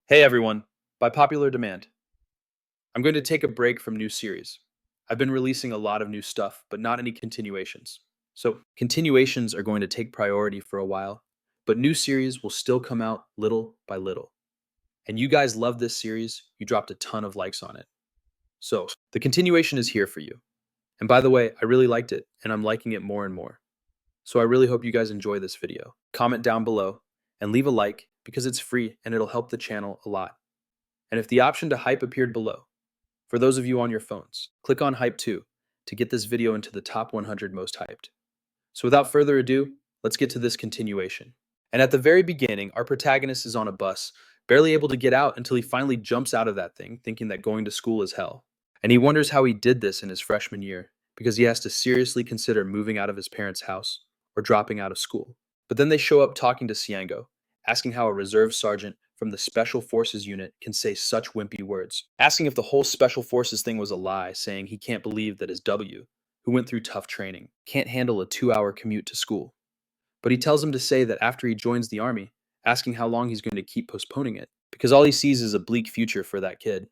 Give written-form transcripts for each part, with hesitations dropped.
Hey everyone, by popular demand, I'm going to take a break from new series. I've been releasing a lot of new stuff, but not any continuations. So, continuations are going to take priority for a while, but new series will still come out little by little. And you guys love this series, you dropped a ton of likes on it. So, the continuation is here for you. And by the way, I really liked it, and I'm liking it more and more. So, I really hope you guys enjoy this video. Comment down below and leave a like because it's free and it'll help the channel a lot. And if the option to hype appeared below, for those of you on your phones, click on Hype 2 to get this video into the top 100 most hyped. So without further ado, let's get to this continuation. And at the very beginning, our protagonist is on a bus, barely able to get out until he finally jumps out of that thing, thinking that going to school is hell. And he wonders how he did this in his freshman year, because he has to seriously consider moving out of his parents' house or dropping out of school. But then they show up talking to Seongwu, asking how a reserve sergeant from the Special Forces unit can say such wimpy words, asking if the whole Special Forces thing was a lie, saying he can't believe that his W, who went through tough training, can't handle a 2-hour commute to school. But he tells him to say that after he joins the army, asking how long he's going to keep postponing it, because all he sees is a bleak future for that kid.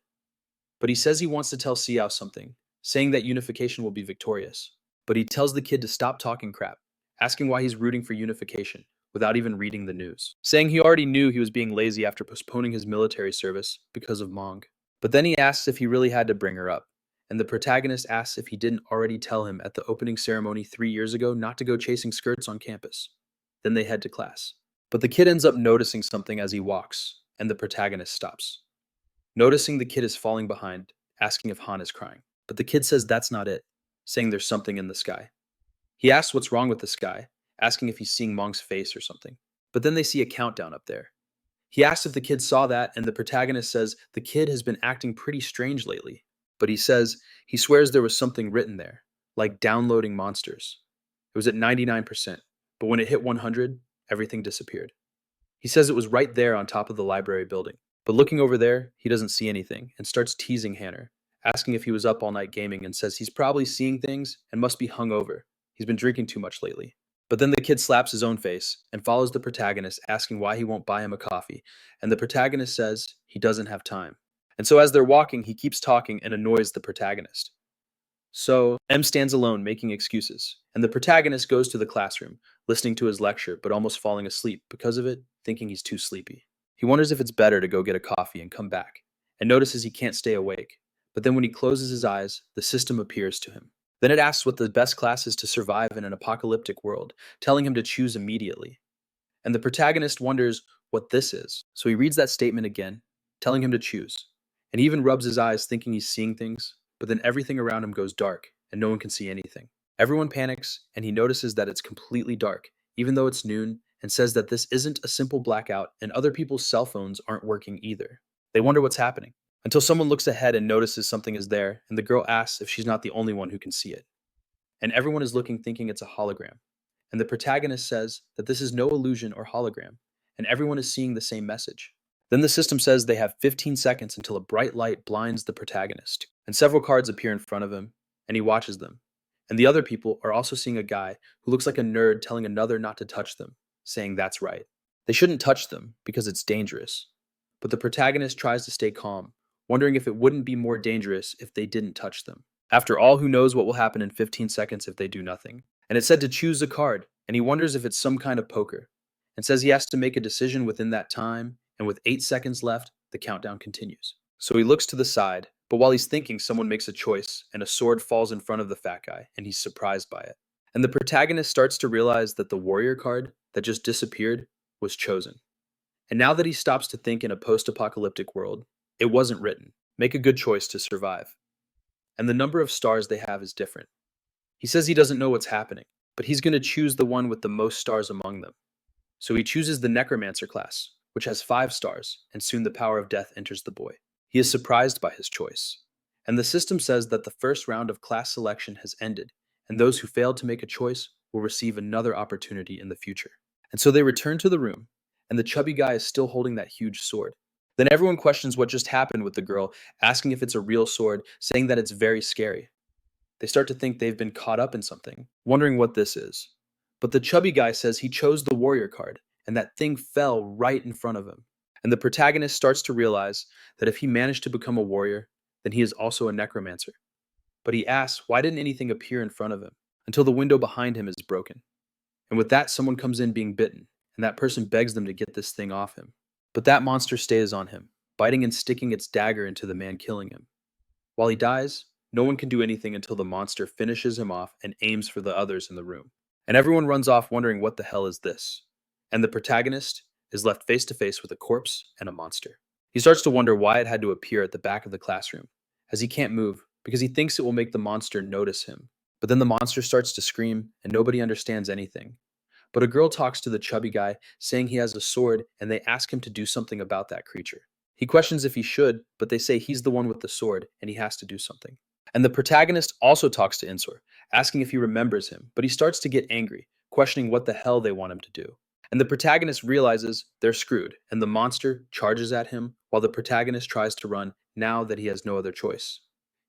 But he says he wants to tell Xiao something, saying that unification will be victorious. But he tells the kid to stop talking crap, asking why he's rooting for unification, without even reading the news, saying he already knew he was being lazy after postponing his military service because of Mong. But then he asks if he really had to bring her up, and the protagonist asks if he didn't already tell him at the opening ceremony 3 years ago not to go chasing skirts on campus. Then they head to class. But the kid ends up noticing something as he walks, and the protagonist stops. Noticing the kid is falling behind, asking if Han is crying. But the kid says that's not it, saying there's something in the sky. He asks what's wrong with the sky, asking if he's seeing Mong's face or something. But then they see a countdown up there. He asks if the kid saw that, and the protagonist says the kid has been acting pretty strange lately. But he says he swears there was something written there, like downloading monsters. It was at 99%, but when it hit 100, everything disappeared. He says it was right there on top of the library building. But looking over there, he doesn't see anything and starts teasing Hanner, asking if he was up all night gaming and says he's probably seeing things and must be hungover. He's been drinking too much lately. But then the kid slaps his own face and follows the protagonist, asking why he won't buy him a coffee, and the protagonist says he doesn't have time. And so as they're walking, he keeps talking and annoys the protagonist. So M stands alone, making excuses, and the protagonist goes to the classroom, listening to his lecture, but almost falling asleep because of it, thinking he's too sleepy. He wonders if it's better to go get a coffee and come back, and notices he can't stay awake. But then when he closes his eyes, the system appears to him. Then it asks what the best class is to survive in an apocalyptic world, telling him to choose immediately. And the protagonist wonders what this is, so he reads that statement again, telling him to choose. And he even rubs his eyes, thinking he's seeing things, but then everything around him goes dark, and no one can see anything. Everyone panics, and he notices that it's completely dark, even though it's noon, and says that this isn't a simple blackout, and other people's cell phones aren't working either. They wonder what's happening, until someone looks ahead and notices something is there, and the girl asks if she's not the only one who can see it. And everyone is looking, thinking it's a hologram. And the protagonist says that this is no illusion or hologram, and everyone is seeing the same message. Then the system says they have 15 seconds until a bright light blinds the protagonist, and several cards appear in front of him, and he watches them. And the other people are also seeing a guy who looks like a nerd telling another not to touch them, saying that's right. They shouldn't touch them because it's dangerous. But the protagonist tries to stay calm, wondering if it wouldn't be more dangerous if they didn't touch them. After all, who knows what will happen in 15 seconds if they do nothing? And it said to choose a card, and he wonders if it's some kind of poker, and says he has to make a decision within that time, and with 8 seconds left, the countdown continues. So he looks to the side, but while he's thinking, someone makes a choice, and a sword falls in front of the fat guy, and he's surprised by it. And the protagonist starts to realize that the warrior card that just disappeared was chosen. And now that he stops to think in a post-apocalyptic world, it wasn't written. Make a good choice to survive. And the number of stars they have is different. He says he doesn't know what's happening, but he's going to choose the one with the most stars among them. So he chooses the Necromancer class, which has 5 stars, and soon the power of death enters the boy. He is surprised by his choice. And the system says that the first round of class selection has ended, and those who failed to make a choice will receive another opportunity in the future. And so they return to the room, and the chubby guy is still holding that huge sword. Then everyone questions what just happened with the girl, asking if it's a real sword, saying that it's very scary. They start to think they've been caught up in something, wondering what this is. But the chubby guy says he chose the warrior card, and that thing fell right in front of him. And the protagonist starts to realize that if he managed to become a warrior, then he is also a necromancer. But he asks, why didn't anything appear in front of him until the window behind him is broken? And with that, someone comes in being bitten, and that person begs them to get this thing off him. But that monster stays on him, biting and sticking its dagger into the man killing him. While he dies, no one can do anything until the monster finishes him off and aims for the others in the room. And everyone runs off wondering what the hell is this. And the protagonist is left face to face with a corpse and a monster. He starts to wonder why it had to appear at the back of the classroom, as he can't move because he thinks it will make the monster notice him. But then the monster starts to scream and nobody understands anything. But a girl talks to the chubby guy, saying he has a sword, and they ask him to do something about that creature. He questions if he should, but they say he's the one with the sword and he has to do something. And the protagonist also talks to Insor, asking if he remembers him, but he starts to get angry, questioning what the hell they want him to do. And the protagonist realizes they're screwed, and the monster charges at him while the protagonist tries to run now that he has no other choice.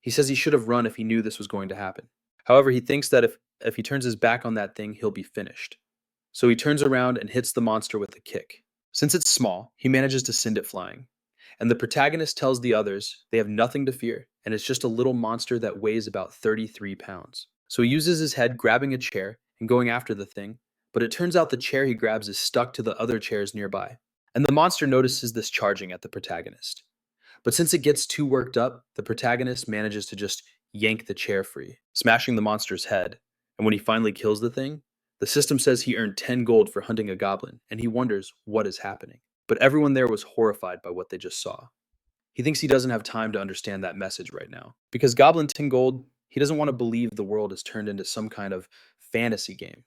He says he should have run if he knew this was going to happen. However, he thinks that if he turns his back on that thing, he'll be finished. So he turns around and hits the monster with a kick. Since it's small, he manages to send it flying. And the protagonist tells the others they have nothing to fear, and it's just a little monster that weighs about 33 pounds. So he uses his head, grabbing a chair and going after the thing, but it turns out the chair he grabs is stuck to the other chairs nearby. And the monster notices this charging at the protagonist. But since it gets too worked up, the protagonist manages to just yank the chair free, smashing the monster's head. And when he finally kills the thing, the system says he earned 10 gold for hunting a goblin, and he wonders what is happening. But everyone there was horrified by what they just saw. He thinks he doesn't have time to understand that message right now. Because Goblin 10 gold, he doesn't want to believe the world has turned into some kind of fantasy game.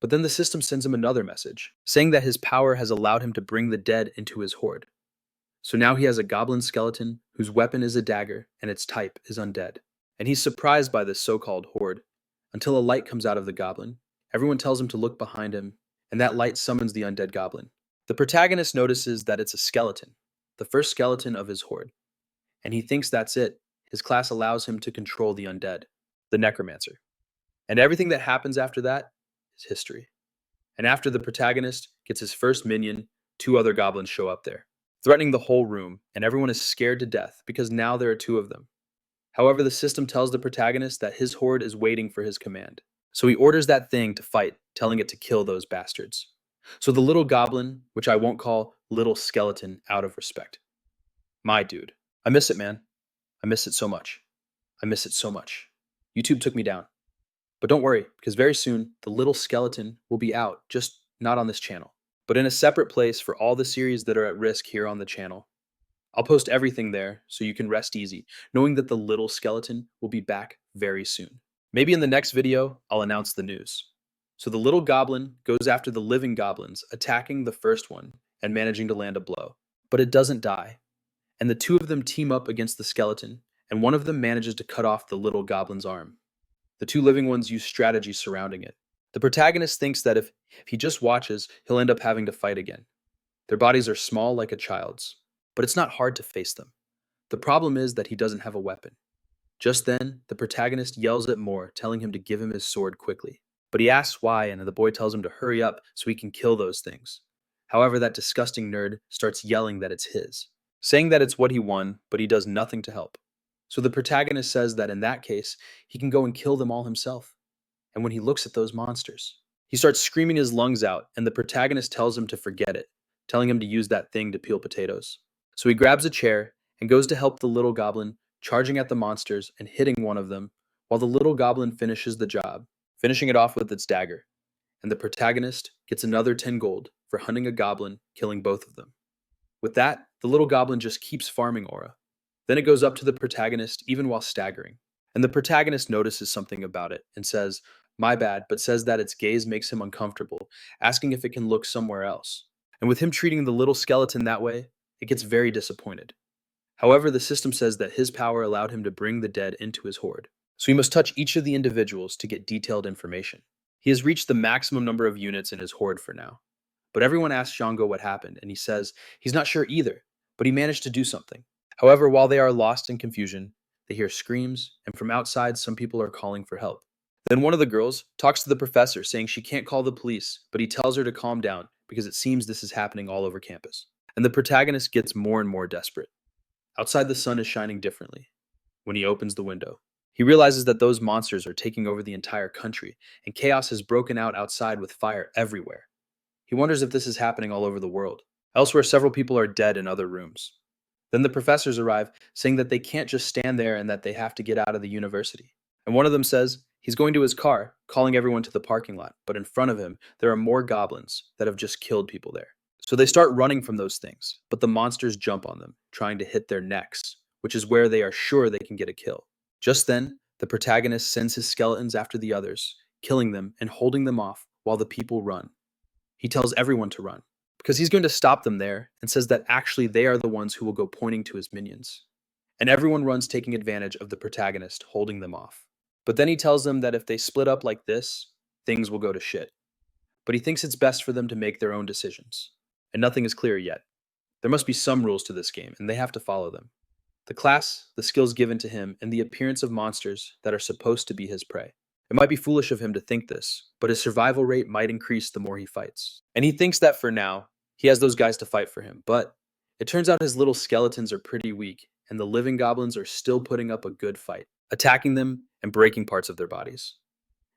But then the system sends him another message, saying that his power has allowed him to bring the dead into his horde. So now he has a goblin skeleton whose weapon is a dagger and its type is undead. And he's surprised by this so-called horde, until a light comes out of the goblin. Everyone tells him to look behind him, and that light summons the undead goblin. The protagonist notices that it's a skeleton, the first skeleton of his horde, and he thinks that's it. His class allows him to control the undead, the necromancer. And everything that happens after that is history. And after the protagonist gets his first minion, 2 other goblins show up there, threatening the whole room, and everyone is scared to death because now there are 2 of them. However, the system tells the protagonist that his horde is waiting for his command. So he orders that thing to fight, telling it to kill those bastards. So the little goblin, which I won't call little skeleton out of respect. My dude. I miss it, man. I miss it so much. I miss it so much. YouTube took me down. But don't worry, because very soon, the little skeleton will be out, just not on this channel, but in a separate place for all the series that are at risk here on the channel. I'll post everything there so you can rest easy, knowing that the little skeleton will be back very soon. Maybe in the next video, I'll announce the news. So the little goblin goes after the living goblins, attacking the first one and managing to land a blow. But it doesn't die. And the 2 of them team up against the skeleton, and one of them manages to cut off the little goblin's arm. The 2 living ones use strategy surrounding it. The protagonist thinks that if he just watches, he'll end up having to fight again. Their bodies are small like a child's, but it's not hard to face them. The problem is that he doesn't have a weapon. Just then, the protagonist yells at Moore, telling him to give him his sword quickly. But he asks why, and the boy tells him to hurry up so he can kill those things. However, that disgusting nerd starts yelling that it's his, saying that it's what he won, but he does nothing to help. So the protagonist says that in that case, he can go and kill them all himself. And when he looks at those monsters, he starts screaming his lungs out, and the protagonist tells him to forget it, telling him to use that thing to peel potatoes. So he grabs a chair and goes to help the little goblin, charging at the monsters and hitting one of them, while the little goblin finishes the job, finishing it off with its dagger. And the protagonist gets another 10 gold for hunting a goblin, killing both of them. With that, the little goblin just keeps farming aura. Then it goes up to the protagonist even while staggering. And the protagonist notices something about it and says, "My bad," but says that its gaze makes him uncomfortable, asking if it can look somewhere else. And with him treating the little skeleton that way, it gets very disappointed. However, the system says that his power allowed him to bring the dead into his horde. So he must touch each of the individuals to get detailed information. He has reached the maximum number of units in his horde for now. But everyone asks Seongwu what happened, and he says he's not sure either, but he managed to do something. However, while they are lost in confusion, they hear screams, and from outside some people are calling for help. Then one of the girls talks to the professor, saying she can't call the police, but he tells her to calm down because it seems this is happening all over campus. And the protagonist gets more and more desperate. Outside, the sun is shining differently. When he opens the window, he realizes that those monsters are taking over the entire country, and chaos has broken out outside with fire everywhere. He wonders if this is happening all over the world. Elsewhere, several people are dead in other rooms. Then the professors arrive, saying that they can't just stand there and that they have to get out of the university. And one of them says he's going to his car, calling everyone to the parking lot, but in front of him, there are more goblins that have just killed people there. So they start running from those things, but the monsters jump on them, trying to hit their necks, which is where they are sure they can get a kill. Just then, the protagonist sends his skeletons after the others, killing them and holding them off while the people run. He tells everyone to run, because he's going to stop them there and says that actually they are the ones who will go pointing to his minions. And everyone runs, taking advantage of the protagonist holding them off. But then he tells them that if they split up like this, things will go to shit. But he thinks it's best for them to make their own decisions. And nothing is clear yet. There must be some rules to this game, and they have to follow them. The class, the skills given to him, and the appearance of monsters that are supposed to be his prey. It might be foolish of him to think this, but his survival rate might increase the more he fights. And he thinks that for now, he has those guys to fight for him, but it turns out his little skeletons are pretty weak, and the living goblins are still putting up a good fight, attacking them and breaking parts of their bodies.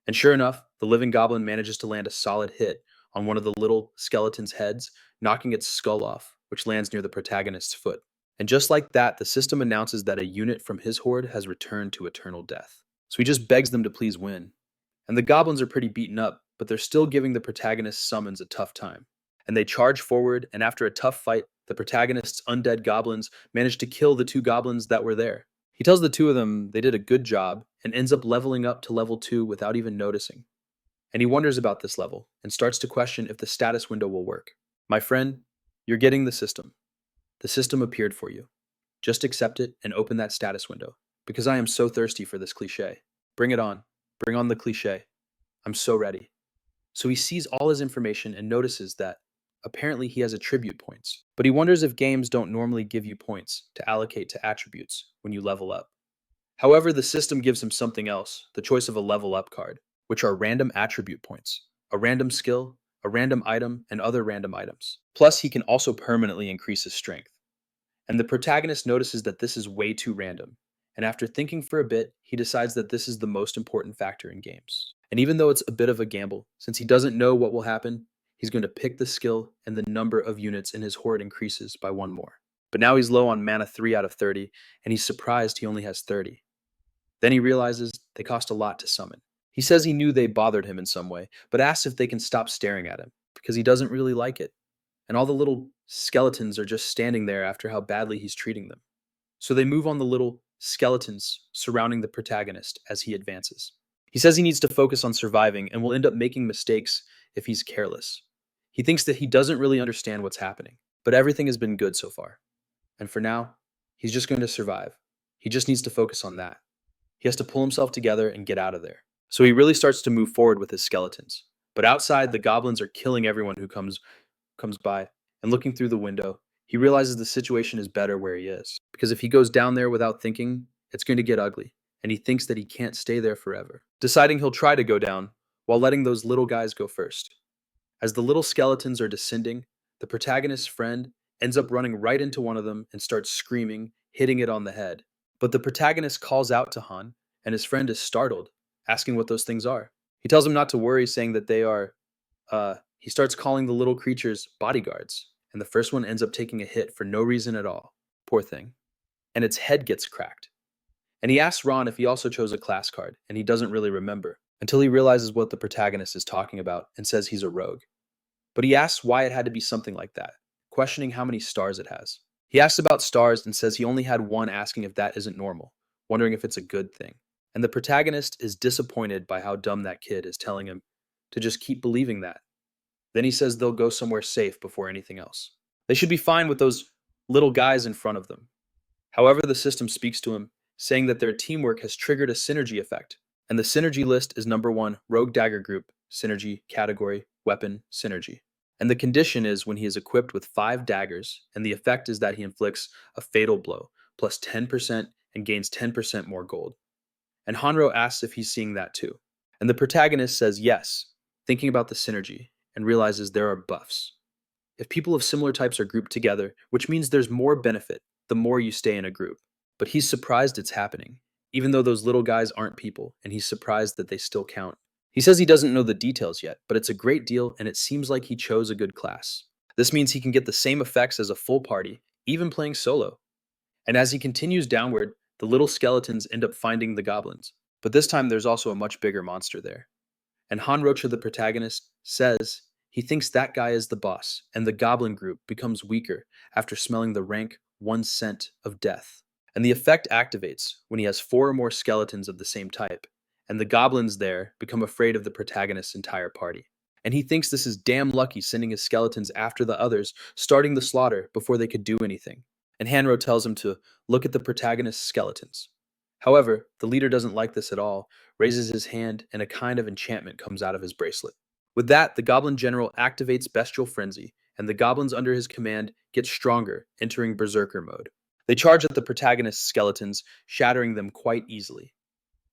And sure enough, the living goblin manages to land a solid hit on one of the little skeleton's heads, knocking its skull off, which lands near the protagonist's foot. And just like that, the system announces that a unit from his horde has returned to eternal death. So he just begs them to please win. And the goblins are pretty beaten up, but they're still giving the protagonist's summons a tough time. And they charge forward, and after a tough fight, the protagonist's undead goblins manage to kill the two goblins that were there. He tells the two of them they did a good job and ends up leveling up to level 2 without even noticing. And he wonders about this level and starts to question if the status window will work. My friend, you're getting the system. The system appeared for you. Just accept it and open that status window, because I am so thirsty for this cliché. Bring it on. Bring on the cliché. I'm so ready. So he sees all his information and notices that apparently he has attribute points. But he wonders if games don't normally give you points to allocate to attributes when you level up. However, the system gives him something else, the choice of a level up card, which are random attribute points, a random skill, a random item, and other random items. Plus, he can also permanently increase his strength. And the protagonist notices that this is way too random. And after thinking for a bit, he decides that this is the most important factor in games. And even though it's a bit of a gamble, since he doesn't know what will happen, he's going to pick the skill, and the number of units in his horde increases by 1 more. But now he's low on mana 3 out of 30, and he's surprised he only has 30. Then he realizes they cost a lot to summon. He says he knew they bothered him in some way, but asks if they can stop staring at him, because he doesn't really like it. And all the little skeletons are just standing there after how badly he's treating them. So they move on the little skeletons surrounding the protagonist as he advances. He says he needs to focus on surviving and will end up making mistakes if he's careless. He thinks that he doesn't really understand what's happening, but everything has been good so far. And for now, he's just going to survive. He just needs to focus on that. He has to pull himself together and get out of there. So he really starts to move forward with his skeletons. But outside, the goblins are killing everyone who comes by, and looking through the window, he realizes the situation is better where he is. Because if he goes down there without thinking, it's going to get ugly, and he thinks that he can't stay there forever, deciding he'll try to go down while letting those little guys go first. As the little skeletons are descending, the protagonist's friend ends up running right into one of them and starts screaming, hitting it on the head. But the protagonist calls out to Han, and his friend is startled, asking what those things are. He tells him not to worry, saying that they are, he starts calling the little creatures bodyguards, and the first one ends up taking a hit for no reason at all. Poor thing. And its head gets cracked. And he asks Ron if he also chose a class card, and he doesn't really remember, until he realizes what the protagonist is talking about and says he's a rogue. But he asks why it had to be something like that, questioning how many stars it has. He asks about stars and says he only had one, asking if that isn't normal, wondering if it's a good thing. And the protagonist is disappointed by how dumb that kid is, telling him to just keep believing that. Then he says they'll go somewhere safe before anything else. They should be fine with those little guys in front of them. However, the system speaks to him, saying that their teamwork has triggered a synergy effect. And the synergy list is number 1, Rogue Dagger Group, Synergy, Category, Weapon, Synergy. And the condition is when he is equipped with 5 daggers, and the effect is that he inflicts a fatal blow, plus 10% and gains 10% more gold. And Hanro asks if he's seeing that too. And the protagonist says yes, thinking about the synergy, and realizes there are buffs. if people of similar types are grouped together, which means there's more benefit the more you stay in a group. But he's surprised it's happening, even though those little guys aren't people, and he's surprised that they still count. He says he doesn't know the details yet, but it's a great deal, and it seems like he chose a good class. This means he can get the same effects as a full party, even playing solo. And as he continues downward, the little skeletons end up finding the goblins. But this time there's also a much bigger monster there. And Hanrocha, the protagonist, says he thinks that guy is the boss, and the goblin group becomes weaker after smelling the rank one scent of death. And the effect activates when he has four or more skeletons of the same type, and the goblins there become afraid of the protagonist's entire party. And he thinks this is damn lucky sending his skeletons after the others, starting the slaughter before they could do anything. And Hanro tells him to look at the protagonist's skeletons. However, the leader doesn't like this at all, raises his hand, and a kind of enchantment comes out of his bracelet. With that, the goblin general activates bestial frenzy, and the goblins under his command get stronger, entering berserker mode. They charge at the protagonist's skeletons, shattering them quite easily.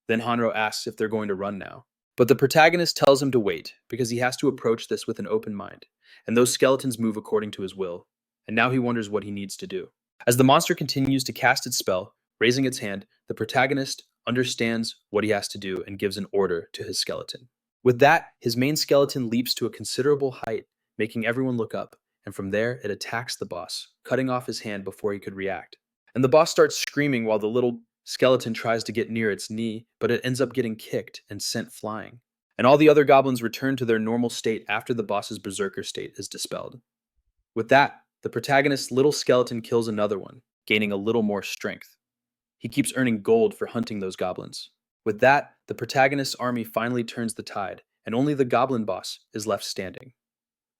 Then Hanro asks if they're going to run now. But the protagonist tells him to wait, because he has to approach this with an open mind, and those skeletons move according to his will, and now he wonders what he needs to do. As the monster continues to cast its spell, raising its hand, the protagonist understands what he has to do and gives an order to his skeleton. With that, his main skeleton leaps to a considerable height, making everyone look up, and from there it attacks the boss, cutting off his hand before he could react. And the boss starts screaming while the little skeleton tries to get near its knee, but it ends up getting kicked and sent flying. And all the other goblins return to their normal state after the boss's berserker state is dispelled. With that, the protagonist's little skeleton kills another one, gaining a little more strength. He keeps earning gold for hunting those goblins. With that, the protagonist's army finally turns the tide, and only the goblin boss is left standing.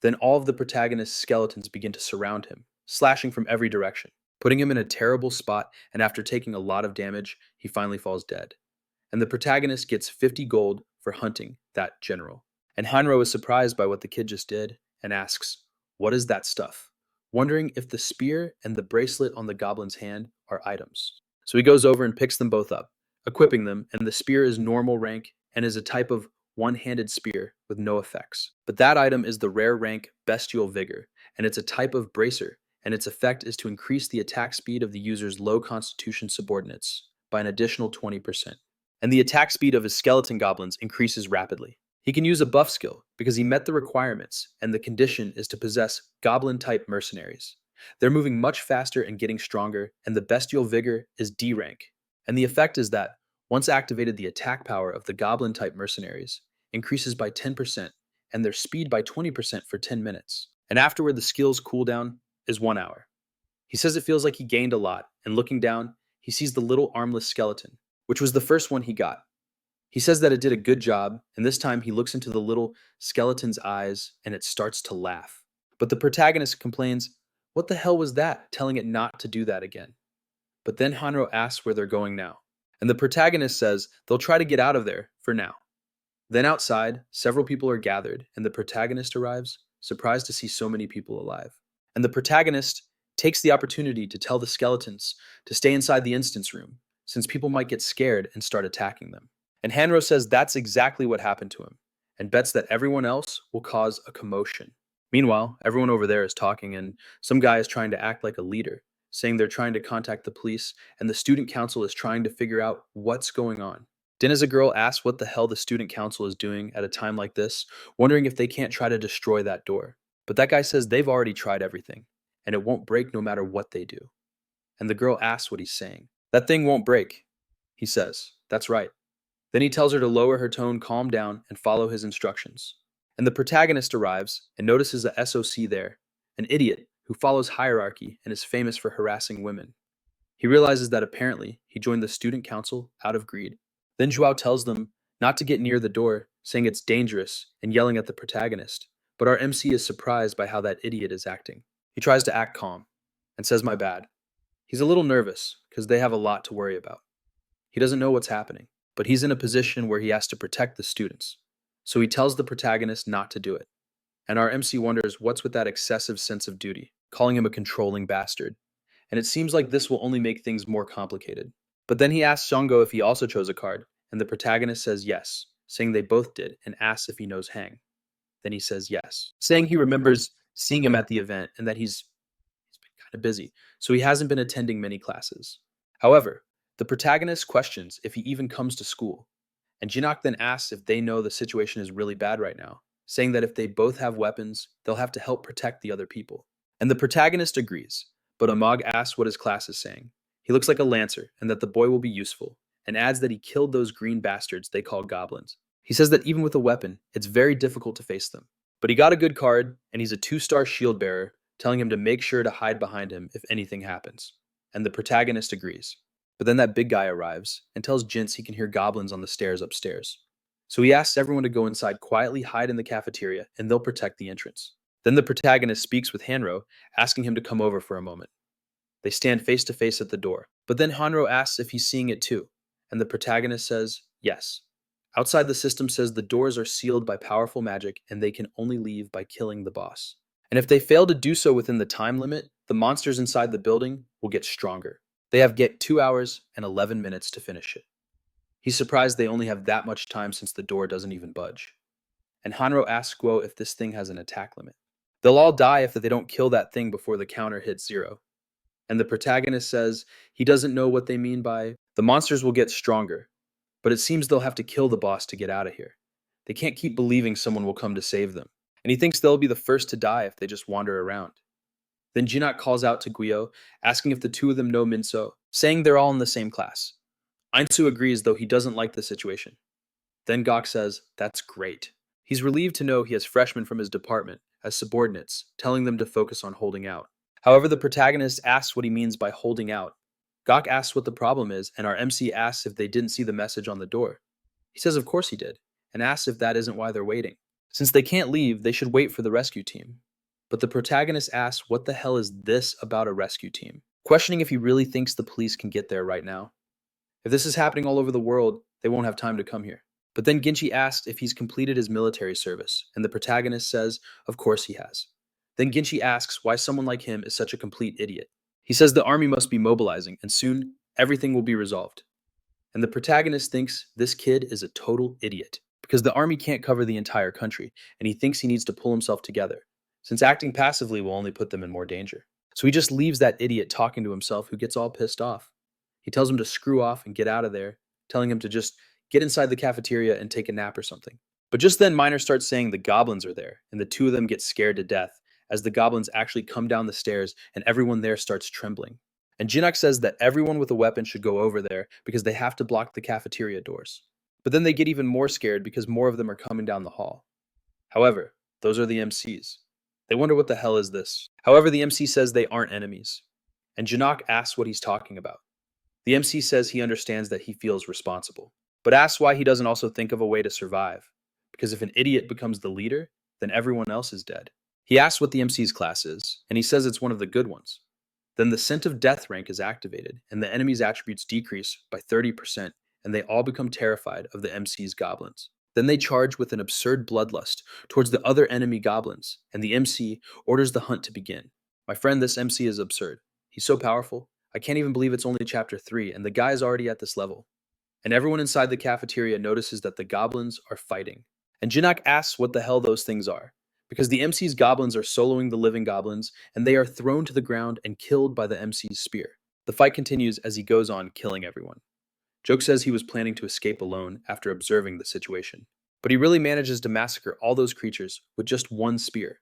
Then all of the protagonist's skeletons begin to surround him, slashing from every direction, putting him in a terrible spot, and after taking a lot of damage, he finally falls dead. And the protagonist gets 50 gold for hunting that general. And Hanro is surprised by what the kid just did, and asks, "What is that stuff?" wondering if the spear and the bracelet on the goblin's hand are items. So he goes over and picks them both up, equipping them, and the spear is normal rank and is a type of one-handed spear with no effects. But that item is the rare rank Bestial Vigor, and it's a type of bracer, and its effect is to increase the attack speed of the user's low constitution subordinates by an additional 20%. And the attack speed of his skeleton goblins increases rapidly. He can use a buff skill because he met the requirements, and the condition is to possess goblin-type mercenaries. They're moving much faster and getting stronger, and the Bestial Vigor is D rank. And the effect is that, once activated, the attack power of the goblin-type mercenaries increases by 10%, and their speed by 20% for 10 minutes. And afterward, the skill's cooldown is 1 hour. He says it feels like he gained a lot, and looking down, he sees the little armless skeleton, which was the first one he got. He says that it did a good job, and this time he looks into the little skeleton's eyes and it starts to laugh. But the protagonist complains, "What the hell was that?" telling it not to do that again. But then Hanro asks where they're going now, and the protagonist says they'll try to get out of there for now. Then outside, several people are gathered, and the protagonist arrives, surprised to see so many people alive. And the protagonist takes the opportunity to tell the skeletons to stay inside the instance room, since people might get scared and start attacking them. And Hanro says that's exactly what happened to him, and bets that everyone else will cause a commotion. Meanwhile, everyone over there is talking, and some guy is trying to act like a leader, saying they're trying to contact the police, and the student council is trying to figure out what's going on. Then as a girl asks what the hell the student council is doing at a time like this, wondering if they can't try to destroy that door. But that guy says they've already tried everything, and it won't break no matter what they do. And the girl asks what he's saying. "That thing won't break," he says. "That's right." Then he tells her to lower her tone, calm down, and follow his instructions. And the protagonist arrives and notices a SOC there, an idiot who follows hierarchy and is famous for harassing women. He realizes that apparently he joined the student council out of greed. Then Joao tells them not to get near the door, saying it's dangerous and yelling at the protagonist. But our MC is surprised by how that idiot is acting. He tries to act calm and says, "My bad." He's a little nervous because they have a lot to worry about. He doesn't know what's happening, but he's in a position where he has to protect the students. So he tells the protagonist not to do it. And our MC wonders what's with that excessive sense of duty, calling him a controlling bastard. And it seems like this will only make things more complicated. But then he asks Seongwu if he also chose a card, and the protagonist says yes, saying they both did, and asks if he knows Hang. Then he says yes, saying he remembers seeing him at the event and that he's been kind of busy, so he hasn't been attending many classes. However, the protagonist questions if he even comes to school, and Jinak then asks if they know the situation is really bad right now, saying that if they both have weapons, they'll have to help protect the other people. And the protagonist agrees, but Amag asks what his class is saying. He looks like a lancer, and that the boy will be useful, and adds that he killed those green bastards they call goblins. He says that even with a weapon, it's very difficult to face them. But he got a good card, and he's a 2-star shield bearer, telling him to make sure to hide behind him if anything happens. And the protagonist agrees. But then that big guy arrives and tells Jinx he can hear goblins on the stairs upstairs. So he asks everyone to go inside, quietly hide in the cafeteria, and they'll protect the entrance. Then the protagonist speaks with Hanro, asking him to come over for a moment. They stand face to face at the door, but then Hanro asks if he's seeing it too, and the protagonist says yes. Outside, the system says the doors are sealed by powerful magic and they can only leave by killing the boss. And if they fail to do so within the time limit, the monsters inside the building will get stronger. They have 2 hours and 11 minutes to finish it. He's surprised they only have that much time since the door doesn't even budge. And Hanro asks Guo if this thing has an attack limit. They'll all die if they don't kill that thing before the counter hits 0. And the protagonist says he doesn't know what they mean by the monsters will get stronger, but it seems they'll have to kill the boss to get out of here. They can't keep believing someone will come to save them, and he thinks they'll be the first to die if they just wander around. Then Jinak calls out to Guio, asking if the two of them know Minso, saying they're all in the same class. Einsu agrees, though he doesn't like the situation. Then Gok says, that's great. He's relieved to know he has freshmen from his department as subordinates, telling them to focus on holding out. However, the protagonist asks what he means by holding out. Gok asks what the problem is, and our MC asks if they didn't see the message on the door. He says of course he did, and asks if that isn't why they're waiting. Since they can't leave, they should wait for the rescue team. But the protagonist asks what the hell is this about a rescue team, questioning if he really thinks the police can get there right now. If this is happening all over the world, they won't have time to come here. But then Ginchi asks if he's completed his military service, and the protagonist says of course he has. Then Ginchi asks why someone like him is such a complete idiot. He says the army must be mobilizing, and soon everything will be resolved. And the protagonist thinks this kid is a total idiot, because the army can't cover the entire country, and he thinks he needs to pull himself together, since acting passively will only put them in more danger. So he just leaves that idiot talking to himself, who gets all pissed off. He tells him to screw off and get out of there, telling him to just get inside the cafeteria and take a nap or something. But just then Miner starts saying the goblins are there, and the two of them get scared to death, as the goblins actually come down the stairs and everyone there starts trembling. And Jinak says that everyone with a weapon should go over there because they have to block the cafeteria doors. But then they get even more scared because more of them are coming down the hall. However, those are the MCs. They wonder what the hell is this. However, the MC says they aren't enemies. And Jinak asks what he's talking about. The MC says he understands that he feels responsible, but asks why he doesn't also think of a way to survive. Because if an idiot becomes the leader, then everyone else is dead. He asks what the MC's class is, and he says it's one of the good ones. Then the Scent of Death rank is activated, and the enemy's attributes decrease by 30%, and they all become terrified of the MC's goblins. Then they charge with an absurd bloodlust towards the other enemy goblins, and the MC orders the hunt to begin. My friend, this MC is absurd. He's so powerful. I can't even believe it's only chapter 3, and the guy is already at this level. And everyone inside the cafeteria notices that the goblins are fighting. And Jinak asks what the hell those things are, because the MC's goblins are soloing the living goblins, and they are thrown to the ground and killed by the MC's spear. The fight continues as he goes on killing everyone. Joke says he was planning to escape alone after observing the situation, but he really manages to massacre all those creatures with just one spear.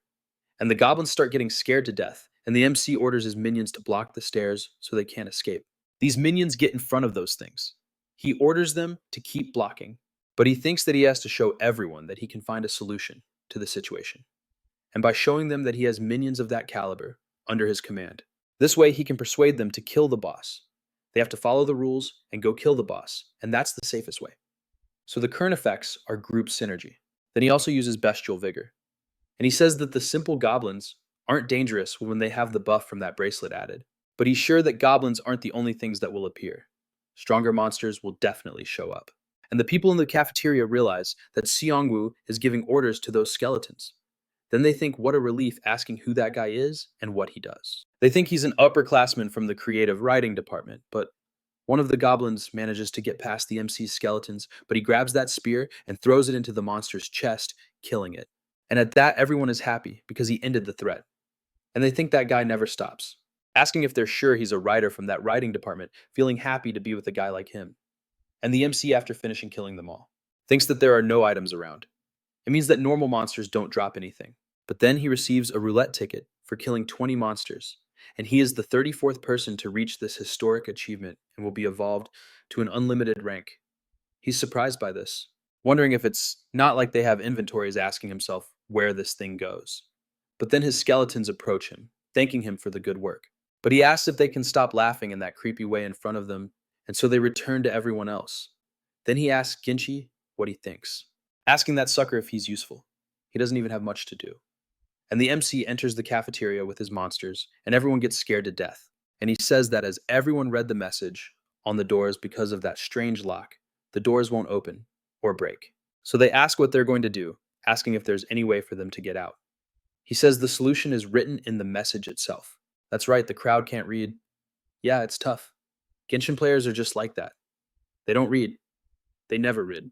And the goblins start getting scared to death, and the MC orders his minions to block the stairs so they can't escape. These minions get in front of those things. He orders them to keep blocking, but he thinks that he has to show everyone that he can find a solution to the situation. And by showing them that he has minions of that caliber under his command. This way he can persuade them to kill the boss. They have to follow the rules and go kill the boss, and that's the safest way. So the current effects are group synergy. Then he also uses bestial vigor. And he says that the simple goblins aren't dangerous when they have the buff from that bracelet added, but he's sure that goblins aren't the only things that will appear. Stronger monsters will definitely show up. And the people in the cafeteria realize that Seongwu is giving orders to those skeletons. Then they think what a relief asking who that guy is and what he does. They think he's an upperclassman from the creative writing department, but one of the goblins manages to get past the MC's skeletons, but he grabs that spear and throws it into the monster's chest, killing it. And at that, everyone is happy because he ended the threat. And they think that guy never stops, asking if they're sure he's a writer from that writing department, feeling happy to be with a guy like him. And the MC, after finishing killing them all, thinks that there are no items around. It means that normal monsters don't drop anything. But then he receives a roulette ticket for killing 20 monsters, and he is the 34th person to reach this historic achievement and will be evolved to an unlimited rank. He's surprised by this, wondering if it's not like they have inventories, asking himself where this thing goes. But then his skeletons approach him, thanking him for the good work. But he asks if they can stop laughing in that creepy way in front of them, and so they return to everyone else. Then he asks Ginchi what he thinks, asking that sucker if he's useful. He doesn't even have much to do. And the MC enters the cafeteria with his monsters, and everyone gets scared to death. And he says that as everyone read the message on the doors because of that strange lock, the doors won't open or break. So they ask what they're going to do, asking if there's any way for them to get out. He says the solution is written in the message itself. That's right, the crowd can't read. Yeah, it's tough. Genshin players are just like that. They don't read. They never read.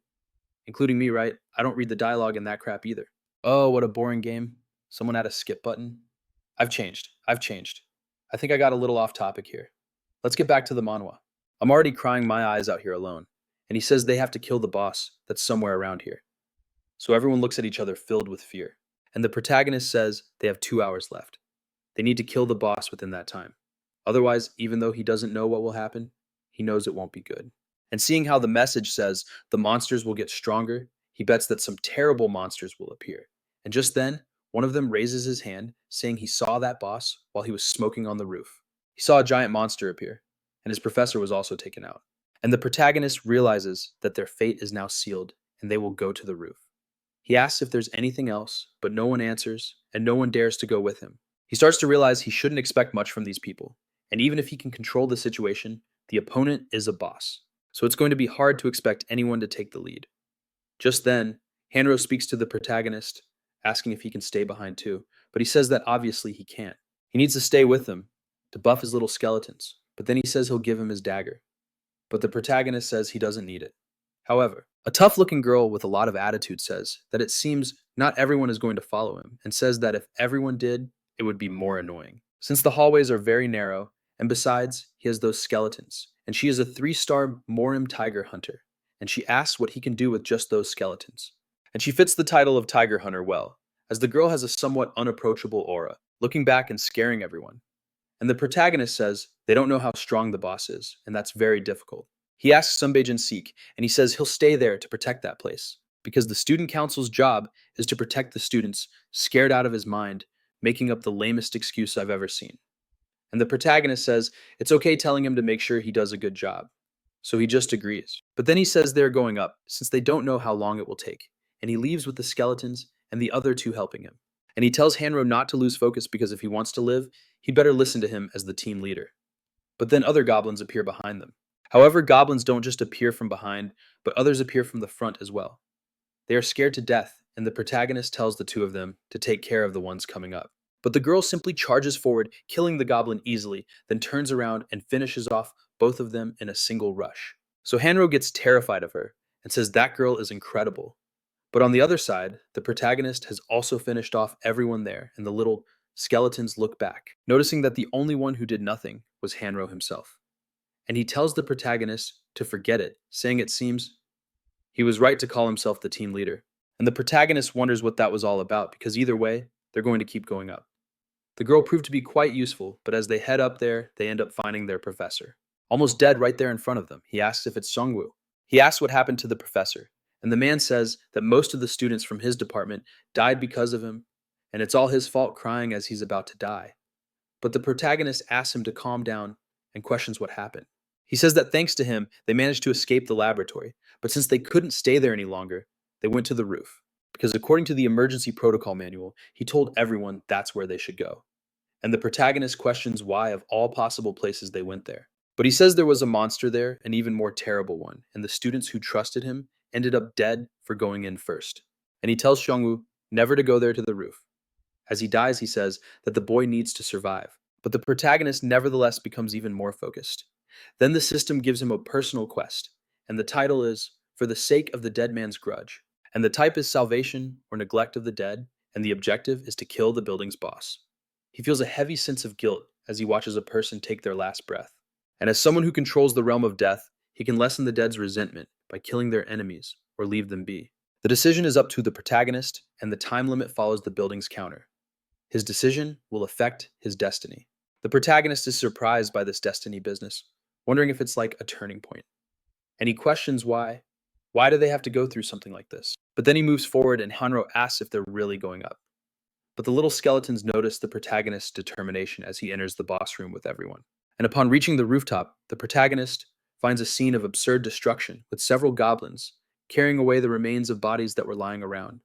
Including me, right? I don't read the dialogue in that crap either. Oh, what a boring game. Someone had a skip button. I've changed. I think I got a little off topic here. Let's get back to the manhwa. I'm already crying my eyes out here alone. And he says they have to kill the boss that's somewhere around here. So everyone looks at each other filled with fear. And the protagonist says they have 2 hours left. They need to kill the boss within that time. Otherwise, even though he doesn't know what will happen, he knows it won't be good. And seeing how the message says the monsters will get stronger, he bets that some terrible monsters will appear. And just then, one of them raises his hand, saying he saw that boss while he was smoking on the roof. He saw a giant monster appear, and his professor was also taken out. And the protagonist realizes that their fate is now sealed, and they will go to the roof. He asks if there's anything else, but no one answers, and no one dares to go with him. He starts to realize he shouldn't expect much from these people, and even if he can control the situation, the opponent is a boss. So it's going to be hard to expect anyone to take the lead. Just then, Hanro speaks to the protagonist, asking if he can stay behind too, but he says that obviously he can't. He needs to stay with them to buff his little skeletons, but then he says he'll give him his dagger. But the protagonist says he doesn't need it. However, a tough-looking girl with a lot of attitude says that it seems not everyone is going to follow him, and says that if everyone did, it would be more annoying. Since the hallways are very narrow, and besides, he has those skeletons, and she is a 3-star Morim Tiger Hunter, and she asks what he can do with just those skeletons. And she fits the title of Tiger Hunter well, as the girl has a somewhat unapproachable aura, looking back and scaring everyone. And the protagonist says they don't know how strong the boss is, and that's very difficult. He asks Sunbae Seek, and he says he'll stay there to protect that place, because the student council's job is to protect the students, scared out of his mind, making up the lamest excuse I've ever seen. And the protagonist says it's okay telling him to make sure he does a good job. So he just agrees. But then he says they're going up, since they don't know how long it will take, and he leaves with the skeletons and the other 2 helping him. And he tells Hanro not to lose focus because if he wants to live, he'd better listen to him as the team leader. But then other goblins appear behind them. However, goblins don't just appear from behind, but others appear from the front as well. They are scared to death, and the protagonist tells the 2 of them to take care of the ones coming up. But the girl simply charges forward, killing the goblin easily, then turns around and finishes off both of them in a single rush. So Hanro gets terrified of her and says that girl is incredible. But on the other side, the protagonist has also finished off everyone there, and the little skeletons look back, noticing that the only one who did nothing was Hanro himself. And he tells the protagonist to forget it, saying it seems he was right to call himself the team leader. And the protagonist wonders what that was all about, because either way, they're going to keep going up. The girl proved to be quite useful, but as they head up there, they end up finding their professor. Almost dead right there in front of them. He asks if it's Seongwu. He asks what happened to the professor, and the man says that most of the students from his department died because of him, and it's all his fault, crying as he's about to die. But the protagonist asks him to calm down and questions what happened. He says that thanks to him, they managed to escape the laboratory, but since they couldn't stay there any longer, they went to the roof. Because according to the emergency protocol manual, he told everyone that's where they should go. And the protagonist questions why of all possible places they went there. But he says there was a monster there, an even more terrible one, and the students who trusted him ended up dead for going in first. And he tells Seongwu never to go there to the roof. As he dies, he says that the boy needs to survive. But the protagonist nevertheless becomes even more focused. Then the system gives him a personal quest, and the title is For the Sake of the Dead Man's Grudge. And the type is salvation or neglect of the dead, and the objective is to kill the building's boss. He feels a heavy sense of guilt as he watches a person take their last breath. And as someone who controls the realm of death, he can lessen the dead's resentment by killing their enemies or leave them be. The decision is up to the protagonist, and the time limit follows the building's counter. His decision will affect his destiny. The protagonist is surprised by this destiny business, wondering if it's like a turning point. And he questions why. Why do they have to go through something like this? But then he moves forward and Hanro asks if they're really going up. But the little skeletons notice the protagonist's determination as he enters the boss room with everyone. And upon reaching the rooftop, the protagonist finds a scene of absurd destruction with several goblins carrying away the remains of bodies that were lying around.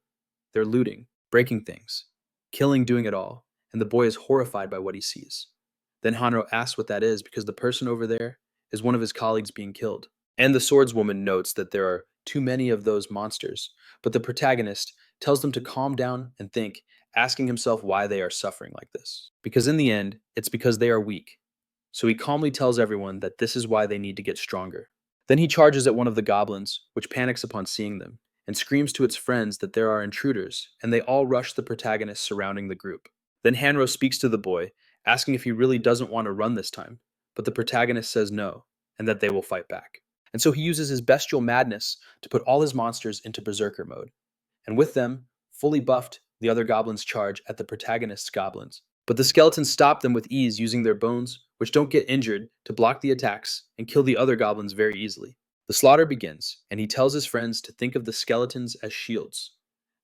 They're looting, breaking things, killing, doing it all, and the boy is horrified by what he sees. Then Hanro asks what that is because the person over there is one of his colleagues being killed. And the swordswoman notes that there are too many of those monsters, but the protagonist tells them to calm down and think, asking himself why they are suffering like this. Because in the end, it's because they are weak. So he calmly tells everyone that this is why they need to get stronger. Then he charges at one of the goblins, which panics upon seeing them, and screams to its friends that there are intruders, and they all rush the protagonist surrounding the group. Then Hanro speaks to the boy, asking if he really doesn't want to run this time, but the protagonist says no, and that they will fight back. And so he uses his bestial madness to put all his monsters into berserker mode. And with them, fully buffed, the other goblins charge at the protagonist's goblins. But the skeletons stop them with ease using their bones, which don't get injured, to block the attacks and kill the other goblins very easily. The slaughter begins, and he tells his friends to think of the skeletons as shields.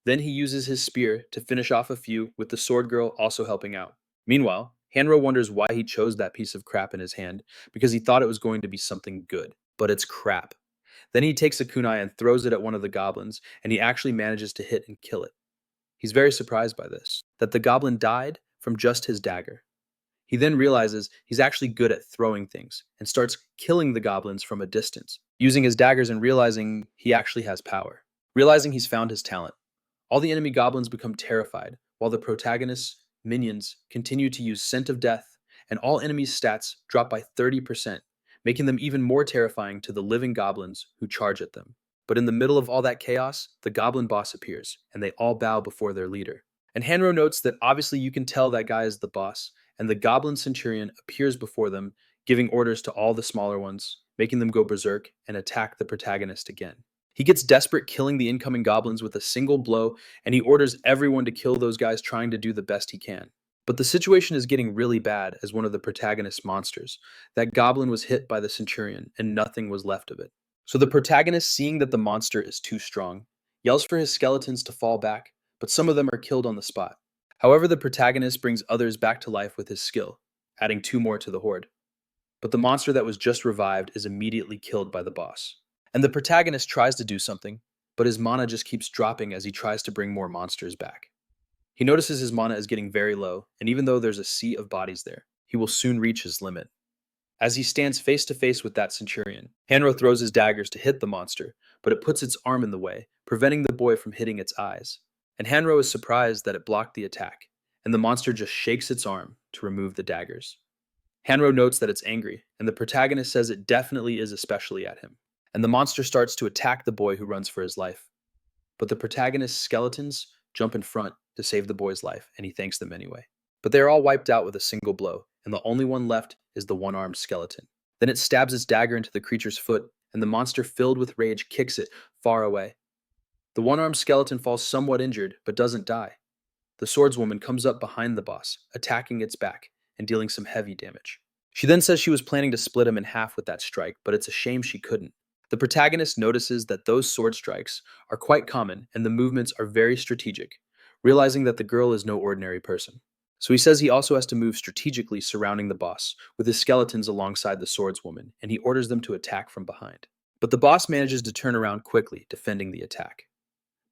Then he uses his spear to finish off a few, with the sword girl also helping out. Meanwhile, Hanro wonders why he chose that piece of crap in his hand, because he thought it was going to be something good. But it's crap. Then he takes a kunai and throws it at one of the goblins, and he actually manages to hit and kill it. He's very surprised by this, that the goblin died from just his dagger. He then realizes he's actually good at throwing things, and starts killing the goblins from a distance, using his daggers and realizing he actually has power. Realizing he's found his talent, all the enemy goblins become terrified, while the protagonist's minions continue to use Scent of Death, and all enemies' stats drop by 30%, making them even more terrifying to the living goblins who charge at them. But in the middle of all that chaos, the goblin boss appears, and they all bow before their leader. And Hanro notes that obviously you can tell that guy is the boss, and the goblin centurion appears before them, giving orders to all the smaller ones, making them go berserk and attack the protagonist again. He gets desperate, killing the incoming goblins with a single blow, and he orders everyone to kill those guys trying to do the best he can. But the situation is getting really bad as one of the protagonist's monsters. That goblin was hit by the centurion, and nothing was left of it. So the protagonist, seeing that the monster is too strong, yells for his skeletons to fall back, but some of them are killed on the spot. However, the protagonist brings others back to life with his skill, adding 2 more to the horde. But the monster that was just revived is immediately killed by the boss. And the protagonist tries to do something, but his mana just keeps dropping as he tries to bring more monsters back. He notices his mana is getting very low, and even though there's a sea of bodies there, he will soon reach his limit. As he stands face to face with that centurion, Hanro throws his daggers to hit the monster, but it puts its arm in the way, preventing the boy from hitting its eyes. And Hanro is surprised that it blocked the attack, and the monster just shakes its arm to remove the daggers. Hanro notes that it's angry, and the protagonist says it definitely is especially at him. And the monster starts to attack the boy who runs for his life. But the protagonist's skeletons jump in front to save the boy's life, and he thanks them anyway. But they are all wiped out with a single blow, and the only one left is the one-armed skeleton. Then it stabs its dagger into the creature's foot, and the monster, filled with rage, kicks it far away. The one-armed skeleton falls somewhat injured, but doesn't die. The swordswoman comes up behind the boss, attacking its back and dealing some heavy damage. She then says she was planning to split him in half with that strike, but it's a shame she couldn't. The protagonist notices that those sword strikes are quite common and the movements are very strategic, realizing that the girl is no ordinary person. So he says he also has to move strategically surrounding the boss, with his skeletons alongside the swordswoman, and he orders them to attack from behind. But the boss manages to turn around quickly, defending the attack.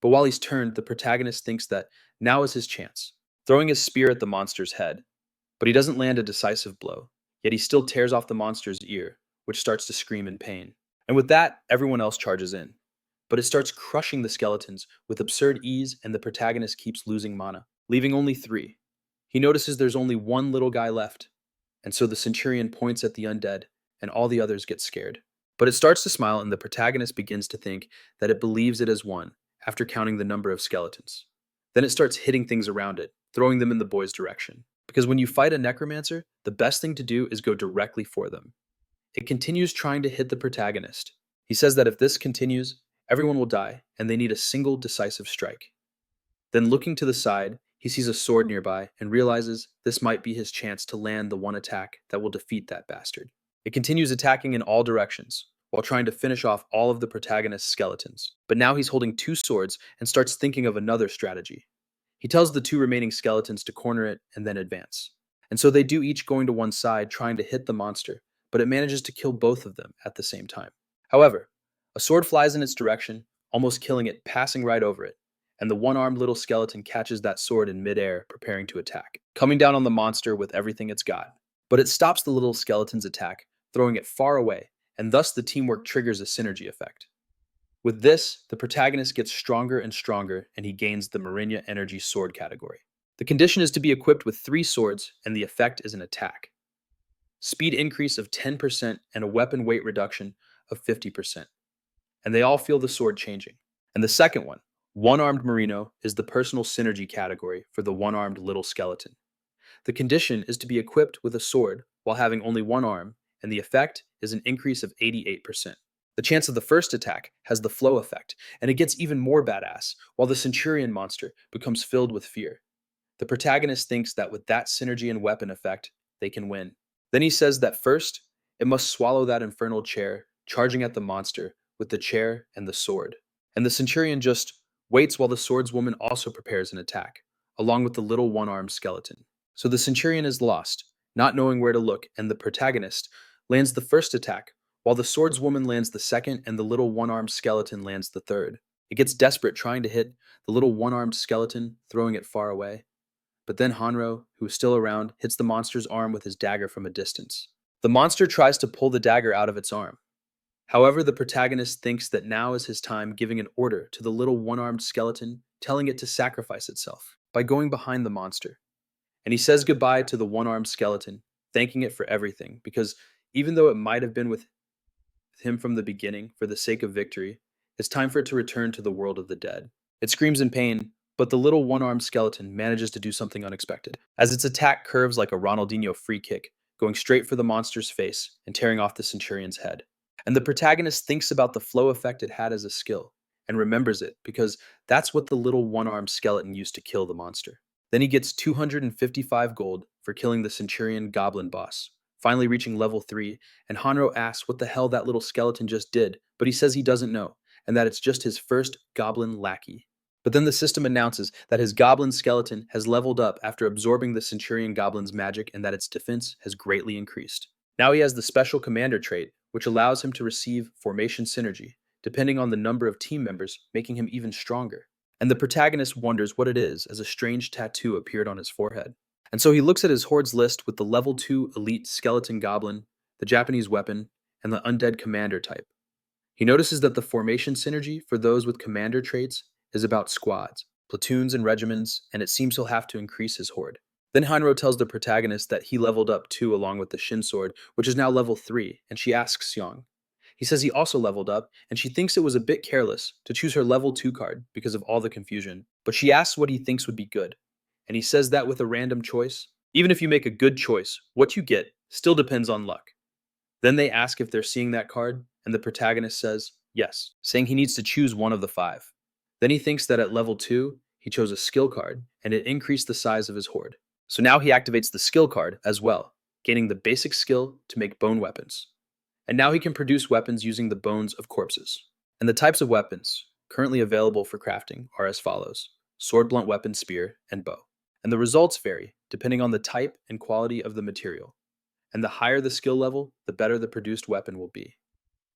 But while he's turned, the protagonist thinks that now is his chance, throwing his spear at the monster's head. But he doesn't land a decisive blow, yet he still tears off the monster's ear, which starts to scream in pain. And with that, everyone else charges in. But it starts crushing the skeletons with absurd ease, and the protagonist keeps losing mana, leaving only 3. He notices there's only one little guy left, and so the centurion points at the undead, and all the others get scared. But it starts to smile, and the protagonist begins to think that it believes it has won after counting the number of skeletons. Then it starts hitting things around it, throwing them in the boy's direction. Because when you fight a necromancer, the best thing to do is go directly for them. It continues trying to hit the protagonist. He says that if this continues, everyone will die, and they need a single decisive strike. Then, looking to the side, he sees a sword nearby and realizes this might be his chance to land the one attack that will defeat that bastard. It continues attacking in all directions, while trying to finish off all of the protagonist's skeletons. But now he's holding two swords and starts thinking of another strategy. He tells the two remaining skeletons to corner it and then advance. And so they do, each going to one side trying to hit the monster, but it manages to kill both of them at the same time. However, a sword flies in its direction, almost killing it, passing right over it, and the one-armed little skeleton catches that sword in midair, preparing to attack, coming down on the monster with everything it's got. But it stops the little skeleton's attack, throwing it far away, and thus the teamwork triggers a synergy effect. With this, the protagonist gets stronger and stronger, and he gains the Marinya Energy Sword category. The condition is to be equipped with 3 swords, and the effect is an attack. Speed increase of 10% and a weapon weight reduction of 50%. And they all feel the sword changing. And the second one-armed merino, is the personal synergy category for the one-armed little skeleton. The condition is to be equipped with a sword while having only one arm, and the effect is an increase of 88%. The chance of the first attack has the flow effect, and it gets even more badass, while the centurion monster becomes filled with fear. The protagonist thinks that with that synergy and weapon effect, they can win. Then he says that first, it must swallow that infernal chair, charging at the monster with the chair and the sword. And the centurion just waits while the swordswoman also prepares an attack, along with the little one-armed skeleton. So the centurion is lost, not knowing where to look, and the protagonist lands the first attack, while the swordswoman lands the second and the little one-armed skeleton lands the third. It gets desperate trying to hit the little one-armed skeleton, throwing it far away. But then Hanro, who is still around, hits the monster's arm with his dagger from a distance. The monster tries to pull the dagger out of its arm. However, the protagonist thinks that now is his time, giving an order to the little one-armed skeleton, telling it to sacrifice itself by going behind the monster. And he says goodbye to the one-armed skeleton, thanking it for everything, because even though it might have been with him from the beginning for the sake of victory, it's time for it to return to the world of the dead. It screams in pain, but the little one-armed skeleton manages to do something unexpected, as its attack curves like a Ronaldinho free kick, going straight for the monster's face and tearing off the centurion's head. And the protagonist thinks about the flow effect it had as a skill, and remembers it, because that's what the little one-armed skeleton used to kill the monster. Then he gets 255 gold for killing the centurion goblin boss, finally reaching level 3, and Hanro asks what the hell that little skeleton just did, but he says he doesn't know, and that it's just his first goblin lackey. But then the system announces that his goblin skeleton has leveled up after absorbing the centurion goblin's magic, and that its defense has greatly increased. Now he has the special commander trait, which allows him to receive formation synergy, depending on the number of team members, making him even stronger. And the protagonist wonders what it is as a strange tattoo appeared on his forehead. And so he looks at his horde's list with the level 2 elite skeleton goblin, the Japanese weapon, and the undead commander type. He notices that the formation synergy for those with commander traits is about squads, platoons, and regiments, and it seems he'll have to increase his horde. Then Hanro tells the protagonist that he leveled up too along with the Shin Sword, which is now level 3, and she asks Seong. He says he also leveled up, and she thinks it was a bit careless to choose her level 2 card because of all the confusion, but she asks what he thinks would be good. And he says that with a random choice, even if you make a good choice, what you get still depends on luck. Then they ask if they're seeing that card, and the protagonist says yes, saying he needs to choose one of the 5. Then he thinks that at level 2, he chose a skill card, and it increased the size of his horde. So now he activates the skill card as well, gaining the basic skill to make bone weapons. And now he can produce weapons using the bones of corpses. And the types of weapons currently available for crafting are as follows: sword, blunt weapon, spear, and bow. And the results vary depending on the type and quality of the material. And the higher the skill level, the better the produced weapon will be.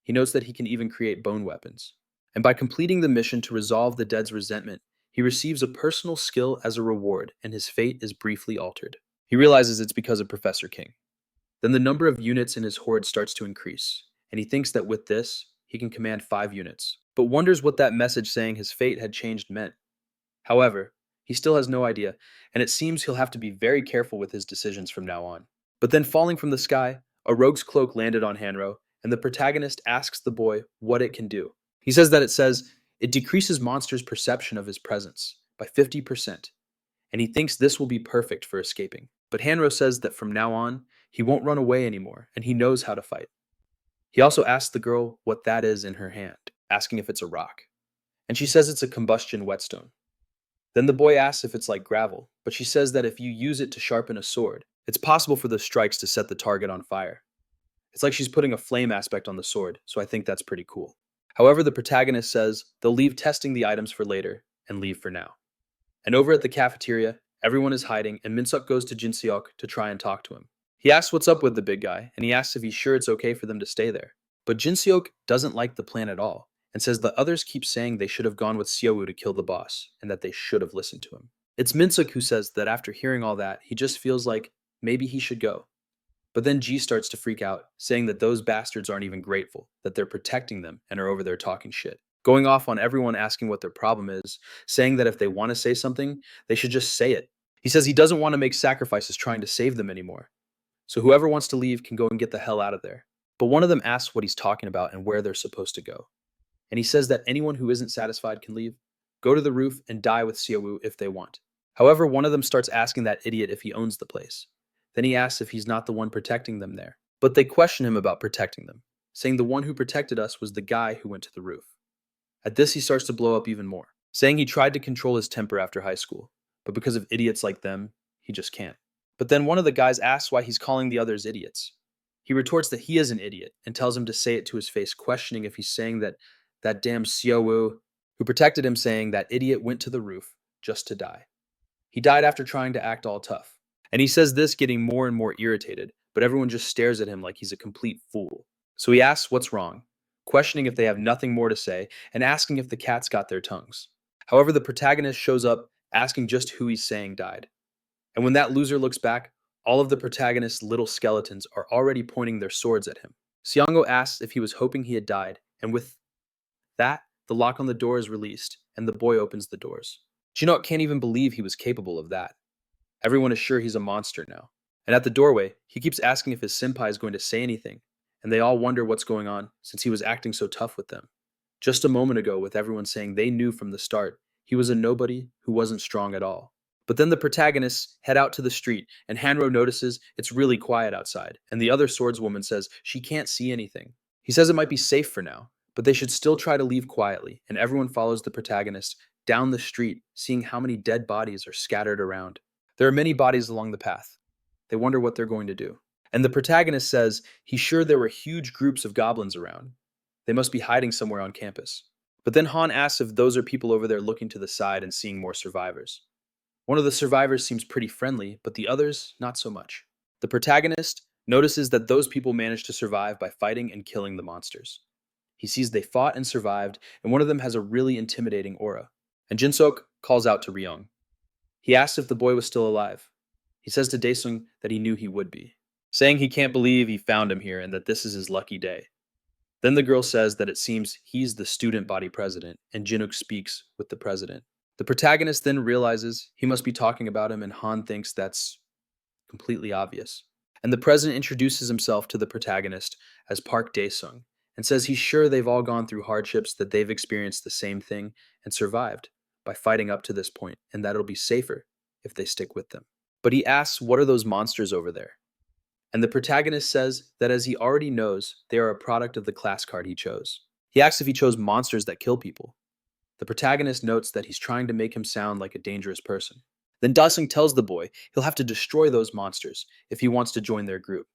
He notes that he can even create bone weapons. And by completing the mission to resolve the dead's resentment, he receives a personal skill as a reward, and his fate is briefly altered. He realizes it's because of Professor King. Then the number of units in his horde starts to increase, and he thinks that with this, he can command 5 units, but wonders what that message saying his fate had changed meant. However, he still has no idea, and it seems he'll have to be very careful with his decisions from now on. But then falling from the sky, a rogue's cloak landed on Hanro, and the protagonist asks the boy what it can do. He says that it decreases monsters' perception of his presence, by 50%, and he thinks this will be perfect for escaping. But Hanro says that from now on, he won't run away anymore, and he knows how to fight. He also asks the girl what that is in her hand, asking if it's a rock. And she says it's a combustion whetstone. Then the boy asks if it's like gravel, but she says that if you use it to sharpen a sword, it's possible for the strikes to set the target on fire. It's like she's putting a flame aspect on the sword, so I think that's pretty cool. However, the protagonist says they'll leave testing the items for later and leave for now. And over at the cafeteria, everyone is hiding, and Minseok goes to Jinseok to try and talk to him. He asks what's up with the big guy, and he asks if he's sure it's okay for them to stay there. But Jinseok doesn't like the plan at all, and says the others keep saying they should have gone with Seongwu to kill the boss, and that they should have listened to him. It's Minseok who says that after hearing all that, he just feels like maybe he should go. But then G starts to freak out, saying that those bastards aren't even grateful, that they're protecting them and are over there talking shit. Going off on everyone asking what their problem is, saying that if they want to say something, they should just say it. He says he doesn't want to make sacrifices trying to save them anymore. So whoever wants to leave can go and get the hell out of there. But one of them asks what he's talking about and where they're supposed to go. And he says that anyone who isn't satisfied can leave, go to the roof, and die with Seongwu if they want. However, one of them starts asking that idiot if he owns the place. Then he asks if he's not the one protecting them there. But they question him about protecting them, saying the one who protected us was the guy who went to the roof. At this, he starts to blow up even more, saying he tried to control his temper after high school, but because of idiots like them, he just can't. But then one of the guys asks why he's calling the others idiots. He retorts that he is an idiot and tells him to say it to his face, questioning if he's saying that damn Seongwu who protected him, saying that idiot went to the roof just to die. He died after trying to act all tough. And he says this getting more and more irritated, but everyone just stares at him like he's a complete fool. So he asks what's wrong, questioning if they have nothing more to say, and asking if the cats got their tongues. However, the protagonist shows up, asking just who he's saying died. And when that loser looks back, all of the protagonist's little skeletons are already pointing their swords at him. Seongwu asks if he was hoping he had died, and with that, the lock on the door is released, and the boy opens the doors. Jinok can't even believe he was capable of that. Everyone is sure he's a monster now. And at the doorway, he keeps asking if his senpai is going to say anything, and they all wonder what's going on since he was acting so tough with them. Just a moment ago, with everyone saying they knew from the start, he was a nobody who wasn't strong at all. But then the protagonists head out to the street, and Hanro notices it's really quiet outside, and the other swordswoman says she can't see anything. He says it might be safe for now, but they should still try to leave quietly, and everyone follows the protagonist down the street, seeing how many dead bodies are scattered around. There are many bodies along the path. They wonder what they're going to do. And the protagonist says he's sure there were huge groups of goblins around. They must be hiding somewhere on campus. But then Han asks if those are people over there looking to the side and seeing more survivors. One of the survivors seems pretty friendly, but the others, not so much. The protagonist notices that those people managed to survive by fighting and killing the monsters. He sees they fought and survived, and one of them has a really intimidating aura. And Jinseok calls out to Ryung. He asks if the boy was still alive. He says to Daesung that he knew he would be, saying he can't believe he found him here and that this is his lucky day. Then the girl says that it seems he's the student body president, and Jinuk speaks with the president. The protagonist then realizes he must be talking about him, and Han thinks that's completely obvious. And the president introduces himself to the protagonist as Park Daesung, and says he's sure they've all gone through hardships, that they've experienced the same thing and survived by fighting up to this point, and that it'll be safer if they stick with them. But he asks what are those monsters over there? And the protagonist says that as he already knows, they are a product of the class card he chose. He asks if he chose monsters that kill people. The protagonist notes that he's trying to make him sound like a dangerous person. Then Daesung tells the boy he'll have to destroy those monsters if he wants to join their group.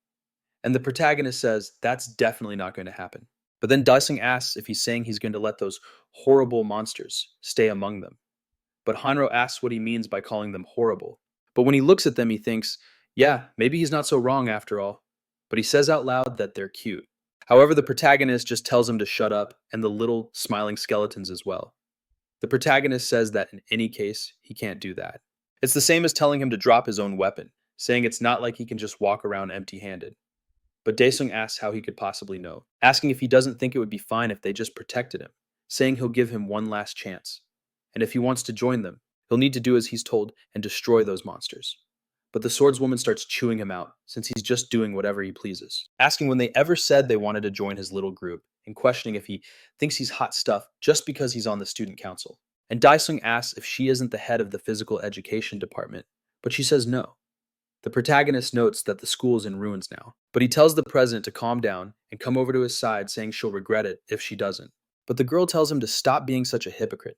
And the protagonist says that's definitely not going to happen. But then Daesung asks if he's saying he's going to let those horrible monsters stay among them. But Hanro asks what he means by calling them horrible. But when he looks at them, he thinks, yeah, maybe he's not so wrong after all. But he says out loud that they're cute. However, the protagonist just tells him to shut up, and the little smiling skeletons as well. The protagonist says that in any case, he can't do that. It's the same as telling him to drop his own weapon, saying it's not like he can just walk around empty-handed. But Daesung asks how he could possibly know, asking if he doesn't think it would be fine if they just protected him, saying he'll give him one last chance. And if he wants to join them, he'll need to do as he's told and destroy those monsters. But the swordswoman starts chewing him out, since he's just doing whatever he pleases, asking when they ever said they wanted to join his little group, and questioning if he thinks he's hot stuff just because he's on the student council. And Daesung asks if she isn't the head of the physical education department, but she says no. The protagonist notes that the school is in ruins now, but he tells the president to calm down and come over to his side, saying she'll regret it if she doesn't. But the girl tells him to stop being such a hypocrite,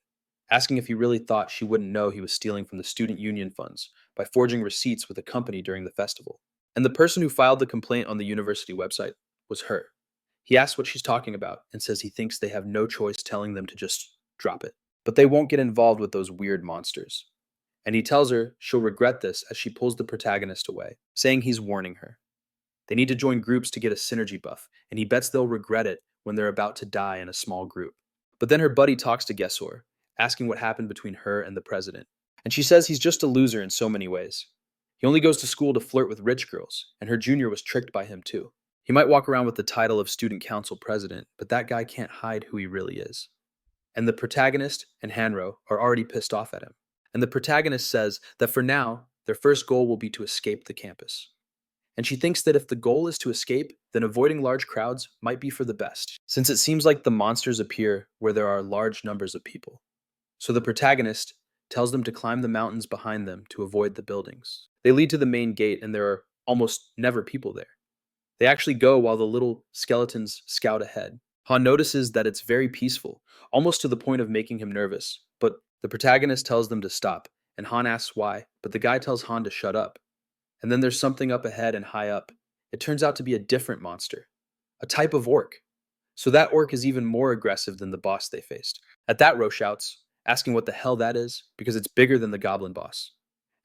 asking if he really thought she wouldn't know he was stealing from the student union funds by forging receipts with the company during the festival. And the person who filed the complaint on the university website was her. He asks what she's talking about and says he thinks they have no choice telling them to just drop it. But they won't get involved with those weird monsters. And he tells her she'll regret this as she pulls the protagonist away, saying he's warning her. They need to join groups to get a synergy buff, and he bets they'll regret it when they're about to die in a small group. But then her buddy talks to Gesor, asking what happened between her and the president. And she says he's just a loser in so many ways. He only goes to school to flirt with rich girls, and her junior was tricked by him too. He might walk around with the title of student council president, but that guy can't hide who he really is. And the protagonist and Hanro are already pissed off at him. And the protagonist says that for now, their first goal will be to escape the campus. And she thinks that if the goal is to escape, then avoiding large crowds might be for the best, since it seems like the monsters appear where there are large numbers of people. So the protagonist tells them to climb the mountains behind them to avoid the buildings. They lead to the main gate, and there are almost never people there. They actually go while the little skeletons scout ahead. Han notices that it's very peaceful, almost to the point of making him nervous, but the protagonist tells them to stop, and Han asks why, but the guy tells Han to shut up. And then there's something up ahead and high up. It turns out to be a different monster, a type of orc. So that orc is even more aggressive than the boss they faced. At that, Ro shouts, asking what the hell that is, because it's bigger than the goblin boss.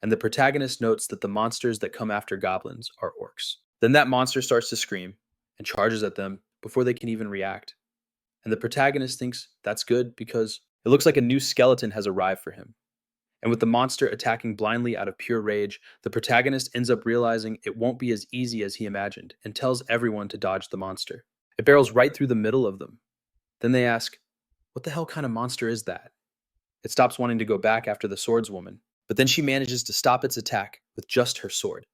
And the protagonist notes that the monsters that come after goblins are orcs. Then that monster starts to scream and charges at them before they can even react. And the protagonist thinks that's good because it looks like a new skeleton has arrived for him. And with the monster attacking blindly out of pure rage, the protagonist ends up realizing it won't be as easy as he imagined and tells everyone to dodge the monster. It barrels right through the middle of them. Then they ask, what the hell kind of monster is that? It stops wanting to go back after the swordswoman, but then she manages to stop its attack with just her sword.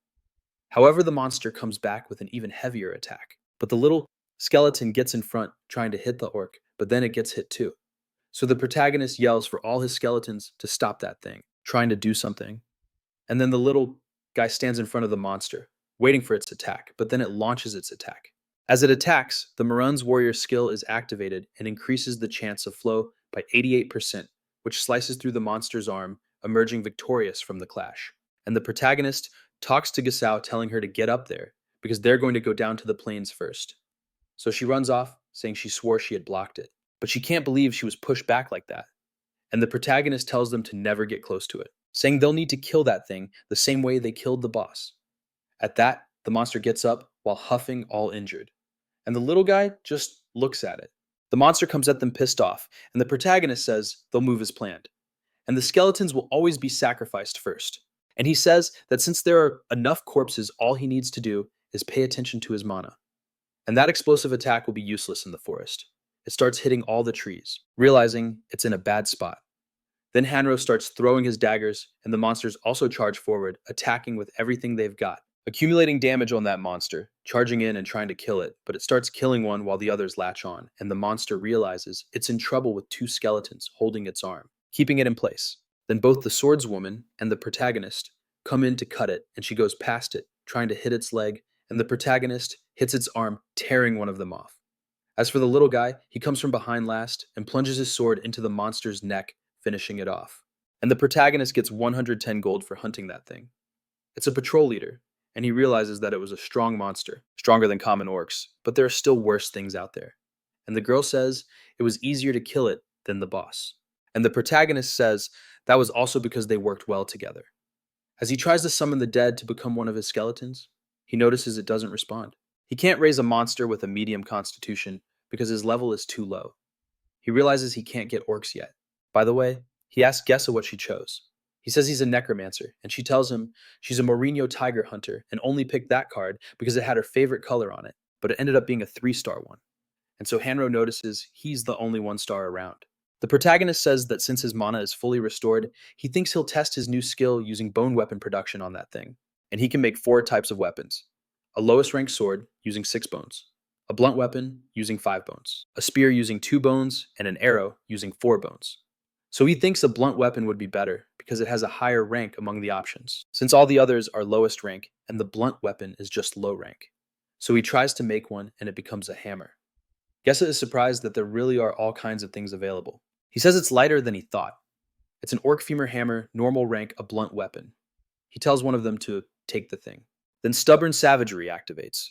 However, the monster comes back with an even heavier attack, but the little skeleton gets in front trying to hit the orc, but then it gets hit too. So the protagonist yells for all his skeletons to stop that thing, trying to do something. And then the little guy stands in front of the monster, waiting for its attack, but then it launches its attack. As it attacks, the Marun's warrior skill is activated and increases the chance of flow by 88%, which slices through the monster's arm, emerging victorious from the clash. And the protagonist talks to Gasao, telling her to get up there, because they're going to go down to the plains first. So she runs off, saying she swore she had blocked it. But she can't believe she was pushed back like that. And the protagonist tells them to never get close to it, saying they'll need to kill that thing the same way they killed the boss. At that, the monster gets up while huffing, all injured. And the little guy just looks at it. The monster comes at them pissed off, and the protagonist says they'll move as planned. And the skeletons will always be sacrificed first. And he says that since there are enough corpses, all he needs to do is pay attention to his mana. And that explosive attack will be useless in the forest. It starts hitting all the trees, realizing it's in a bad spot. Then Hanro starts throwing his daggers, and the monsters also charge forward, attacking with everything they've got, accumulating damage on that monster, charging in and trying to kill it, but it starts killing one while the others latch on, and the monster realizes it's in trouble with two skeletons holding its arm, keeping it in place. Then both the swordswoman and the protagonist come in to cut it, and she goes past it, trying to hit its leg, and the protagonist hits its arm, tearing one of them off. As for the little guy, he comes from behind last and plunges his sword into the monster's neck, finishing it off. And the protagonist gets 110 gold for hunting that thing. It's a patrol leader, and he realizes that it was a strong monster, stronger than common orcs, but there are still worse things out there. And the girl says it was easier to kill it than the boss. And the protagonist says that was also because they worked well together. As he tries to summon the dead to become one of his skeletons, he notices it doesn't respond. He can't raise a monster with a medium constitution because his level is too low. He realizes he can't get orcs yet. By the way, he asks Gessa what she chose. He says he's a necromancer, and she tells him she's a Mourinho tiger hunter and only picked that card because it had her favorite color on it, but it ended up being a 3-star one. And so Hanro notices he's the only 1-star around. The protagonist says that since his mana is fully restored, he thinks he'll test his new skill using bone weapon production on that thing. And he can make 4 types of weapons. A lowest ranked sword using 6 bones, a blunt weapon using 5 bones, a spear using 2 bones, and an arrow using 4 bones. So he thinks a blunt weapon would be better because it has a higher rank among the options, since all the others are lowest rank and the blunt weapon is just low rank. So he tries to make one and it becomes a hammer. Gessa is surprised that there really are all kinds of things available. He says it's lighter than he thought. It's an orc femur hammer, normal rank, a blunt weapon. He tells one of them to take the thing. Then stubborn savagery activates.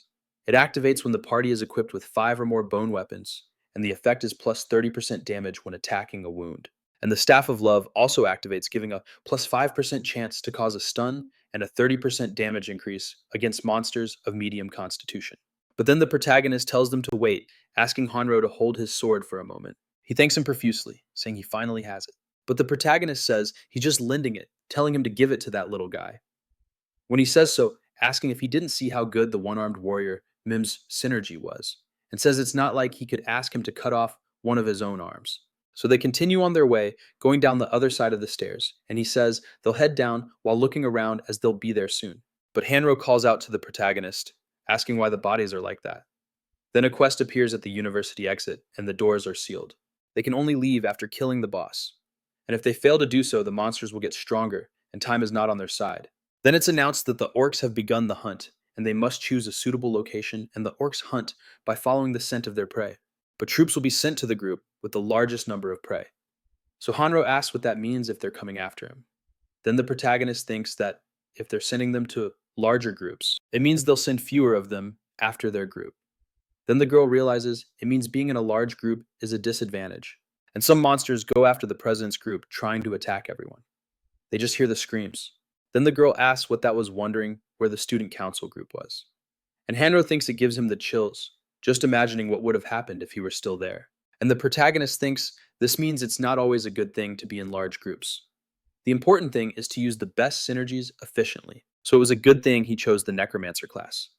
It activates when the party is equipped with 5 or more bone weapons, and the effect is plus 30% damage when attacking a wound. And the Staff of Love also activates, giving a plus 5% chance to cause a stun and a 30% damage increase against monsters of medium constitution. But then the protagonist tells them to wait, asking Hanro to hold his sword for a moment. He thanks him profusely, saying he finally has it. But the protagonist says he's just lending it, telling him to give it to that little guy. When he says so, asking if he didn't see how good the one-armed warrior Mim's synergy was, and says it's not like he could ask him to cut off one of his own arms. So they continue on their way, going down the other side of the stairs, and he says they'll head down while looking around as they'll be there soon. But Hanro calls out to the protagonist, asking why the bodies are like that. Then a quest appears at the university exit, and the doors are sealed. They can only leave after killing the boss. And if they fail to do so, the monsters will get stronger, and time is not on their side. Then it's announced that the orcs have begun the hunt, and they must choose a suitable location, and the orcs hunt by following the scent of their prey. But troops will be sent to the group with the largest number of prey. So Hanro asks what that means if they're coming after him. Then the protagonist thinks that if they're sending them to larger groups, it means they'll send fewer of them after their group. Then the girl realizes it means being in a large group is a disadvantage, and some monsters go after the president's group trying to attack everyone. They just hear the screams. Then the girl asks what that was, wondering where the student council group was. And Hanro thinks it gives him the chills, just imagining what would have happened if he were still there. And the protagonist thinks this means it's not always a good thing to be in large groups. The important thing is to use the best synergies efficiently. So it was a good thing he chose the Necromancer class.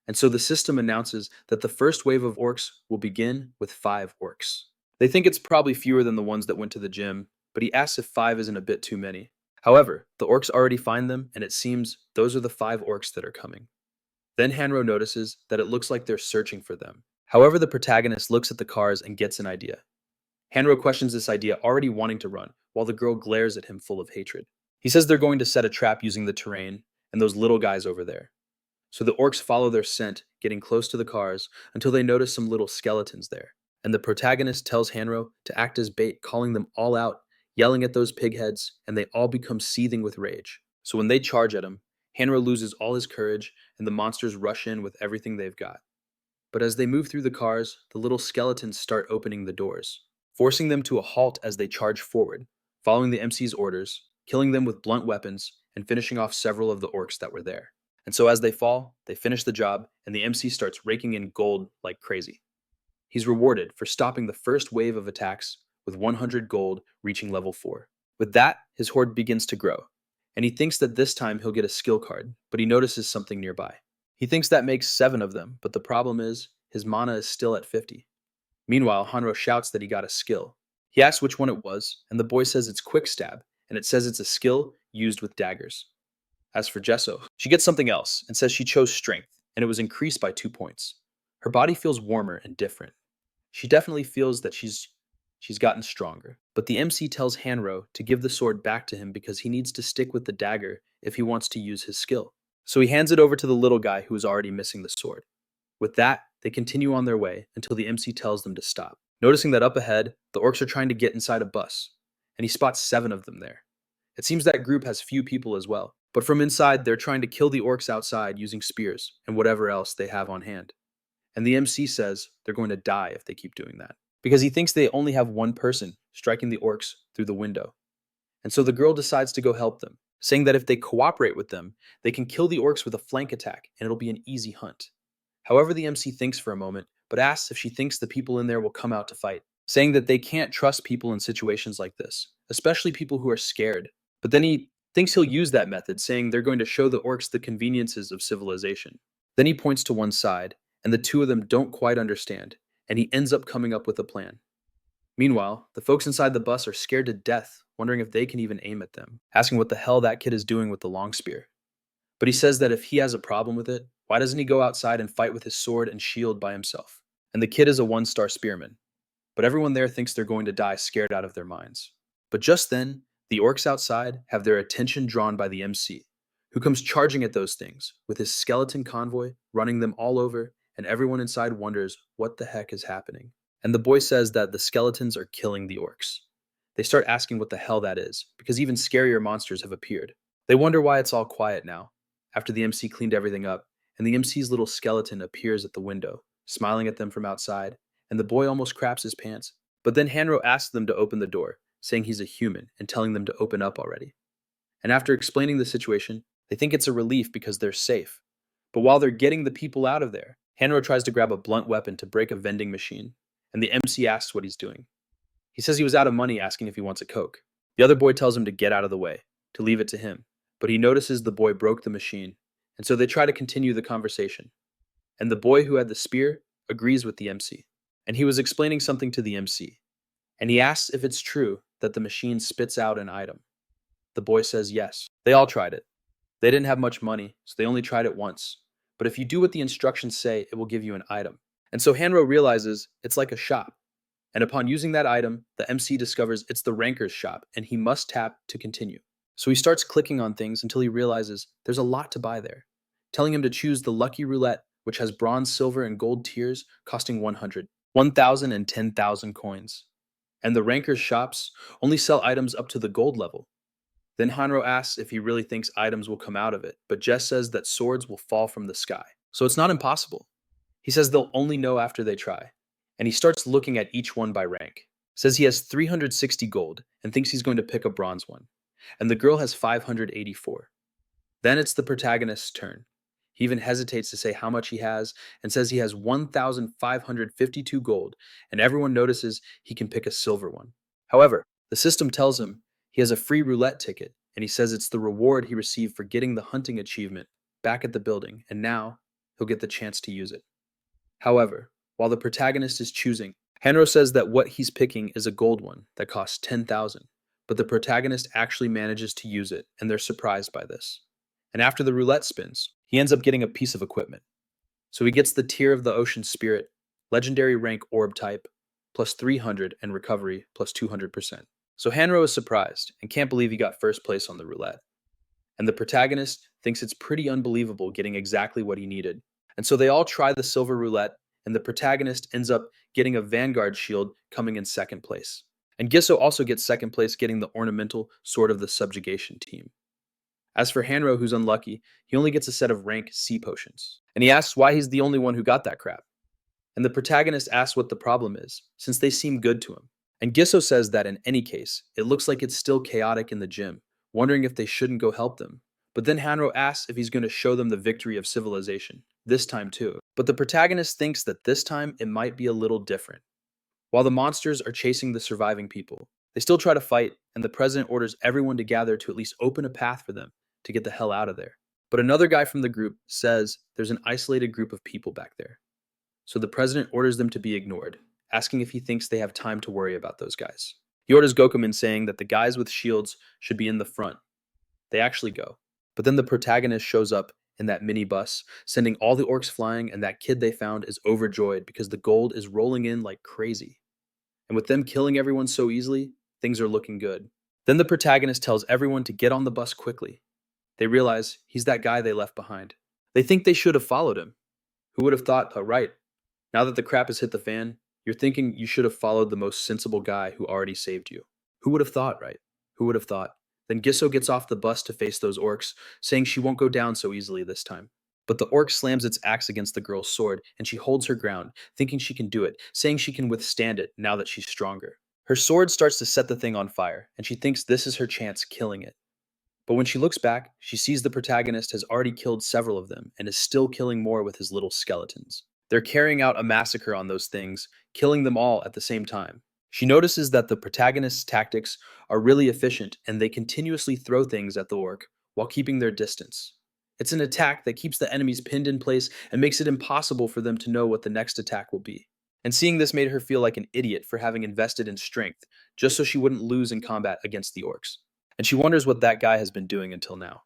And so the system announces that the first wave of orcs will begin with 5 orcs. They think it's probably fewer than the ones that went to the gym, but he asks if 5 isn't a bit too many. However, the orcs already find them, and it seems those are the 5 orcs that are coming. Then Hanro notices that it looks like they're searching for them. However, the protagonist looks at the cars and gets an idea. Hanro questions this idea, already wanting to run, while the girl glares at him full of hatred. He says they're going to set a trap using the terrain and those little guys over there. So the orcs follow their scent, getting close to the cars until they notice some little skeletons there. And the protagonist tells Hanro to act as bait, calling them all out, yelling at those pigheads, and they all become seething with rage. So when they charge at him, Hanro loses all his courage, and the monsters rush in with everything they've got. But as they move through the cars, the little skeletons start opening the doors, forcing them to a halt as they charge forward, following the MC's orders, killing them with blunt weapons, and finishing off several of the orcs that were there. And so as they fall, they finish the job, and the MC starts raking in gold like crazy. He's rewarded for stopping the first wave of attacks with 100 gold, reaching level 4. With that, his horde begins to grow, and he thinks that this time he'll get a skill card, but he notices something nearby. He thinks that makes 7 of them, but the problem is, his mana is still at 50. Meanwhile, Hanro shouts that he got a skill. He asks which one it was, and the boy says it's Quick Stab, and it says it's a skill used with daggers. As for Jesso, she gets something else, and says she chose Strength, and it was increased by 2 points. Her body feels warmer and different. She definitely feels that she's gotten stronger. But the MC tells Hanro to give the sword back to him because he needs to stick with the dagger if he wants to use his skill. So he hands it over to the little guy who is already missing the sword. With that, they continue on their way until the MC tells them to stop. Noticing that up ahead, the orcs are trying to get inside a bus, and he spots 7 of them there. It seems that group has few people as well, but from inside they're trying to kill the orcs outside using spears and whatever else they have on hand. And the MC says they're going to die if they keep doing that, because he thinks they only have one person striking the orcs through the window. And so the girl decides to go help them, saying that if they cooperate with them, they can kill the orcs with a flank attack and it'll be an easy hunt. However, the MC thinks for a moment, but asks if she thinks the people in there will come out to fight, saying that they can't trust people in situations like this, especially people who are scared. But then he thinks he'll use that method, saying they're going to show the orcs the conveniences of civilization. Then he points to one side, and the 2 of them don't quite understand, and he ends up coming up with a plan. Meanwhile, the folks inside the bus are scared to death, wondering if they can even aim at them, asking what the hell that kid is doing with the long spear. But he says that if he has a problem with it, why doesn't he go outside and fight with his sword and shield by himself? And the kid is a 1-star spearman. But everyone there thinks they're going to die scared out of their minds. But just then, the orcs outside have their attention drawn by the MC, who comes charging at those things with his skeleton convoy, running them all over, and everyone inside wonders what the heck is happening. And the boy says that the skeletons are killing the orcs. They start asking what the hell that is, because even scarier monsters have appeared. They wonder why it's all quiet now, after the MC cleaned everything up, and the MC's little skeleton appears at the window, smiling at them from outside, and the boy almost craps his pants. But then Hanro asks them to open the door, saying he's a human and telling them to open up already. And after explaining the situation, they think it's a relief because they're safe. But while they're getting the people out of there, Hanro tries to grab a blunt weapon to break a vending machine, and the MC asks what he's doing. He says he was out of money, asking if he wants a Coke. The other boy tells him to get out of the way, to leave it to him, but he notices the boy broke the machine, and so they try to continue the conversation. And the boy who had the spear agrees with the MC, and he was explaining something to the MC, and he asks if it's true that the machine spits out an item. The boy says yes. They all tried it. They didn't have much money, so they only tried it once. But if you do what the instructions say, it will give you an item. And so Hanro realizes it's like a shop. And upon using that item, the MC discovers it's the ranker's shop, and he must tap to continue. So he starts clicking on things until he realizes there's a lot to buy there, telling him to choose the lucky roulette, which has bronze, silver, and gold tiers costing 100, 1,000, and 10,000 coins. And the ranker's shops only sell items up to the gold level. Then Hanro asks if he really thinks items will come out of it, but Jess says that swords will fall from the sky. So it's not impossible. He says they'll only know after they try. And he starts looking at each one by rank. Says he has 360 gold and thinks he's going to pick a bronze one. And the girl has 584. Then it's the protagonist's turn. He even hesitates to say how much he has and says he has 1,552 gold, and everyone notices he can pick a silver one. However, the system tells him he has a free roulette ticket, and he says it's the reward he received for getting the hunting achievement back at the building, and now he'll get the chance to use it. However, while the protagonist is choosing, Hanro says that what he's picking is a gold one that costs 10,000, but the protagonist actually manages to use it, and they're surprised by this. And after the roulette spins, he ends up getting a piece of equipment. So he gets the Tear of the Ocean Spirit, legendary rank orb type, plus 300, and recovery, plus 200%. So Hanro is surprised and can't believe he got first place on the roulette. And the protagonist thinks it's pretty unbelievable getting exactly what he needed. And so they all try the silver roulette, and the protagonist ends up getting a Vanguard shield, coming in second place. And Gisso also gets second place, getting the ornamental Sword of the Subjugation team. As for Hanro, who's unlucky, he only gets a set of rank C potions. And he asks why he's the only one who got that crap. And the protagonist asks what the problem is, since they seem good to him. And Gisso says that in any case, it looks like it's still chaotic in the gym, wondering if they shouldn't go help them. But then Hanro asks if he's going to show them the victory of civilization, this time too. But the protagonist thinks that this time it might be a little different. While the monsters are chasing the surviving people, they still try to fight, and the president orders everyone to gather to at least open a path for them to get the hell out of there. But another guy from the group says there's an isolated group of people back there. So the president orders them to be ignored, asking if he thinks they have time to worry about those guys. He orders Gokumin, saying that the guys with shields should be in the front. They actually go. But then the protagonist shows up in that minibus, sending all the orcs flying, and that kid they found is overjoyed because the gold is rolling in like crazy. And with them killing everyone so easily, things are looking good. Then the protagonist tells everyone to get on the bus quickly. They realize he's that guy they left behind. They think they should have followed him. Who would have thought, right, now that the crap has hit the fan, you're thinking you should have followed the most sensible guy who already saved you. Who would have thought, right? Who would have thought? Then Gisso gets off the bus to face those orcs, saying she won't go down so easily this time. But the orc slams its axe against the girl's sword, and she holds her ground, thinking she can do it, saying she can withstand it now that she's stronger. Her sword starts to set the thing on fire, and she thinks this is her chance killing it. But when she looks back, she sees the protagonist has already killed several of them and is still killing more with his little skeletons. They're carrying out a massacre on those things, killing them all at the same time. She notices that the protagonist's tactics are really efficient, and they continuously throw things at the orc while keeping their distance. It's an attack that keeps the enemies pinned in place and makes it impossible for them to know what the next attack will be. And seeing this made her feel like an idiot for having invested in strength, just so she wouldn't lose in combat against the orcs. And she wonders what that guy has been doing until now.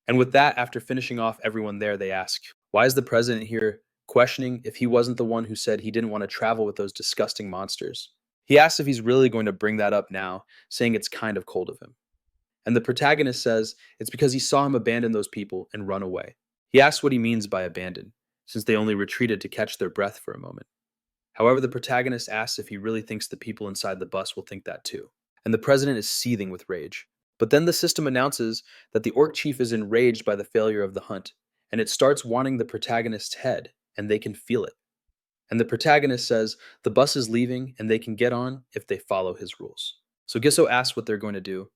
And with that, after finishing off everyone there, they ask, why is the president here, questioning if he wasn't the one who said he didn't want to travel with those disgusting monsters? He asks if he's really going to bring that up now, saying it's kind of cold of him. And the protagonist says it's because he saw him abandon those people and run away. He asks what he means by abandon, since they only retreated to catch their breath for a moment. However, the protagonist asks if he really thinks the people inside the bus will think that too. And the president is seething with rage. But then the system announces that the orc chief is enraged by the failure of the hunt, and it starts wanting the protagonist's head, and they can feel it. And the protagonist says the bus is leaving and they can get on if they follow his rules. So Gisso asks what they're going to do,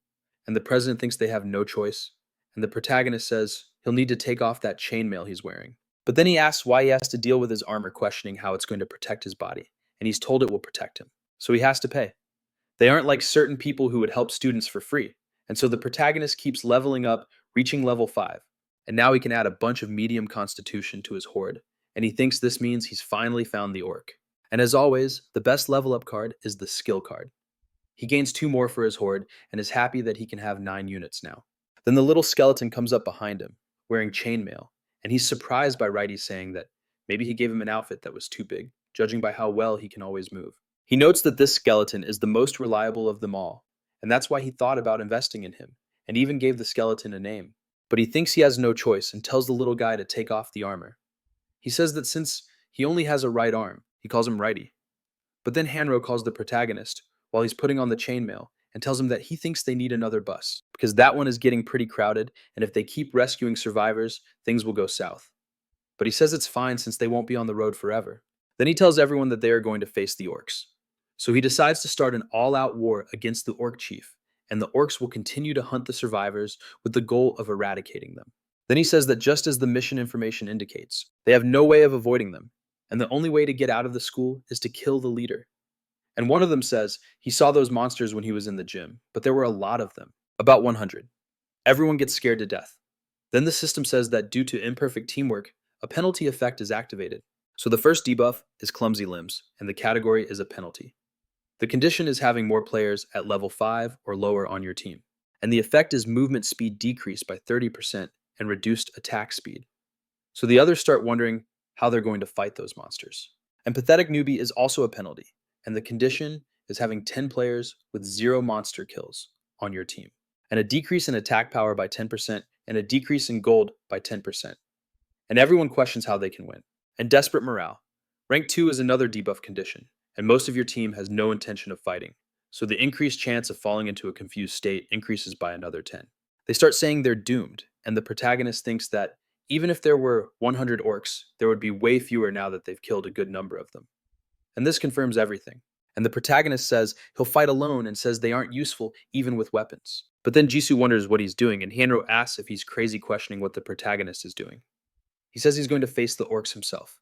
and the president thinks they have no choice, and the protagonist says he'll need to take off that chainmail he's wearing. But then he asks why he has to deal with his armor, questioning how it's going to protect his body, and he's told it will protect him. So he has to pay. They aren't like certain people who would help students for free, and so the protagonist keeps leveling up, reaching level 5, and now he can add a bunch of medium constitution to his horde, and he thinks this means he's finally found the orc. And as always, the best level up card is the skill card. He gains 2 more for his horde and is happy that he can have 9 units now. Then the little skeleton comes up behind him, wearing chainmail, and he's surprised by Righty saying that maybe he gave him an outfit that was too big, judging by how well he can always move. He notes that this skeleton is the most reliable of them all, and that's why he thought about investing in him, and even gave the skeleton a name. But he thinks he has no choice and tells the little guy to take off the armor. He says that since he only has a right arm, he calls him Righty. But then Hanro calls the protagonist while he's putting on the chainmail and tells him that he thinks they need another bus, because that one is getting pretty crowded, and if they keep rescuing survivors, things will go south. But he says it's fine since they won't be on the road forever. Then he tells everyone that they are going to face the orcs. So he decides to start an all-out war against the orc chief, and the orcs will continue to hunt the survivors with the goal of eradicating them. Then he says that just as the mission information indicates, they have no way of avoiding them, and the only way to get out of the school is to kill the leader. And one of them says he saw those monsters when he was in the gym, but there were a lot of them, about 100. Everyone gets scared to death. Then the system says that due to imperfect teamwork, a penalty effect is activated. So the first debuff is clumsy limbs, and the category is a penalty. The condition is having more players at level 5 or lower on your team, and the effect is movement speed decreased by 30% and reduced attack speed. So the others start wondering how they're going to fight those monsters. And Pathetic Newbie is also a penalty, and the condition is having 10 players with 0 monster kills on your team, and a decrease in attack power by 10% and a decrease in gold by 10%. And everyone questions how they can win. And Desperate Morale. Rank 2 is another debuff condition, and most of your team has no intention of fighting, so the increased chance of falling into a confused state increases by another 10. They start saying they're doomed, and the protagonist thinks that even if there were 100 orcs, there would be way fewer now that they've killed a good number of them. And this confirms everything. And the protagonist says he'll fight alone and says they aren't useful even with weapons. But then Jisoo wonders what he's doing, and Hanro asks if he's crazy questioning what the protagonist is doing. He says he's going to face the orcs himself.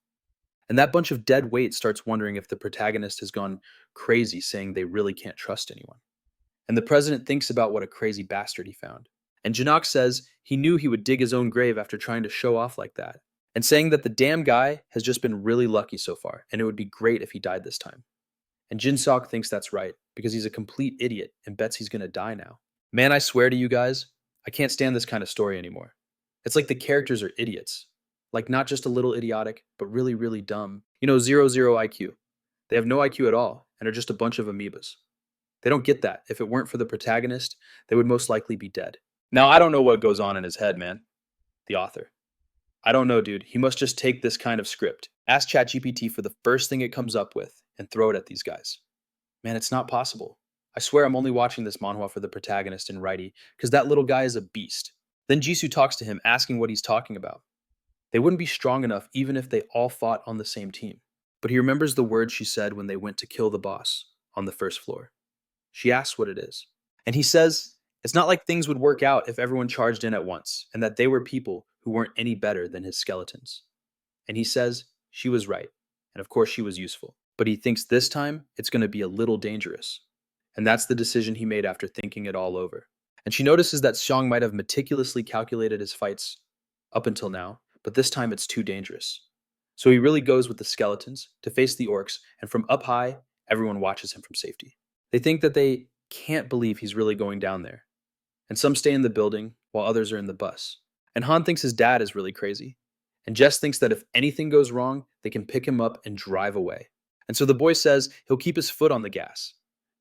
And that bunch of dead weight starts wondering if the protagonist has gone crazy, saying they really can't trust anyone. And the president thinks about what a crazy bastard he found. And Janok says he knew he would dig his own grave after trying to show off like that, and saying that the damn guy has just been really lucky so far, and it would be great if he died this time. And Jinsok thinks that's right, because he's a complete idiot and bets he's gonna die now. Man, I swear to you guys, I can't stand this kind of story anymore. It's like the characters are idiots. Like not just a little idiotic, but really, really dumb. 0 IQ. They have no IQ at all, and are just a bunch of amoebas. They don't get that. If it weren't for the protagonist, they would most likely be dead. Now, I don't know what goes on in his head, man. The author. I don't know, dude. He must just take this kind of script, ask ChatGPT for the first thing it comes up with, and throw it at these guys. Man, it's not possible. I swear I'm only watching this manhwa for the protagonist and Righty, because that little guy is a beast. Then Jisoo talks to him, asking what he's talking about. They wouldn't be strong enough even if they all fought on the same team. But he remembers the words she said when they went to kill the boss on the first floor. She asks what it is. And he says it's not like things would work out if everyone charged in at once, and that they were people who weren't any better than his skeletons. And he says she was right, and of course she was useful. But he thinks this time it's going to be a little dangerous. And that's the decision he made after thinking it all over. And she notices that Seong might have meticulously calculated his fights up until now, but this time it's too dangerous. So he really goes with the skeletons to face the orcs, and from up high, everyone watches him from safety. They think that they can't believe he's really going down there. And some stay in the building, while others are in the bus. And Han thinks his dad is really crazy. And Jess thinks that if anything goes wrong, they can pick him up and drive away. And so the boy says he'll keep his foot on the gas.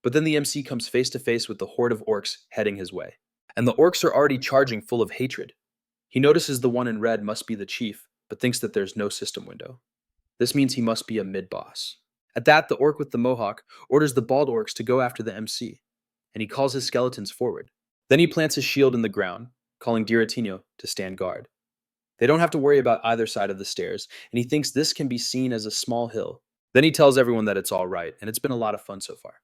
But then the MC comes face to face with the horde of orcs heading his way. And the orcs are already charging full of hatred. He notices the one in red must be the chief, but thinks that there's no system window. This means he must be a mid-boss. At that, the orc with the mohawk orders the bald orcs to go after the MC, and he calls his skeletons forward. Then he plants his shield in the ground, calling Diratino to stand guard. They don't have to worry about either side of the stairs, and he thinks this can be seen as a small hill. Then he tells everyone that it's all right, and it's been a lot of fun so far.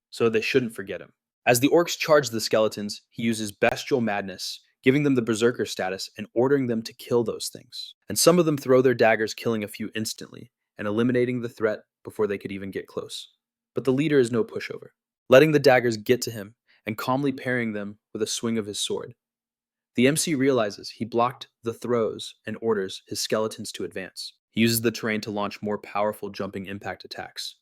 So they shouldn't forget him. As the orcs charge the skeletons, he uses bestial madness, giving them the berserker status and ordering them to kill those things. And some of them throw their daggers, killing a few instantly, and eliminating the threat before they could even get close. But the leader is no pushover, letting the daggers get to him and calmly parrying them with a swing of his sword. The MC realizes he blocked the throws and orders his skeletons to advance. He uses the terrain to launch more powerful jumping impact attacks.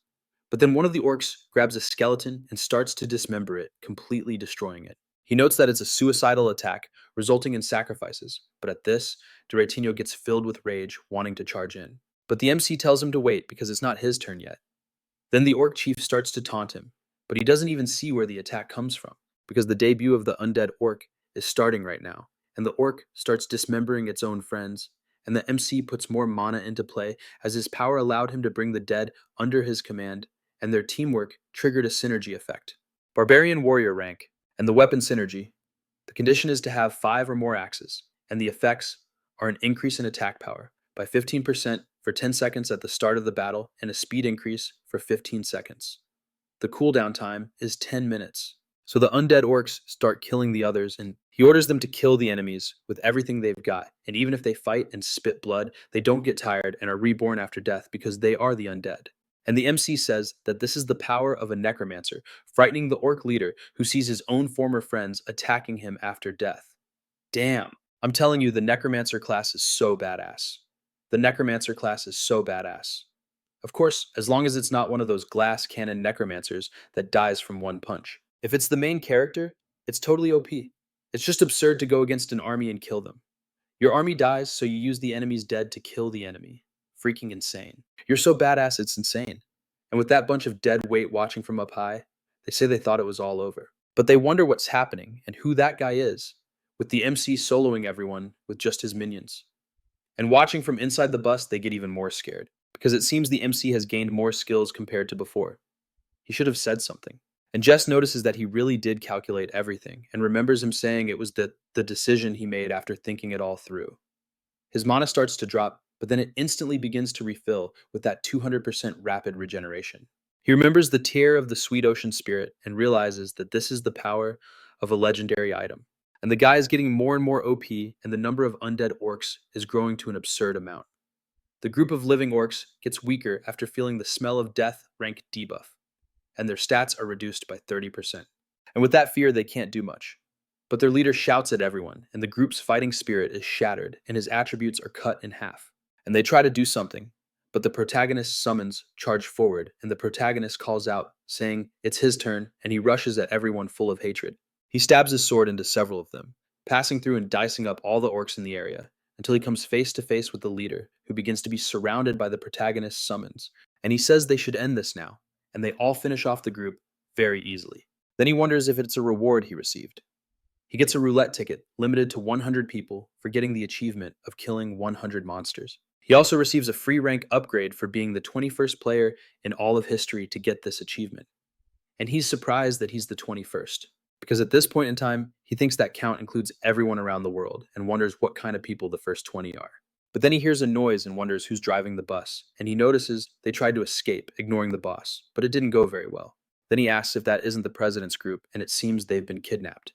But then one of the orcs grabs a skeleton and starts to dismember it, completely destroying it. He notes that it's a suicidal attack, resulting in sacrifices, but at this, Diratino gets filled with rage, wanting to charge in. But the MC tells him to wait because it's not his turn yet. Then the orc chief starts to taunt him, but he doesn't even see where the attack comes from, because the debut of the undead orc is starting right now, and the orc starts dismembering its own friends, and the MC puts more mana into play as his power allowed him to bring the dead under his command, and their teamwork triggered a synergy effect. Barbarian warrior rank, and the weapon synergy. The condition is to have 5 or more axes, and the effects are an increase in attack power by 15% for 10 seconds at the start of the battle and a speed increase for 15 seconds. The cooldown time is 10 minutes. So the undead orcs start killing the others, and he orders them to kill the enemies with everything they've got. And even if they fight and spit blood, they don't get tired and are reborn after death because they are the undead. And the MC says that this is the power of a necromancer, frightening the orc leader who sees his own former friends attacking him after death. Damn. I'm telling you, the necromancer class is so badass. The necromancer class is so badass. Of course, as long as it's not one of those glass cannon necromancers that dies from one punch. If it's the main character, it's totally OP. It's just absurd to go against an army and kill them. Your army dies, so you use the enemy's dead to kill the enemy. Freaking insane. You're so badass, it's insane. And with that bunch of dead weight watching from up high, they say they thought it was all over. But they wonder what's happening and who that guy is, with the MC soloing everyone with just his minions. And watching from inside the bus, they get even more scared, because it seems the MC has gained more skills compared to before. He should have said something. And Jess notices that he really did calculate everything, and remembers him saying it was the decision he made after thinking it all through. His mana starts to drop, but then it instantly begins to refill with that 200% rapid regeneration. He remembers the tear of the sweet ocean spirit and realizes that this is the power of a legendary item. And the guy is getting more and more OP, and the number of undead orcs is growing to an absurd amount. The group of living orcs gets weaker after feeling the smell of death rank debuff, and their stats are reduced by 30%. And with that fear, they can't do much. But their leader shouts at everyone, and the group's fighting spirit is shattered, and his attributes are cut in half. And they try to do something, but the protagonist summons charge forward, and the protagonist calls out, saying it's his turn, and he rushes at everyone full of hatred. He stabs his sword into several of them, passing through and dicing up all the orcs in the area, until he comes face to face with the leader, who begins to be surrounded by the protagonist's summons. And he says they should end this now, and they all finish off the group very easily. Then he wonders if it's a reward he received. He gets a roulette ticket, limited to 100 people, for getting the achievement of killing 100 monsters. He also receives a free rank upgrade for being the 21st player in all of history to get this achievement. And he's surprised that he's the 21st, because at this point in time, he thinks that count includes everyone around the world and wonders what kind of people the first 20 are. But then he hears a noise and wonders who's driving the bus, and he notices they tried to escape, ignoring the boss, but it didn't go very well. Then he asks if that isn't the president's group, and it seems they've been kidnapped.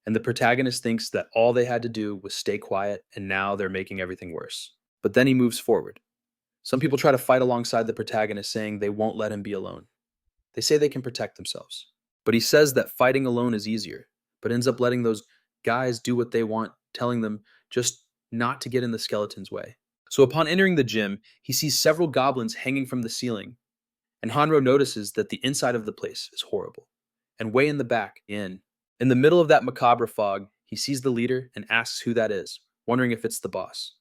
And the protagonist thinks that all they had to do was stay quiet, and now they're making everything worse. But then he moves forward. Some people try to fight alongside the protagonist, saying they won't let him be alone. They say they can protect themselves. But he says that fighting alone is easier, but ends up letting those guys do what they want, telling them just not to get in the skeleton's way. So upon entering the gym, he sees several goblins hanging from the ceiling, and Hanro notices that the inside of the place is horrible. And way in the back, in the middle of that macabre fog, he sees the leader and asks who that is, wondering if it's the boss.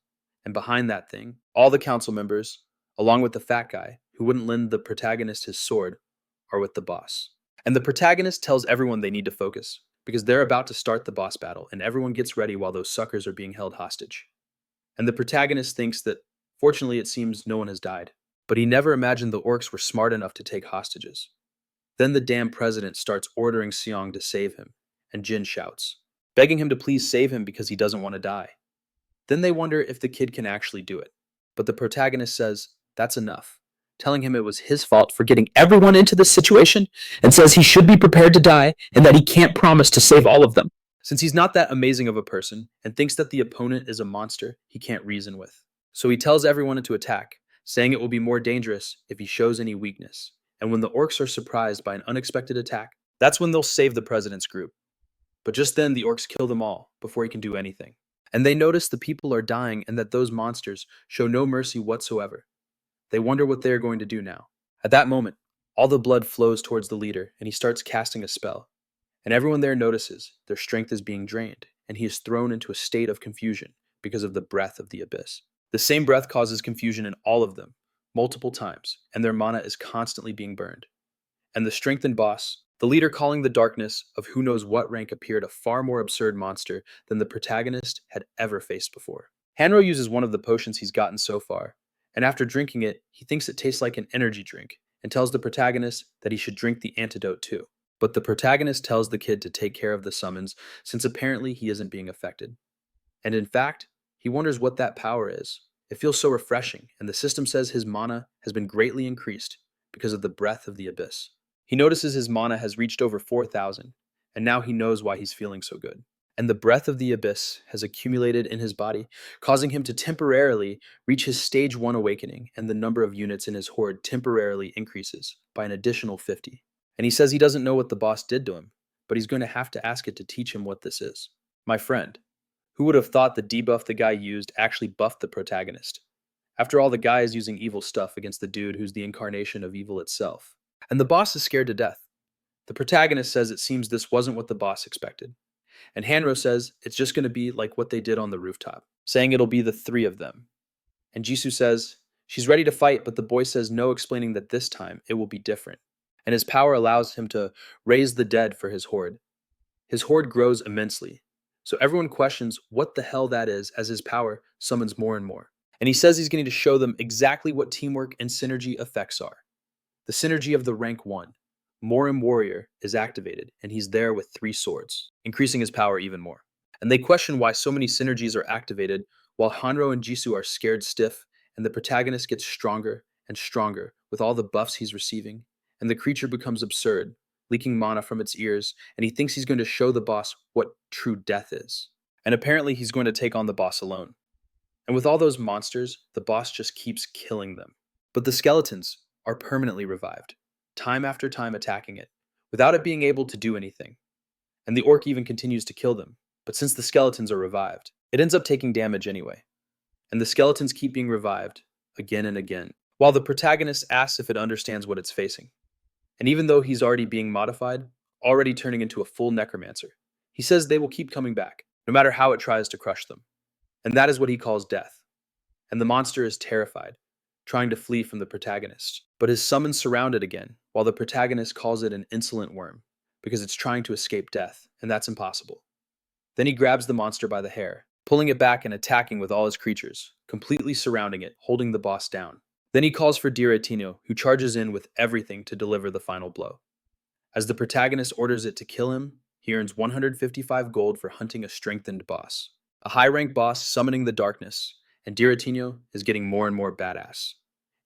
And behind that thing, all the council members, along with the fat guy, who wouldn't lend the protagonist his sword are with the boss. And the protagonist tells everyone they need to focus because they're about to start the boss battle and everyone gets ready while those suckers are being held hostage. And the protagonist thinks that, fortunately, it seems no one has died. But he never imagined the orcs were smart enough to take hostages. Then the damn president starts ordering Seong to save him, and Jin shouts, begging him to please save him because he doesn't want to die. Then they wonder if the kid can actually do it. But the protagonist says that's enough, telling him it was his fault for getting everyone into this situation and says he should be prepared to die and that he can't promise to save all of them. Since he's not that amazing of a person and thinks that the opponent is a monster he can't reason with. So he tells everyone to attack, saying it will be more dangerous if he shows any weakness. And when the orcs are surprised by an unexpected attack, that's when they'll save the president's group. But just then the orcs kill them all before he can do anything. And they notice the people are dying and that those monsters show no mercy whatsoever. They wonder what they are going to do now. At that moment, all the blood flows towards the leader and he starts casting a spell. And everyone there notices their strength is being drained and he is thrown into a state of confusion because of the breath of the abyss. The same breath causes confusion in all of them, multiple times, and their mana is constantly being burned. And the strengthened boss, the leader calling the darkness of who knows what rank, appeared a far more absurd monster than the protagonist had ever faced before. Hanro uses one of the potions he's gotten so far, and after drinking it, he thinks it tastes like an energy drink and tells the protagonist that he should drink the antidote too. But the protagonist tells the kid to take care of the summons since apparently he isn't being affected. And in fact, he wonders what that power is. It feels so refreshing, and the system says his mana has been greatly increased because of the breath of the abyss. He notices his mana has reached over 4,000, and now he knows why he's feeling so good. And the breath of the abyss has accumulated in his body, causing him to temporarily reach his stage 1 awakening, and the number of units in his horde temporarily increases by an additional 50. And he says he doesn't know what the boss did to him, but he's going to have to ask it to teach him what this is. My friend, who would have thought the debuff the guy used actually buffed the protagonist? After all, the guy is using evil stuff against the dude who's the incarnation of evil itself. And the boss is scared to death. The protagonist says it seems this wasn't what the boss expected. And Hanro says it's just going to be like what they did on the rooftop, saying it'll be the 3 of them. And Jisoo says she's ready to fight, but the boy says no, explaining that this time it will be different. And his power allows him to raise the dead for his horde. His horde grows immensely, so everyone questions what the hell that is as his power summons more and more. And he says he's going to show them exactly what teamwork and synergy effects are. The synergy of the rank 1, Morim Warrior, is activated, and he's there with 3 swords, increasing his power even more. And they question why so many synergies are activated while Hanro and Jisoo are scared stiff, and the protagonist gets stronger and stronger with all the buffs he's receiving, and the creature becomes absurd, leaking mana from its ears, and he thinks he's going to show the boss what true death is. And apparently he's going to take on the boss alone. And with all those monsters, the boss just keeps killing them. But the skeletons are permanently revived, time after time attacking it, without it being able to do anything. And the orc even continues to kill them, but since the skeletons are revived, it ends up taking damage anyway. And the skeletons keep being revived, again and again, while the protagonist asks if it understands what it's facing. And even though he's already being modified, already turning into a full necromancer, he says they will keep coming back, no matter how it tries to crush them. And that is what he calls death. And the monster is terrified, trying to flee from the protagonist, but is summoned surrounded again, while the protagonist calls it an insolent worm, because it's trying to escape death, and that's impossible. Then he grabs the monster by the hair, pulling it back and attacking with all his creatures, completely surrounding it, holding the boss down. Then he calls for Diratino, who charges in with everything to deliver the final blow. As the protagonist orders it to kill him, he earns 155 gold for hunting a strengthened boss. A high-rank boss summoning the darkness, and Diratino is getting more and more badass.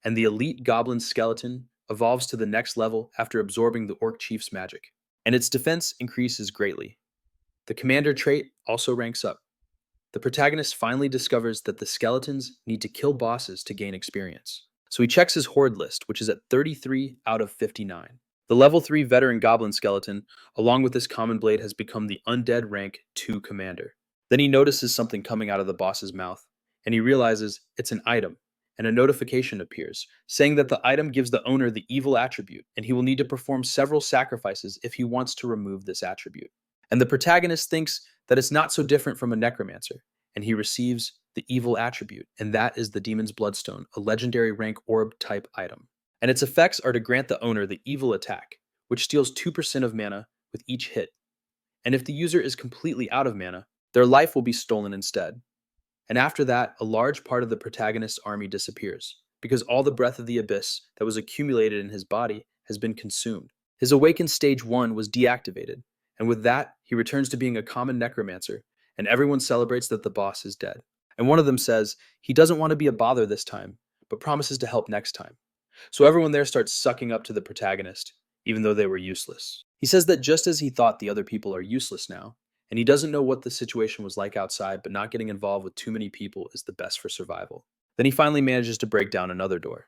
And the elite goblin skeleton evolves to the next level after absorbing the orc chief's magic, and its defense increases greatly. The commander trait also ranks up. The protagonist finally discovers that the skeletons need to kill bosses to gain experience. So he checks his horde list, which is at 33 out of 59. The level 3 veteran goblin skeleton, along with his common blade, has become the undead rank 2 commander. Then he notices something coming out of the boss's mouth, and he realizes it's an item, and a notification appears, saying that the item gives the owner the evil attribute, and he will need to perform several sacrifices if he wants to remove this attribute. And the protagonist thinks that it's not so different from a necromancer, and he receives the evil attribute, and that is the Demon's Bloodstone, a legendary rank orb type item. and its effects are to grant the owner the evil attack, which steals 2% of mana with each hit. And if the user is completely out of mana, their life will be stolen instead. And after that, a large part of the protagonist's army disappears, because all the breath of the abyss that was accumulated in his body has been consumed. His awakened stage 1 was deactivated, and with that, he returns to being a common necromancer, and everyone celebrates that the boss is dead. And one of them says he doesn't want to be a bother this time, but promises to help next time. So everyone there starts sucking up to the protagonist, even though they were useless. He says that just as he thought the other people are useless now, and he doesn't know what the situation was like outside, but not getting involved with too many people is the best for survival. Then he finally manages to break down another door.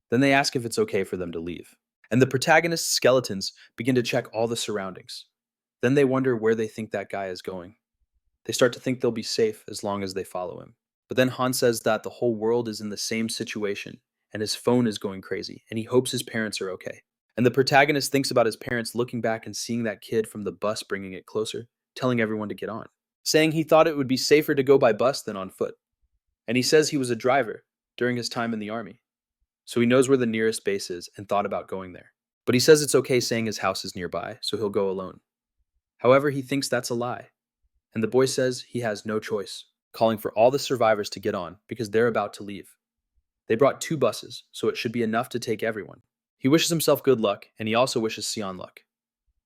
Then they ask if it's okay for them to leave. And the protagonist's skeletons begin to check all the surroundings. Then they wonder where they think that guy is going. They start to think they'll be safe as long as they follow him. But then Han says that the whole world is in the same situation, and his phone is going crazy, and he hopes his parents are okay. And the protagonist thinks about his parents looking back and seeing that kid from the bus bringing it closer, telling everyone to get on, saying he thought it would be safer to go by bus than on foot. And he says he was a driver during his time in the army, so he knows where the nearest base is and thought about going there. But he says it's okay saying his house is nearby, so he'll go alone. However, he thinks that's a lie, and the boy says he has no choice, calling for all the survivors to get on because they're about to leave. They brought 2 buses, so it should be enough to take everyone. He wishes himself good luck, and he also wishes Sion luck.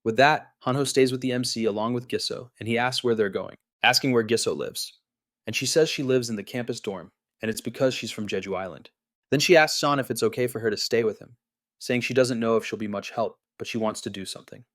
With that, Hanho stays with the MC along with Gisso, and he asks where they're going, asking where Gisso lives. And she says she lives in the campus dorm, and it's because she's from Jeju Island. Then she asks Son if it's okay for her to stay with him, saying she doesn't know if she'll be much help, but she wants to do something.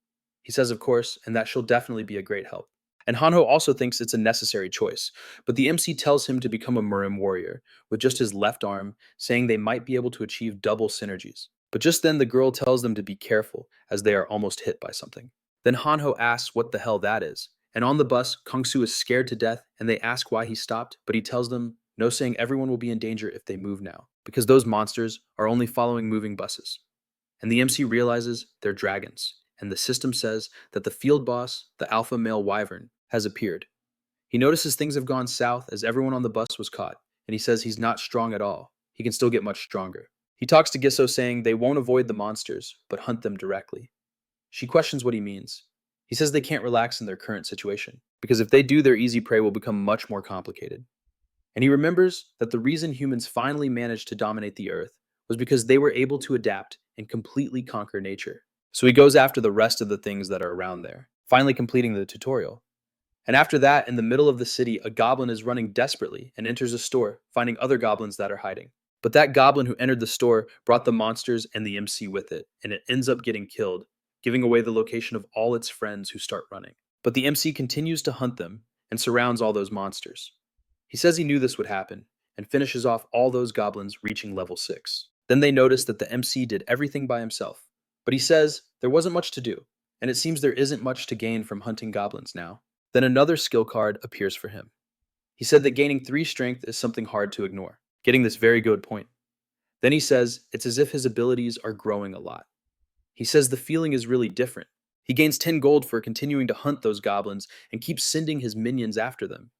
He says of course, and that she'll definitely be a great help. And Hanho also thinks it's a necessary choice, but the MC tells him to become a Murim warrior, with just his left arm, saying they might be able to achieve double synergies. But just then the girl tells them to be careful, as they are almost hit by something. Then Hanho asks what the hell that is, and on the bus, Kongsu is scared to death, and they ask why he stopped, but he tells them no, saying everyone will be in danger if they move now, because those monsters are only following moving buses. And the MC realizes they're dragons, and the system says that the field boss, the alpha male wyvern, has appeared. He notices things have gone south as everyone on the bus was caught, and he says he's not strong at all. He can still get much stronger. He talks to Gisso saying they won't avoid the monsters, but hunt them directly. She questions what he means. He says they can't relax in their current situation, because if they do, their easy prey will become much more complicated. And he remembers that the reason humans finally managed to dominate the Earth was because they were able to adapt and completely conquer nature. So he goes after the rest of the things that are around there, finally completing the tutorial. And after that, in the middle of the city, a goblin is running desperately and enters a store, finding other goblins that are hiding. But that goblin who entered the store brought the monsters and the MC with it, and it ends up getting killed, giving away the location of all its friends who start running. But the MC continues to hunt them and surrounds all those monsters. He says he knew this would happen, and finishes off all those goblins reaching level 6. Then they notice that the MC did everything by himself. But he says there wasn't much to do, and it seems there isn't much to gain from hunting goblins now. Then another skill card appears for him. He said that gaining 3 strength is something hard to ignore, getting this very good point. Then he says it's as if his abilities are growing a lot. He says the feeling is really different. He gains 10 gold for continuing to hunt those goblins and keeps sending his minions after them.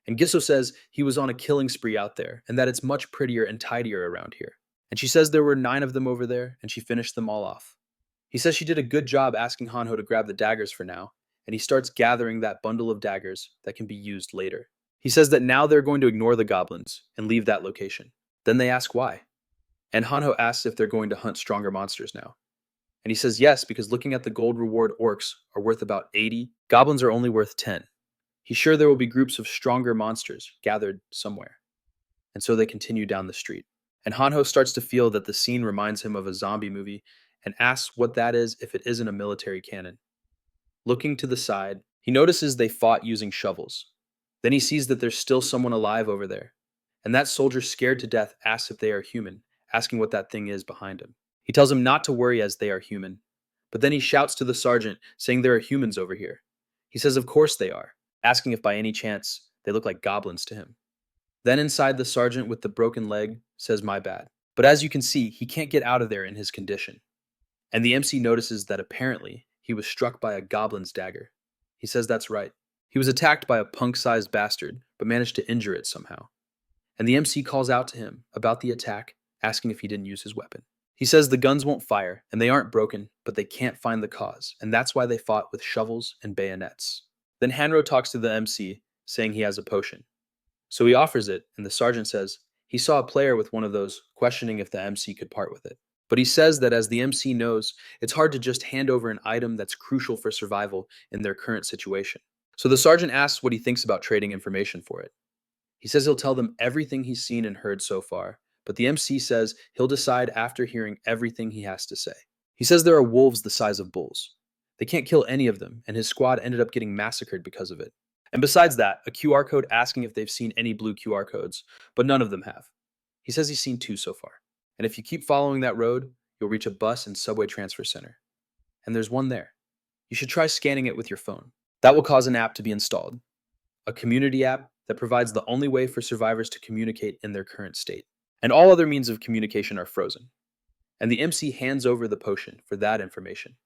And Gisso says he was on a killing spree out there, and that it's much prettier and tidier around here. And she says there were 9 of them over there, and she finished them all off. He says she did a good job asking Hanho to grab the daggers for now, and he starts gathering that bundle of daggers that can be used later. He says that now they're going to ignore the goblins and leave that location. Then they ask why. And Hanho asks if they're going to hunt stronger monsters now. And he says yes, because looking at the gold reward, orcs are worth about 80, goblins are only worth 10. He's sure there will be groups of stronger monsters gathered somewhere. And so they continue down the street. And Hanho starts to feel that the scene reminds him of a zombie movie and asks what that is if it isn't a military cannon. Looking to the side, he notices they fought using shovels. Then he sees that there's still someone alive over there. And that soldier, scared to death, asks if they are human, asking what that thing is behind him. He tells him not to worry as they are human. But then he shouts to the sergeant, saying there are humans over here. He says of course they are, asking if by any chance they look like goblins to him. Then inside, the sergeant with the broken leg says my bad. But as you can see, he can't get out of there in his condition. And the MC notices that apparently he was struck by a goblin's dagger. He says that's right. He was attacked by a punk-sized bastard, but managed to injure it somehow. And the MC calls out to him about the attack, asking if he didn't use his weapon. He says the guns won't fire, and they aren't broken, but they can't find the cause, and that's why they fought with shovels and bayonets. Then Hanro talks to the MC, saying he has a potion. So he offers it, and the sergeant says he saw a player with one of those, questioning if the MC could part with it. But he says that as the MC knows, it's hard to just hand over an item that's crucial for survival in their current situation. So the sergeant asks what he thinks about trading information for it. He says he'll tell them everything he's seen and heard so far, but the MC says he'll decide after hearing everything he has to say. He says there are wolves the size of bulls. They can't kill any of them, and his squad ended up getting massacred because of it. And besides that, a QR code asking if they've seen any blue QR codes, but none of them have. He says he's seen 2 so far. And if you keep following that road, you'll reach a bus and subway transfer center. And there's one there. You should try scanning it with your phone. That will cause an app to be installed. A community app that provides the only way for survivors to communicate in their current state. And all other means of communication are frozen. And the MC hands over the potion for that information.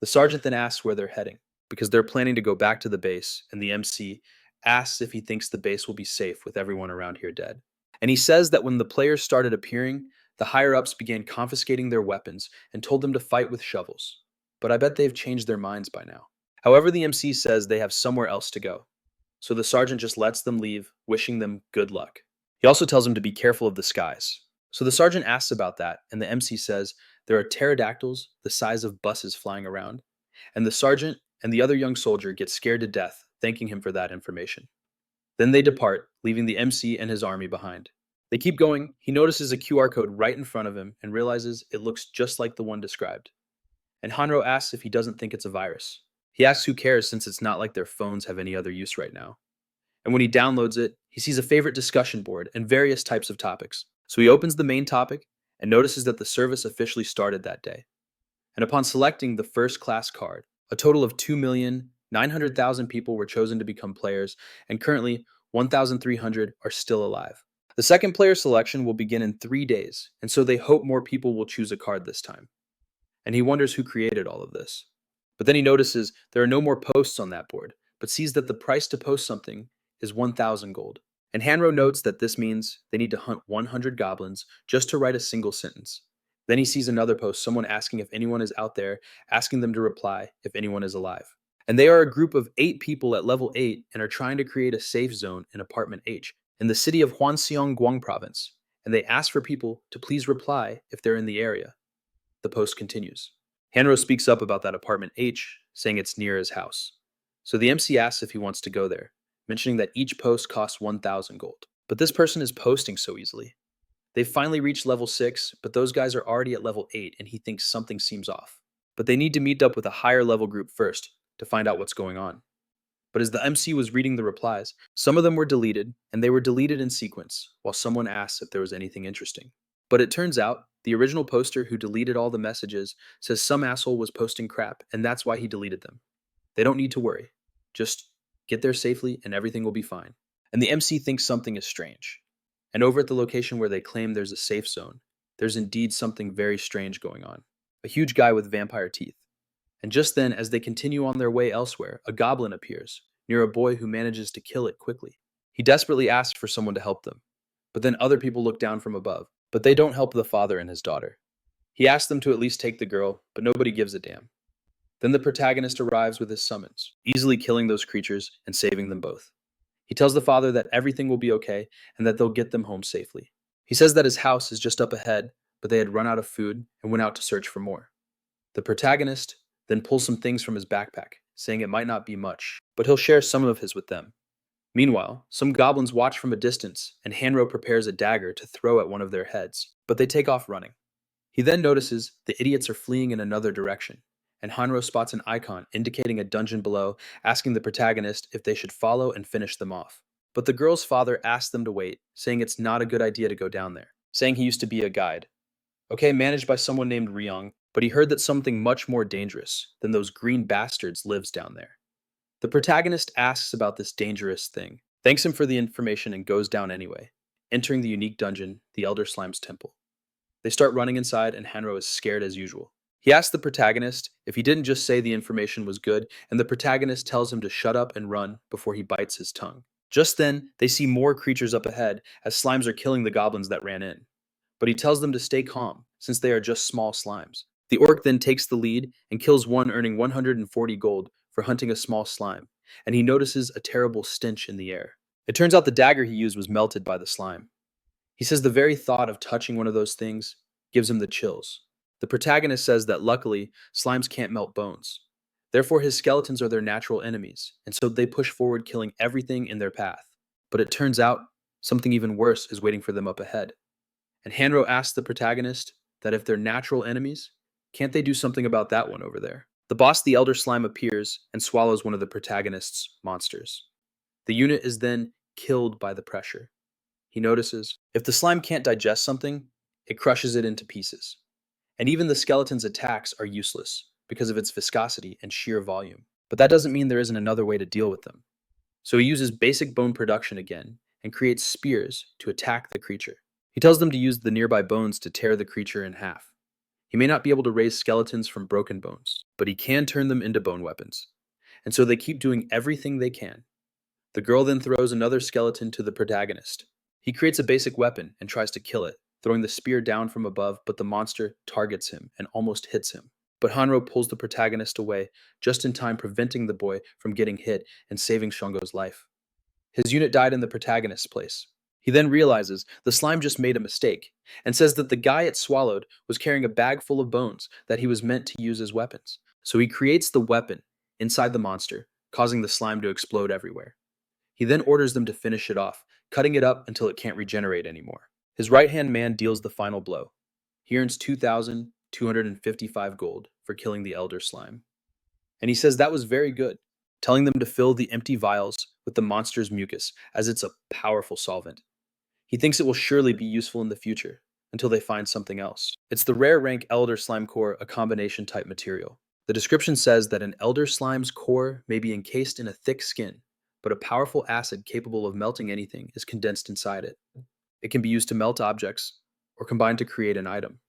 The sergeant then asks where they're heading, because they're planning to go back to the base, and the MC asks if he thinks the base will be safe with everyone around here dead. And he says that when the players started appearing, the higher-ups began confiscating their weapons and told them to fight with shovels. But I bet they've changed their minds by now. However, the MC says they have somewhere else to go. So the sergeant just lets them leave, wishing them good luck. He also tells them to be careful of the skies. So the sergeant asks about that, and the MC says there are pterodactyls the size of buses flying around. And the sergeant and the other young soldier get scared to death, thanking him for that information. Then they depart, leaving the MC and his army behind. They keep going. He notices a QR code right in front of him and realizes it looks just like the one described. And Hanro asks if he doesn't think it's a virus. He asks who cares since it's not like their phones have any other use right now. And when he downloads it, he sees a favorite discussion board and various types of topics. So he opens the main topic and notices that the service officially started that day. And upon selecting the first class card, a total of 2,900,000 people were chosen to become players, and currently 1,300 are still alive. The second player selection will begin in 3 days, and so they hope more people will choose a card this time. And he wonders who created all of this. But then he notices there are no more posts on that board, but sees that the price to post something is 1,000 gold. And Hanro notes that this means they need to hunt 100 goblins just to write a single sentence. Then he sees another post, someone asking if anyone is out there, asking them to reply if anyone is alive. And they are a group of 8 people at level 8 and are trying to create a safe zone in apartment H in the city of Hwanseong province. And they ask for people to please reply if they're in the area. The post continues. Hanro speaks up about that apartment H, saying it's near his house. So the MC asks if he wants to go there, mentioning that each post costs 1,000 gold. But this person is posting so easily. They've finally reached level 6, but those guys are already at level 8 and he thinks something seems off. But they need to meet up with a higher level group first to find out what's going on. But as the MC was reading the replies, some of them were deleted, and they were deleted in sequence, while someone asked if there was anything interesting. But it turns out, the original poster who deleted all the messages says some asshole was posting crap, and that's why he deleted them. They don't need to worry. Just get there safely and everything will be fine. And the MC thinks something is strange. And over at the location where they claim there's a safe zone, there's indeed something very strange going on. A huge guy with vampire teeth. And just then, as they continue on their way elsewhere, a goblin appears, near a boy who manages to kill it quickly. He desperately asks for someone to help them. But then other people look down from above, but they don't help the father and his daughter. He asks them to at least take the girl, but nobody gives a damn. Then the protagonist arrives with his summons, easily killing those creatures and saving them both. He tells the father that everything will be okay and that they'll get them home safely. He says that his house is just up ahead, but they had run out of food and went out to search for more. The protagonist then pulls some things from his backpack, saying it might not be much, but he'll share some of his with them. Meanwhile, some goblins watch from a distance, and Hanro prepares a dagger to throw at one of their heads, but they take off running. He then notices the idiots are fleeing in another direction, and Hanro spots an icon indicating a dungeon below, asking the protagonist if they should follow and finish them off. But the girl's father asks them to wait, saying it's not a good idea to go down there, saying he used to be a guide. Okay, managed by someone named Ryong, but he heard that something much more dangerous than those green bastards lives down there. The protagonist asks about this dangerous thing, thanks him for the information and goes down anyway, entering the unique dungeon, the Elder Slime's temple. They start running inside and Hanro is scared as usual. He asks the protagonist if he didn't just say the information was good, and the protagonist tells him to shut up and run before he bites his tongue. Just then, they see more creatures up ahead as slimes are killing the goblins that ran in. but he tells them to stay calm since they are just small slimes. The orc then takes the lead and kills one, earning 140 gold for hunting a small slime, and he notices a terrible stench in the air. It turns out the dagger he used was melted by the slime. He says the very thought of touching one of those things gives him the chills. The protagonist says that luckily, slimes can't melt bones. Therefore, his skeletons are their natural enemies, and so they push forward, killing everything in their path. But it turns out something even worse is waiting for them up ahead. And Hanro asks the protagonist that if they're natural enemies, can't they do something about that one over there? The boss, the Elder Slime, appears and swallows one of the protagonist's monsters. The unit is then killed by the pressure. He notices if the slime can't digest something, it crushes it into pieces. And even the skeleton's attacks are useless because of its viscosity and sheer volume. But that doesn't mean there isn't another way to deal with them. So he uses basic bone production again and creates spears to attack the creature. He tells them to use the nearby bones to tear the creature in half. He may not be able to raise skeletons from broken bones, but he can turn them into bone weapons. And so they keep doing everything they can. The girl then throws another skeleton to the protagonist. He creates a basic weapon and tries to kill it, throwing the spear down from above, but the monster targets him and almost hits him. But Hanro pulls the protagonist away, just in time preventing the boy from getting hit and saving Seongwu's life. His unit died in the protagonist's place. He then realizes the slime just made a mistake and says that the guy it swallowed was carrying a bag full of bones that he was meant to use as weapons. So he creates the weapon inside the monster, causing the slime to explode everywhere. He then orders them to finish it off, cutting it up until it can't regenerate anymore. His right-hand man deals the final blow. He earns 2,255 gold for killing the Elder Slime. And he says that was very good, telling them to fill the empty vials with the monster's mucus, as it's a powerful solvent. He thinks it will surely be useful in the future, until they find something else. It's the rare rank Elder Slime core, a combination type material. The description says that an Elder Slime's core may be encased in a thick skin, but a powerful acid capable of melting anything is condensed inside it. It can be used to melt objects, or combined to create an item.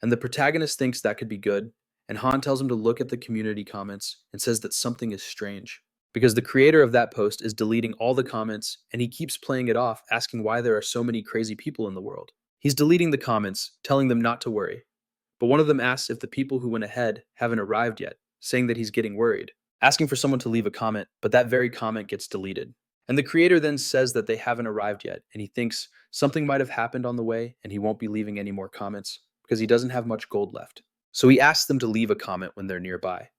And the protagonist thinks that could be good, and Han tells him to look at the community comments and says that something is strange. Because the creator of that post is deleting all the comments, and he keeps playing it off, asking why there are so many crazy people in the world. He's deleting the comments, telling them not to worry. But one of them asks if the people who went ahead haven't arrived yet, saying that he's getting worried, asking for someone to leave a comment, but that very comment gets deleted. And the creator then says that they haven't arrived yet, and he thinks something might have happened on the way, and he won't be leaving any more comments, because he doesn't have much gold left. So he asks them to leave a comment when they're nearby.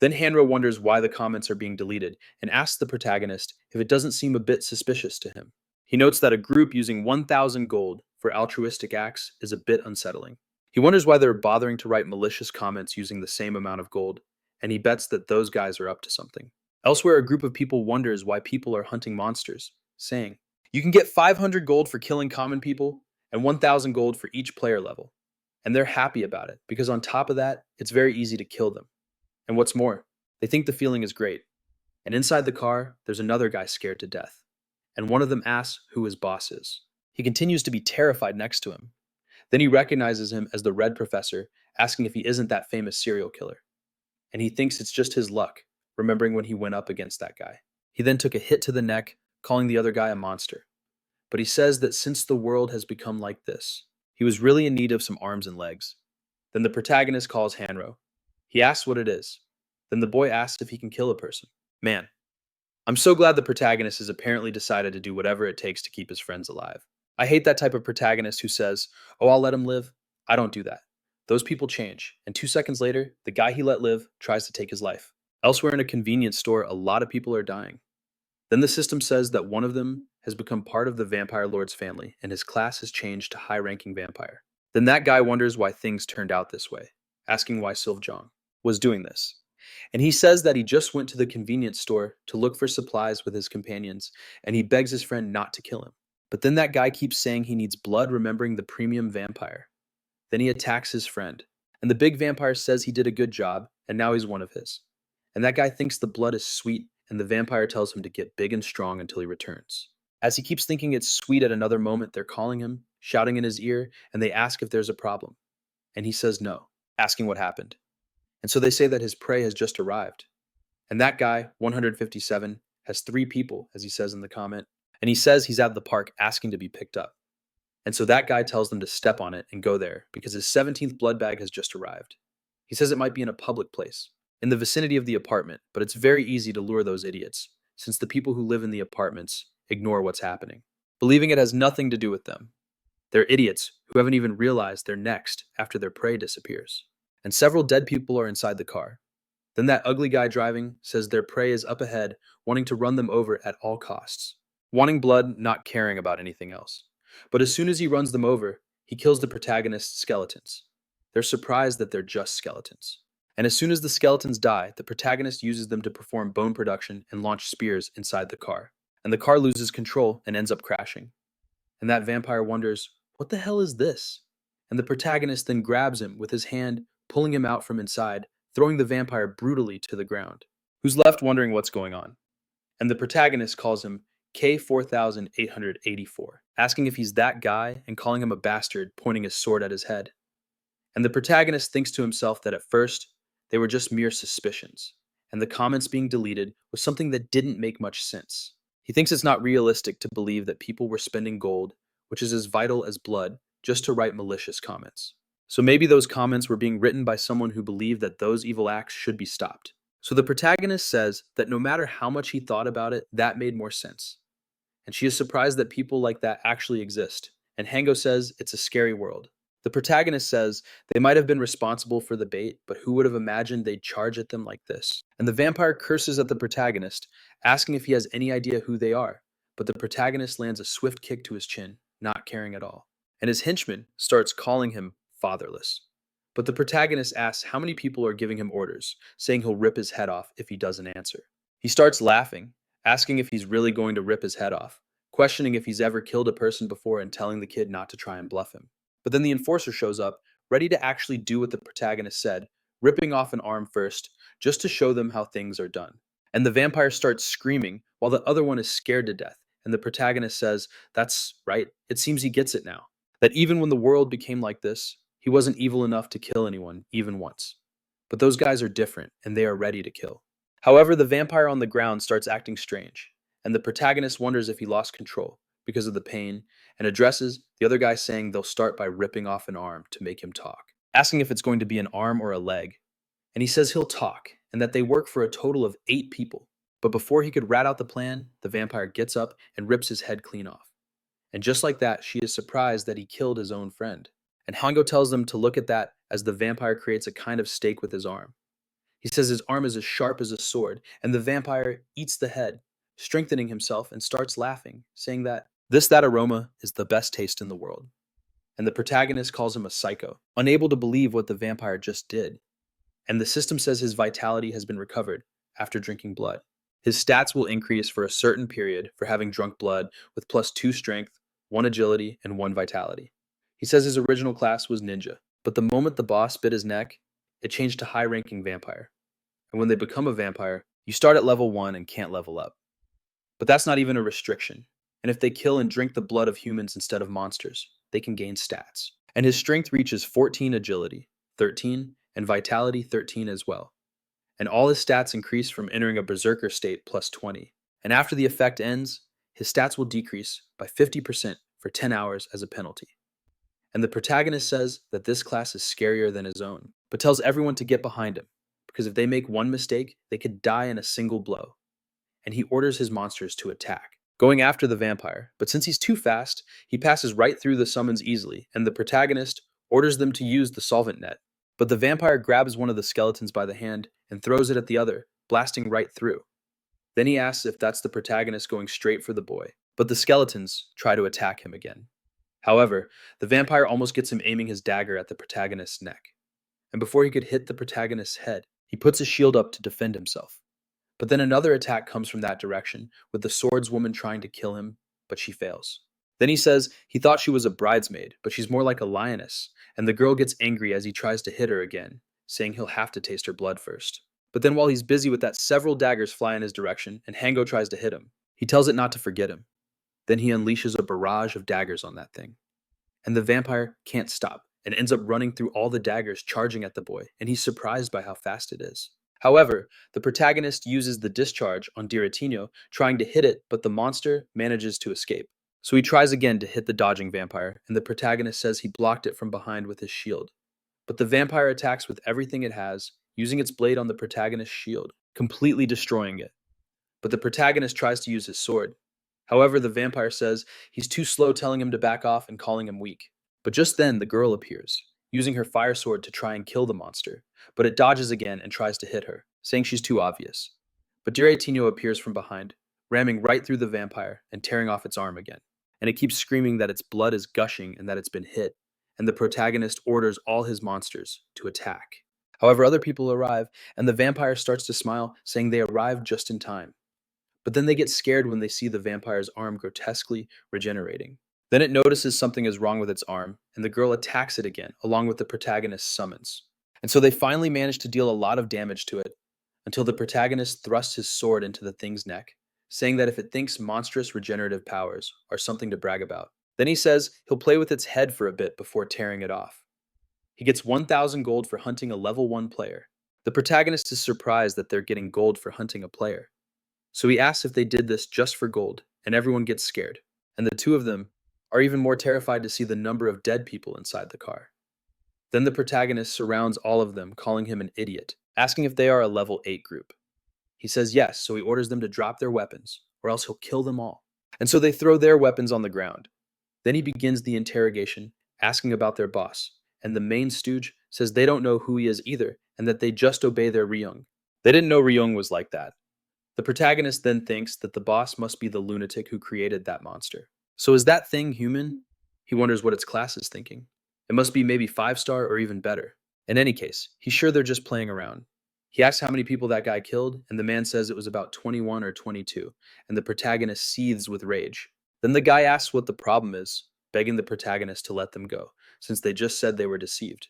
Then Hanro wonders why the comments are being deleted, and asks the protagonist if it doesn't seem a bit suspicious to him. He notes that a group using 1,000 gold for altruistic acts is a bit unsettling. He wonders why they're bothering to write malicious comments using the same amount of gold, and he bets that those guys are up to something. Elsewhere, a group of people wonders why people are hunting monsters, saying, "You can get 500 gold for killing common people, and 1,000 gold for each player level." And they're happy about it, because on top of that, it's very easy to kill them. And what's more, they think the feeling is great. And inside the car, there's another guy scared to death. And one of them asks who his boss is. He continues to be terrified next to him. Then he recognizes him as the Red Professor, asking if he isn't that famous serial killer. And he thinks it's just his luck, remembering when he went up against that guy. He then took a hit to the neck, calling the other guy a monster. But he says that since the world has become like this, he was really in need of some arms and legs. Then the protagonist calls Hanro. He asks what it is. Then the boy asks if he can kill a person. Man, I'm so glad the protagonist has apparently decided to do whatever it takes to keep his friends alive. I hate that type of protagonist who says, "Oh, I'll let him live." I don't do that. Those people change, and 2 seconds later, the guy he let live tries to take his life. Elsewhere in a convenience store, a lot of people are dying. Then the system says that one of them has become part of the Vampire Lord's family, and his class has changed to high-ranking vampire. Then that guy wonders why things turned out this way, asking why Sylvjong was doing this. And he says that he just went to the convenience store to look for supplies with his companions, and he begs his friend not to kill him. But then that guy keeps saying he needs blood, remembering the premium vampire. Then he attacks his friend, and the big vampire says he did a good job, and now he's one of his. And that guy thinks the blood is sweet, and the vampire tells him to get big and strong until he returns. As he keeps thinking it's sweet, at another moment they're calling him, shouting in his ear, and they ask if there's a problem. And he says no, asking what happened. And so they say that his prey has just arrived. And that guy, 157, has 3 people, as he says in the comment, and he says he's at the park asking to be picked up. And so that guy tells them to step on it and go there because his 17th blood bag has just arrived. He says it might be in a public place, in the vicinity of the apartment, but it's very easy to lure those idiots, since the people who live in the apartments ignore what's happening, believing it has nothing to do with them. They're idiots who haven't even realized they're next after their prey disappears. And several dead people are inside the car. Then that ugly guy driving says their prey is up ahead, wanting to run them over at all costs. Wanting blood, not caring about anything else. But as soon as he runs them over, he kills the protagonist's skeletons. They're surprised that they're just skeletons. And as soon as the skeletons die, the protagonist uses them to perform bone production and launch spears inside the car. And the car loses control and ends up crashing. And that vampire wonders, what the hell is this? And the protagonist then grabs him with his hand, pulling him out from inside, throwing the vampire brutally to the ground, who's left wondering what's going on. And the protagonist calls him K4884, asking if he's that guy and calling him a bastard, pointing his sword at his head. And the protagonist thinks to himself that at first, they were just mere suspicions, and the comments being deleted was something that didn't make much sense. He thinks it's not realistic to believe that people were spending gold, which is as vital as blood, just to write malicious comments. So maybe those comments were being written by someone who believed that those evil acts should be stopped. So the protagonist says that no matter how much he thought about it, that made more sense. And she is surprised that people like that actually exist. And Hango says it's a scary world. The protagonist says they might have been responsible for the bait, but who would have imagined they'd charge at them like this? And the vampire curses at the protagonist, asking if he has any idea who they are. But the protagonist lands a swift kick to his chin, not caring at all. And his henchman starts calling him fatherless. But the protagonist asks how many people are giving him orders, saying he'll rip his head off if he doesn't answer. He starts laughing, asking if he's really going to rip his head off, questioning if he's ever killed a person before and telling the kid not to try and bluff him. But then the enforcer shows up, ready to actually do what the protagonist said, ripping off an arm first, just to show them how things are done. And the vampire starts screaming while the other one is scared to death, and the protagonist says, "That's right, it seems he gets it now. That even when the world became like this, he wasn't evil enough to kill anyone, even once. But those guys are different, and they are ready to kill." However, the vampire on the ground starts acting strange, and the protagonist wonders if he lost control because of the pain, and addresses the other guy saying they'll start by ripping off an arm to make him talk, asking if it's going to be an arm or a leg. And he says he'll talk, and that they work for a total of 8 people. But before he could rat out the plan, the vampire gets up and rips his head clean off. And just like that, she is surprised that he killed his own friend. And Hango tells them to look at that as the vampire creates a kind of stake with his arm. He says his arm is as sharp as a sword, and the vampire eats the head, strengthening himself and starts laughing, saying that that aroma is the best taste in the world. And the protagonist calls him a psycho, unable to believe what the vampire just did. And the system says his vitality has been recovered after drinking blood. His stats will increase for a certain period for having drunk blood with +2 strength, 1 agility, and 1 vitality. He says his original class was ninja, but the moment the boss bit his neck, it changed to high-ranking vampire. And when they become a vampire, you start at level 1 and can't level up. But that's not even a restriction. And if they kill and drink the blood of humans instead of monsters, they can gain stats. And his strength reaches 14 agility, 13, and vitality 13 as well. And all his stats increase from entering a berserker state +20. And after the effect ends, his stats will decrease by 50% for 10 hours as a penalty. And the protagonist says that this class is scarier than his own, but tells everyone to get behind him, because if they make one mistake, they could die in a single blow. And he orders his monsters to attack, going after the vampire, but since he's too fast, he passes right through the summons easily, and the protagonist orders them to use the solvent net. But the vampire grabs one of the skeletons by the hand and throws it at the other, blasting right through. Then he asks if that's the protagonist going straight for the boy, but the skeletons try to attack him again. However, the vampire almost gets him aiming his dagger at the protagonist's neck. And before he could hit the protagonist's head, he puts his shield up to defend himself. But then another attack comes from that direction, with the swordswoman trying to kill him, but she fails. Then he says he thought she was a bridesmaid, but she's more like a lioness, and the girl gets angry as he tries to hit her again, saying he'll have to taste her blood first. But then while he's busy with that, several daggers fly in his direction, and Hango tries to hit him. He tells it not to forget him. Then he unleashes a barrage of daggers on that thing. And the vampire can't stop, and ends up running through all the daggers charging at the boy, and he's surprised by how fast it is. However, the protagonist uses the discharge on Diratino, trying to hit it, but the monster manages to escape. So he tries again to hit the dodging vampire, and the protagonist says he blocked it from behind with his shield. But the vampire attacks with everything it has, using its blade on the protagonist's shield, completely destroying it. But the protagonist tries to use his sword. However, the vampire says he's too slow, telling him to back off and calling him weak. But just then, the girl appears, using her fire sword to try and kill the monster, but it dodges again and tries to hit her, saying she's too obvious. But Direitino appears from behind, ramming right through the vampire and tearing off its arm again. And it keeps screaming that its blood is gushing and that it's been hit, and the protagonist orders all his monsters to attack. However, other people arrive, and the vampire starts to smile, saying they arrived just in time. But then they get scared when they see the vampire's arm grotesquely regenerating. Then it notices something is wrong with its arm, and the girl attacks it again, along with the protagonist's summons. And so they finally manage to deal a lot of damage to it, until the protagonist thrusts his sword into the thing's neck, saying that if it thinks monstrous regenerative powers are something to brag about, then he says he'll play with its head for a bit before tearing it off. He gets 1,000 gold for hunting a level 1 player. The protagonist is surprised that they're getting gold for hunting a player. So he asks if they did this just for gold, and everyone gets scared. And the two of them are even more terrified to see the number of dead people inside the car. Then the protagonist surrounds all of them, calling him an idiot, asking if they are a level 8 group. He says yes, so he orders them to drop their weapons, or else he'll kill them all. And so they throw their weapons on the ground. Then he begins the interrogation, asking about their boss, and the main stooge says they don't know who he is either, and that they just obey their Ryung. They didn't know Ryung was like that. The protagonist then thinks that the boss must be the lunatic who created that monster. So is that thing human? He wonders what its class is thinking. It must be maybe 5-star or even better. In any case, he's sure they're just playing around. He asks how many people that guy killed, and the man says it was about 21 or 22, and the protagonist seethes with rage. Then the guy asks what the problem is, begging the protagonist to let them go, since they just said they were deceived.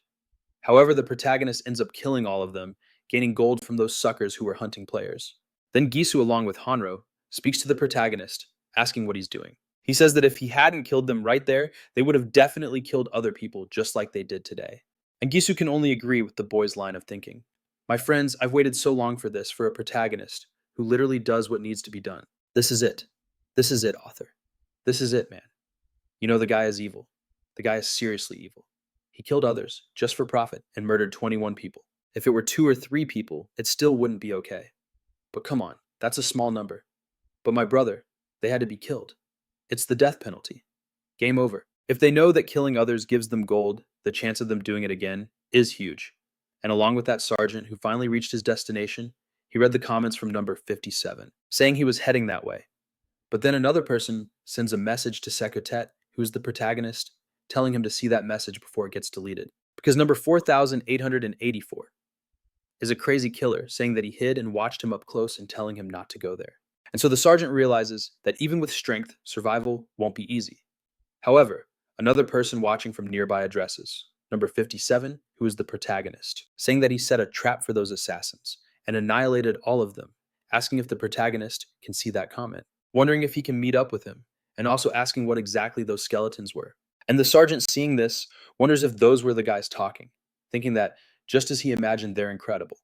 However, the protagonist ends up killing all of them, gaining gold from those suckers who were hunting players. Then Gisu, along with Hanro, speaks to the protagonist, asking what he's doing. He says that if he hadn't killed them right there, they would have definitely killed other people just like they did today. And Gisu can only agree with the boy's line of thinking. My friends, I've waited so long for this, for a protagonist who literally does what needs to be done. This is it. This is it, author. This is it, man. You know the guy is evil. The guy is seriously evil. He killed others just for profit and murdered 21 people. If it were 2 or 3 people, it still wouldn't be okay. But come on, that's a small number. But my brother, they had to be killed. It's the death penalty. Game over. If they know that killing others gives them gold, the chance of them doing it again is huge. And along with that sergeant who finally reached his destination, he read the comments from number 57, saying he was heading that way. But then another person sends a message to Sekotet, who is the protagonist, telling him to see that message before it gets deleted. Because number 4884 is a crazy killer, saying that he hid and watched him up close and telling him not to go there. And so the sergeant realizes that even with strength, survival won't be easy. However, another person watching from nearby addresses, number 57, who is the protagonist, saying that he set a trap for those assassins and annihilated all of them, asking if the protagonist can see that comment, wondering if he can meet up with him, and also asking what exactly those skeletons were. And the sergeant, seeing this, wonders if those were the guys talking, thinking that just as he imagined, they're incredible.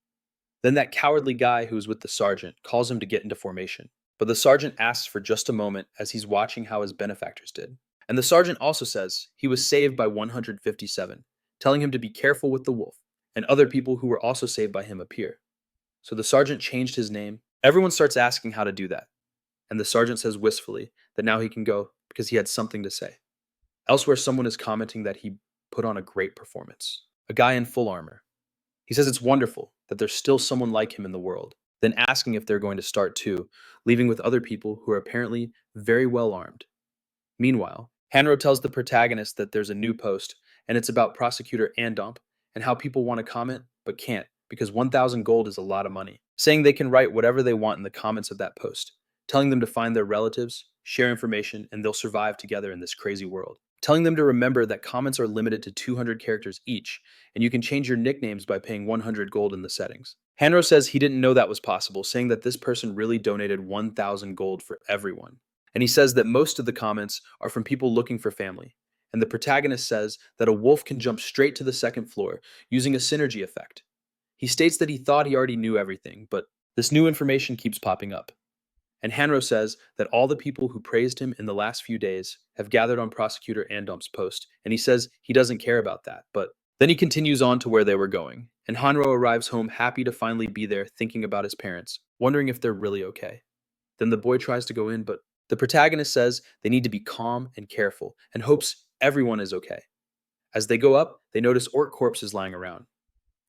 Then that cowardly guy who was with the sergeant calls him to get into formation. But the sergeant asks for just a moment as he's watching how his benefactors did. And the sergeant also says he was saved by 157, telling him to be careful with the wolf, and other people who were also saved by him appear. So the sergeant changed his name. Everyone starts asking how to do that. And the sergeant says wistfully that now he can go because he had something to say. Elsewhere, someone is commenting that he put on a great performance. A guy in full armor. He says it's wonderful that there's still someone like him in the world, then asking if they're going to start too, leaving with other people who are apparently very well armed. Meanwhile, Hanro tells the protagonist that there's a new post, and it's about Prosecutor Andomp and how people want to comment but can't because 1,000 gold is a lot of money, saying they can write whatever they want in the comments of that post, telling them to find their relatives, share information, and they'll survive together in this crazy world. Telling them to remember that comments are limited to 200 characters each, and you can change your nicknames by paying 100 gold in the settings. Hanro says he didn't know that was possible, saying that this person really donated 1,000 gold for everyone. And he says that most of the comments are from people looking for family. And the protagonist says that a wolf can jump straight to the second floor using a synergy effect. He states that he thought he already knew everything, but this new information keeps popping up. And Hanro says that all the people who praised him in the last few days have gathered on Prosecutor Andomp's post, and he says he doesn't care about that. But then he continues on to where they were going, and Hanro arrives home happy to finally be there, thinking about his parents, wondering if they're really okay. Then the boy tries to go in, but the protagonist says they need to be calm and careful, and hopes everyone is okay. As they go up, they notice orc corpses lying around,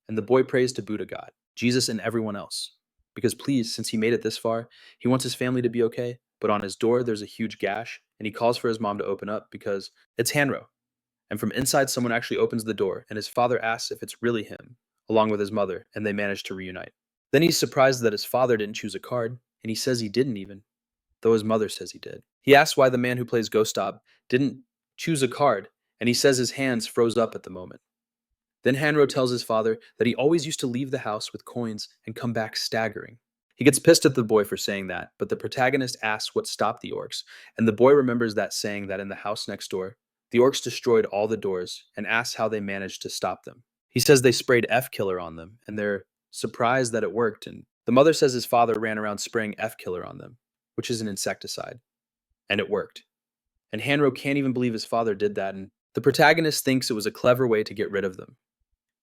and the boy prays to Buddha God, Jesus, and everyone else. Because please, since he made it this far, he wants his family to be okay, but on his door there's a huge gash, and he calls for his mom to open up because it's Hanro. And from inside, someone actually opens the door, and his father asks if it's really him, along with his mother, and they manage to reunite. Then he's surprised that his father didn't choose a card, and he says he didn't even, though his mother says he did. He asks why the man who plays Ghostob didn't choose a card, and he says his hands froze up at the moment. Then Hanro tells his father that he always used to leave the house with coins and come back staggering. He gets pissed at the boy for saying that, but the protagonist asks what stopped the orcs, and the boy remembers that saying that in the house next door, the orcs destroyed all the doors and asks how they managed to stop them. He says they sprayed F-Killer on them, and they're surprised that it worked, and the mother says his father ran around spraying F-Killer on them, which is an insecticide, and it worked. And Hanro can't even believe his father did that, and the protagonist thinks it was a clever way to get rid of them.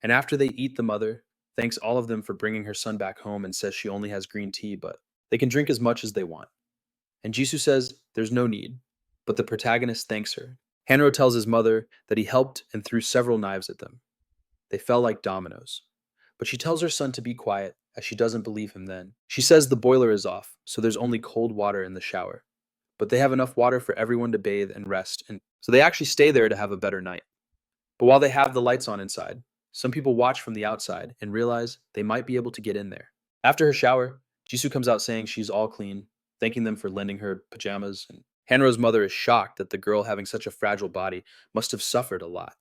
And after they eat, the mother thanks all of them for bringing her son back home and says she only has green tea, but they can drink as much as they want. And Jisoo says there's no need, but the protagonist thanks her. Hanro tells his mother that he helped and threw several knives at them. They fell like dominoes. But she tells her son to be quiet, as she doesn't believe him then. She says the boiler is off, so there's only cold water in the shower. But they have enough water for everyone to bathe and rest, and so they actually stay there to have a better night. But while they have the lights on inside, some people watch from the outside and realize they might be able to get in there. After her shower, Jisoo comes out saying she's all clean, thanking them for lending her pajamas, and Hanro's mother is shocked that the girl having such a fragile body must have suffered a lot.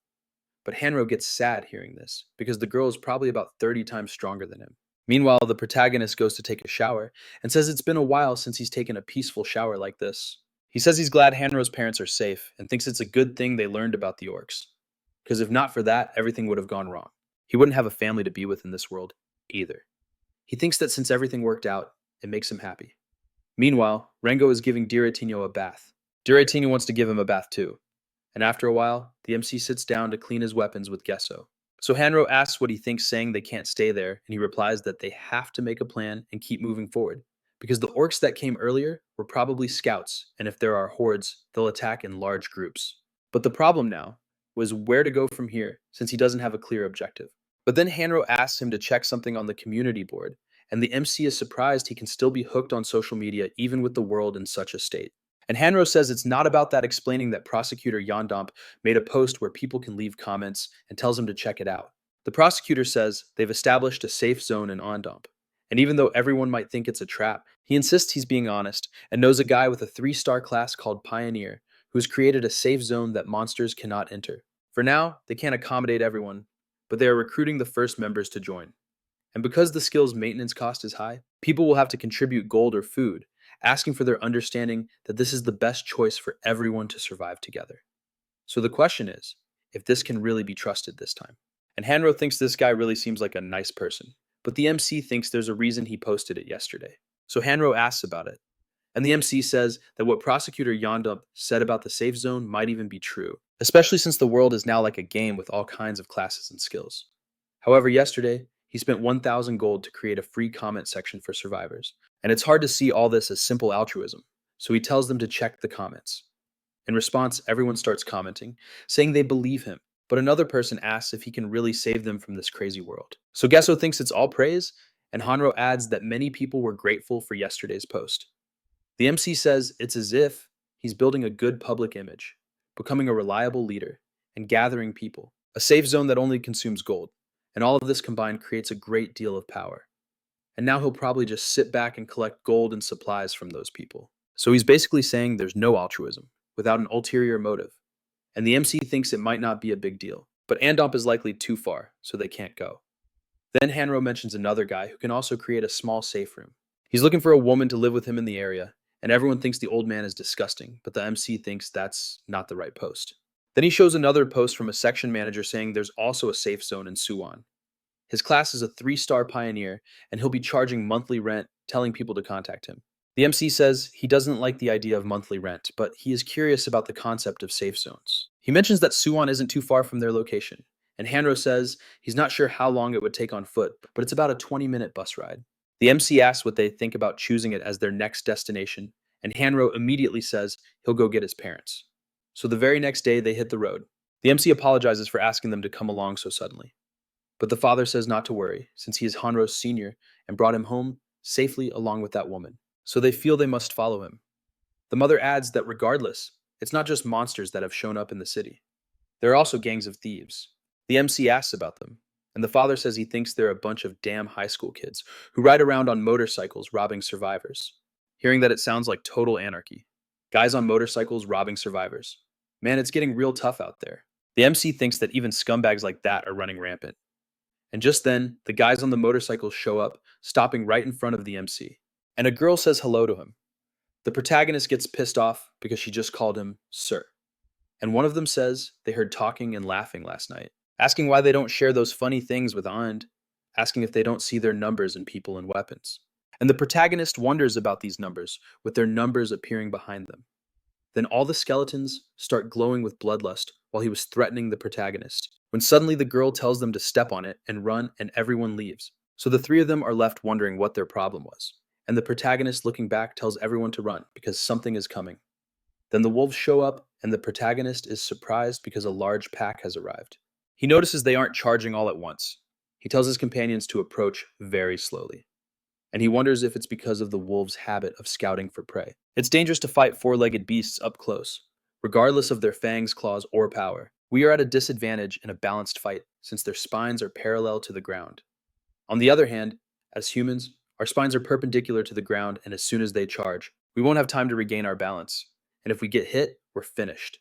But Hanro gets sad hearing this, because the girl is probably about 30 times stronger than him. Meanwhile, the protagonist goes to take a shower and says it's been a while since he's taken a peaceful shower like this. He says he's glad Hanro's parents are safe and thinks it's a good thing they learned about the orcs. Because if not for that, everything would have gone wrong. He wouldn't have a family to be with in this world, either. He thinks that since everything worked out, it makes him happy. Meanwhile, Rengo is giving Diretinho a bath. Diretinho wants to give him a bath too. And after a while, the MC sits down to clean his weapons with Gesso. So Hanro asks what he thinks, saying they can't stay there, and he replies that they have to make a plan and keep moving forward. Because the orcs that came earlier were probably scouts, and if there are hordes, they'll attack in large groups. But the problem now was where to go from here, since he doesn't have a clear objective. But then Hanro asks him to check something on the community board, and the MC is surprised he can still be hooked on social media even with the world in such a state. And Hanro says it's not about that, explaining that prosecutor Yondomp made a post where people can leave comments and tells him to check it out. The prosecutor says they've established a safe zone in Ondomp. And even though everyone might think it's a trap, he insists he's being honest and knows a guy with a 3-star class called Pioneer who's created a safe zone that monsters cannot enter. For now, they can't accommodate everyone, but they are recruiting the first members to join. And because the skill's maintenance cost is high, people will have to contribute gold or food, asking for their understanding that this is the best choice for everyone to survive together. So the question is, if this can really be trusted this time. And Hanro thinks this guy really seems like a nice person, but the MC thinks there's a reason he posted it yesterday. So Hanro asks about it. And the MC says that what Prosecutor Yondup said about the safe zone might even be true, especially since the world is now like a game with all kinds of classes and skills. However, yesterday, he spent 1,000 gold to create a free comment section for survivors, and it's hard to see all this as simple altruism, so he tells them to check the comments. In response, everyone starts commenting, saying they believe him, but another person asks if he can really save them from this crazy world. So Gesso thinks it's all praise, and Hanro adds that many people were grateful for yesterday's post. The MC says it's as if he's building a good public image, becoming a reliable leader, and gathering people, a safe zone that only consumes gold, and all of this combined creates a great deal of power. And now he'll probably just sit back and collect gold and supplies from those people. So he's basically saying there's no altruism, without an ulterior motive. And the MC thinks it might not be a big deal, but Andomp is likely too far, so they can't go. Then Hanro mentions another guy who can also create a small safe room. He's looking for a woman to live with him in the area, and everyone thinks the old man is disgusting, but the MC thinks that's not the right post. Then he shows another post from a section manager saying there's also a safe zone in Suwon. His class is a 3-star pioneer, and he'll be charging monthly rent, telling people to contact him. The MC says he doesn't like the idea of monthly rent, but he is curious about the concept of safe zones. He mentions that Suwon isn't too far from their location, and Hanro says he's not sure how long it would take on foot, but it's about a 20-minute bus ride. The MC asks what they think about choosing it as their next destination, and Hanro immediately says he'll go get his parents. So the very next day, they hit the road. The MC apologizes for asking them to come along so suddenly. But the father says not to worry, since he is Hanro's senior and brought him home safely along with that woman. So they feel they must follow him. The mother adds that regardless, it's not just monsters that have shown up in the city. There are also gangs of thieves. The MC asks about them, and the father says he thinks they're a bunch of damn high school kids who ride around on motorcycles robbing survivors. Hearing that, it sounds like total anarchy. Guys on motorcycles robbing survivors. Man, it's getting real tough out there. The MC thinks that even scumbags like that are running rampant. And just then, the guys on the motorcycles show up, stopping right in front of the MC. And a girl says hello to him. The protagonist gets pissed off because she just called him Sir. And one of them says they heard talking and laughing last night, asking why they don't share those funny things with And, asking if they don't see their numbers in people and weapons. And the protagonist wonders about these numbers, with their numbers appearing behind them. Then all the skeletons start glowing with bloodlust while he was threatening the protagonist, when suddenly the girl tells them to step on it and run, and everyone leaves. So the three of them are left wondering what their problem was. And the protagonist, looking back, tells everyone to run because something is coming. Then the wolves show up, and the protagonist is surprised because a large pack has arrived. He notices they aren't charging all at once. He tells his companions to approach very slowly. And he wonders if it's because of the wolves' habit of scouting for prey. It's dangerous to fight four-legged beasts up close, regardless of their fangs, claws, or power. We are at a disadvantage in a balanced fight, since their spines are parallel to the ground. On the other hand, as humans, our spines are perpendicular to the ground, and as soon as they charge, we won't have time to regain our balance. And if we get hit, we're finished.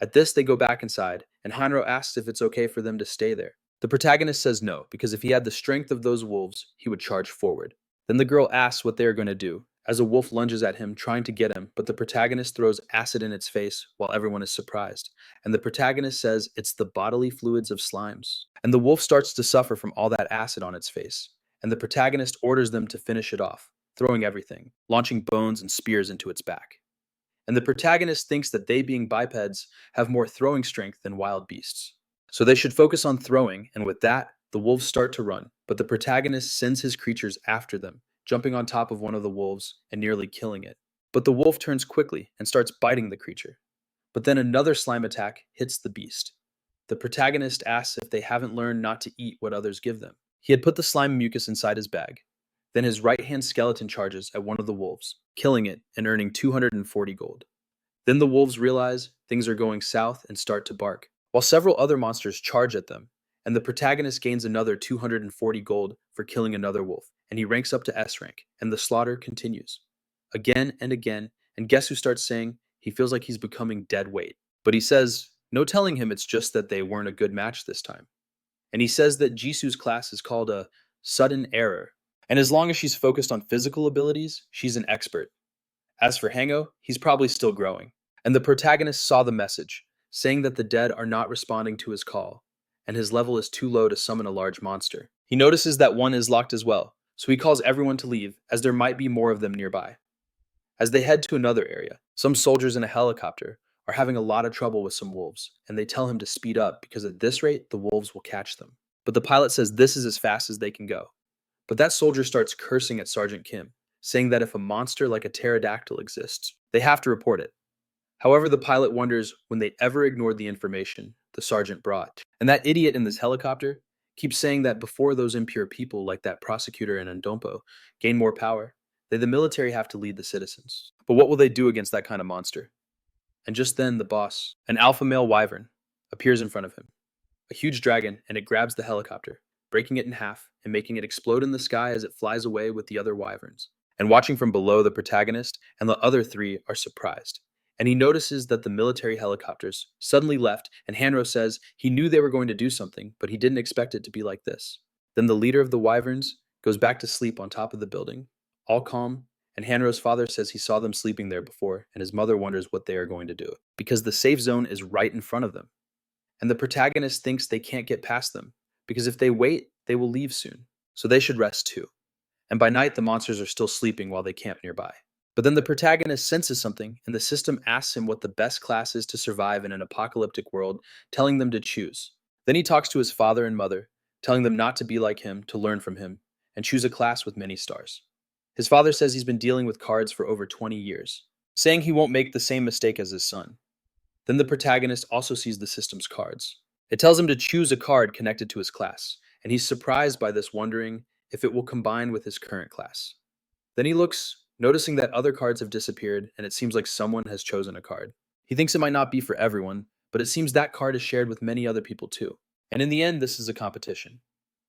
At this, they go back inside, and Hanro asks if it's okay for them to stay there. The protagonist says no, because if he had the strength of those wolves, he would charge forward. Then the girl asks what they are going to do, as a wolf lunges at him, trying to get him, but the protagonist throws acid in its face while everyone is surprised. And the protagonist says it's the bodily fluids of slimes. And the wolf starts to suffer from all that acid on its face. And the protagonist orders them to finish it off, throwing everything, launching bones and spears into its back. And the protagonist thinks that they, being bipeds, have more throwing strength than wild beasts. So they should focus on throwing, and with that, the wolves start to run, but the protagonist sends his creatures after them, jumping on top of one of the wolves and nearly killing it. But the wolf turns quickly and starts biting the creature. But then another slime attack hits the beast. The protagonist asks if they haven't learned not to eat what others give them. He had put the slime mucus inside his bag. Then his right-hand skeleton charges at one of the wolves, killing it and earning 240 gold. Then the wolves realize things are going south and start to bark, while several other monsters charge at them, and the protagonist gains another 240 gold for killing another wolf, and he ranks up to S rank, and the slaughter continues. Again and again, and guess who starts saying he feels like he's becoming dead weight. But he says, no telling him it's just that they weren't a good match this time. And he says that Jisu's class is called a sudden error, and as long as she's focused on physical abilities, she's an expert. As for Hango, he's probably still growing. And the protagonist saw the message, saying that the dead are not responding to his call, and his level is too low to summon a large monster. He notices that one is locked as well, so he calls everyone to leave, as there might be more of them nearby. As they head to another area, some soldiers in a helicopter are having a lot of trouble with some wolves, and they tell him to speed up because at this rate, the wolves will catch them. But the pilot says this is as fast as they can go. But that soldier starts cursing at Sergeant Kim, saying that if a monster like a pterodactyl exists, they have to report it. However, the pilot wonders when they ever ignored the information the sergeant brought. And that idiot in this helicopter keeps saying that before those impure people like that prosecutor in Ndompo gain more power, the military have to lead the citizens. But what will they do against that kind of monster? And just then the boss, an alpha male wyvern, appears in front of him. A huge dragon, and it grabs the helicopter, breaking it in half and making it explode in the sky as it flies away with the other wyverns. And watching from below, the protagonist and the other three are surprised. And he notices that the military helicopters suddenly left, and Hanro says he knew they were going to do something, but he didn't expect it to be like this. Then the leader of the wyverns goes back to sleep on top of the building, all calm, and Hanro's father says he saw them sleeping there before, and his mother wonders what they are going to do, because the safe zone is right in front of them. And the protagonist thinks they can't get past them, because if they wait, they will leave soon, so they should rest too. And by night, the monsters are still sleeping while they camp nearby. But then the protagonist senses something, and the system asks him what the best class is to survive in an apocalyptic world, telling them to choose. Then he talks to his father and mother, telling them not to be like him, to learn from him, and choose a class with many stars. His father says he's been dealing with cards for over 20 years, saying he won't make the same mistake as his son. Then the protagonist also sees the system's cards. It tells him to choose a card connected to his class, and he's surprised by this, wondering if it will combine with his current class. Then he looks, noticing that other cards have disappeared, and it seems like someone has chosen a card. He thinks it might not be for everyone, but it seems that card is shared with many other people too. And in the end, this is a competition.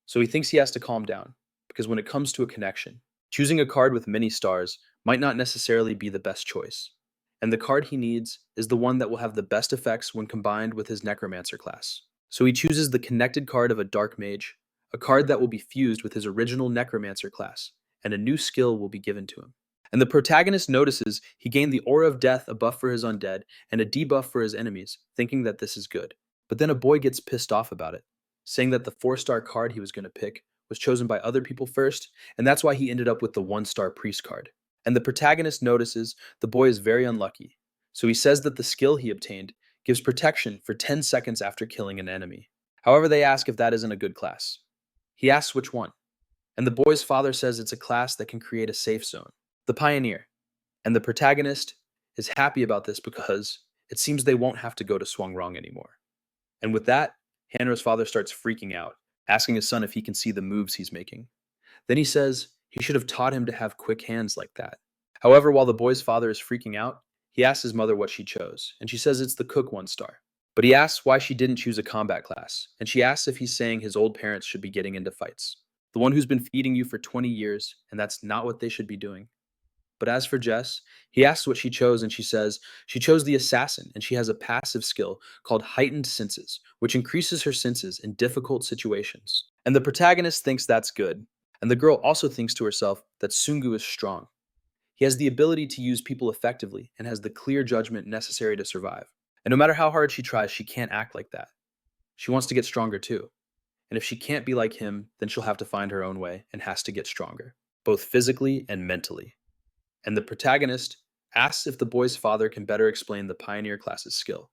So he thinks he has to calm down, because when it comes to a connection, choosing a card with many stars might not necessarily be the best choice. And the card he needs is the one that will have the best effects when combined with his Necromancer class. So he chooses the connected card of a Dark Mage, a card that will be fused with his original Necromancer class, and a new skill will be given to him. And the protagonist notices he gained the Aura of Death, a buff for his undead, and a debuff for his enemies, thinking that this is good. But then a boy gets pissed off about it, saying that the 4-star card he was going to pick was chosen by other people first, and that's why he ended up with the 1-star priest card. And the protagonist notices the boy is very unlucky, so he says that the skill he obtained gives protection for 10 seconds after killing an enemy. However, they ask if that isn't a good class. He asks which one, and the boy's father says it's a class that can create a safe zone, the Pioneer. And the protagonist is happy about this because it seems they won't have to go to Seongwu anymore. And with that, Hanro's father starts freaking out, asking his son if he can see the moves he's making. Then he says he should have taught him to have quick hands like that. However, while the boy's father is freaking out, he asks his mother what she chose, and she says it's the Cook 1-star. But he asks why she didn't choose a combat class, and she asks if he's saying his old parents should be getting into fights. The one who's been feeding you for 20 years, and that's not what they should be doing. But as for Jess, he asks what she chose, and she says she chose the Assassin, and she has a passive skill called Heightened Senses, which increases her senses in difficult situations. And the protagonist thinks that's good, and the girl also thinks to herself that Seongwu is strong. He has the ability to use people effectively and has the clear judgment necessary to survive. And no matter how hard she tries, she can't act like that. She wants to get stronger too. And if she can't be like him, then she'll have to find her own way and has to get stronger, both physically and mentally. And the protagonist asks if the boy's father can better explain the Pioneer class's skill.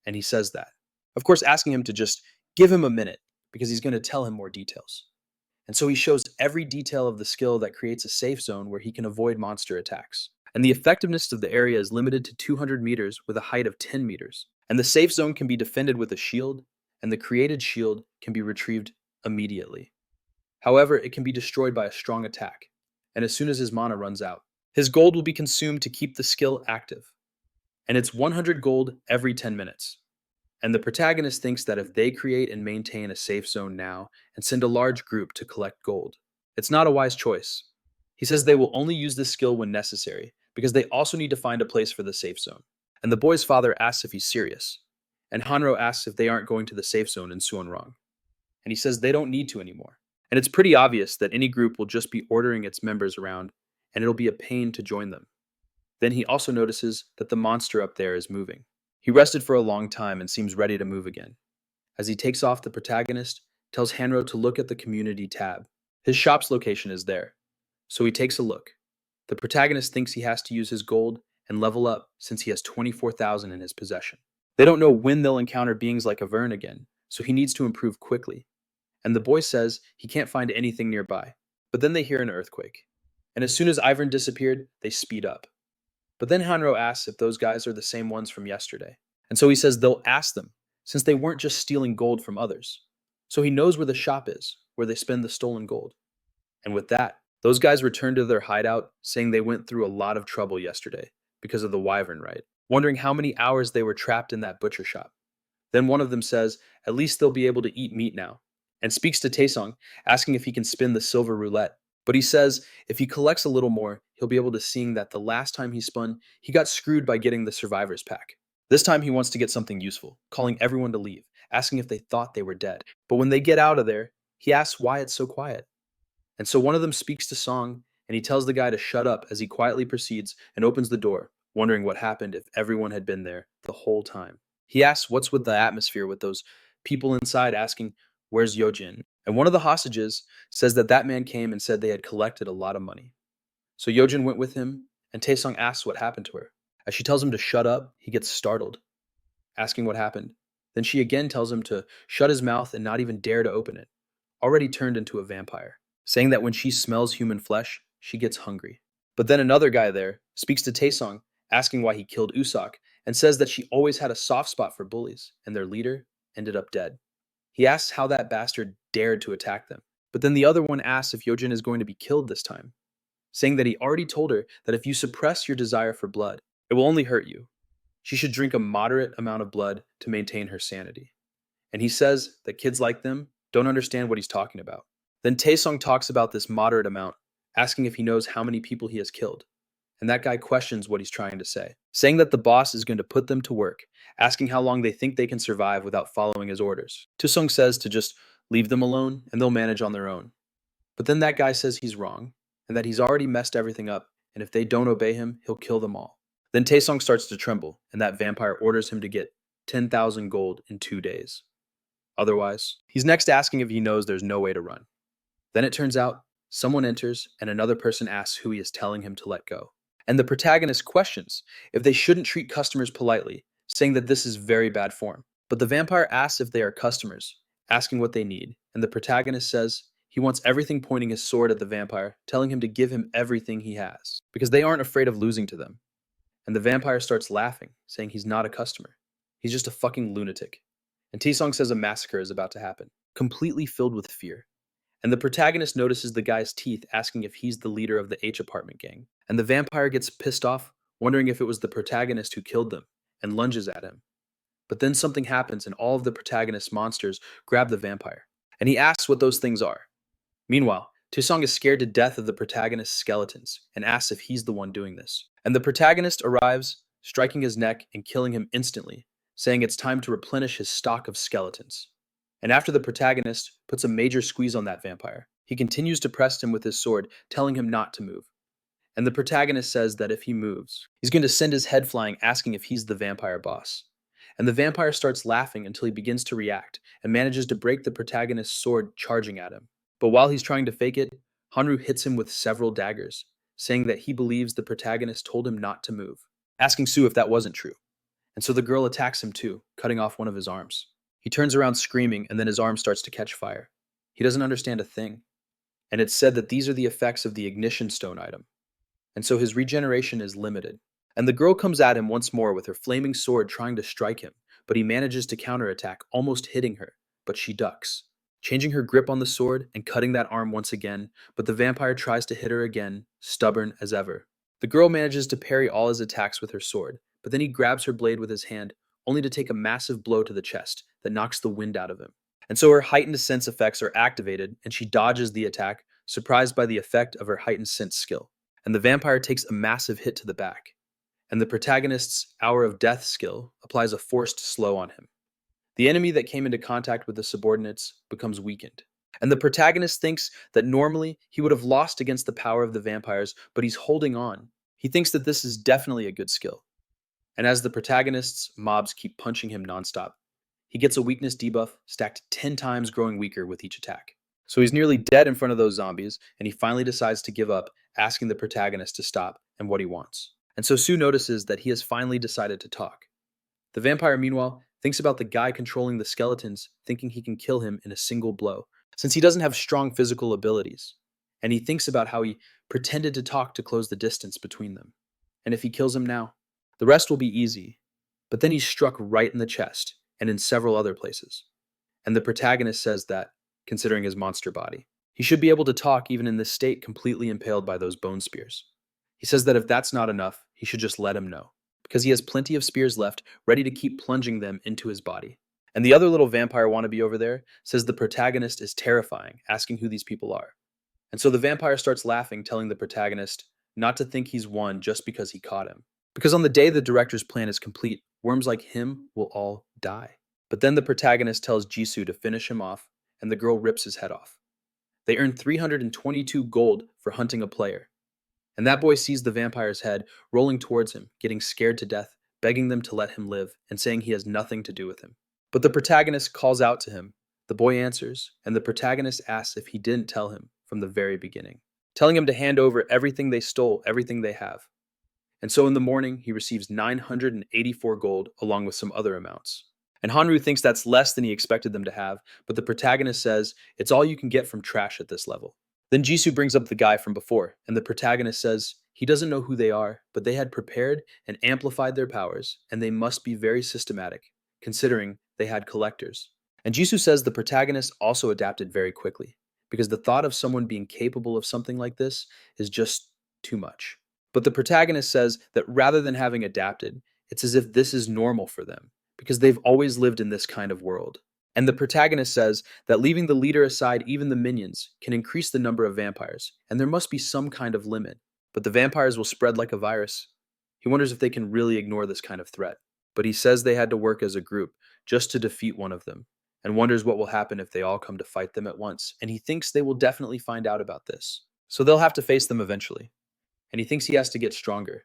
And he says that. Of course, asking him to just give him a minute because he's going to tell him more details. And so he shows every detail of the skill that creates a safe zone where he can avoid monster attacks. And the effectiveness of the area is limited to 200 meters with a height of 10 meters. And the safe zone can be defended with a shield, and the created shield can be retrieved immediately. However, it can be destroyed by a strong attack, and as soon as his mana runs out, his gold will be consumed to keep the skill active. And it's 100 gold every 10 minutes. And the protagonist thinks that if they create and maintain a safe zone now and send a large group to collect gold, it's not a wise choice. He says they will only use this skill when necessary, because they also need to find a place for the safe zone. And the boy's father asks if he's serious, and Hanro asks if they aren't going to the safe zone in Suwonrong. And he says they don't need to anymore. And it's pretty obvious that any group will just be ordering its members around, and it'll be a pain to join them. Then he also notices that the monster up there is moving. He rested for a long time and seems ready to move again. As he takes off, the protagonist tells Hanro to look at the community tab. His shop's location is there, so he takes a look. The protagonist thinks he has to use his gold and level up since he has 24,000 in his possession. They don't know when they'll encounter beings like Avern again, so he needs to improve quickly. And the boy says he can't find anything nearby. But then they hear an earthquake. And as soon as Ivern disappeared, they speed up. But then Hanro asks if those guys are the same ones from yesterday. And so he says they'll ask them, since they weren't just stealing gold from others. So he knows where the shop is, where they spend the stolen gold. And with that, those guys return to their hideout, saying they went through a lot of trouble yesterday because of the wyvern rite, wondering how many hours they were trapped in that butcher shop. Then one of them says, at least they'll be able to eat meat now, and speaks to Taesong, asking if he can spin the silver roulette. But he says if he collects a little more, he'll be able to see that the last time he spun, he got screwed by getting the survivor's pack. This time he wants to get something useful, calling everyone to leave, asking if they thought they were dead. But when they get out of there, he asks why it's so quiet. And so one of them speaks to Song, and he tells the guy to shut up as he quietly proceeds and opens the door, wondering what happened if everyone had been there the whole time. He asks what's with the atmosphere with those people inside asking, where's Yojin? And one of the hostages says that man came and said they had collected a lot of money. So Yojin went with him, and Taesung asks what happened to her. As she tells him to shut up, he gets startled, asking what happened. Then she again tells him to shut his mouth and not even dare to open it, already turned into a vampire, saying that when she smells human flesh, she gets hungry. But then another guy there speaks to Taesung, asking why he killed Usak, and says that she always had a soft spot for bullies, and their leader ended up dead. He asks how that bastard dared to attack them. But then the other one asks if Yojin is going to be killed this time, saying that he already told her that if you suppress your desire for blood, it will only hurt you. She should drink a moderate amount of blood to maintain her sanity. And he says that kids like them don't understand what he's talking about. Then Taesung talks about this moderate amount, asking if he knows how many people he has killed. And that guy questions what he's trying to say, saying that the boss is going to put them to work, asking how long they think they can survive without following his orders. Taesung says to just leave them alone and they'll manage on their own. But then that guy says he's wrong, and that he's already messed everything up, and if they don't obey him, he'll kill them all. Then Taesung starts to tremble, and that vampire orders him to get 10,000 gold in 2 days. Otherwise, he's next asking if he knows there's no way to run. Then it turns out, someone enters, and another person asks who he is telling him to let go. And the protagonist questions if they shouldn't treat customers politely, saying that this is very bad form. But the vampire asks if they are customers, asking what they need, and the protagonist says he wants everything, pointing his sword at the vampire, telling him to give him everything he has, because they aren't afraid of losing to them. And the vampire starts laughing, saying he's not a customer. He's just a fucking lunatic. And Taesung says a massacre is about to happen, completely filled with fear. And the protagonist notices the guy's teeth, asking if he's the leader of the H apartment gang. And the vampire gets pissed off, wondering if it was the protagonist who killed them, and lunges at him. But then something happens, and all of the protagonist's monsters grab the vampire. And he asks what those things are. Meanwhile, Taesung is scared to death of the protagonist's skeletons, and asks if he's the one doing this. And the protagonist arrives, striking his neck and killing him instantly, saying it's time to replenish his stock of skeletons. And after the protagonist puts a major squeeze on that vampire, he continues to press him with his sword, telling him not to move. And the protagonist says that if he moves, he's going to send his head flying, asking if he's the vampire boss. And the vampire starts laughing until he begins to react, and manages to break the protagonist's sword charging at him. But while he's trying to fake it, Hanru hits him with several daggers, saying that he believes the protagonist told him not to move, asking Sue if that wasn't true. And so the girl attacks him too, cutting off one of his arms. He turns around screaming, and then his arm starts to catch fire. He doesn't understand a thing. And it's said that these are the effects of the ignition stone item. And so his regeneration is limited. And the girl comes at him once more with her flaming sword, trying to strike him, but he manages to counterattack, almost hitting her, but she ducks, changing her grip on the sword and cutting that arm once again, but the vampire tries to hit her again, stubborn as ever. The girl manages to parry all his attacks with her sword, but then he grabs her blade with his hand, only to take a massive blow to the chest that knocks the wind out of him. And so her heightened sense effects are activated, and she dodges the attack, surprised by the effect of her heightened sense skill. And the vampire takes a massive hit to the back. And the protagonist's Hour of Death skill applies a forced slow on him. The enemy that came into contact with the subordinates becomes weakened. And the protagonist thinks that normally he would have lost against the power of the vampires, but he's holding on. He thinks that this is definitely a good skill. And as the protagonist's mobs keep punching him nonstop, he gets a weakness debuff stacked 10 times, growing weaker with each attack. So he's nearly dead in front of those zombies, and he finally decides to give up, asking the protagonist to stop and what he wants. And so Sue notices that he has finally decided to talk. The vampire, meanwhile, thinks about the guy controlling the skeletons, thinking he can kill him in a single blow, since he doesn't have strong physical abilities. And he thinks about how he pretended to talk to close the distance between them. And if he kills him now, the rest will be easy. But then he's struck right in the chest, and in several other places. And the protagonist says that, considering his monster body, he should be able to talk even in this state, completely impaled by those bone spears. He says that if that's not enough, he should just let him know, because he has plenty of spears left, ready to keep plunging them into his body. And the other little vampire wannabe over there says the protagonist is terrifying, asking who these people are. And so the vampire starts laughing, telling the protagonist not to think he's won just because he caught him. Because on the day the director's plan is complete, worms like him will all die. But then the protagonist tells Jisoo to finish him off, and the girl rips his head off. They earn 322 gold for hunting a player. And that boy sees the vampire's head rolling towards him, getting scared to death, begging them to let him live, and saying he has nothing to do with him. But the protagonist calls out to him. The boy answers, and the protagonist asks if he didn't tell him from the very beginning, telling him to hand over everything they stole, everything they have. And so in the morning, he receives 984 gold along with some other amounts. And Hanru thinks that's less than he expected them to have, but the protagonist says it's all you can get from trash at this level. Then Jisoo brings up the guy from before, and the protagonist says he doesn't know who they are, but they had prepared and amplified their powers, and they must be very systematic, considering they had collectors. And Jisoo says the protagonist also adapted very quickly, because the thought of someone being capable of something like this is just too much. But the protagonist says that rather than having adapted, it's as if this is normal for them, because they've always lived in this kind of world. And the protagonist says that leaving the leader aside, even the minions, can increase the number of vampires, and there must be some kind of limit. But the vampires will spread like a virus. He wonders if they can really ignore this kind of threat. But he says they had to work as a group just to defeat one of them, and wonders what will happen if they all come to fight them at once. And he thinks they will definitely find out about this. So they'll have to face them eventually. And he thinks he has to get stronger.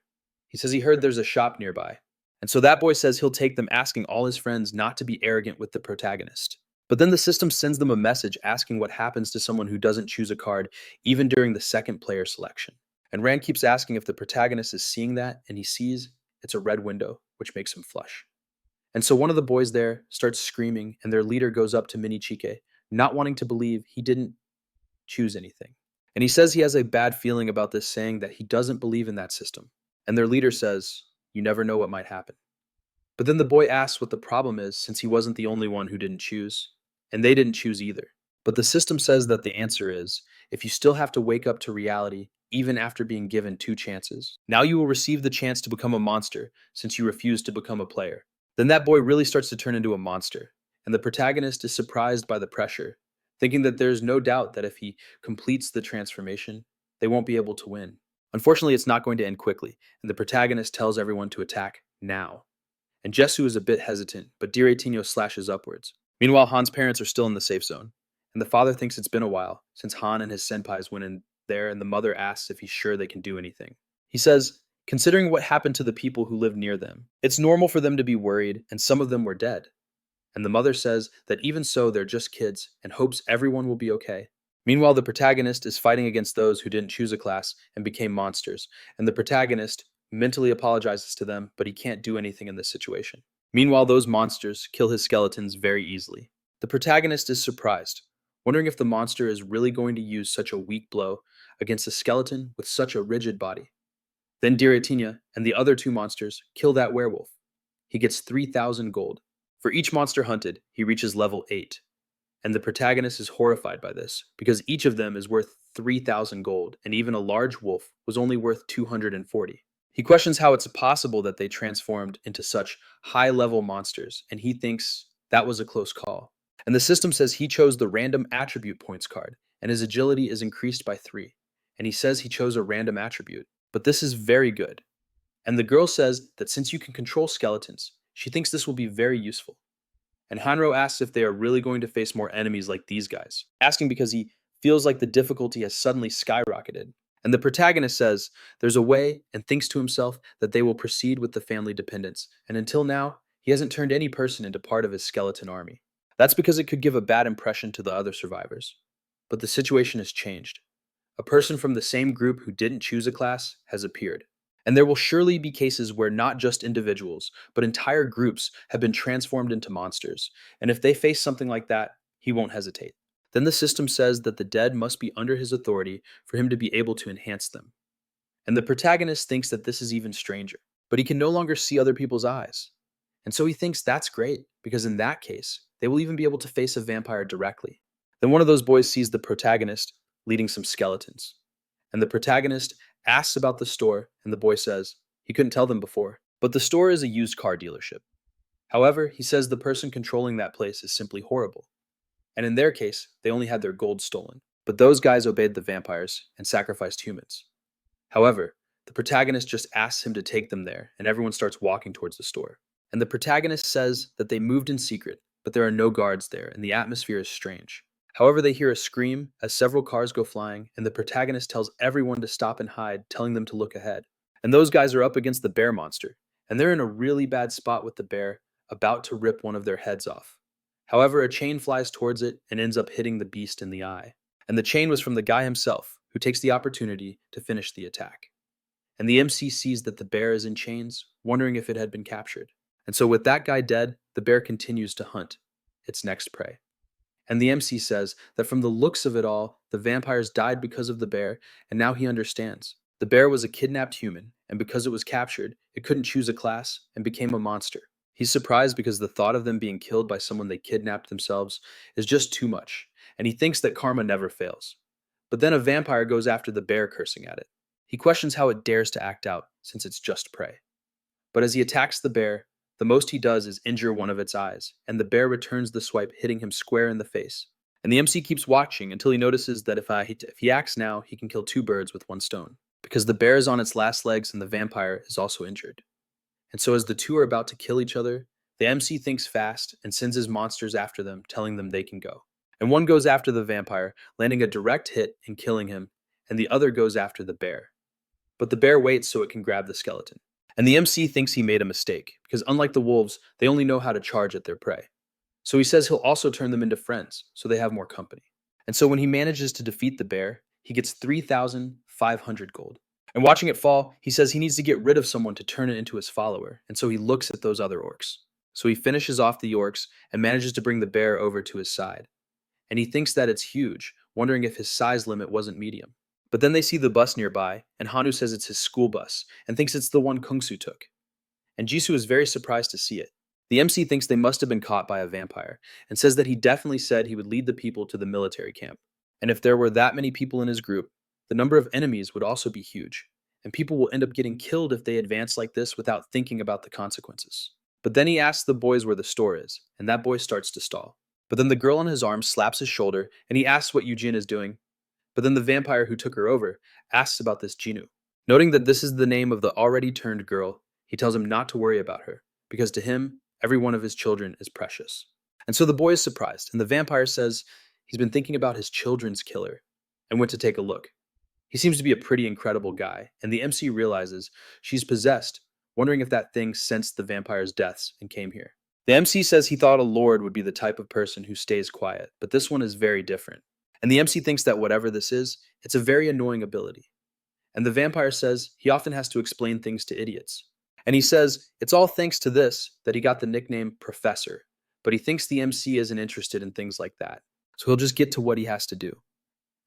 He says he heard there's a shop nearby. And so that boy says he'll take them, asking all his friends not to be arrogant with the protagonist. But then the system sends them a message asking what happens to someone who doesn't choose a card, even during the second player selection. And Rand keeps asking if the protagonist is seeing that, and he sees it's a red window, which makes him flush. And so one of the boys there starts screaming, and their leader goes up to Mini Chike, not wanting to believe he didn't choose anything. And he says he has a bad feeling about this, saying that he doesn't believe in that system. And their leader says, "You never know what might happen." But then the boy asks what the problem is, since he wasn't the only one who didn't choose. And they didn't choose either. But the system says that the answer is, if you still have to wake up to reality, even after being given 2 chances, now you will receive the chance to become a monster, since you refused to become a player. Then that boy really starts to turn into a monster. And the protagonist is surprised by the pressure, thinking that there's no doubt that if he completes the transformation, they won't be able to win. Unfortunately, it's not going to end quickly, and the protagonist tells everyone to attack now. And Jesu is a bit hesitant, but Direitinho slashes upwards. Meanwhile, Han's parents are still in the safe zone, and the father thinks it's been a while since Han and his senpais went in there, and the mother asks if he's sure they can do anything. He says, considering what happened to the people who live near them, it's normal for them to be worried, and some of them were dead. And the mother says that even so, they're just kids, and hopes everyone will be okay. Meanwhile, the protagonist is fighting against those who didn't choose a class and became monsters, and the protagonist mentally apologizes to them, but he can't do anything in this situation. Meanwhile, those monsters kill his skeletons very easily. The protagonist is surprised, wondering if the monster is really going to use such a weak blow against a skeleton with such a rigid body. Then Direitinho and the other 2 monsters kill that werewolf. He gets 3,000 gold. For each monster hunted, he reaches level 8. And the protagonist is horrified by this, because each of them is worth 3,000 gold, and even a large wolf was only worth 240. He questions how it's possible that they transformed into such high-level monsters, and he thinks that was a close call. And the system says he chose the random attribute points card, and his agility is increased by 3. And he says he chose a random attribute, but this is very good. And the girl says that since you can control skeletons, she thinks this will be very useful. And Hanro asks if they are really going to face more enemies like these guys, asking because he feels like the difficulty has suddenly skyrocketed. And the protagonist says there's a way, and thinks to himself that they will proceed with the family dependence, and until now, he hasn't turned any person into part of his skeleton army. That's because it could give a bad impression to the other survivors. But the situation has changed. A person from the same group who didn't choose a class has appeared. And there will surely be cases where not just individuals, but entire groups have been transformed into monsters. And if they face something like that, he won't hesitate. Then the system says that the dead must be under his authority for him to be able to enhance them. And the protagonist thinks that this is even stranger, but he can no longer see other people's eyes. And so he thinks that's great, because in that case, they will even be able to face a vampire directly. Then one of those boys sees the protagonist leading some skeletons. And the protagonist asks about the store, and the boy says he couldn't tell them before, but the store is a used car dealership. However, he says the person controlling that place is simply horrible. And in their case, they only had their gold stolen. But those guys obeyed the vampires and sacrificed humans. However, the protagonist just asks him to take them there, and everyone starts walking towards the store. And the protagonist says that they moved in secret, but there are no guards there, and the atmosphere is strange. However, they hear a scream as several cars go flying, and the protagonist tells everyone to stop and hide, telling them to look ahead. And those guys are up against the bear monster, and they're in a really bad spot with the bear, about to rip one of their heads off. However, a chain flies towards it and ends up hitting the beast in the eye. And the chain was from the guy himself, who takes the opportunity to finish the attack. And the MC sees that the bear is in chains, wondering if it had been captured. And so, with that guy dead, the bear continues to hunt its next prey. And the MC says that from the looks of it all, the vampires died because of the bear, and now he understands. The bear was a kidnapped human, and because it was captured, it couldn't choose a class and became a monster. He's surprised because the thought of them being killed by someone they kidnapped themselves is just too much, and he thinks that karma never fails. But then a vampire goes after the bear, cursing at it. He questions how it dares to act out, since it's just prey. But as he attacks the bear, the most he does is injure one of its eyes, and the bear returns the swipe, hitting him square in the face. And the MC keeps watching until he notices that if he acts now, he can kill two birds with one stone, because the bear is on its last legs and the vampire is also injured. And so as the two are about to kill each other, the MC thinks fast and sends his monsters after them, telling them they can go. And one goes after the vampire, landing a direct hit and killing him, and the other goes after the bear. But the bear waits so it can grab the skeleton. And the MC thinks he made a mistake, because unlike the wolves, they only know how to charge at their prey. So he says he'll also turn them into friends, so they have more company. And so when he manages to defeat the bear, he gets 3,500 gold. And watching it fall, he says he needs to get rid of someone to turn it into his follower, and so he looks at those other orcs. So he finishes off the orcs and manages to bring the bear over to his side. And he thinks that it's huge, wondering if his size limit wasn't medium. But then they see the bus nearby, and Hanu says it's his school bus, and thinks it's the one Kungsu took. And Jisoo is very surprised to see it. The MC thinks they must have been caught by a vampire, and says that he definitely said he would lead the people to the military camp. And if there were that many people in his group, the number of enemies would also be huge, and people will end up getting killed if they advance like this without thinking about the consequences. But then he asks the boys where the store is, and that boy starts to stall. But then the girl on his arm slaps his shoulder, and he asks what Eugene is doing. But then the vampire who took her over asks about this Jinu. Noting that this is the name of the already turned girl, he tells him not to worry about her, because to him, every one of his children is precious. And so the boy is surprised, and the vampire says he's been thinking about his children's killer, and went to take a look. He seems to be a pretty incredible guy, and the MC realizes she's possessed, wondering if that thing sensed the vampire's deaths and came here. The MC says he thought a lord would be the type of person who stays quiet, but this one is very different. And the MC thinks that whatever this is, it's a very annoying ability. And the vampire says he often has to explain things to idiots. And he says it's all thanks to this that he got the nickname Professor, but he thinks the MC isn't interested in things like that. So he'll just get to what he has to do.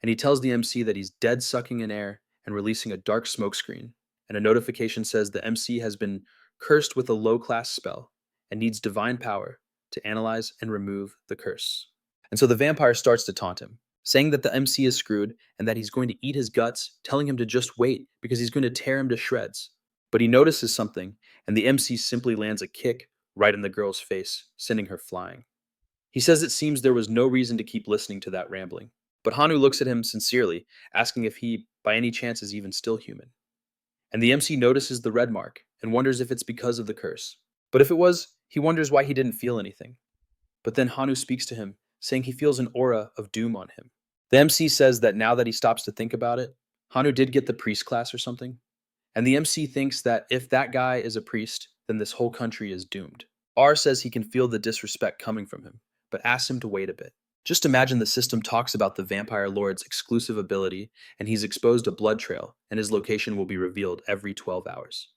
And he tells the MC that he's dead sucking in air and releasing a dark smoke screen. And a notification says the MC has been cursed with a low-class spell and needs divine power to analyze and remove the curse. And so the vampire starts to taunt him, saying that the MC is screwed and that he's going to eat his guts, telling him to just wait because he's going to tear him to shreds. But he notices something, and the MC simply lands a kick right in the girl's face, sending her flying. He says it seems there was no reason to keep listening to that rambling. But Hanu looks at him sincerely, asking if he, by any chance, is even still human. And the MC notices the red mark and wonders if it's because of the curse. But if it was, he wonders why he didn't feel anything. But then Hanu speaks to him, saying he feels an aura of doom on him. The MC says that now that he stops to think about it, Hanu did get the priest class or something. And the MC thinks that if that guy is a priest, then this whole country is doomed. R says he can feel the disrespect coming from him, but asks him to wait a bit. Just imagine the system talks about the vampire lord's exclusive ability, and he's exposed a blood trail, and his location will be revealed every 12 hours.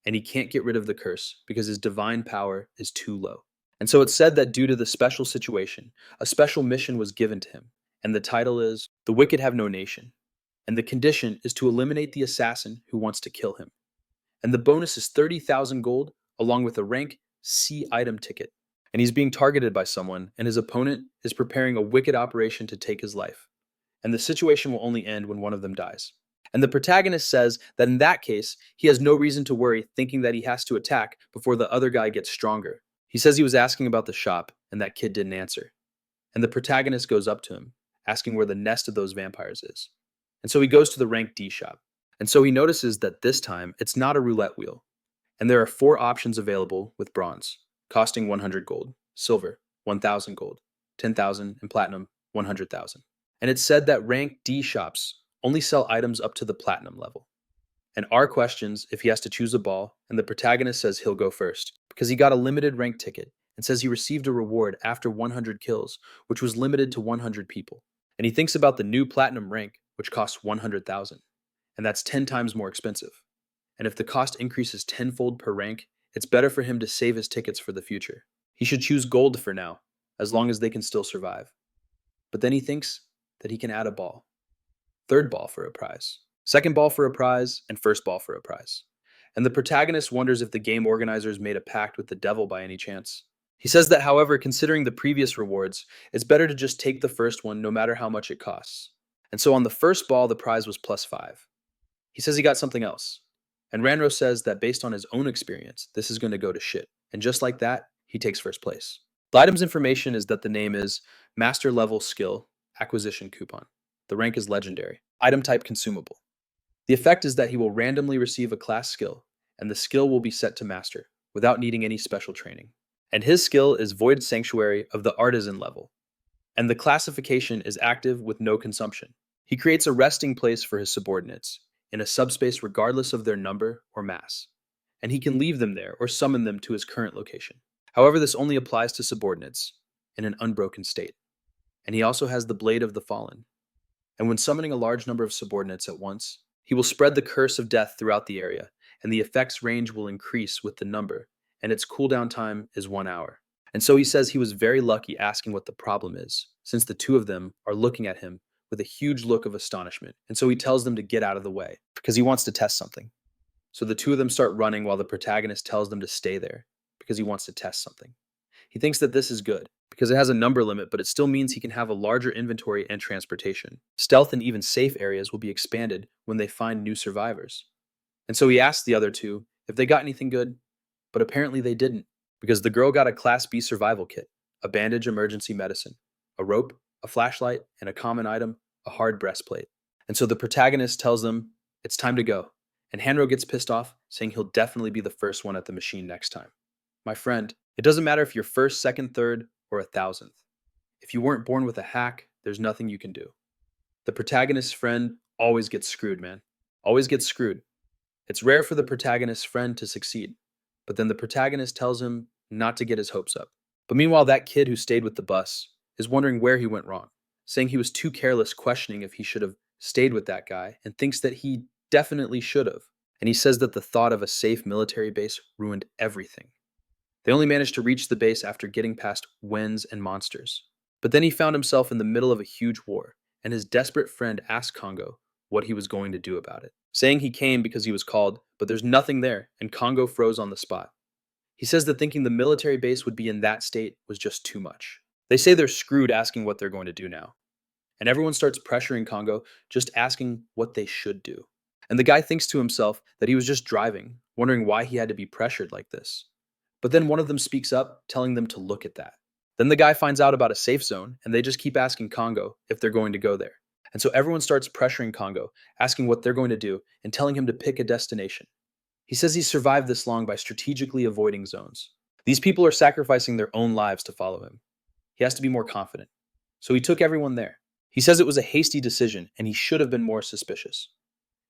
And he can't get rid of the curse because his divine power is too low. And so it's said that due to the special situation, a special mission was given to him, and the title is The Wicked Have No Nation. And the condition is to eliminate the assassin who wants to kill him. And the bonus is 30,000 gold, along with a rank C item ticket. And he's being targeted by someone, and his opponent is preparing a wicked operation to take his life. And the situation will only end when one of them dies. And the protagonist says that in that case, he has no reason to worry, thinking that he has to attack before the other guy gets stronger. He says he was asking about the shop, and that kid didn't answer. And the protagonist goes up to him, asking where the nest of those vampires is. And so he goes to the rank D shop. And so he notices that this time, it's not a roulette wheel. And there are 4 options available with bronze, costing 100 gold, silver, 1,000 gold, 10,000, and platinum, 100,000. And it's said that rank D shops only sell items up to the platinum level. And R questions if he has to choose a ball, and the protagonist says he'll go first, because he got a limited rank ticket, and says he received a reward after 100 kills, which was limited to 100 people. And he thinks about the new platinum rank, which costs 100,000, and that's 10 times more expensive. and if the cost increases tenfold per rank, it's better for him to save his tickets for the future. He should choose gold for now, as long as they can still survive. But then he thinks that he can add a ball. Third ball for a prize, second ball for a prize, and first ball for a prize. And the protagonist wonders if the game organizers made a pact with the devil by any chance. He says that, however, considering the previous rewards, it's better to just take the first one no matter how much it costs. And so on the first ball, the prize was +5. He says he got something else. And Ranro says that based on his own experience, this is going to go to shit. And just like that, he takes first place. The item's information is that the name is Master Level Skill Acquisition Coupon. The rank is Legendary. Item type Consumable. The effect is that he will randomly receive a class skill, and the skill will be set to Master, without needing any special training. And his skill is Void Sanctuary of the Artisan level. And the classification is active with no consumption. He creates a resting place for his subordinates, in a subspace regardless of their number or mass. And he can leave them there or summon them to his current location. However, this only applies to subordinates, in an unbroken state. And he also has the Blade of the Fallen. And when summoning a large number of subordinates at once, he will spread the curse of death throughout the area, and the effect's range will increase with the number, and its cooldown time is 1 hour. And so he says he was very lucky asking what the problem is, since the two of them are looking at him with a huge look of astonishment. And so he tells them to get out of the way, because he wants to test something. So the two of them start running while the protagonist tells them to stay there, because he wants to test something. He thinks that this is good, because it has a number limit, but it still means he can have a larger inventory and transportation. Stealth and even safe areas will be expanded when they find new survivors. And so he asks the other two if they got anything good, but apparently they didn't, because the girl got a Class B survival kit, a bandage emergency medicine, a rope, a flashlight, and a common item, a hard breastplate. And so the protagonist tells them it's time to go, and Hanro gets pissed off, saying he'll definitely be the first one at the machine next time. My friend, it doesn't matter if you're first, second, third, or 1,000th. If you weren't born with a hack, there's nothing you can do. The protagonist's friend always gets screwed, man. Always gets screwed. It's rare for the protagonist's friend to succeed, but then the protagonist tells him not to get his hopes up. But meanwhile, that kid who stayed with the bus is wondering where he went wrong, saying he was too careless, questioning if he should have stayed with that guy, and thinks that he definitely should have. And he says that the thought of a safe military base ruined everything. They only managed to reach the base after getting past Wens and monsters. But then he found himself in the middle of a huge war, and his desperate friend asked Congo what he was going to do about it, saying he came because he was called, but there's nothing there, and Congo froze on the spot. He says that thinking the military base would be in that state was just too much. They say they're screwed asking what they're going to do now. And everyone starts pressuring Congo, just asking what they should do. And the guy thinks to himself that he was just driving, wondering why he had to be pressured like this. But then one of them speaks up, telling them to look at that. Then the guy finds out about a safe zone, and they just keep asking Congo if they're going to go there. And so everyone starts pressuring Congo, asking what they're going to do, and telling him to pick a destination. He says he's survived this long by strategically avoiding zones. These people are sacrificing their own lives to follow him. He has to be more confident. So he took everyone there. He says it was a hasty decision, and he should have been more suspicious.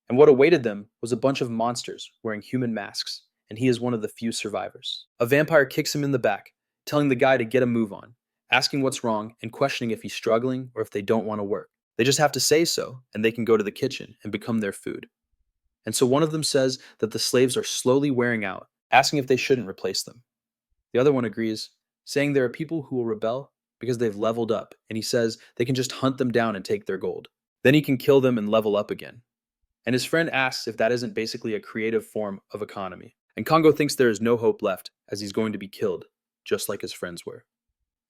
And what awaited them was a bunch of monsters wearing human masks, and he is one of the few survivors. A vampire kicks him in the back, telling the guy to get a move on, asking what's wrong and questioning if he's struggling or if they don't want to work. They just have to say so, and they can go to the kitchen and become their food. And so one of them says that the slaves are slowly wearing out, asking if they shouldn't replace them. The other one agrees, saying there are people who will rebel because they've leveled up, and he says they can just hunt them down and take their gold. Then he can kill them and level up again. And his friend asks if that isn't basically a creative form of economy. And Congo thinks there is no hope left, as he's going to be killed, just like his friends were.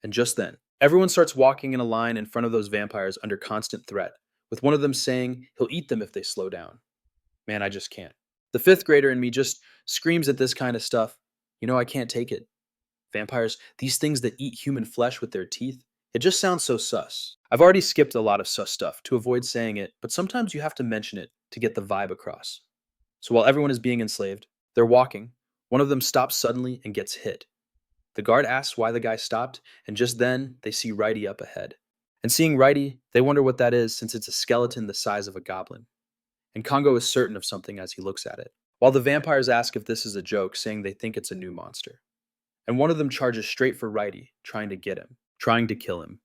And just then, everyone starts walking in a line in front of those vampires under constant threat, with one of them saying he'll eat them if they slow down. Man, I just can't. The fifth grader in me just screams at this kind of stuff. I can't take it. Vampires, these things that eat human flesh with their teeth, it just sounds so sus. I've already skipped a lot of sus stuff to avoid saying it, but sometimes you have to mention it to get the vibe across. So while everyone is being enslaved, they're walking. One of them stops suddenly and gets hit. The guard asks why the guy stopped, and just then, they see Righty up ahead. And seeing Righty, they wonder what that is since it's a skeleton the size of a goblin. And Congo is certain of something as he looks at it, while the vampires ask if this is a joke, saying they think it's a new monster. And one of them charges straight for Righty, trying to get him, trying to kill him.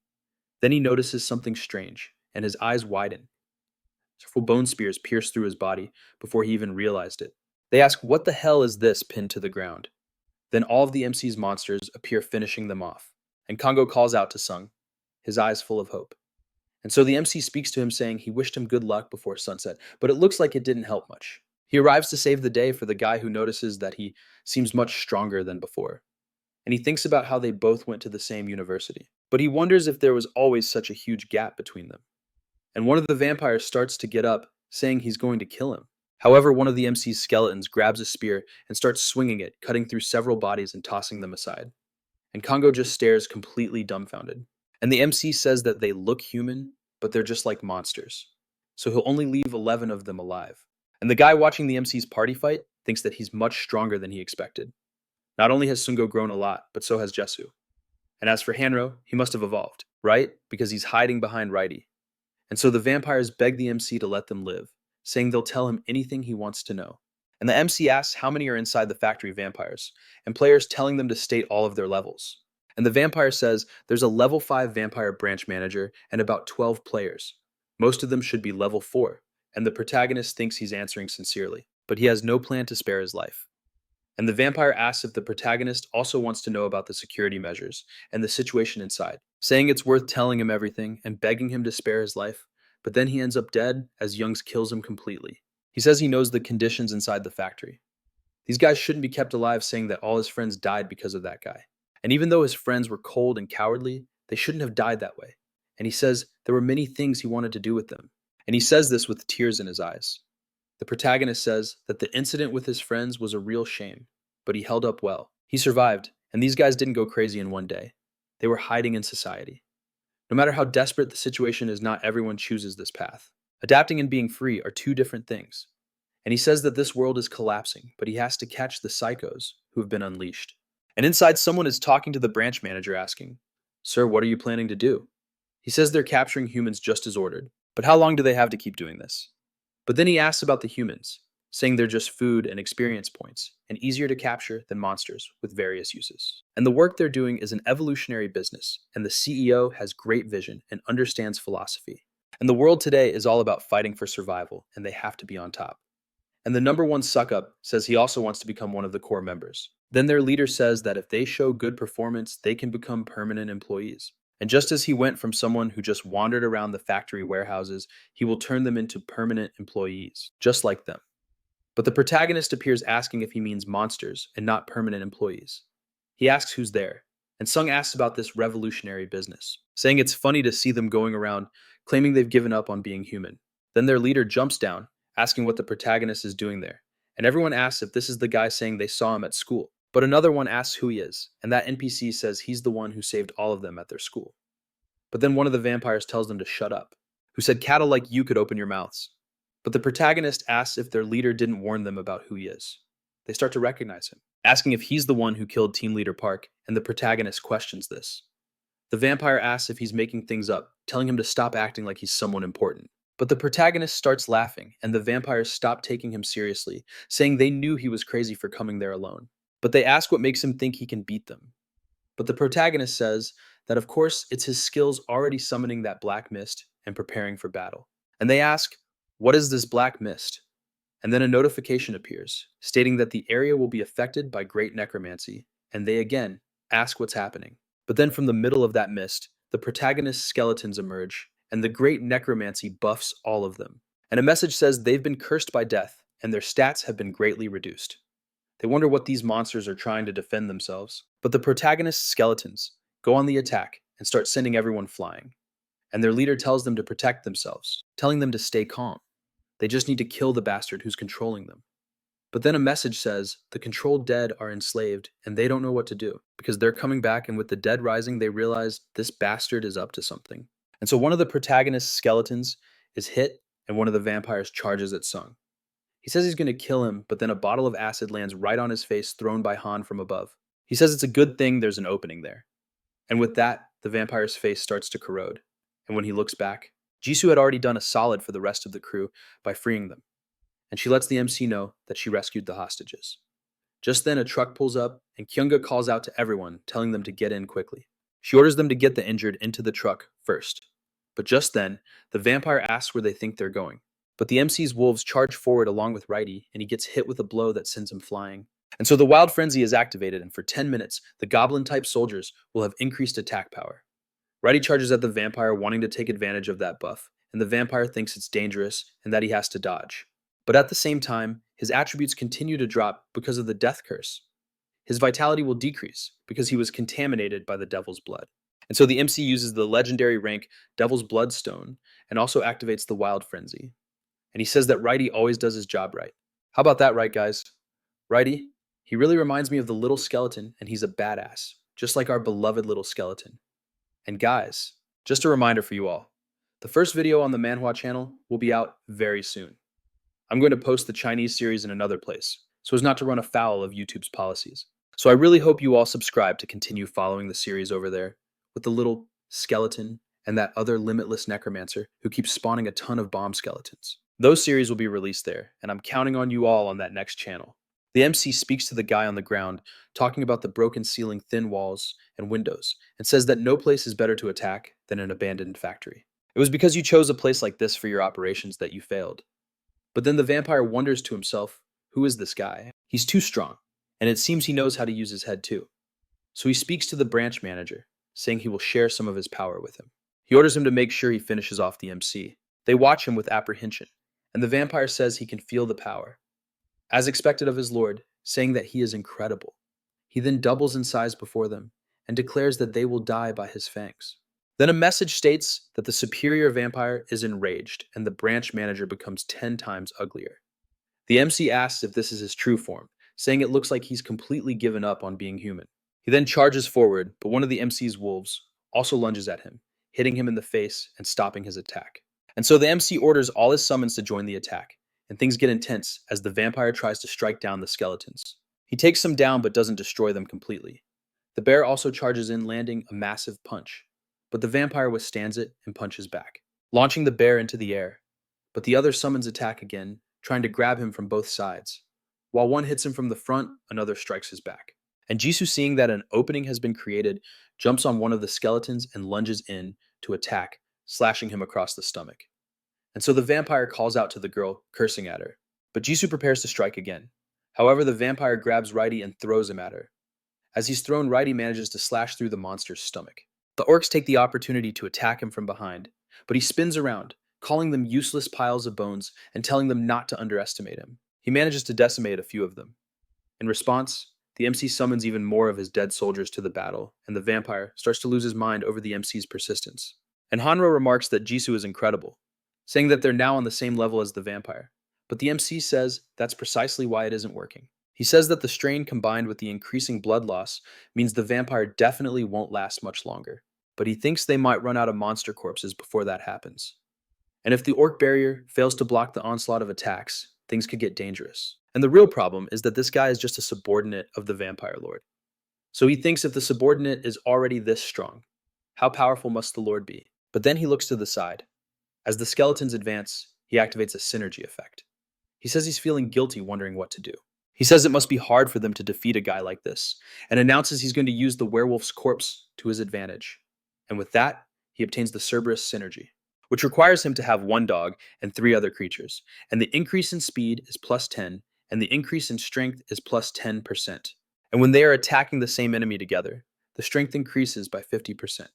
Then he notices something strange, and his eyes widen. Several bone spears pierce through his body before he even realized it. They ask, "What the hell is this?" pinned to the ground. Then all of the MC's monsters appear, finishing them off. And Congo calls out to Sung, his eyes full of hope. And so the MC speaks to him, saying he wished him good luck before sunset, but it looks like it didn't help much. He arrives to save the day for the guy who notices that he seems much stronger than before. And he thinks about how they both went to the same university. But he wonders if there was always such a huge gap between them. And one of the vampires starts to get up, saying he's going to kill him. However, one of the MC's skeletons grabs a spear and starts swinging it, cutting through several bodies and tossing them aside. And Congo just stares, completely dumbfounded. And the MC says that they look human, but they're just like monsters. So he'll only leave 11 of them alive. And the guy watching the MC's party fight thinks that he's much stronger than he expected. Not only has Sungo grown a lot, but so has Jesu. And as for Hanro, he must have evolved, right? Because he's hiding behind Righty. And so the vampires beg the MC to let them live, saying they'll tell him anything he wants to know. And the MC asks how many are inside the factory vampires, and players telling them to state all of their levels. And the vampire says there's a level 5 vampire branch manager and about 12 players. Most of them should be level 4, and the protagonist thinks he's answering sincerely, but he has no plan to spare his life. And the vampire asks if the protagonist also wants to know about the security measures and the situation inside, saying it's worth telling him everything and begging him to spare his life, but then he ends up dead as Youngs kills him completely. He says he knows the conditions inside the factory. These guys shouldn't be kept alive, saying that all his friends died because of that guy. And even though his friends were cold and cowardly, they shouldn't have died that way. And he says there were many things he wanted to do with them. And he says this with tears in his eyes. The protagonist says that the incident with his friends was a real shame, but he held up well. He survived, and these guys didn't go crazy in one day. They were hiding in society. No matter how desperate the situation is, not everyone chooses this path. Adapting and being free are two different things. And he says that this world is collapsing, but he has to catch the psychos who have been unleashed. And inside, someone is talking to the branch manager, asking, "Sir, what are you planning to do?" He says they're capturing humans just as ordered, but how long do they have to keep doing this? But then he asks about the humans, saying they're just food and experience points, and easier to capture than monsters with various uses. And the work they're doing is an evolutionary business, and the CEO has great vision and understands philosophy. And the world today is all about fighting for survival, and they have to be on top. And the number one suck-up says he also wants to become one of the core members. Then their leader says that if they show good performance, they can become permanent employees. And just as he went from someone who just wandered around the factory warehouses, he will turn them into permanent employees, just like them. But the protagonist appears, asking if he means monsters and not permanent employees. He asks who's there, and Sung asks about this revolutionary business, saying it's funny to see them going around claiming they've given up on being human. Then their leader jumps down, asking what the protagonist is doing there, and everyone asks if this is the guy saying they saw him at school. But another one asks who he is, and that NPC says he's the one who saved all of them at their school. But then one of the vampires tells them to shut up, who said cattle like you could open your mouths. But the protagonist asks if their leader didn't warn them about who he is. They start to recognize him, asking if he's the one who killed Team Leader Park, and the protagonist questions this. The vampire asks if he's making things up, telling him to stop acting like he's someone important. But the protagonist starts laughing, and the vampires stop taking him seriously, saying they knew he was crazy for coming there alone. But they ask what makes him think he can beat them. But the protagonist says that of course it's his skills already summoning that black mist and preparing for battle. And they ask, what is this black mist? And then a notification appears, stating that the area will be affected by great necromancy, and they again ask what's happening. But then from the middle of that mist, the protagonist's skeletons emerge, and the great necromancy buffs all of them. And a message says they've been cursed by death, and their stats have been greatly reduced. They wonder what these monsters are trying to defend themselves. But the protagonist's skeletons go on the attack and start sending everyone flying. And their leader tells them to protect themselves, telling them to stay calm. They just need to kill the bastard who's controlling them. But then a message says the controlled dead are enslaved and they don't know what to do because they're coming back, and with the dead rising, they realize this bastard is up to something. And so one of the protagonist's skeletons is hit, and one of the vampires charges at Sung. He says he's going to kill him, but then a bottle of acid lands right on his face, thrown by Han from above. He says it's a good thing there's an opening there. And with that, the vampire's face starts to corrode. And when he looks back, Jisoo had already done a solid for the rest of the crew by freeing them. And she lets the MC know that she rescued the hostages. Just then, a truck pulls up, and Kyunga calls out to everyone, telling them to get in quickly. She orders them to get the injured into the truck first. But just then, the vampire asks where they think they're going. But the MC's wolves charge forward along with Righty, and he gets hit with a blow that sends him flying. And so the Wild Frenzy is activated, and for 10 minutes, the Goblin-type soldiers will have increased attack power. Righty charges at the vampire, wanting to take advantage of that buff, and the vampire thinks it's dangerous and that he has to dodge. But at the same time, his attributes continue to drop because of the death curse. His vitality will decrease because he was contaminated by the Devil's Blood. And so the MC uses the legendary rank Devil's Bloodstone and also activates the Wild Frenzy. And he says that Righty always does his job right. How about that, right, guys? Righty, he really reminds me of the little skeleton, and he's a badass, just like our beloved little skeleton. And guys, just a reminder for you all, the first video on the Manhwa channel will be out very soon. I'm going to post the Chinese series in another place, so as not to run afoul of YouTube's policies. So I really hope you all subscribe to continue following the series over there, with the little skeleton and that other limitless necromancer who keeps spawning a ton of bomb skeletons. Those series will be released there, and I'm counting on you all on that next channel. The MC speaks to the guy on the ground, talking about the broken ceiling, thin walls, and windows, and says that no place is better to attack than an abandoned factory. It was because you chose a place like this for your operations that you failed. But then the vampire wonders to himself, who is this guy? He's too strong, and it seems he knows how to use his head too. So he speaks to the branch manager, saying he will share some of his power with him. He orders him to make sure he finishes off the MC. They watch him with apprehension, and the vampire says he can feel the power, as expected of his lord, saying that he is incredible. He then doubles in size before them and declares that they will die by his fangs. Then a message states that the superior vampire is enraged and the branch manager becomes 10 times uglier. The MC asks if this is his true form, saying it looks like he's completely given up on being human. He then charges forward, but one of the MC's wolves also lunges at him, hitting him in the face and stopping his attack. And so the MC orders all his summons to join the attack, and things get intense as the vampire tries to strike down the skeletons. He takes them down but doesn't destroy them completely. The bear also charges in, landing a massive punch, but the vampire withstands it and punches back, launching the bear into the air. But the other summons attack again, trying to grab him from both sides. While one hits him from the front, another strikes his back. And Jisoo, seeing that an opening has been created, jumps on one of the skeletons and lunges in to attack, slashing him across the stomach. And so the vampire calls out to the girl, cursing at her. But Jisoo prepares to strike again. However, the vampire grabs Righty and throws him at her. As he's thrown, Righty manages to slash through the monster's stomach. The orcs take the opportunity to attack him from behind, but he spins around, calling them useless piles of bones and telling them not to underestimate him. He manages to decimate a few of them. In response, the MC summons even more of his dead soldiers to the battle, and the vampire starts to lose his mind over the MC's persistence. And Hanro remarks that Jisoo is incredible, saying that they're now on the same level as the vampire. But the MC says that's precisely why it isn't working. He says that the strain combined with the increasing blood loss means the vampire definitely won't last much longer, but he thinks they might run out of monster corpses before that happens. And if the orc barrier fails to block the onslaught of attacks, things could get dangerous. And the real problem is that this guy is just a subordinate of the vampire lord. So he thinks if the subordinate is already this strong, how powerful must the lord be? But then he looks to the side. As the skeletons advance, he activates a synergy effect. He says he's feeling guilty, wondering what to do. He says it must be hard for them to defeat a guy like this, and announces he's going to use the werewolf's corpse to his advantage. And with that, he obtains the Cerberus synergy, which requires him to have one dog and 3 other creatures, and the increase in speed is plus 10, and the increase in strength is plus 10%. And when they are attacking the same enemy together, the strength increases by 50%.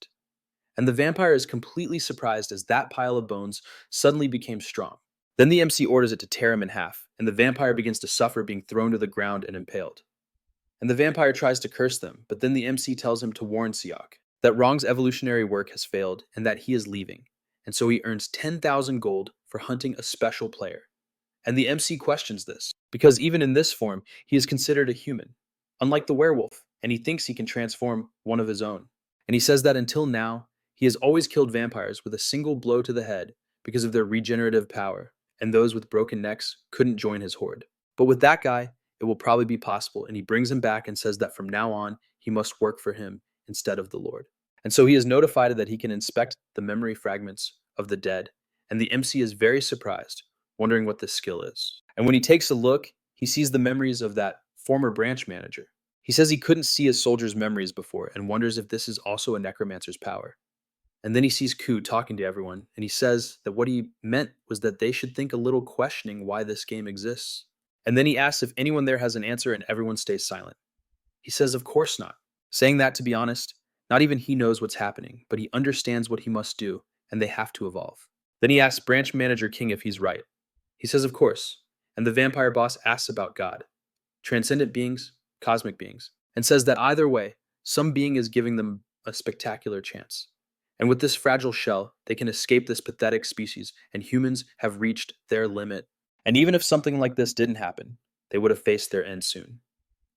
And the vampire is completely surprised as that pile of bones suddenly became strong. Then the MC orders it to tear him in half, and the vampire begins to suffer, being thrown to the ground and impaled. And the vampire tries to curse them, but then the MC tells him to warn Seok that Rong's evolutionary work has failed and that he is leaving, and so he earns 10,000 gold for hunting a special player. And the MC questions this, because even in this form, he is considered a human, unlike the werewolf, and he thinks he can transform one of his own. And he says that until now, he has always killed vampires with a single blow to the head because of their regenerative power, and those with broken necks couldn't join his horde. But with that guy, it will probably be possible, and he brings him back and says that from now on, he must work for him instead of the Lord. And so he is notified that he can inspect the memory fragments of the dead, and the MC is very surprised, wondering what this skill is. And when he takes a look, he sees the memories of that former branch manager. He says he couldn't see his soldiers' memories before and wonders if this is also a necromancer's power. And then he sees Ku talking to everyone, and he says that what he meant was that they should think a little questioning why this game exists. And then he asks if anyone there has an answer, and everyone stays silent. He says, of course not. Saying that, to be honest, not even he knows what's happening, but he understands what he must do, and they have to evolve. Then he asks Branch Manager King if he's right. He says, of course. And the vampire boss asks about God, transcendent beings, cosmic beings, and says that either way, some being is giving them a spectacular chance. And with this fragile shell, they can escape this pathetic species, and humans have reached their limit. And even if something like this didn't happen, they would have faced their end soon.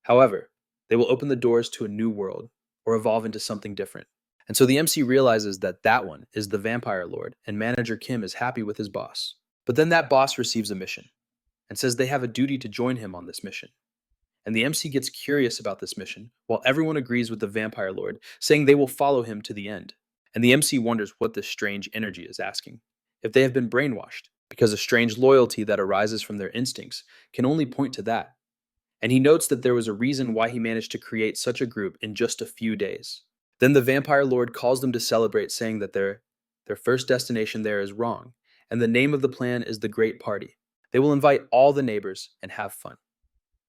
However, they will open the doors to a new world or evolve into something different. And so the MC realizes that that one is the vampire lord, and Manager Kim is happy with his boss. But then that boss receives a mission and says they have a duty to join him on this mission. And the MC gets curious about this mission, while everyone agrees with the vampire lord, saying they will follow him to the end. And the MC wonders what this strange energy is asking, if they have been brainwashed, because a strange loyalty that arises from their instincts can only point to that. And he notes that there was a reason why he managed to create such a group in just a few days. Then the vampire lord calls them to celebrate, saying that their first destination there is wrong, and the name of the plan is the Great Party. They will invite all the neighbors and have fun.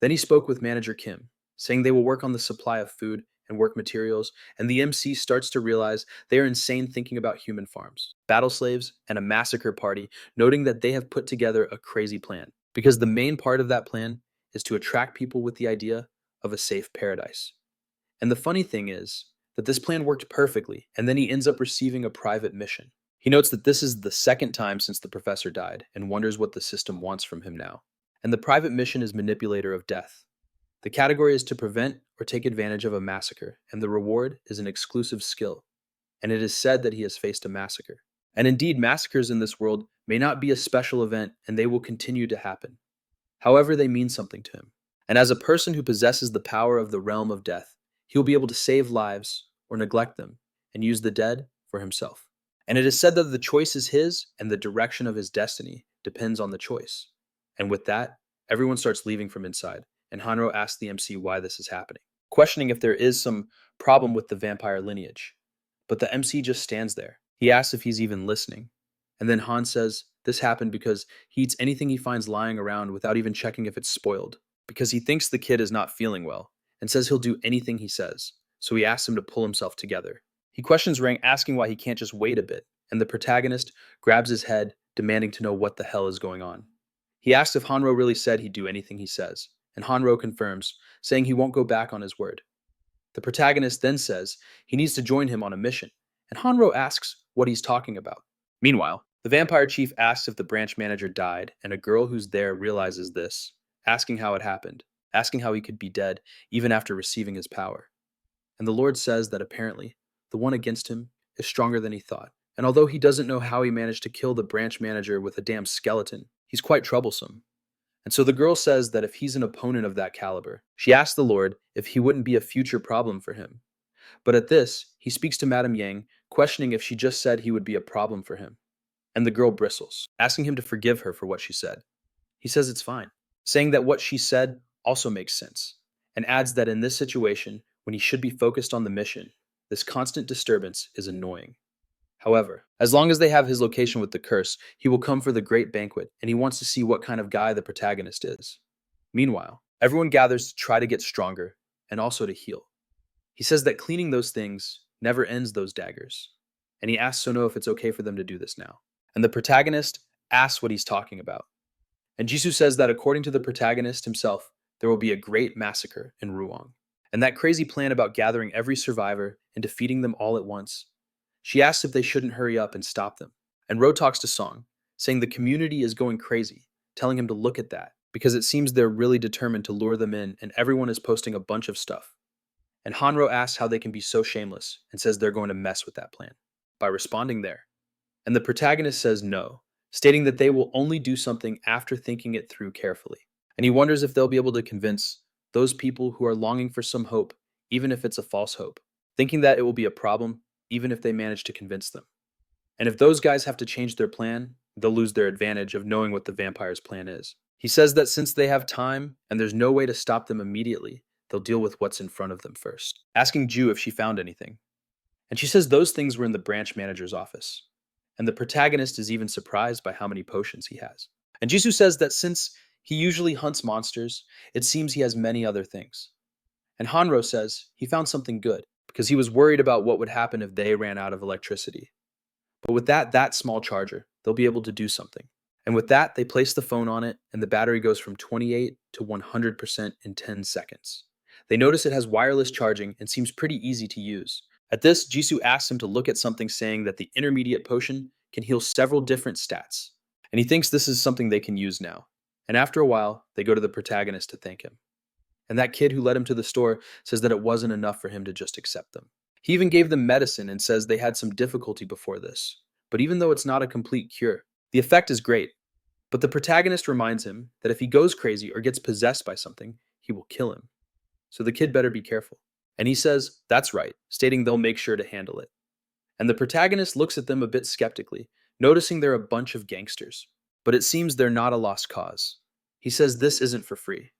Then he spoke with Manager Kim, saying they will work on the supply of food and work materials, and the MC starts to realize they are insane thinking about human farms, battle slaves, and a massacre party, noting that they have put together a crazy plan, because the main part of that plan is to attract people with the idea of a safe paradise. And the funny thing is that this plan worked perfectly, and then he ends up receiving a private mission. He notes that this is the second time since the professor died, and wonders what the system wants from him now. And the private mission is Manipulator of Death. The category is to prevent or take advantage of a massacre, and the reward is an exclusive skill. And it is said that he has faced a massacre. And indeed, massacres in this world may not be a special event, and they will continue to happen. However, they mean something to him. And as a person who possesses the power of the realm of death, he will be able to save lives or neglect them, and use the dead for himself. And it is said that the choice is his, and the direction of his destiny depends on the choice. And with that, everyone starts leaving from inside, and Hanro asks the MC why this is happening, questioning if there is some problem with the vampire lineage. But the MC just stands there. He asks if he's even listening. And then Han says this happened because he eats anything he finds lying around without even checking if it's spoiled, because he thinks the kid is not feeling well, and says he'll do anything he says. So he asks him to pull himself together. He questions Rang, asking why he can't just wait a bit, and the protagonist grabs his head, demanding to know what the hell is going on. He asks if Hanro really said he'd do anything he says, and Hanro confirms, saying he won't go back on his word. The protagonist then says he needs to join him on a mission, and Hanro asks what he's talking about. Meanwhile, the vampire chief asks if the branch manager died, and a girl who's there realizes this, asking how it happened, asking how he could be dead even after receiving his power. And the Lord says that apparently the one against him is stronger than he thought. And although he doesn't know how he managed to kill the branch manager with a damn skeleton, he's quite troublesome. And so the girl says that if he's an opponent of that caliber, she asks the Lord if he wouldn't be a future problem for him. But at this, he speaks to Madame Yang, questioning if she just said he would be a problem for him. And the girl bristles, asking him to forgive her for what she said. He says it's fine, saying that what she said also makes sense, and adds that in this situation, when he should be focused on the mission, this constant disturbance is annoying. However, as long as they have his location with the curse, he will come for the great banquet, and he wants to see what kind of guy the protagonist is. Meanwhile, everyone gathers to try to get stronger, and also to heal. He says that cleaning those things never ends those daggers, and he asks Sono if it's okay for them to do this now. And the protagonist asks what he's talking about. And Jisoo says that according to the protagonist himself, there will be a great massacre in Ruang. And that crazy plan about gathering every survivor and defeating them all at once. She asks if they shouldn't hurry up and stop them. And Ro talks to Song, saying the community is going crazy, telling him to look at that, because it seems they're really determined to lure them in, and everyone is posting a bunch of stuff. And Hanro asks how they can be so shameless, and says they're going to mess with that plan, by responding there. And the protagonist says no, stating that they will only do something after thinking it through carefully. And he wonders if they'll be able to convince those people who are longing for some hope, even if it's a false hope, thinking that it will be a problem, even if they manage to convince them. And if those guys have to change their plan, they'll lose their advantage of knowing what the vampire's plan is. He says that since they have time and there's no way to stop them immediately, they'll deal with what's in front of them first, asking Ju if she found anything. And she says those things were in the branch manager's office. And the protagonist is even surprised by how many potions he has. And Jisoo says that since he usually hunts monsters, it seems he has many other things. And Hanro says he found something good because he was worried about what would happen if they ran out of electricity. But with that small charger, they'll be able to do something. And with that, they place the phone on it, and the battery goes from 28 to 100% in 10 seconds. They notice it has wireless charging and seems pretty easy to use. At this, Jisoo asks him to look at something saying that the intermediate potion can heal several different stats. And he thinks this is something they can use now. And after a while, they go to the protagonist to thank him. And that kid who led him to the store says that it wasn't enough for him to just accept them. He even gave them medicine and says they had some difficulty before this. But even though it's not a complete cure, the effect is great. But the protagonist reminds him that if he goes crazy or gets possessed by something, he will kill him. So the kid better be careful. And he says, that's right, stating they'll make sure to handle it. And the protagonist looks at them a bit skeptically, noticing they're a bunch of gangsters. But it seems they're not a lost cause. He says this isn't for free.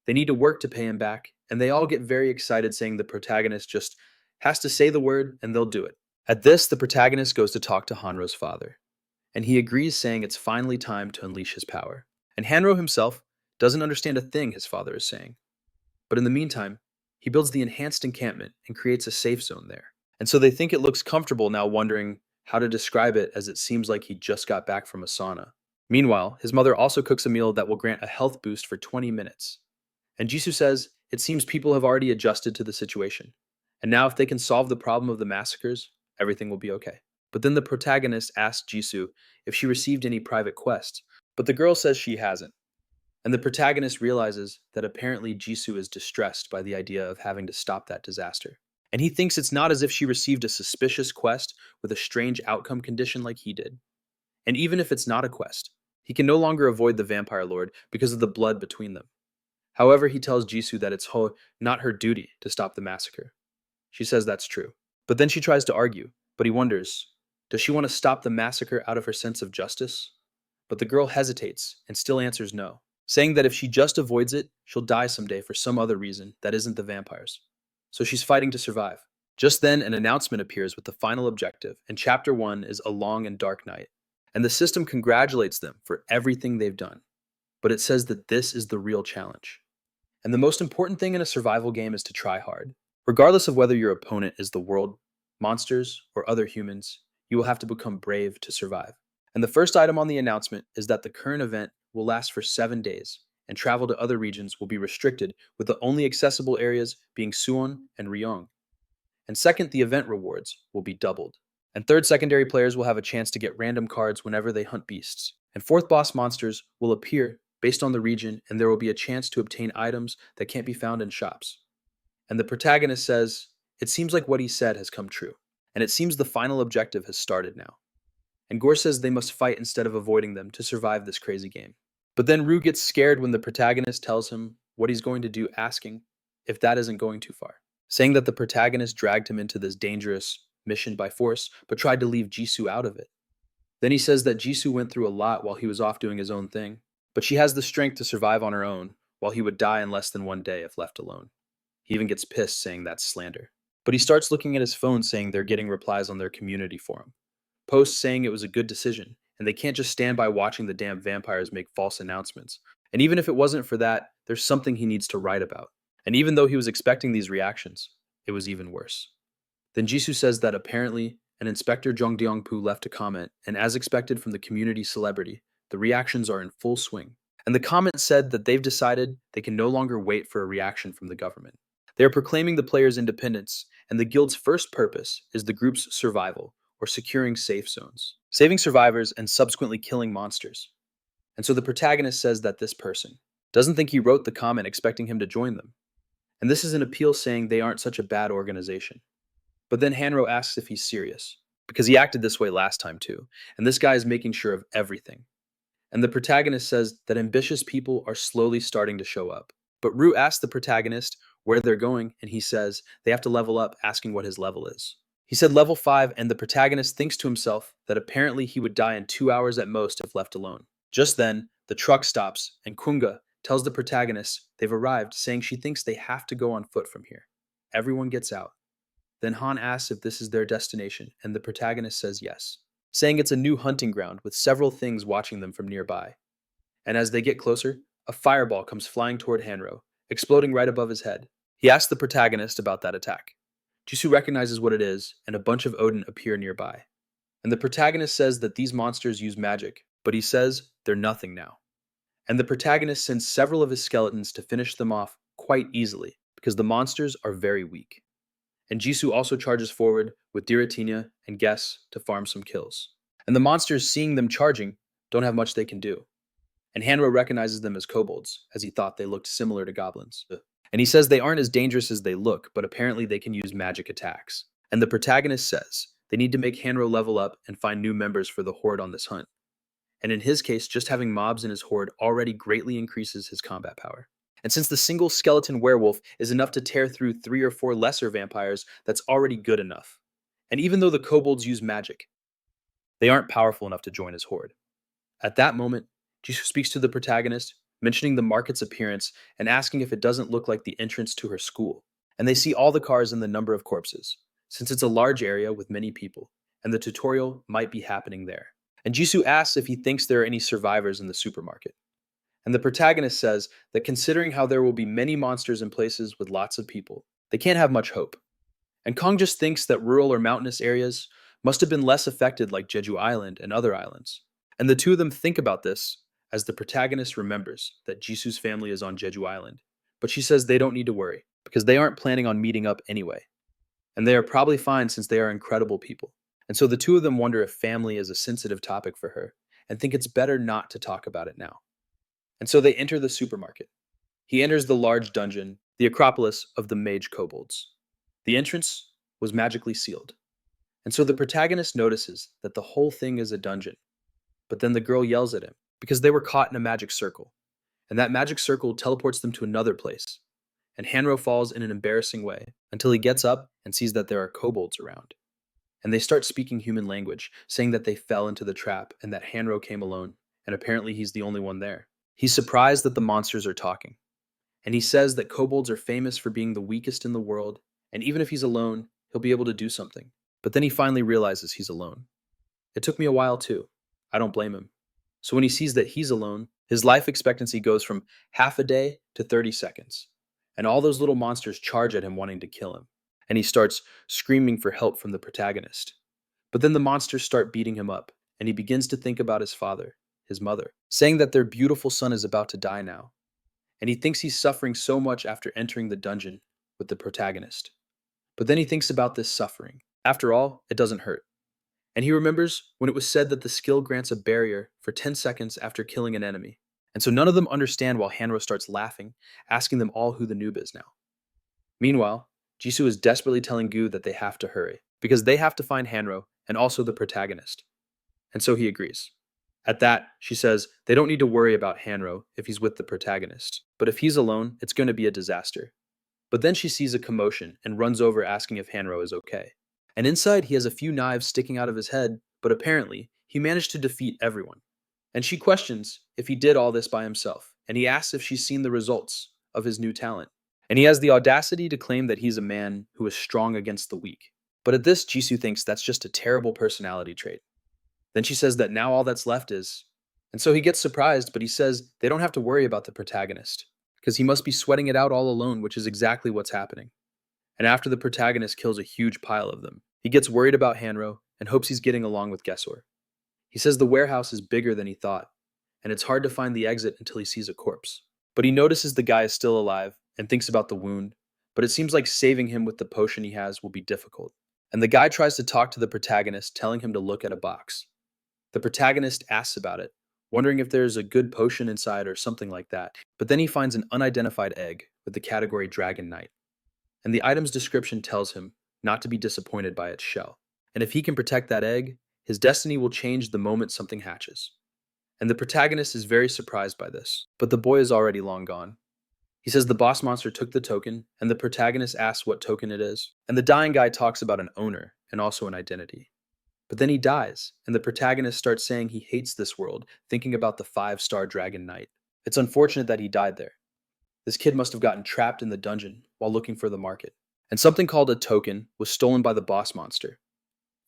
They need to work to pay him back, and they all get very excited, saying the protagonist just has to say the word and they'll do it. At this, the protagonist goes to talk to Hanro's father, and he agrees, saying it's finally time to unleash his power. And Hanro himself doesn't understand a thing his father is saying. But in the meantime, he builds the enhanced encampment and creates a safe zone there. And so they think it looks comfortable now, wondering how to describe it, as it seems like he just got back from a sauna. Meanwhile, his mother also cooks a meal that will grant a health boost for 20 minutes. And Jisoo says it seems people have already adjusted to the situation. And now if they can solve the problem of the massacres, everything will be okay. But then the protagonist asks Jisoo if she received any private quests, but the girl says she hasn't. And the protagonist realizes that apparently Jisoo is distressed by the idea of having to stop that disaster. And he thinks it's not as if she received a suspicious quest with a strange outcome condition like he did. And even if it's not a quest, he can no longer avoid the vampire lord because of the blood between them. However, he tells Jisoo that it's not her duty to stop the massacre. She says that's true. But then she tries to argue, but he wonders, does she want to stop the massacre out of her sense of justice? But the girl hesitates and still answers no, saying that if she just avoids it, she'll die someday for some other reason that isn't the vampires. So she's fighting to survive. Just then, an announcement appears with the final objective, and Chapter 1 is A Long and Dark Night. And the system congratulates them for everything they've done. But it says that this is the real challenge. And the most important thing in a survival game is to try hard. Regardless of whether your opponent is the world, monsters, or other humans, you will have to become brave to survive. And the first item on the announcement is that the current event will last for 7 days, and travel to other regions will be restricted, with the only accessible areas being Suwon and Ryong. And second, the event rewards will be doubled. And third, secondary players will have a chance to get random cards whenever they hunt beasts. And fourth, boss monsters will appear based on the region, and there will be a chance to obtain items that can't be found in shops. And the protagonist says, it seems like what he said has come true, and it seems the final objective has started now. And Gore says they must fight instead of avoiding them to survive this crazy game. But then Rue gets scared when the protagonist tells him what he's going to do, asking if that isn't going too far, saying that the protagonist dragged him into this dangerous mission by force, but tried to leave Jisoo out of it. Then he says that Jisoo went through a lot while he was off doing his own thing, but she has the strength to survive on her own, while he would die in less than 1 day if left alone. He even gets pissed, saying that's slander. But he starts looking at his phone, saying they're getting replies on their community forum. Posts saying it was a good decision, and they can't just stand by watching the damn vampires make false announcements. And even if it wasn't for that, there's something he needs to write about. And even though he was expecting these reactions, it was even worse. Then Jisoo says that apparently an Inspector Jong Deong-poo left a comment, and as expected from the community celebrity, the reactions are in full swing. And the comment said that they've decided they can no longer wait for a reaction from the government. They are proclaiming the players' independence, and the guild's first purpose is the group's survival, or securing safe zones, saving survivors and subsequently killing monsters. And so the protagonist says that this person doesn't think he wrote the comment expecting him to join them. And this is an appeal, saying they aren't such a bad organization. But then Hanro asks if he's serious, because he acted this way last time too, and this guy is making sure of everything. And the protagonist says that ambitious people are slowly starting to show up. But Rue asks the protagonist where they're going, and he says they have to level up, asking what his level is. He said level 5, and the protagonist thinks to himself that apparently he would die in 2 hours at most if left alone. Just then, the truck stops, and Kunga tells the protagonist they've arrived, saying she thinks they have to go on foot from here. Everyone gets out. Then Han asks if this is their destination, and the protagonist says yes, saying it's a new hunting ground with several things watching them from nearby. And as they get closer, a fireball comes flying toward Hanro, exploding right above his head. He asks the protagonist about that attack. Jisoo recognizes what it is, and a bunch of Odin appear nearby. And the protagonist says that these monsters use magic, but he says they're nothing now. And the protagonist sends several of his skeletons to finish them off quite easily, because the monsters are very weak. And Jisoo also charges forward with Diratinia and Guess to farm some kills. And the monsters, seeing them charging, don't have much they can do. And Hanro recognizes them as kobolds, as he thought they looked similar to goblins. And he says they aren't as dangerous as they look, but apparently they can use magic attacks. And the protagonist says they need to make Hanro level up and find new members for the horde on this hunt. And in his case, just having mobs in his horde already greatly increases his combat power. And since the single skeleton werewolf is enough to tear through 3 or 4 lesser vampires, that's already good enough. And even though the kobolds use magic, they aren't powerful enough to join his horde. At that moment, Jisoo speaks to the protagonist, mentioning the market's appearance and asking if it doesn't look like the entrance to her school. And they see all the cars and the number of corpses, since it's a large area with many people, and the tutorial might be happening there. And Jisoo asks if he thinks there are any survivors in the supermarket. And the protagonist says that considering how there will be many monsters in places with lots of people, they can't have much hope. And Kong just thinks that rural or mountainous areas must have been less affected like Jeju Island and other islands. And the two of them think about this as the protagonist remembers that Jisoo's family is on Jeju Island. But she says they don't need to worry, because they aren't planning on meeting up anyway. And they are probably fine since they are incredible people. And so the two of them wonder if family is a sensitive topic for her, and think it's better not to talk about it now. And so they enter the supermarket. He enters the large dungeon, the Acropolis of the Mage Kobolds. The entrance was magically sealed. And so the protagonist notices that the whole thing is a dungeon. But then the girl yells at him, because they were caught in a magic circle. And that magic circle teleports them to another place. And Hanro falls in an embarrassing way, until he gets up and sees that there are kobolds around. And they start speaking human language, saying that they fell into the trap and that Hanro came alone, and apparently he's the only one there. He's surprised that the monsters are talking. And he says that kobolds are famous for being the weakest in the world, and even if he's alone, he'll be able to do something. But then he finally realizes he's alone. It took me a while too. I don't blame him. So when he sees that he's alone, his life expectancy goes from half a day to 30 seconds. And all those little monsters charge at him wanting to kill him. And he starts screaming for help from the protagonist. But then the monsters start beating him up, and he begins to think about his father, his mother, saying that their beautiful son is about to die now. And he thinks he's suffering so much after entering the dungeon with the protagonist. But then he thinks about this suffering. After all, it doesn't hurt. And he remembers when it was said that the skill grants a barrier for 10 seconds after killing an enemy. And so none of them understand while Hanro starts laughing, asking them all who the noob is now. Meanwhile, Jisoo is desperately telling Gu that they have to hurry, because they have to find Hanro and also the protagonist. And so he agrees. At that, she says they don't need to worry about Hanro if he's with the protagonist, but if he's alone, it's going to be a disaster. But then she sees a commotion and runs over asking if Hanro is okay. And inside, he has a few knives sticking out of his head, but apparently, he managed to defeat everyone. And she questions if he did all this by himself, and he asks if she's seen the results of his new talent. And he has the audacity to claim that he's a man who is strong against the weak. But at this, Jisoo thinks that's just a terrible personality trait. Then she says that now all that's left is... And so he gets surprised, but he says they don't have to worry about the protagonist, because he must be sweating it out all alone, which is exactly what's happening. And after the protagonist kills a huge pile of them, he gets worried about Hanro and hopes he's getting along with Gesor. He says the warehouse is bigger than he thought, and it's hard to find the exit until he sees a corpse. But he notices the guy is still alive and thinks about the wound, but it seems like saving him with the potion he has will be difficult. And the guy tries to talk to the protagonist, telling him to look at a box. The protagonist asks about it, wondering if there's a good potion inside or something like that, but then he finds an unidentified egg with the category Dragon Knight. And the item's description tells him not to be disappointed by its shell. And if he can protect that egg, his destiny will change the moment something hatches. And the protagonist is very surprised by this, but the boy is already long gone. He says the boss monster took the token, and the protagonist asks what token it is, and the dying guy talks about an owner and also an identity. But then he dies, and the protagonist starts saying he hates this world, thinking about the 5-star Dragon Knight. It's unfortunate that he died there. This kid must have gotten trapped in the dungeon while looking for the market. And something called a token was stolen by the boss monster.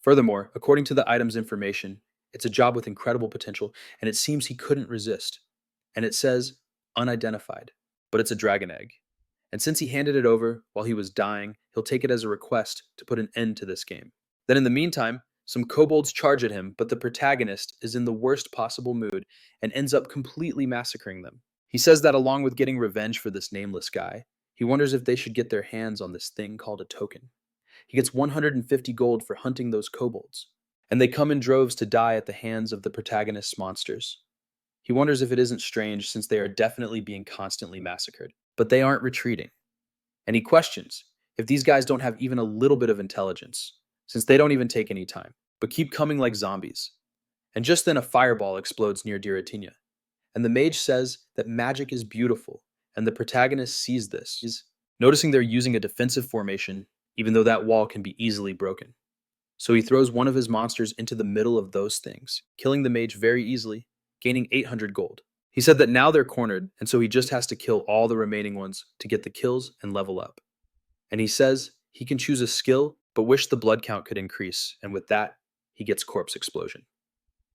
Furthermore, according to the item's information, it's a job with incredible potential, and it seems he couldn't resist. And it says unidentified, but it's a dragon egg. And since he handed it over while he was dying, he'll take it as a request to put an end to this game. Then in the meantime, some kobolds charge at him, but the protagonist is in the worst possible mood and ends up completely massacring them. He says that along with getting revenge for this nameless guy, he wonders if they should get their hands on this thing called a token. He gets 150 gold for hunting those kobolds, and they come in droves to die at the hands of the protagonist's monsters. He wonders if it isn't strange since they are definitely being constantly massacred, but they aren't retreating. And he questions if these guys don't have even a little bit of intelligence, since they don't even take any time, but keep coming like zombies. And just then a fireball explodes near Diratinia, and the mage says that magic is beautiful, and the protagonist sees this. He's noticing they're using a defensive formation, even though that wall can be easily broken. So he throws one of his monsters into the middle of those things, killing the mage very easily, gaining 800 gold. He said that now they're cornered, and so he just has to kill all the remaining ones to get the kills and level up. And he says he can choose a skill, but wish the blood count could increase, and with that, he gets corpse explosion.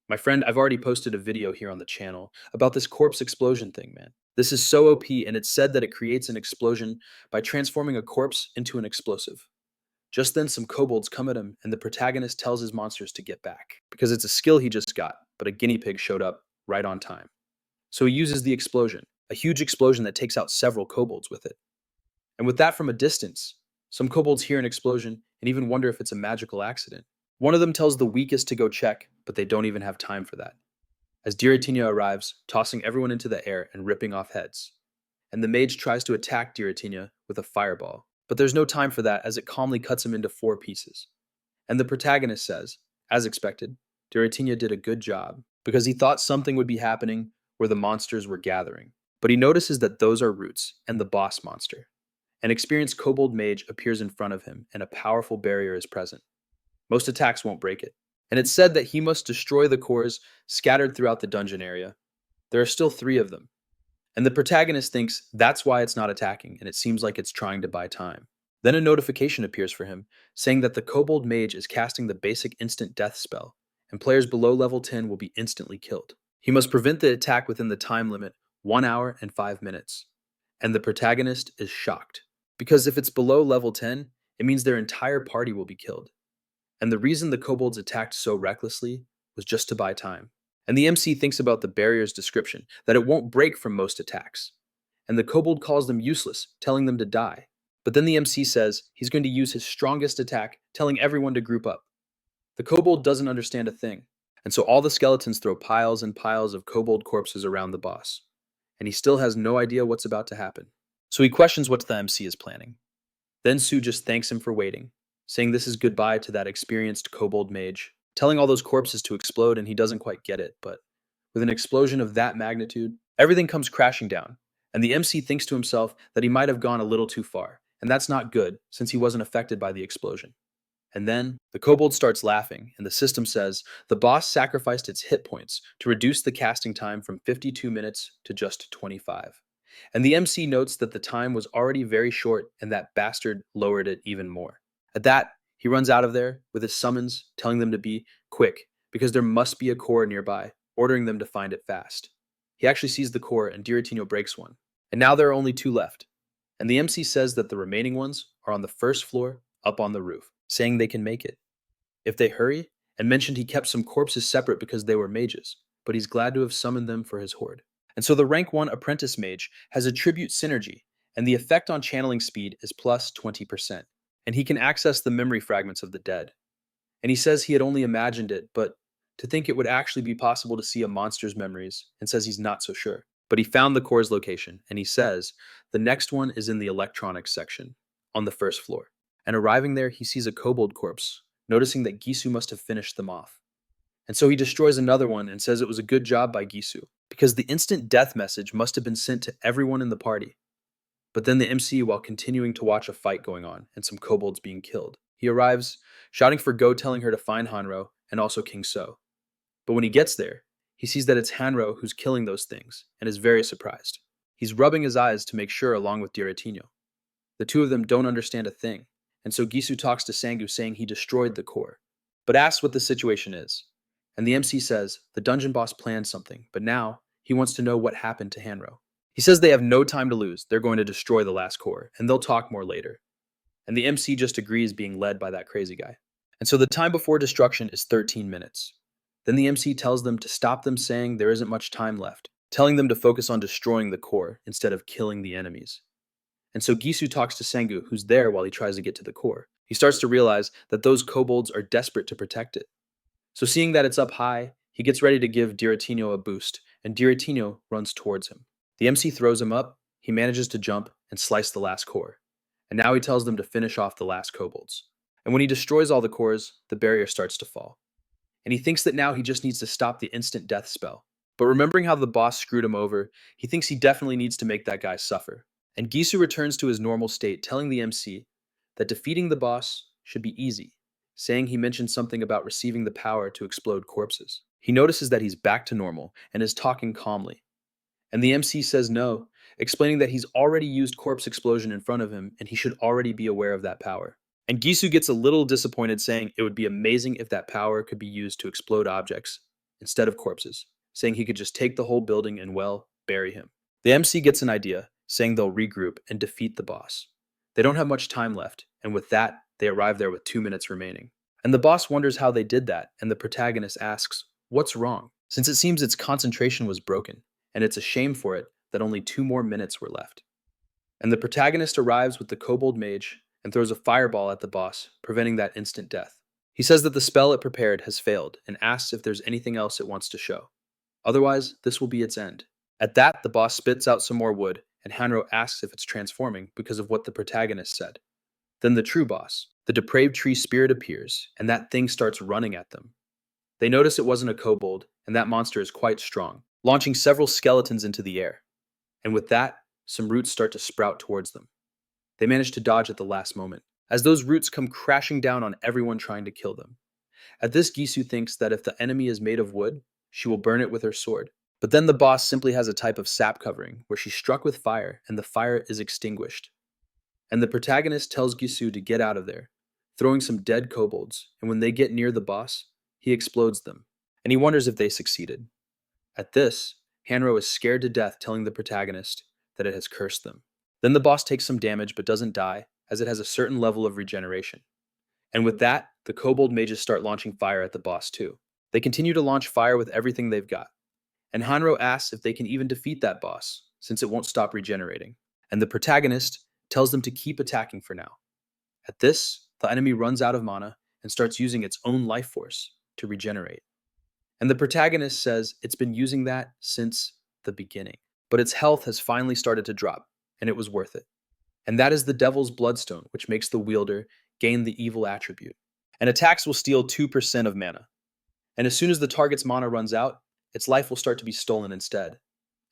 My friend, I've already posted a video here on the channel about this corpse explosion thing, man. This is so OP, and it's said that it creates an explosion by transforming a corpse into an explosive. Just then, some kobolds come at him, and the protagonist tells his monsters to get back, because it's a skill he just got, but a guinea pig showed up right on time. So he uses the explosion, a huge explosion that takes out several kobolds with it. And with that from a distance, some kobolds hear an explosion and even wonder if it's a magical accident. One of them tells the weakest to go check, but they don't even have time for that, as Diratinia arrives, tossing everyone into the air and ripping off heads. And the mage tries to attack Diratinia with a fireball, but there's no time for that as it calmly cuts him into 4 pieces. And the protagonist says, as expected, Diratinia did a good job, because he thought something would be happening where the monsters were gathering. But he notices that those are Roots and the boss monster. An experienced kobold mage appears in front of him, and a powerful barrier is present. Most attacks won't break it. And it's said that he must destroy the cores scattered throughout the dungeon area. There are still 3 of them. And the protagonist thinks that's why it's not attacking, and it seems like it's trying to buy time. Then a notification appears for him, saying that the kobold mage is casting the basic instant death spell, and players below level 10 will be instantly killed. He must prevent the attack within the time limit, 1 hour and 5 minutes. And the protagonist is shocked, because if it's below level 10, it means their entire party will be killed. And the reason the kobolds attacked so recklessly was just to buy time. And the MC thinks about the barrier's description, that it won't break from most attacks. And the kobold calls them useless, telling them to die. But then the MC says he's going to use his strongest attack, telling everyone to group up. The kobold doesn't understand a thing, and so all the skeletons throw piles and piles of kobold corpses around the boss. And he still has no idea what's about to happen. So he questions what the MC is planning. Then Sue just thanks him for waiting, saying this is goodbye to that experienced kobold mage, telling all those corpses to explode, and he doesn't quite get it, but with an explosion of that magnitude, everything comes crashing down, and the MC thinks to himself that he might have gone a little too far, and that's not good, since he wasn't affected by the explosion. And then, the kobold starts laughing, and the system says the boss sacrificed its hit points to reduce the casting time from 52 minutes to just 25. And the MC notes that the time was already very short, and that bastard lowered it even more. At that, he runs out of there with his summons, telling them to be quick, because there must be a core nearby, ordering them to find it fast. He actually sees the core, and Diratino breaks one. And now there are only 2 left. And the MC says that the remaining ones are on the first floor, up on the roof, saying they can make it if they hurry, and mentioned he kept some corpses separate because they were mages, but he's glad to have summoned them for his horde. And so the rank 1 apprentice mage has a tribute synergy, and the effect on channeling speed is plus 20%. And he can access the memory fragments of the dead. And he says he had only imagined it, but to think it would actually be possible to see a monster's memories, and says he's not so sure. But he found the core's location, and he says the next one is in the electronics section, on the first floor. And arriving there, he sees a kobold corpse, noticing that Gisu must have finished them off. And so he destroys another one and says it was a good job by Gisu, because the instant death message must have been sent to everyone in the party. But then the MC, while continuing to watch a fight going on and some kobolds being killed, he arrives, shouting for Go, telling her to find Hanro and also King So. But when he gets there, he sees that it's Hanro who's killing those things and is very surprised. He's rubbing his eyes to make sure along with Diratino. The 2 of them don't understand a thing, And so Gisu talks to Seongwu saying he destroyed the core, but asks what the situation is. And the MC says the dungeon boss planned something, but now he wants to know what happened to Hanro. He says they have no time to lose, they're going to destroy the last core, and they'll talk more later. And the MC just agrees, being led by that crazy guy. And so the time before destruction is 13 minutes. Then the MC tells them to stop them, saying there isn't much time left, telling them to focus on destroying the core instead of killing the enemies. And so Gisu talks to Seongwu, who's there while he tries to get to the core. He starts to realize that those kobolds are desperate to protect it. So seeing that it's up high, he gets ready to give Diratino a boost, and Diratino runs towards him. The MC throws him up, he manages to jump and slice the last core. And now he tells them to finish off the last kobolds. And when he destroys all the cores, the barrier starts to fall. And he thinks that now he just needs to stop the instant death spell. But remembering how the boss screwed him over, he thinks he definitely needs to make that guy suffer. And Gisu returns to his normal state, telling the MC that defeating the boss should be easy, saying he mentioned something about receiving the power to explode corpses. He notices that he's back to normal and is talking calmly. And the MC says no, explaining that he's already used corpse explosion in front of him and he should already be aware of that power. And Gisu gets a little disappointed, saying it would be amazing if that power could be used to explode objects instead of corpses, saying he could just take the whole building and, well, bury him. The MC gets an idea, saying they'll regroup and defeat the boss. They don't have much time left, and with that, they arrive there with 2 minutes remaining. And the boss wonders how they did that, and the protagonist asks, what's wrong? Since it seems its concentration was broken, and it's a shame for it that only 2 more minutes were left. And the protagonist arrives with the kobold mage and throws a fireball at the boss, preventing that instant death. He says that the spell it prepared has failed and asks if there's anything else it wants to show. Otherwise, this will be its end. At that, the boss spits out some more wood, and Hanro asks if it's transforming because of what the protagonist said. Then the true boss, the depraved tree spirit, appears, and that thing starts running at them. They notice it wasn't a kobold, and that monster is quite strong, launching several skeletons into the air. And with that, some roots start to sprout towards them. They manage to dodge at the last moment, as those roots come crashing down on everyone trying to kill them. At this, Gisu thinks that if the enemy is made of wood, she will burn it with her sword. But then the boss simply has a type of sap covering, where she's struck with fire, and the fire is extinguished. And the protagonist tells Gisu to get out of there, throwing some dead kobolds, and when they get near the boss, he explodes them, and he wonders if they succeeded. At this, Hanro is scared to death, telling the protagonist that it has cursed them. Then the boss takes some damage but doesn't die, as it has a certain level of regeneration. And with that, the kobold mages start launching fire at the boss too. They continue to launch fire with everything they've got. And Hanro asks if they can even defeat that boss, since it won't stop regenerating. And the protagonist tells them to keep attacking for now. At this, the enemy runs out of mana and starts using its own life force to regenerate. And the protagonist says it's been using that since the beginning, but its health has finally started to drop, and it was worth it. And that is the Devil's Bloodstone, which makes the wielder gain the evil attribute. And attacks will steal 2% of mana. And as soon as the target's mana runs out, its life will start to be stolen instead,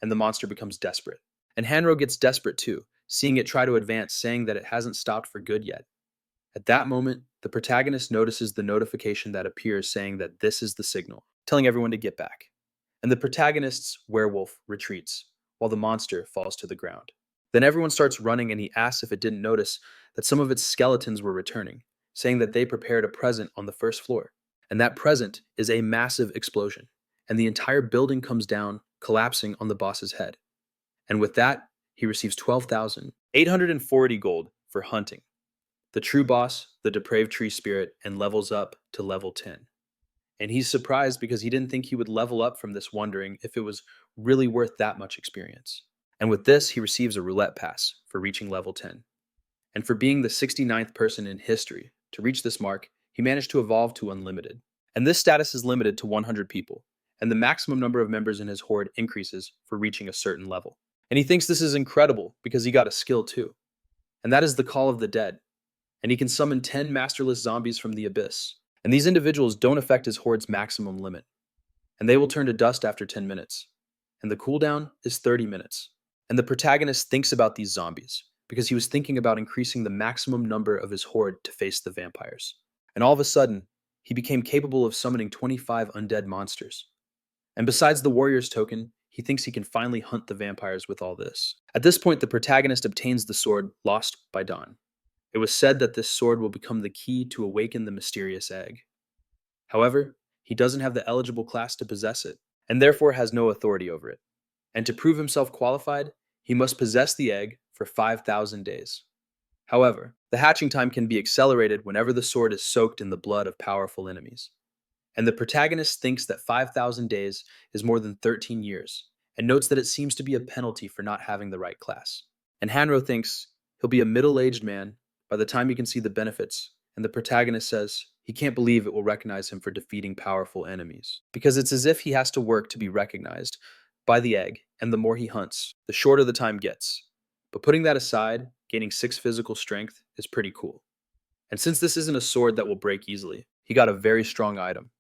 and the monster becomes desperate. And Hanro gets desperate too, seeing it try to advance, saying that it hasn't stopped for good yet. At that moment, the protagonist notices the notification that appears saying that this is the signal, telling everyone to get back. And the protagonist's werewolf retreats, while the monster falls to the ground. Then everyone starts running, and he asks if it didn't notice that some of its skeletons were returning, saying that they prepared a present on the first floor. And that present is a massive explosion, and the entire building comes down, collapsing on the boss's head. And with that, he receives 12,840 gold for hunting the true boss, the depraved tree spirit, and levels up to level 10. And he's surprised because he didn't think he would level up from this, wondering if it was really worth that much experience. And with this, he receives a roulette pass for reaching level 10. And for being the 69th person in history to reach this mark, he managed to evolve to unlimited. And this status is limited to 100 people, and the maximum number of members in his horde increases for reaching a certain level. And he thinks this is incredible because he got a skill too. And that is the Call of the Dead. And he can summon 10 masterless zombies from the abyss. And these individuals don't affect his horde's maximum limit. And they will turn to dust after 10 minutes. And the cooldown is 30 minutes. And the protagonist thinks about these zombies because he was thinking about increasing the maximum number of his horde to face the vampires. And all of a sudden, he became capable of summoning 25 undead monsters. And besides the warrior's token, he thinks he can finally hunt the vampires with all this. At this point, the protagonist obtains the sword lost by Dawn. It was said that this sword will become the key to awaken the mysterious egg. However, he doesn't have the eligible class to possess it, and therefore has no authority over it. And to prove himself qualified, he must possess the egg for 5,000 days. However, the hatching time can be accelerated whenever the sword is soaked in the blood of powerful enemies. And the protagonist thinks that 5,000 days is more than 13 years, and notes that it seems to be a penalty for not having the right class. And Hanro thinks he'll be a middle-aged man by the time he can see the benefits, and the protagonist says he can't believe it will recognize him for defeating powerful enemies. Because it's as if he has to work to be recognized by the egg, and the more he hunts, the shorter the time gets. But putting that aside, gaining 6 physical strength is pretty cool. And since this isn't a sword that will break easily, he got a very strong item.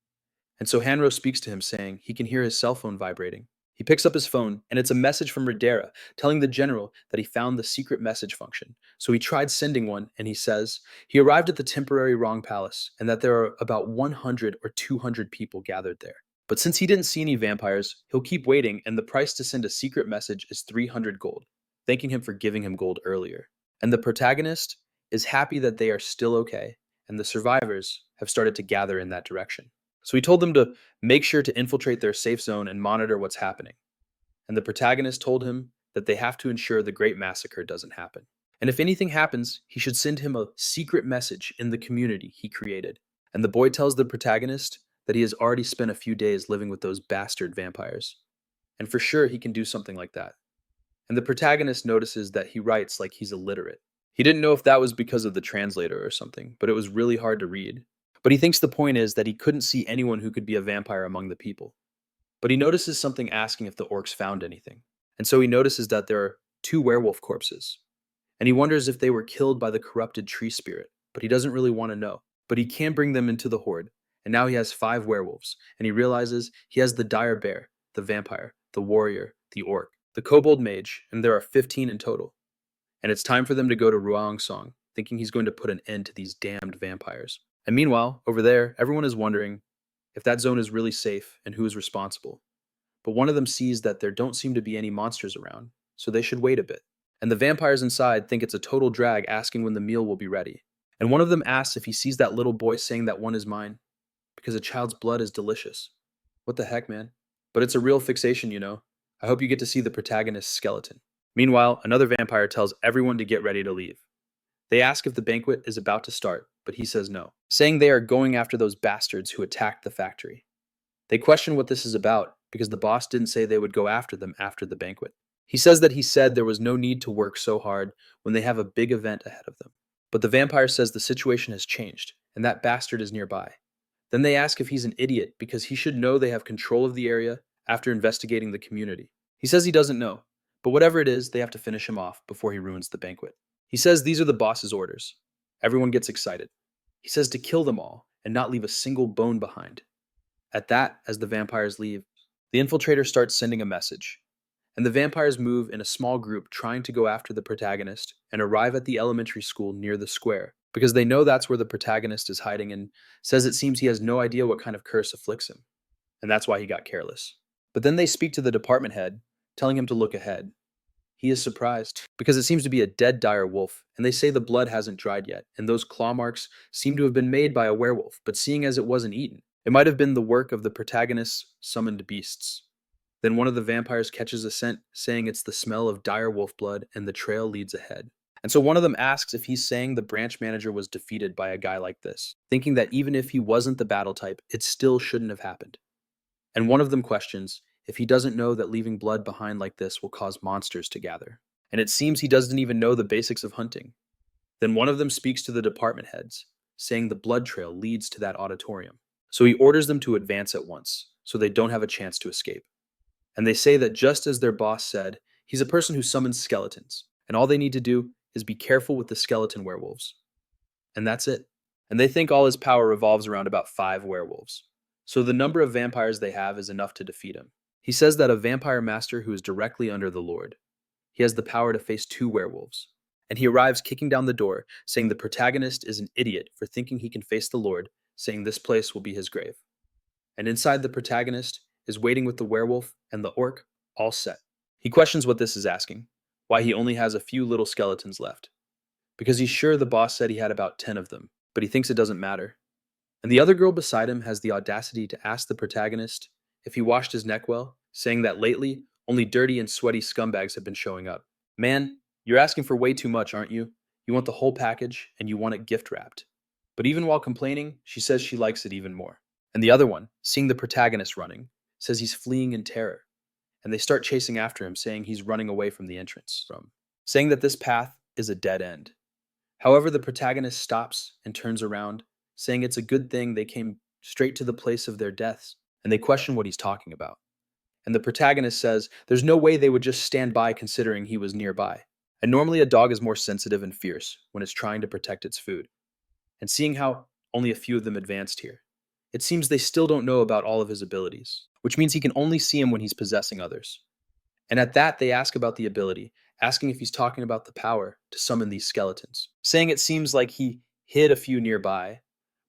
And so Hanro speaks to him saying he can hear his cell phone vibrating. He picks up his phone, and it's a message from Radera telling the general that he found the secret message function. So he tried sending one, and he says he arrived at the temporary wrong palace and that there are about 100 or 200 people gathered there. But since he didn't see any vampires, he'll keep waiting, and the price to send a secret message is 300 gold, thanking him for giving him gold earlier. And the protagonist is happy that they are still okay, and the survivors have started to gather in that direction. So he told them to make sure to infiltrate their safe zone and monitor what's happening. And the protagonist told him that they have to ensure the Great Massacre doesn't happen. And if anything happens, he should send him a secret message in the community he created. And the boy tells the protagonist that he has already spent a few days living with those bastard vampires. And for sure he can do something like that. And the protagonist notices that he writes like he's illiterate. He didn't know if that was because of the translator or something, but it was really hard to read. But he thinks the point is that he couldn't see anyone who could be a vampire among the people. But he notices something asking if the orcs found anything. And so he notices that there are 2 werewolf corpses. And he wonders if they were killed by the corrupted tree spirit, but he doesn't really want to know. But he can bring them into the horde, and now he has 5 werewolves, and he realizes he has the dire bear, the vampire, the warrior, the orc, the kobold mage, and there are 15 in total. And it's time for them to go to Ruangsong, thinking he's going to put an end to these damned vampires. And meanwhile, over there, everyone is wondering if that zone is really safe and who is responsible. But one of them sees that there don't seem to be any monsters around, so they should wait a bit. And the vampires inside think it's a total drag asking when the meal will be ready. And one of them asks if he sees that little boy saying that one is mine, because a child's blood is delicious. What the heck, man? But it's a real fixation, you know. I hope you get to see the protagonist's skeleton. Meanwhile, another vampire tells everyone to get ready to leave. They ask if the banquet is about to start, but he says no, saying they are going after those bastards who attacked the factory. They question what this is about because the boss didn't say they would go after them after the banquet. He says that he said there was no need to work so hard when they have a big event ahead of them. But the vampire says the situation has changed and that bastard is nearby. Then they ask if he's an idiot because he should know they have control of the area after investigating the community. He says he doesn't know, but whatever it is, they have to finish him off before he ruins the banquet. He says these are the boss's orders. Everyone gets excited. He says to kill them all and not leave a single bone behind. At that, as the vampires leave, the infiltrator starts sending a message. And the vampires move in a small group trying to go after the protagonist and arrive at the elementary school near the square because they know that's where the protagonist is hiding and says it seems he has no idea what kind of curse afflicts him. And that's why he got careless. But then they speak to the department head, telling him to look ahead. He is surprised because it seems to be a dead dire wolf, and they say the blood hasn't dried yet, and those claw marks seem to have been made by a werewolf, but seeing as it wasn't eaten, it might have been the work of the protagonist's summoned beasts. Then one of the vampires catches a scent, saying it's the smell of dire wolf blood, and the trail leads ahead. And so one of them asks if he's saying the branch manager was defeated by a guy like this, thinking that even if he wasn't the battle type, it still shouldn't have happened. And one of them questions if he doesn't know that leaving blood behind like this will cause monsters to gather. And it seems he doesn't even know the basics of hunting. Then one of them speaks to the department heads, saying the blood trail leads to that auditorium. So he orders them to advance at once, so they don't have a chance to escape. And they say that just as their boss said, he's a person who summons skeletons, and all they need to do is be careful with the skeleton werewolves. And that's it. And they think all his power revolves around about 5 werewolves. So the number of vampires they have is enough to defeat him. He says that a vampire master who is directly under the Lord. He has the power to face 2 werewolves. And he arrives kicking down the door, saying the protagonist is an idiot for thinking he can face the Lord, saying this place will be his grave. And inside the protagonist is waiting with the werewolf and the orc, all set. He questions what this is asking, why he only has a few little skeletons left. because he's sure the boss said he had about 10 of them, but he thinks it doesn't matter. And the other girl beside him has the audacity to ask the protagonist if he washed his neck well, saying that lately only dirty and sweaty scumbags have been showing up. Man, you're asking for way too much, aren't you? You want the whole package and you want it gift wrapped. But even while complaining, she says she likes it even more. And the other one, seeing the protagonist running, says he's fleeing in terror. And they start chasing after him, saying he's running away from the entrance, saying that this path is a dead end. However, the protagonist stops and turns around, saying it's a good thing they came straight to the place of their deaths, and they question what he's talking about. And the protagonist says there's no way they would just stand by considering he was nearby. And normally a dog is more sensitive and fierce when it's trying to protect its food. And seeing how only a few of them advanced here, it seems they still don't know about all of his abilities, which means he can only see him when he's possessing others. And at that, they ask about the ability, asking if he's talking about the power to summon these skeletons, saying it seems like he hid a few nearby,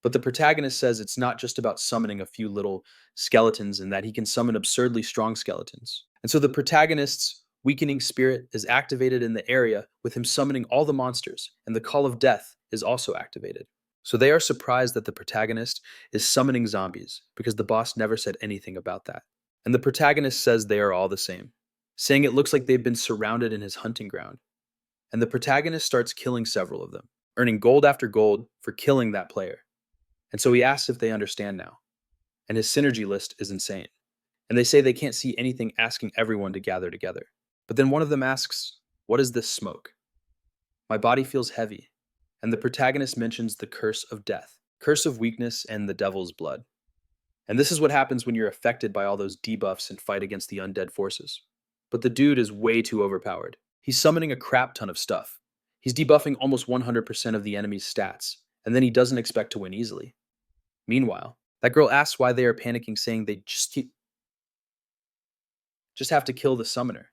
but the protagonist says it's not just about summoning a few little skeletons and that he can summon absurdly strong skeletons. And so the protagonist's weakening spirit is activated in the area with him summoning all the monsters, and the call of death is also activated. So they are surprised that the protagonist is summoning zombies because the boss never said anything about that. And the protagonist says they are all the same, saying it looks like they've been surrounded in his hunting ground. And the protagonist starts killing several of them, earning gold after gold for killing that player. And so he asks if they understand now. And his synergy list is insane. And they say they can't see anything asking everyone to gather together. But then one of them asks, "What is this smoke? My body feels heavy." And the protagonist mentions the curse of death, curse of weakness, and the devil's blood. And this is what happens when you're affected by all those debuffs and fight against the undead forces. But the dude is way too overpowered. He's summoning a crap ton of stuff. He's debuffing almost 100% of the enemy's stats, and then he doesn't expect to win easily. Meanwhile, that girl asks why they are panicking, saying they just have to kill the summoner.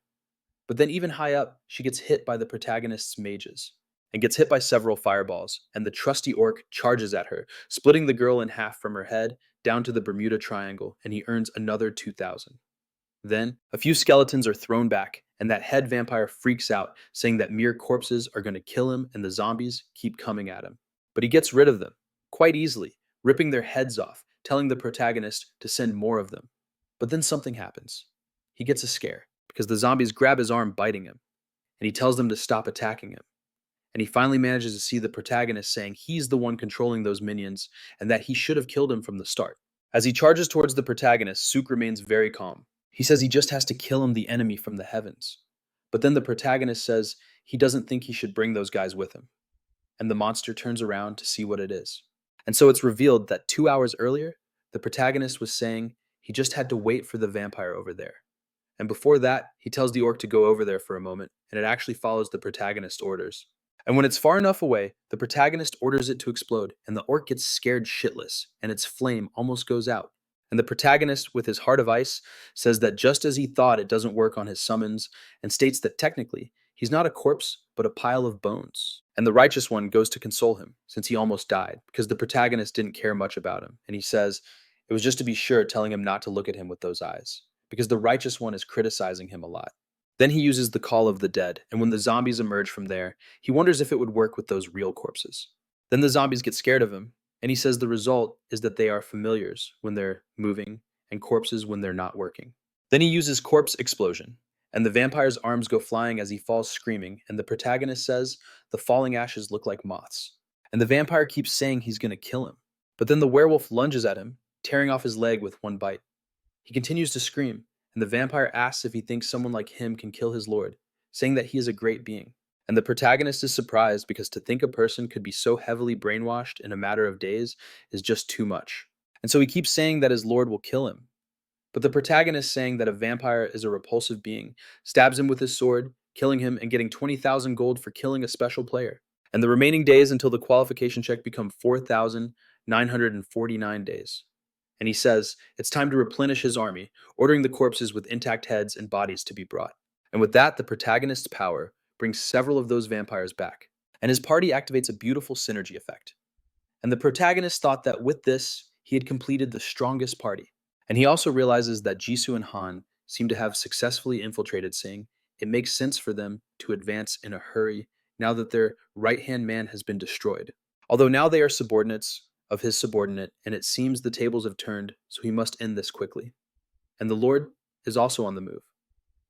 But then even high up, she gets hit by the protagonist's mages, and gets hit by several fireballs, and the trusty orc charges at her, splitting the girl in half from her head down to the Bermuda Triangle, and he earns another 2,000. Then, a few skeletons are thrown back, and that head vampire freaks out, saying that mere corpses are going to kill him and the zombies keep coming at him. But he gets rid of them, quite easily, ripping their heads off, telling the protagonist to send more of them. But then something happens. He gets a scare, because the zombies grab his arm, biting him, and he tells them to stop attacking him. And he finally manages to see the protagonist saying he's the one controlling those minions, and that he should have killed him from the start. As he charges towards the protagonist, Suk remains very calm. He says he just has to kill him, the enemy from the heavens. But then the protagonist says he doesn't think he should bring those guys with him. And the monster turns around to see what it is. And so it's revealed that 2 hours earlier, the protagonist was saying he just had to wait for the vampire over there. And before that, he tells the orc to go over there for a moment, and it actually follows the protagonist's orders. And when it's far enough away, the protagonist orders it to explode, and the orc gets scared shitless, and its flame almost goes out. And the protagonist, with his heart of ice, says that just as he thought, it doesn't work on his summons, and states that technically, he's not a corpse, but a pile of bones. And the righteous one goes to console him, since he almost died, because the protagonist didn't care much about him. And he says it was just to be sure, telling him not to look at him with those eyes, because the righteous one is criticizing him a lot. Then he uses the call of the dead, and when the zombies emerge from there, he wonders if it would work with those real corpses. Then the zombies get scared of him, and he says the result is that they are familiars when they're moving, and corpses when they're not working. Then he uses corpse explosion, and the vampire's arms go flying as he falls screaming, and the protagonist says the falling ashes look like moths. And the vampire keeps saying he's going to kill him, but then the werewolf lunges at him, tearing off his leg with one bite. He continues to scream, and the vampire asks if he thinks someone like him can kill his lord, saying that he is a great being. And the protagonist is surprised because to think a person could be so heavily brainwashed in a matter of days is just too much. And so he keeps saying that his lord will kill him. But the protagonist, saying that a vampire is a repulsive being, stabs him with his sword, killing him and getting 20,000 gold for killing a special player. And the remaining days until the qualification check become 4,949 days. And he says it's time to replenish his army, ordering the corpses with intact heads and bodies to be brought. And with that, the protagonist's power brings several of those vampires back, and his party activates a beautiful synergy effect. And the protagonist thought that with this, he had completed the strongest party. And he also realizes that Jisoo and Han seem to have successfully infiltrated, saying it makes sense for them to advance in a hurry now that their right-hand man has been destroyed. Although now they are subordinates of his subordinate, and it seems the tables have turned, so he must end this quickly. And the Lord is also on the move.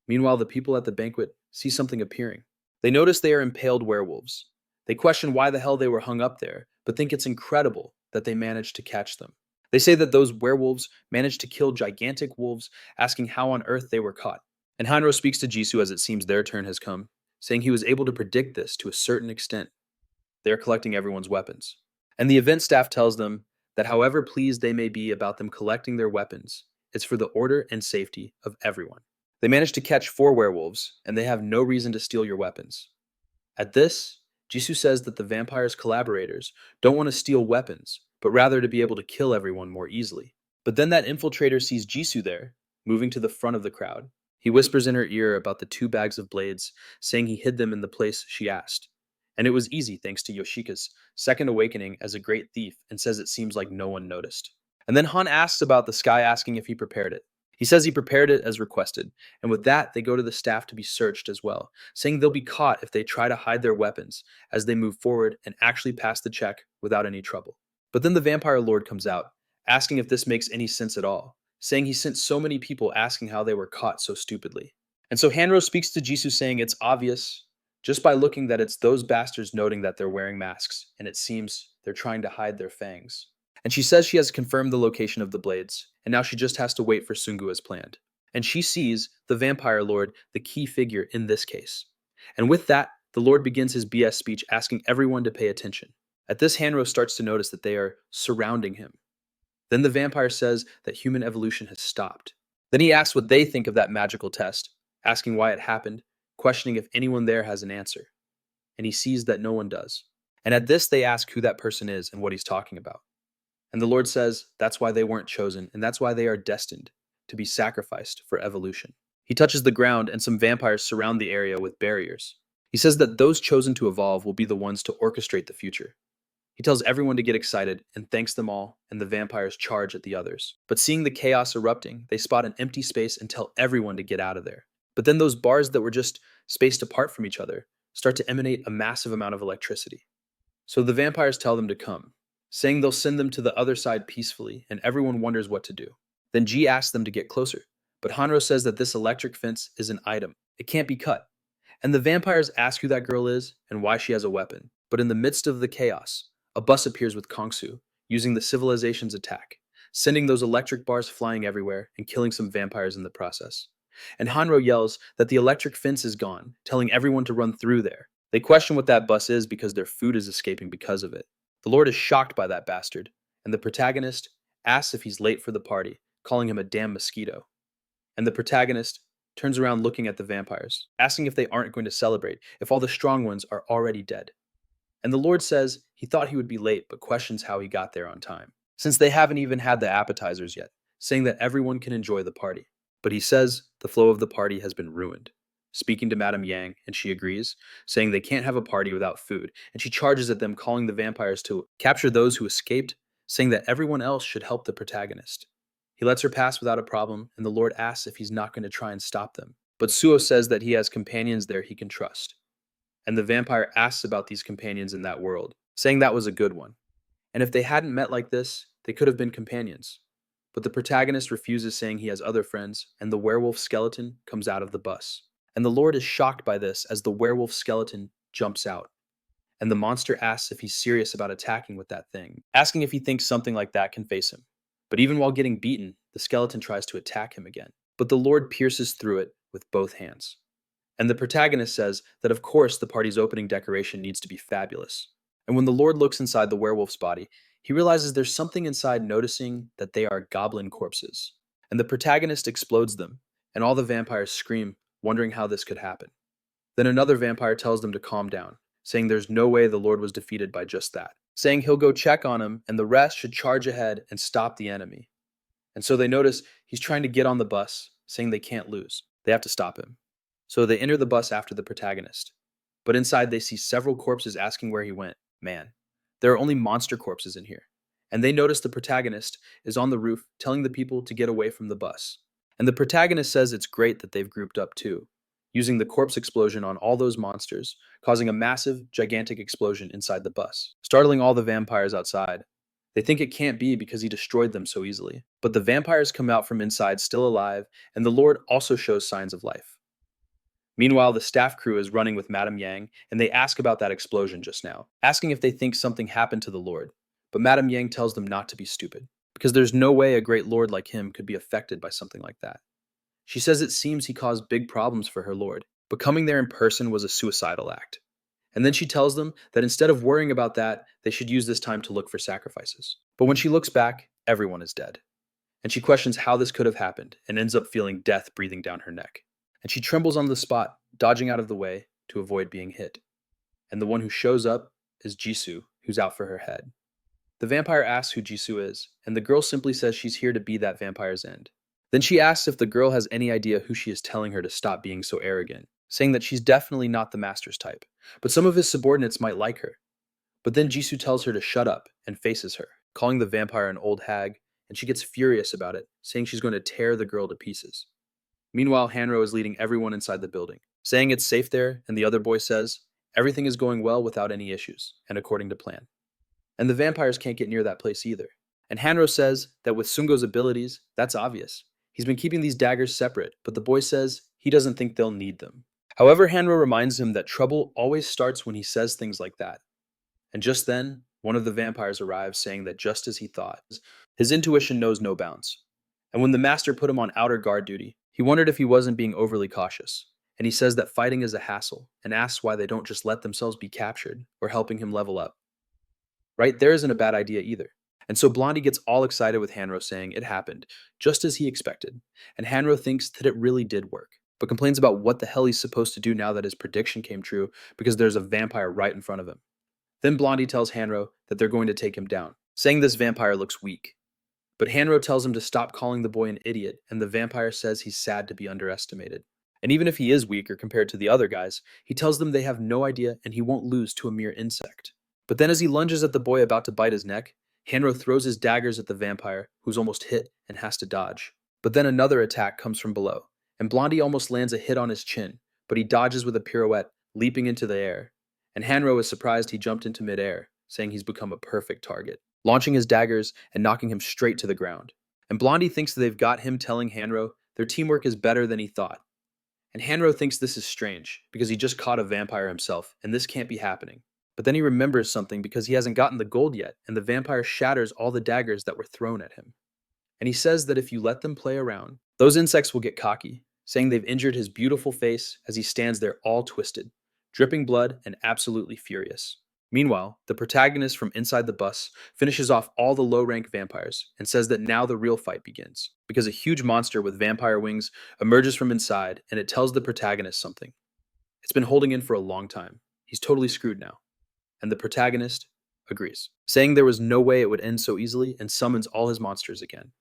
Meanwhile, the people at the banquet see something appearing. They notice they are impaled werewolves. They question why the hell they were hung up there, but think it's incredible that they managed to catch them. They say that those werewolves managed to kill gigantic wolves, asking how on earth they were caught. And Hanro speaks to Jisoo as it seems their turn has come, saying he was able to predict this to a certain extent. They are collecting everyone's weapons. And the event staff tells them that however pleased they may be about them collecting their weapons, it's for the order and safety of everyone. They manage to catch 4 werewolves, and they have no reason to steal your weapons. At this, Jisoo says that the vampire's collaborators don't want to steal weapons, but rather to be able to kill everyone more easily. But then that infiltrator sees Jisoo there, moving to the front of the crowd. He whispers in her ear about the 2 bags of blades, saying he hid them in the place she asked. And it was easy thanks to Yoshika's second awakening as a great thief, and says it seems like no one noticed. And then Han asks about the sky, asking if he prepared it. He says he prepared it as requested, and with that, they go to the staff to be searched as well, saying they'll be caught if they try to hide their weapons as they move forward and actually pass the check without any trouble. But then the vampire lord comes out, asking if this makes any sense at all, saying he sent so many people asking how they were caught so stupidly. And so Hanro speaks to Jisoo saying it's obvious, just by looking, that it's those bastards noting that they're wearing masks, and it seems they're trying to hide their fangs. And she says she has confirmed the location of the blades, and now she just has to wait for Seongwu as planned. And she sees the vampire lord, the key figure in this case. And with that, the lord begins his BS speech asking everyone to pay attention. At this, Hanro starts to notice that they are surrounding him. Then the vampire says that human evolution has stopped. Then he asks what they think of that magical test, asking why it happened, questioning if anyone there has an answer. And he sees that no one does. And at this, they ask who that person is and what he's talking about. And the Lord says that's why they weren't chosen, and that's why they are destined to be sacrificed for evolution. He touches the ground, and some vampires surround the area with barriers. He says that those chosen to evolve will be the ones to orchestrate the future. He tells everyone to get excited and thanks them all, and the vampires charge at the others. But seeing the chaos erupting, they spot an empty space and tell everyone to get out of there. But then those bars that were just spaced apart from each other start to emanate a massive amount of electricity. So the vampires tell them to come, saying they'll send them to the other side peacefully, and everyone wonders what to do. Then G asks them to get closer, but Hanro says that this electric fence is an item. It can't be cut. And the vampires ask who that girl is and why she has a weapon. But in the midst of the chaos, a bus appears with Kongsu, using the civilization's attack, sending those electric bars flying everywhere and killing some vampires in the process. And Hanro yells that the electric fence is gone, telling everyone to run through there. They question what that bus is because their food is escaping because of it. The Lord is shocked by that bastard, and the protagonist asks if he's late for the party, calling him a damn mosquito. And the protagonist turns around looking at the vampires, asking if they aren't going to celebrate, if all the strong ones are already dead. And the Lord says he thought he would be late, but questions how he got there on time, since they haven't even had the appetizers yet, saying that everyone can enjoy the party. But he says the flow of the party has been ruined. Speaking to Madame Yang, and she agrees, saying they can't have a party without food, and she charges at them, calling the vampires to capture those who escaped, saying that everyone else should help the protagonist. He lets her pass without a problem, and the Lord asks if he's not going to try and stop them. But Suo says that he has companions there he can trust. And the vampire asks about these companions in that world, saying that was a good one. And if they hadn't met like this, they could have been companions. But the protagonist refuses, saying he has other friends, and the werewolf skeleton comes out of the bus. And the Lord is shocked by this as the werewolf skeleton jumps out. And the monster asks if he's serious about attacking with that thing, asking if he thinks something like that can face him. But even while getting beaten, the skeleton tries to attack him again. But the Lord pierces through it with both hands. And the protagonist says that of course the party's opening decoration needs to be fabulous. And when the Lord looks inside the werewolf's body, he realizes there's something inside, noticing that they are goblin corpses. And the protagonist explodes them, and all the vampires scream, wondering how this could happen. Then another vampire tells them to calm down, saying there's no way the Lord was defeated by just that, saying he'll go check on him and the rest should charge ahead and stop the enemy. And so they notice he's trying to get on the bus, saying they can't lose. They have to stop him. So they enter the bus after the protagonist. But inside they see several corpses, asking where he went. Man, there are only monster corpses in here. And they notice the protagonist is on the roof telling the people to get away from the bus. And the protagonist says it's great that they've grouped up too, using the corpse explosion on all those monsters, causing a massive, gigantic explosion inside the bus, startling all the vampires outside. They think it can't be because he destroyed them so easily. But the vampires come out from inside still alive, and the Lord also shows signs of life. Meanwhile, the staff crew is running with Madame Yang, and they ask about that explosion just now, asking if they think something happened to the Lord. But Madame Yang tells them not to be stupid, because there's no way a great lord like him could be affected by something like that. She says it seems he caused big problems for her lord, but coming there in person was a suicidal act. And then she tells them that instead of worrying about that, they should use this time to look for sacrifices. But when she looks back, everyone is dead. And she questions how this could have happened and ends up feeling death breathing down her neck. And she trembles on the spot, dodging out of the way to avoid being hit. And the one who shows up is Jisoo, who's out for her head. The vampire asks who Jisoo is, and the girl simply says she's here to be that vampire's end. Then she asks if the girl has any idea who she is telling her to stop being so arrogant, saying that she's definitely not the master's type, but some of his subordinates might like her. But then Jisoo tells her to shut up and faces her, calling the vampire an old hag, and she gets furious about it, saying she's going to tear the girl to pieces. Meanwhile, Hanro is leading everyone inside the building, saying it's safe there, and the other boy says, everything is going well without any issues, and according to plan. And the vampires can't get near that place either. And Hanro says that with Sungo's abilities, that's obvious. He's been keeping these daggers separate, but the boy says he doesn't think they'll need them. However, Hanro reminds him that trouble always starts when he says things like that. And just then, one of the vampires arrives saying that just as he thought, his intuition knows no bounds. And when the master put him on outer guard duty, he wondered if he wasn't being overly cautious. And he says that fighting is a hassle, and asks why they don't just let themselves be captured, or helping him level up. Right there isn't a bad idea either. And so Blondie gets all excited with Hanro saying it happened, just as he expected. And Hanro thinks that it really did work, but complains about what the hell he's supposed to do now that his prediction came true because there's a vampire right in front of him. Then Blondie tells Hanro that they're going to take him down, saying this vampire looks weak. But Hanro tells him to stop calling the boy an idiot, and the vampire says he's sad to be underestimated. And even if he is weaker compared to the other guys, he tells them they have no idea and he won't lose to a mere insect. But then as he lunges at the boy about to bite his neck, Hanro throws his daggers at the vampire, who's almost hit and has to dodge. But then another attack comes from below, and Blondie almost lands a hit on his chin, but he dodges with a pirouette, leaping into the air. And Hanro is surprised he jumped into midair, saying he's become a perfect target, launching his daggers and knocking him straight to the ground. And Blondie thinks that they've got him telling Hanro their teamwork is better than he thought. And Hanro thinks this is strange, because he just caught a vampire himself, and this can't be happening. But then he remembers something because he hasn't gotten the gold yet, and the vampire shatters all the daggers that were thrown at him. And he says that if you let them play around, those insects will get cocky, saying they've injured his beautiful face as he stands there all twisted, dripping blood and absolutely furious. Meanwhile, the protagonist from inside the bus finishes off all the low-rank vampires and says that now the real fight begins, because a huge monster with vampire wings emerges from inside and it tells the protagonist something. It's been holding in for a long time. He's totally screwed now. And the protagonist agrees, saying there was no way it would end so easily and summons all his monsters again.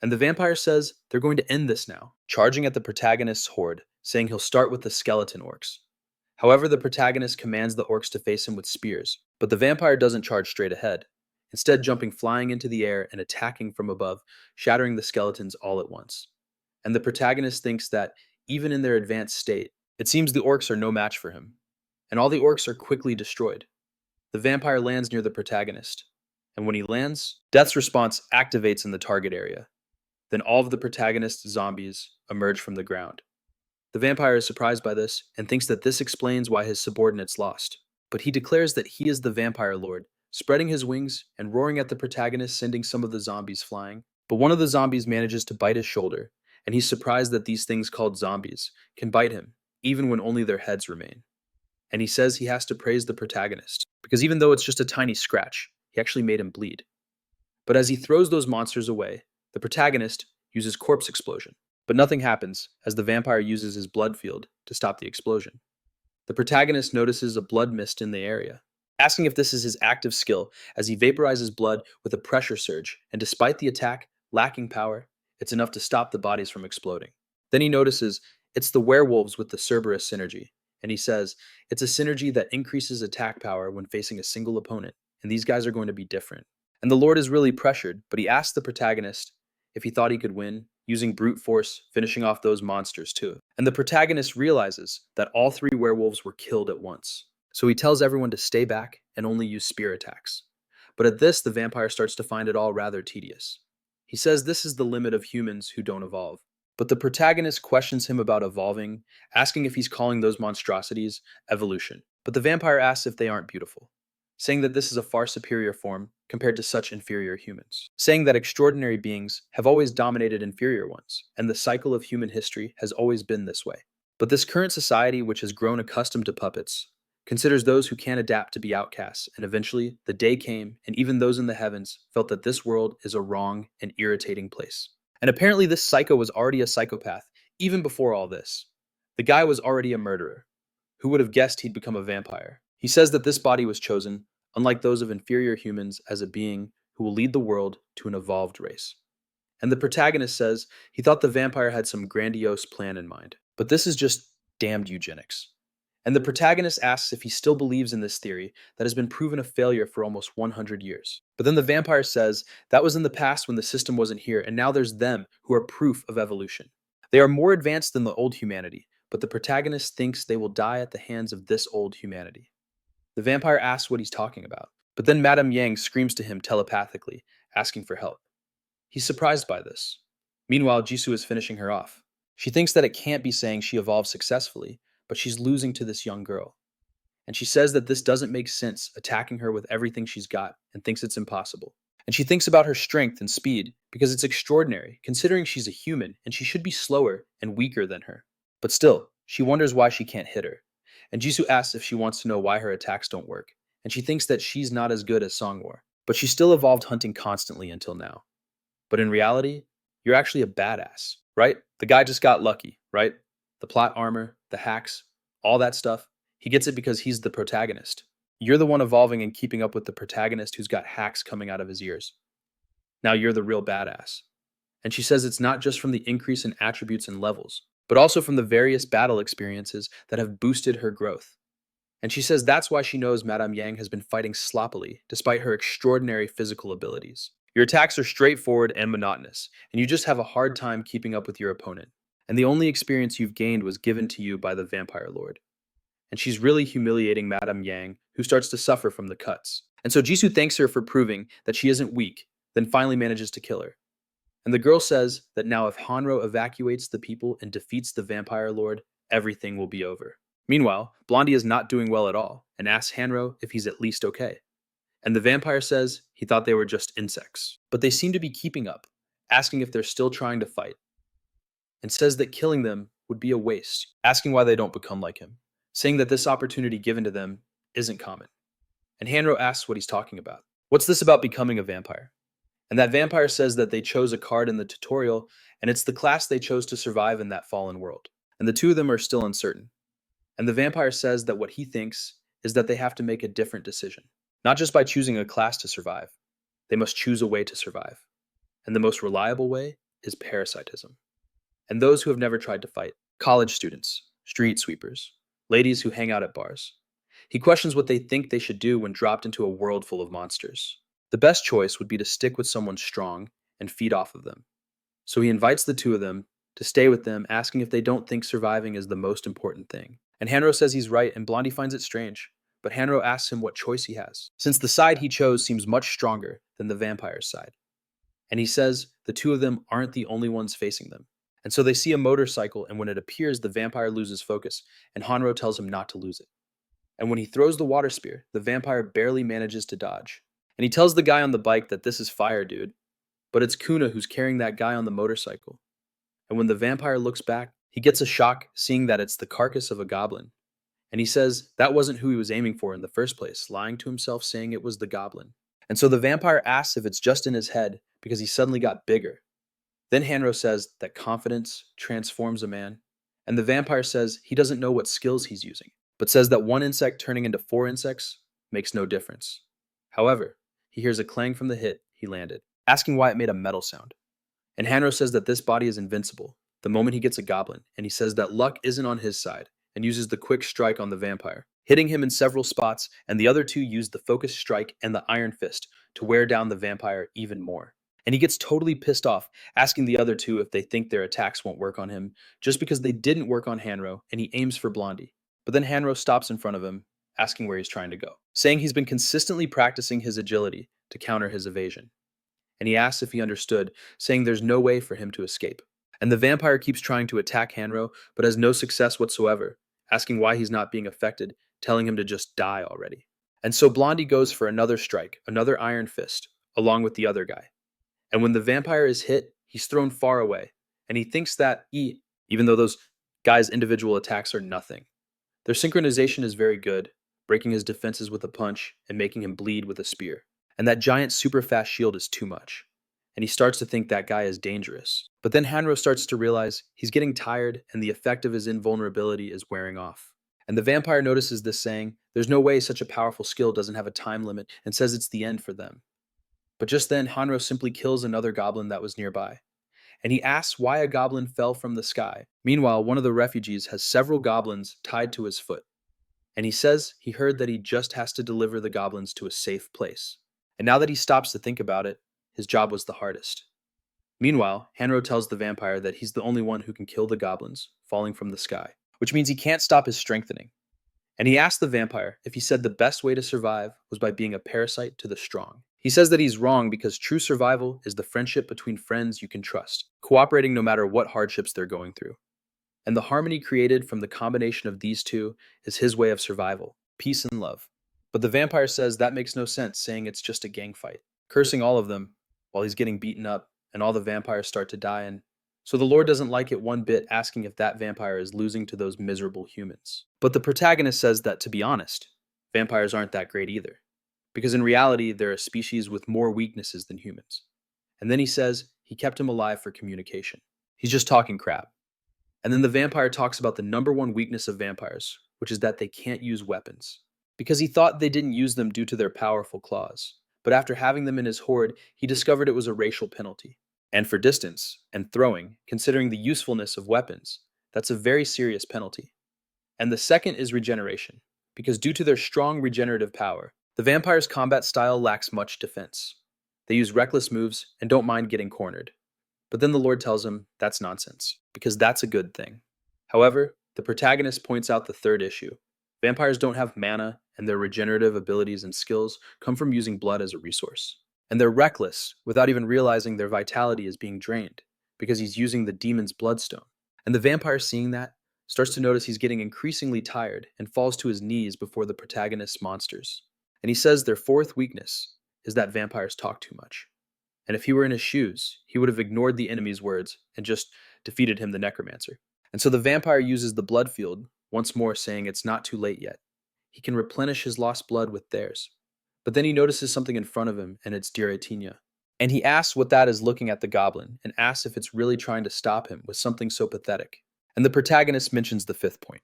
And the vampire says they're going to end this now, charging at the protagonist's horde, saying he'll start with the skeleton orcs. However, the protagonist commands the orcs to face him with spears, but the vampire doesn't charge straight ahead, instead jumping flying into the air and attacking from above, shattering the skeletons all at once. And the protagonist thinks that, even in their advanced state, it seems the orcs are no match for him, and all the orcs are quickly destroyed. The vampire lands near the protagonist, and when he lands, Death's response activates in the target area. Then all of the protagonist's zombies emerge from the ground. The vampire is surprised by this and thinks that this explains why his subordinates lost, but he declares that he is the vampire lord, spreading his wings and roaring at the protagonist, sending some of the zombies flying. But one of the zombies manages to bite his shoulder, and he's surprised that these things called zombies can bite him, even when only their heads remain. And he says he has to praise the protagonist, because even though it's just a tiny scratch, he actually made him bleed. But as he throws those monsters away, the protagonist uses corpse explosion. But nothing happens, as the vampire uses his blood field to stop the explosion. The protagonist notices a blood mist in the area, asking if this is his active skill as he vaporizes blood with a pressure surge, and despite the attack lacking power, it's enough to stop the bodies from exploding. Then he notices it's the werewolves with the Cerberus synergy, and he says it's a synergy that increases attack power when facing a single opponent, and these guys are going to be different. And the Lord is really pressured, but he asks the protagonist if he thought he could win, using brute force, finishing off those monsters too. And the protagonist realizes that all three werewolves were killed at once. So he tells everyone to stay back and only use spear attacks. But at this, the vampire starts to find it all rather tedious. He says this is the limit of humans who don't evolve. But the protagonist questions him about evolving, asking if he's calling those monstrosities evolution. But the vampire asks if they aren't beautiful, saying that this is a far superior form compared to such inferior humans, saying that extraordinary beings have always dominated inferior ones, and the cycle of human history has always been this way. But this current society, which has grown accustomed to puppets, considers those who can't adapt to be outcasts, and eventually the day came, and even those in the heavens felt that this world is a wrong and irritating place. And apparently this psycho was already a psychopath, even before all this. The guy was already a murderer. Who would have guessed he'd become a vampire? He says that this body was chosen, unlike those of inferior humans, as a being who will lead the world to an evolved race. And the protagonist says he thought the vampire had some grandiose plan in mind. But this is just damned eugenics. And the protagonist asks if he still believes in this theory that has been proven a failure for almost 100 years. But then the vampire says that was in the past when the system wasn't here, and now there's them who are proof of evolution. They are more advanced than the old humanity, but the protagonist thinks they will die at the hands of this old humanity. The vampire asks what he's talking about, but then Madame Yang screams to him telepathically, asking for help. He's surprised by this. Meanwhile, Jisoo is finishing her off. She thinks that it can't be saying she evolved successfully, but she's losing to this young girl. And she says that this doesn't make sense, attacking her with everything she's got, and thinks it's impossible. And she thinks about her strength and speed, because it's extraordinary, considering she's a human, and she should be slower and weaker than her. But still, she wonders why she can't hit her. And Jisoo asks if she wants to know why her attacks don't work, and she thinks that she's not as good as Seongwu, but she still evolved hunting constantly until now. But in reality, you're actually a badass, right? The guy just got lucky, right? The plot armor, the hacks, all that stuff, he gets it because he's the protagonist. You're the one evolving and keeping up with the protagonist who's got hacks coming out of his ears. Now you're the real badass. And she says it's not just from the increase in attributes and levels, but also from the various battle experiences that have boosted her growth. And she says that's why she knows Madame Yang has been fighting sloppily, despite her extraordinary physical abilities. Your attacks are straightforward and monotonous, and you just have a hard time keeping up with your opponent. And the only experience you've gained was given to you by the Vampire Lord. And she's really humiliating Madame Yang, who starts to suffer from the cuts. And so Jisoo thanks her for proving that she isn't weak, then finally manages to kill her. And the girl says that now if Hanro evacuates the people and defeats the Vampire Lord, everything will be over. Meanwhile, Blondie is not doing well at all, and asks Hanro if he's at least okay. And the vampire says he thought they were just insects, but they seem to be keeping up, asking if they're still trying to fight, and says that killing them would be a waste, asking why they don't become like him, saying that this opportunity given to them isn't common. And Hanro asks what he's talking about. What's this about becoming a vampire? And that vampire says that they chose a card in the tutorial, and it's the class they chose to survive in that fallen world. And the two of them are still uncertain. And the vampire says that what he thinks is that they have to make a different decision. Not just by choosing a class to survive. They must choose a way to survive. And the most reliable way is parasitism. And those who have never tried to fight. College students, street sweepers, ladies who hang out at bars. He questions what they think they should do when dropped into a world full of monsters. The best choice would be to stick with someone strong and feed off of them. So he invites the two of them to stay with them, asking if they don't think surviving is the most important thing. And Hanro says he's right, and Blondie finds it strange. But Hanro asks him what choice he has, since the side he chose seems much stronger than the vampire's side. And he says the two of them aren't the only ones facing them. And so they see a motorcycle, and when it appears, the vampire loses focus, and Hanro tells him not to lose it. And when he throws the water spear, the vampire barely manages to dodge. And he tells the guy on the bike that this is fire, dude. But it's Kuna who's carrying that guy on the motorcycle. And when the vampire looks back, he gets a shock seeing that it's the carcass of a goblin. And he says that wasn't who he was aiming for in the first place, lying to himself saying it was the goblin. And so the vampire asks if it's just in his head because he suddenly got bigger. Then Hanro says that confidence transforms a man. And the vampire says he doesn't know what skills he's using, but says that one insect turning into 4 insects makes no difference. However, he hears a clang from the hit he landed, asking why it made a metal sound. And Hanro says that this body is invincible the moment he gets a goblin, and he says that luck isn't on his side, and uses the quick strike on the vampire, hitting him in several spots, and the other two use the focus strike and the iron fist to wear down the vampire even more. And he gets totally pissed off, asking the other two if they think their attacks won't work on him, just because they didn't work on Hanro, and he aims for Blondie. But then Hanro stops in front of him, asking where he's trying to go, saying he's been consistently practicing his agility to counter his evasion. And he asks if he understood, saying there's no way for him to escape. And the vampire keeps trying to attack Hanro, but has no success whatsoever, asking why he's not being affected, telling him to just die already. And so Blondie goes for another strike, another iron fist, along with the other guy. And when the vampire is hit, he's thrown far away, and he thinks that even though those guys' individual attacks are nothing, their synchronization is very good, breaking his defenses with a punch and making him bleed with a spear. And that giant super fast shield is too much. And he starts to think that guy is dangerous. But then Hanro starts to realize he's getting tired and the effect of his invulnerability is wearing off. And the vampire notices this, saying, there's no way such a powerful skill doesn't have a time limit, and says it's the end for them. But just then, Hanro simply kills another goblin that was nearby. And he asks why a goblin fell from the sky. Meanwhile, one of the refugees has several goblins tied to his foot. And he says he heard that he just has to deliver the goblins to a safe place. And now that he stops to think about it, his job was the hardest. Meanwhile, Hanro tells the vampire that he's the only one who can kill the goblins falling from the sky, which means he can't stop his strengthening. And he asks the vampire if he said the best way to survive was by being a parasite to the strong. He says that he's wrong because true survival is the friendship between friends you can trust, cooperating no matter what hardships they're going through. And the harmony created from the combination of these two is his way of survival, peace and love. But the vampire says that makes no sense, saying it's just a gang fight, cursing all of them while he's getting beaten up, and all the vampires start to die. And so the Lord doesn't like it one bit, asking if that vampire is losing to those miserable humans. But the protagonist says that, to be honest, vampires aren't that great either, because in reality, they're a species with more weaknesses than humans. And then he says he kept him alive for communication. He's just talking crap. And then the vampire talks about the number one weakness of vampires, which is that they can't use weapons, because he thought they didn't use them due to their powerful claws. But after having them in his hoard, he discovered it was a racial penalty. And for distance and throwing, considering the usefulness of weapons, that's a very serious penalty. And the second is regeneration, because due to their strong regenerative power, the vampire's combat style lacks much defense. They use reckless moves and don't mind getting cornered. But then the Lord tells him that's nonsense, because that's a good thing. However, the protagonist points out the third issue. Vampires don't have mana, and their regenerative abilities and skills come from using blood as a resource. And they're reckless without even realizing their vitality is being drained, because he's using the demon's bloodstone. And the vampire, seeing that, starts to notice he's getting increasingly tired and falls to his knees before the protagonist's monsters. And he says their fourth weakness is that vampires talk too much. And if he were in his shoes, he would have ignored the enemy's words and just defeated him, the Necromancer. And so the vampire uses the blood field, once more saying it's not too late yet. He can replenish his lost blood with theirs. But then he notices something in front of him, and it's Diretinia. And he asks what that is looking at the goblin, and asks if it's really trying to stop him with something so pathetic. And the protagonist mentions the fifth point.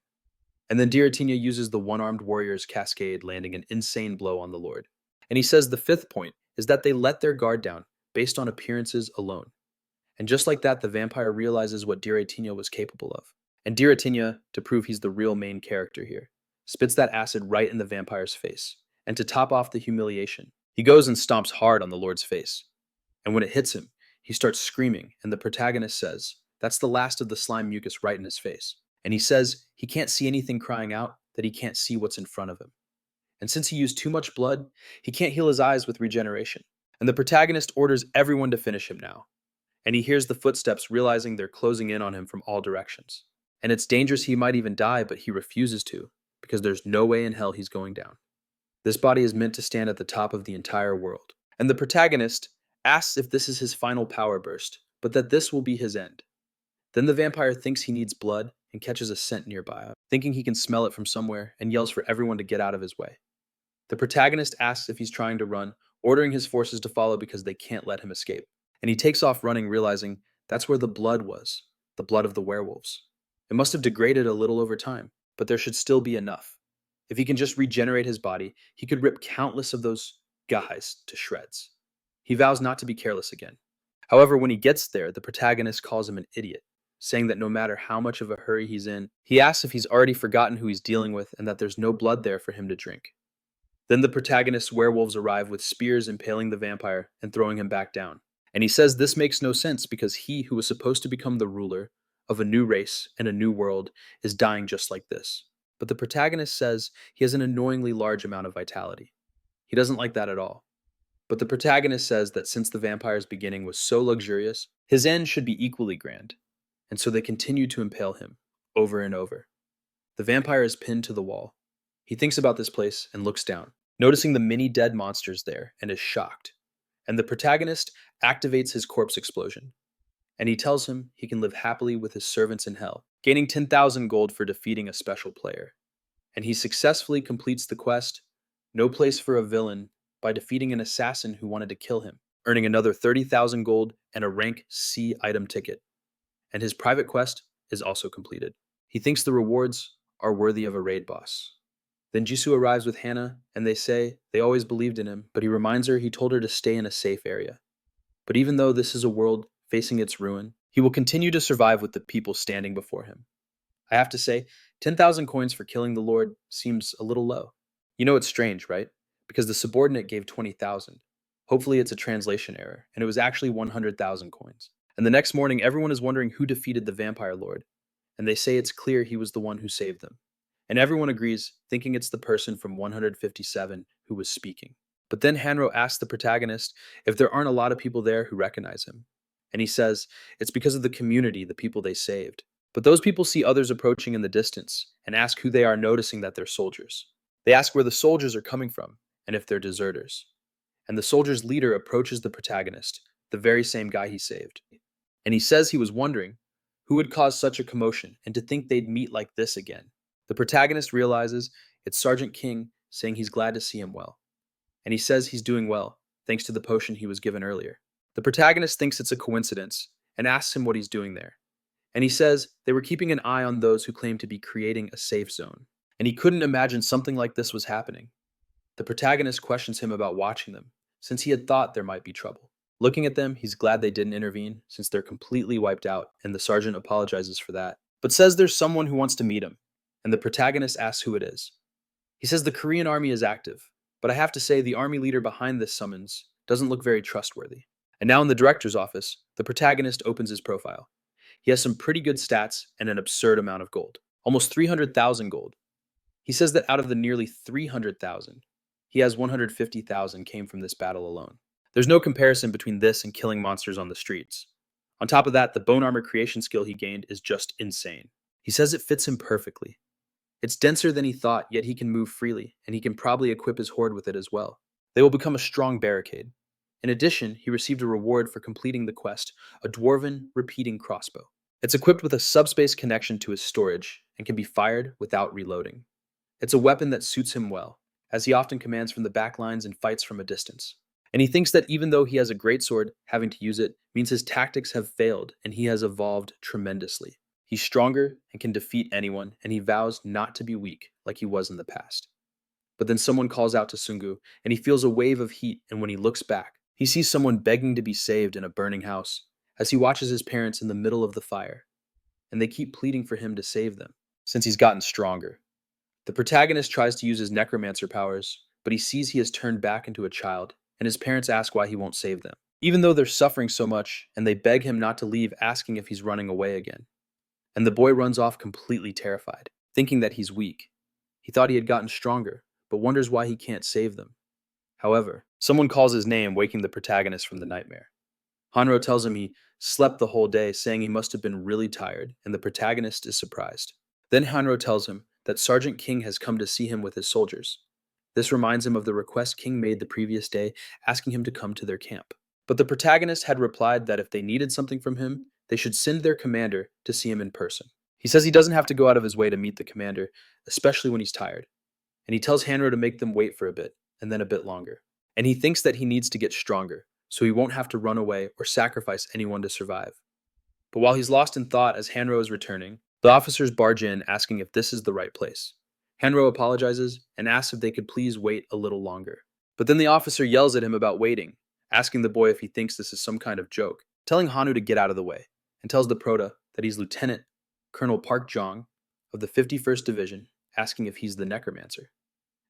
And then Diretinia uses the one-armed warrior's cascade, landing an insane blow on the Lord. And he says the fifth point is that they let their guard down based on appearances alone. And just like that, the vampire realizes what Diretinia was capable of. And Diretinia, to prove he's the real main character here, spits that acid right in the vampire's face. And to top off the humiliation, he goes and stomps hard on the Lord's face. And when it hits him, he starts screaming, and the protagonist says, that's the last of the slime mucus right in his face. And he says he can't see anything crying out, that he can't see what's in front of him. And since he used too much blood, he can't heal his eyes with regeneration. And the protagonist orders everyone to finish him now. And he hears the footsteps, realizing they're closing in on him from all directions. And it's dangerous, he might even die, but he refuses to, because there's no way in hell he's going down. This body is meant to stand at the top of the entire world. And the protagonist asks if this is his final power burst, but that this will be his end. Then the vampire thinks he needs blood and catches a scent nearby, thinking he can smell it from somewhere, and yells for everyone to get out of his way. The protagonist asks if he's trying to run, ordering his forces to follow because they can't let him escape. And he takes off running, realizing that's where the blood was, the blood of the werewolves. It must have degraded a little over time, but there should still be enough. If he can just regenerate his body, he could rip countless of those guys to shreds. He vows not to be careless again. However, when he gets there, the protagonist calls him an idiot, saying that no matter how much of a hurry he's in, he asks if he's already forgotten who he's dealing with and that there's no blood there for him to drink. Then the protagonist's werewolves arrive with spears impaling the vampire and throwing him back down. And he says this makes no sense because he who was supposed to become the ruler of a new race and a new world is dying just like this. But the protagonist says he has an annoyingly large amount of vitality. He doesn't like that at all. But the protagonist says that since the vampire's beginning was so luxurious, his end should be equally grand. And so they continue to impale him over and over. The vampire is pinned to the wall. He thinks about this place and looks down, noticing the many dead monsters there, and is shocked. And the protagonist activates his corpse explosion. And he tells him he can live happily with his servants in hell, gaining 10,000 gold for defeating a special player. And he successfully completes the quest, No Place for a Villain, by defeating an assassin who wanted to kill him, earning another 30,000 gold and a rank C item ticket. And his private quest is also completed. He thinks the rewards are worthy of a raid boss. Then Jisoo arrives with Hannah, and they say they always believed in him, but he reminds her he told her to stay in a safe area. But even though this is a world facing its ruin, he will continue to survive with the people standing before him. I have to say, 10,000 coins for killing the Lord seems a little low. You know it's strange, right? Because the subordinate gave 20,000. Hopefully it's a translation error, and it was actually 100,000 coins. And the next morning, everyone is wondering who defeated the vampire lord, and they say it's clear he was the one who saved them. And everyone agrees, thinking it's the person from 157 who was speaking. But then Hanro asks the protagonist if there aren't a lot of people there who recognize him. And he says it's because of the community, the people they saved. But those people see others approaching in the distance and ask who they are, noticing that they're soldiers. They ask where the soldiers are coming from and if they're deserters. And the soldier's leader approaches the protagonist, the very same guy he saved. And he says he was wondering who would cause such a commotion and to think they'd meet like this again. The protagonist realizes it's Sergeant King saying he's glad to see him well. And he says he's doing well, thanks to the potion he was given earlier. The protagonist thinks it's a coincidence and asks him what he's doing there. And he says they were keeping an eye on those who claim to be creating a safe zone. And he couldn't imagine something like this was happening. The protagonist questions him about watching them, since he had thought there might be trouble. Looking at them, he's glad they didn't intervene, since they're completely wiped out, and the sergeant apologizes for that, but says there's someone who wants to meet him, and the protagonist asks who it is. He says the Korean army is active, but I have to say the army leader behind this summons doesn't look very trustworthy. And now in the director's office, the protagonist opens his profile. He has some pretty good stats and an absurd amount of gold, almost 300,000 gold. He says that out of the nearly 300,000, he has 150,000 came from this battle alone. There's no comparison between this and killing monsters on the streets. On top of that, the bone armor creation skill he gained is just insane. He says it fits him perfectly. It's denser than he thought, yet he can move freely, and he can probably equip his horde with it as well. They will become a strong barricade. In addition, he received a reward for completing the quest, a dwarven repeating crossbow. It's equipped with a subspace connection to his storage and can be fired without reloading. It's a weapon that suits him well, as he often commands from the back lines and fights from a distance. And he thinks that even though he has a great sword, having to use it means his tactics have failed and he has evolved tremendously. He's stronger and can defeat anyone, and he vows not to be weak like he was in the past. But then someone calls out to Seongwu, and he feels a wave of heat, and when he looks back, he sees someone begging to be saved in a burning house, as he watches his parents in the middle of the fire, and they keep pleading for him to save them, since he's gotten stronger. The protagonist tries to use his necromancer powers, but he sees he has turned back into a child, and his parents ask why he won't save them, even though they're suffering so much, and they beg him not to leave, asking if he's running away again. And the boy runs off completely terrified, thinking that he's weak. He thought he had gotten stronger, but wonders why he can't save them. However, someone calls his name, waking the protagonist from the nightmare. Hanro tells him he slept the whole day, saying he must have been really tired, and the protagonist is surprised. Then Hanro tells him that Sergeant King has come to see him with his soldiers. This reminds him of the request King made the previous day, asking him to come to their camp. But the protagonist had replied that if they needed something from him, they should send their commander to see him in person. He says he doesn't have to go out of his way to meet the commander, especially when he's tired. And he tells Hanro to make them wait for a bit, and then a bit longer. And he thinks that he needs to get stronger, so he won't have to run away or sacrifice anyone to survive. But while he's lost in thought as Hanro is returning, the officers barge in asking if this is the right place. Hanro apologizes and asks if they could please wait a little longer. But then the officer yells at him about waiting, asking the boy if he thinks this is some kind of joke, telling Hanu to get out of the way, and tells the prota that he's Lieutenant Colonel Park Jong of the 51st Division, asking if he's the Necromancer.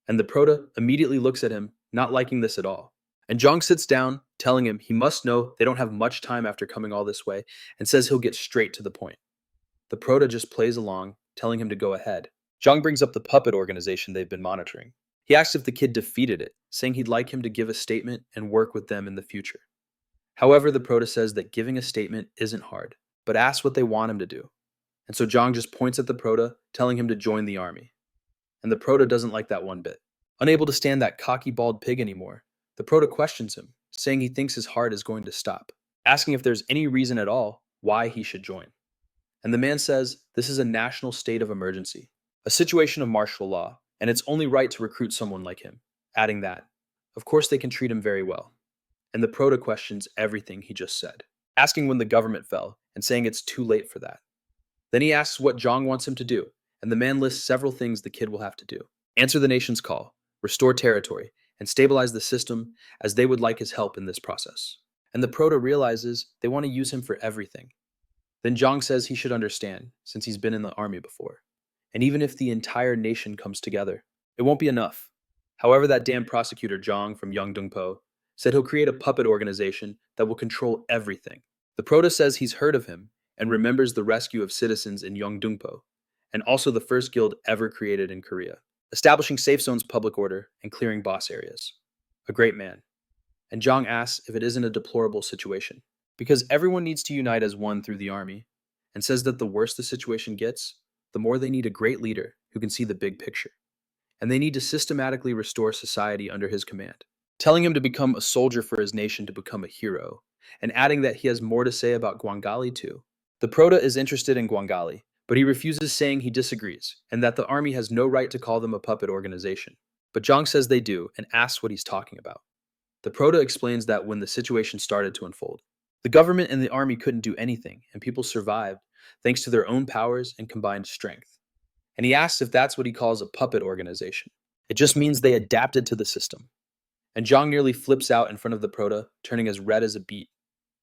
And the prota immediately looks at him, not liking this at all. And Jong sits down, telling him he must know they don't have much time after coming all this way, and says he'll get straight to the point. The Prota just plays along, telling him to go ahead. Zhang brings up the puppet organization they've been monitoring. He asks if the kid defeated it, saying he'd like him to give a statement and work with them in the future. However, the Prota says that giving a statement isn't hard, but asks what they want him to do. And so Zhang just points at the Prota, telling him to join the army. And the Prota doesn't like that one bit. Unable to stand that cocky bald pig anymore, the Prota questions him, saying he thinks his heart is going to stop, asking if there's any reason at all why he should join. And the man says this is a national state of emergency, a situation of martial law, and it's only right to recruit someone like him, adding that, of course they can treat him very well. And the Prota questions everything he just said, asking when the government fell and saying it's too late for that. Then he asks what Zhang wants him to do, and the man lists several things the kid will have to do. Answer the nation's call, restore territory, and stabilize the system as they would like his help in this process. And the Prota realizes they want to use him for everything. Then Zhang says he should understand, since he's been in the army before. And even if the entire nation comes together, it won't be enough. However, that damn prosecutor Zhang from Yangdongpo said he'll create a puppet organization that will control everything. The Prota says he's heard of him and remembers the rescue of citizens in Yangdongpo, and also the first guild ever created in Korea, establishing safe zones, public order, and clearing boss areas. A great man. And Zhang asks if it isn't a deplorable situation, because everyone needs to unite as one through the army, and says that the worse the situation gets, the more they need a great leader who can see the big picture. And they need to systematically restore society under his command, telling him to become a soldier for his nation to become a hero, and adding that he has more to say about Gwangali too. The Prota is interested in Gwangali, but he refuses, saying he disagrees, and that the army has no right to call them a puppet organization. But Zhang says they do, and asks what he's talking about. The Prota explains that when the situation started to unfold, the government and the army couldn't do anything, and people survived thanks to their own powers and combined strength. And he asks if that's what he calls a puppet organization. It just means they adapted to the system. And Zhang nearly flips out in front of the Prota, turning as red as a beet.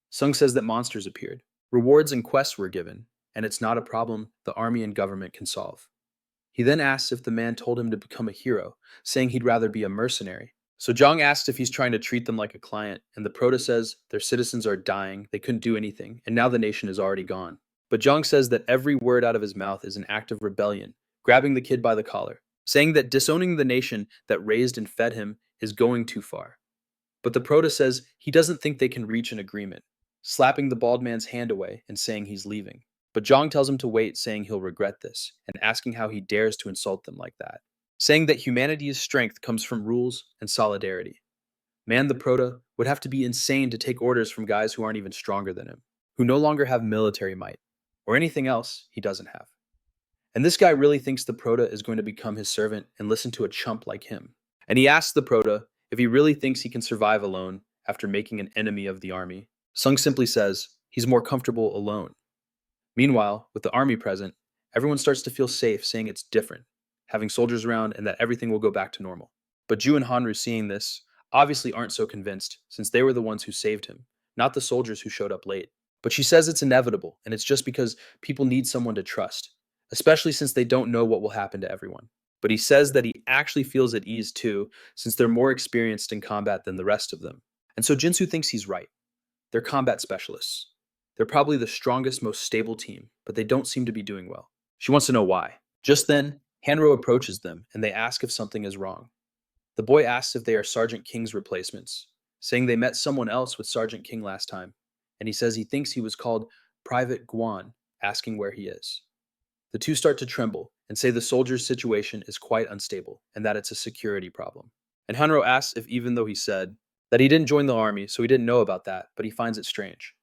Sung says that monsters appeared, rewards and quests were given, and it's not a problem the army and government can solve. He then asks if the man told him to become a hero, saying he'd rather be a mercenary. So Zhang asks if he's trying to treat them like a client, and the Prota says their citizens are dying, they couldn't do anything, and now the nation is already gone. But Zhang says that every word out of his mouth is an act of rebellion, grabbing the kid by the collar, saying that disowning the nation that raised and fed him is going too far. But the Prota says he doesn't think they can reach an agreement, slapping the bald man's hand away and saying he's leaving. But Zhang tells him to wait, saying he'll regret this, and asking how he dares to insult them like that, saying that humanity's strength comes from rules and solidarity. Man, the Prota would have to be insane to take orders from guys who aren't even stronger than him, who no longer have military might, or anything else he doesn't have. And this guy really thinks the Prota is going to become his servant and listen to a chump like him. And he asks the Prota if he really thinks he can survive alone after making an enemy of the army. Sung simply says he's more comfortable alone. Meanwhile, with the army present, everyone starts to feel safe, saying it's different, having soldiers around and that everything will go back to normal. But Ju and Hanru, seeing this, obviously aren't so convinced, since they were the ones who saved him, not the soldiers who showed up late. But she says it's inevitable, and it's just because people need someone to trust, especially since they don't know what will happen to everyone. But he says that he actually feels at ease too, since they're more experienced in combat than the rest of them. And so Jinsu thinks he's right. They're combat specialists. They're probably the strongest, most stable team, but they don't seem to be doing well. She wants to know why. Just then, Hanro approaches them, and they ask if something is wrong. The boy asks if they are Sergeant King's replacements, saying they met someone else with Sergeant King last time, and he says he thinks he was called Private Guan, asking where he is. The two start to tremble and say the soldier's situation is quite unstable and that it's a security problem. And Hanro asks if even though he said that he didn't join the army, so he didn't know about that, but he finds it strange.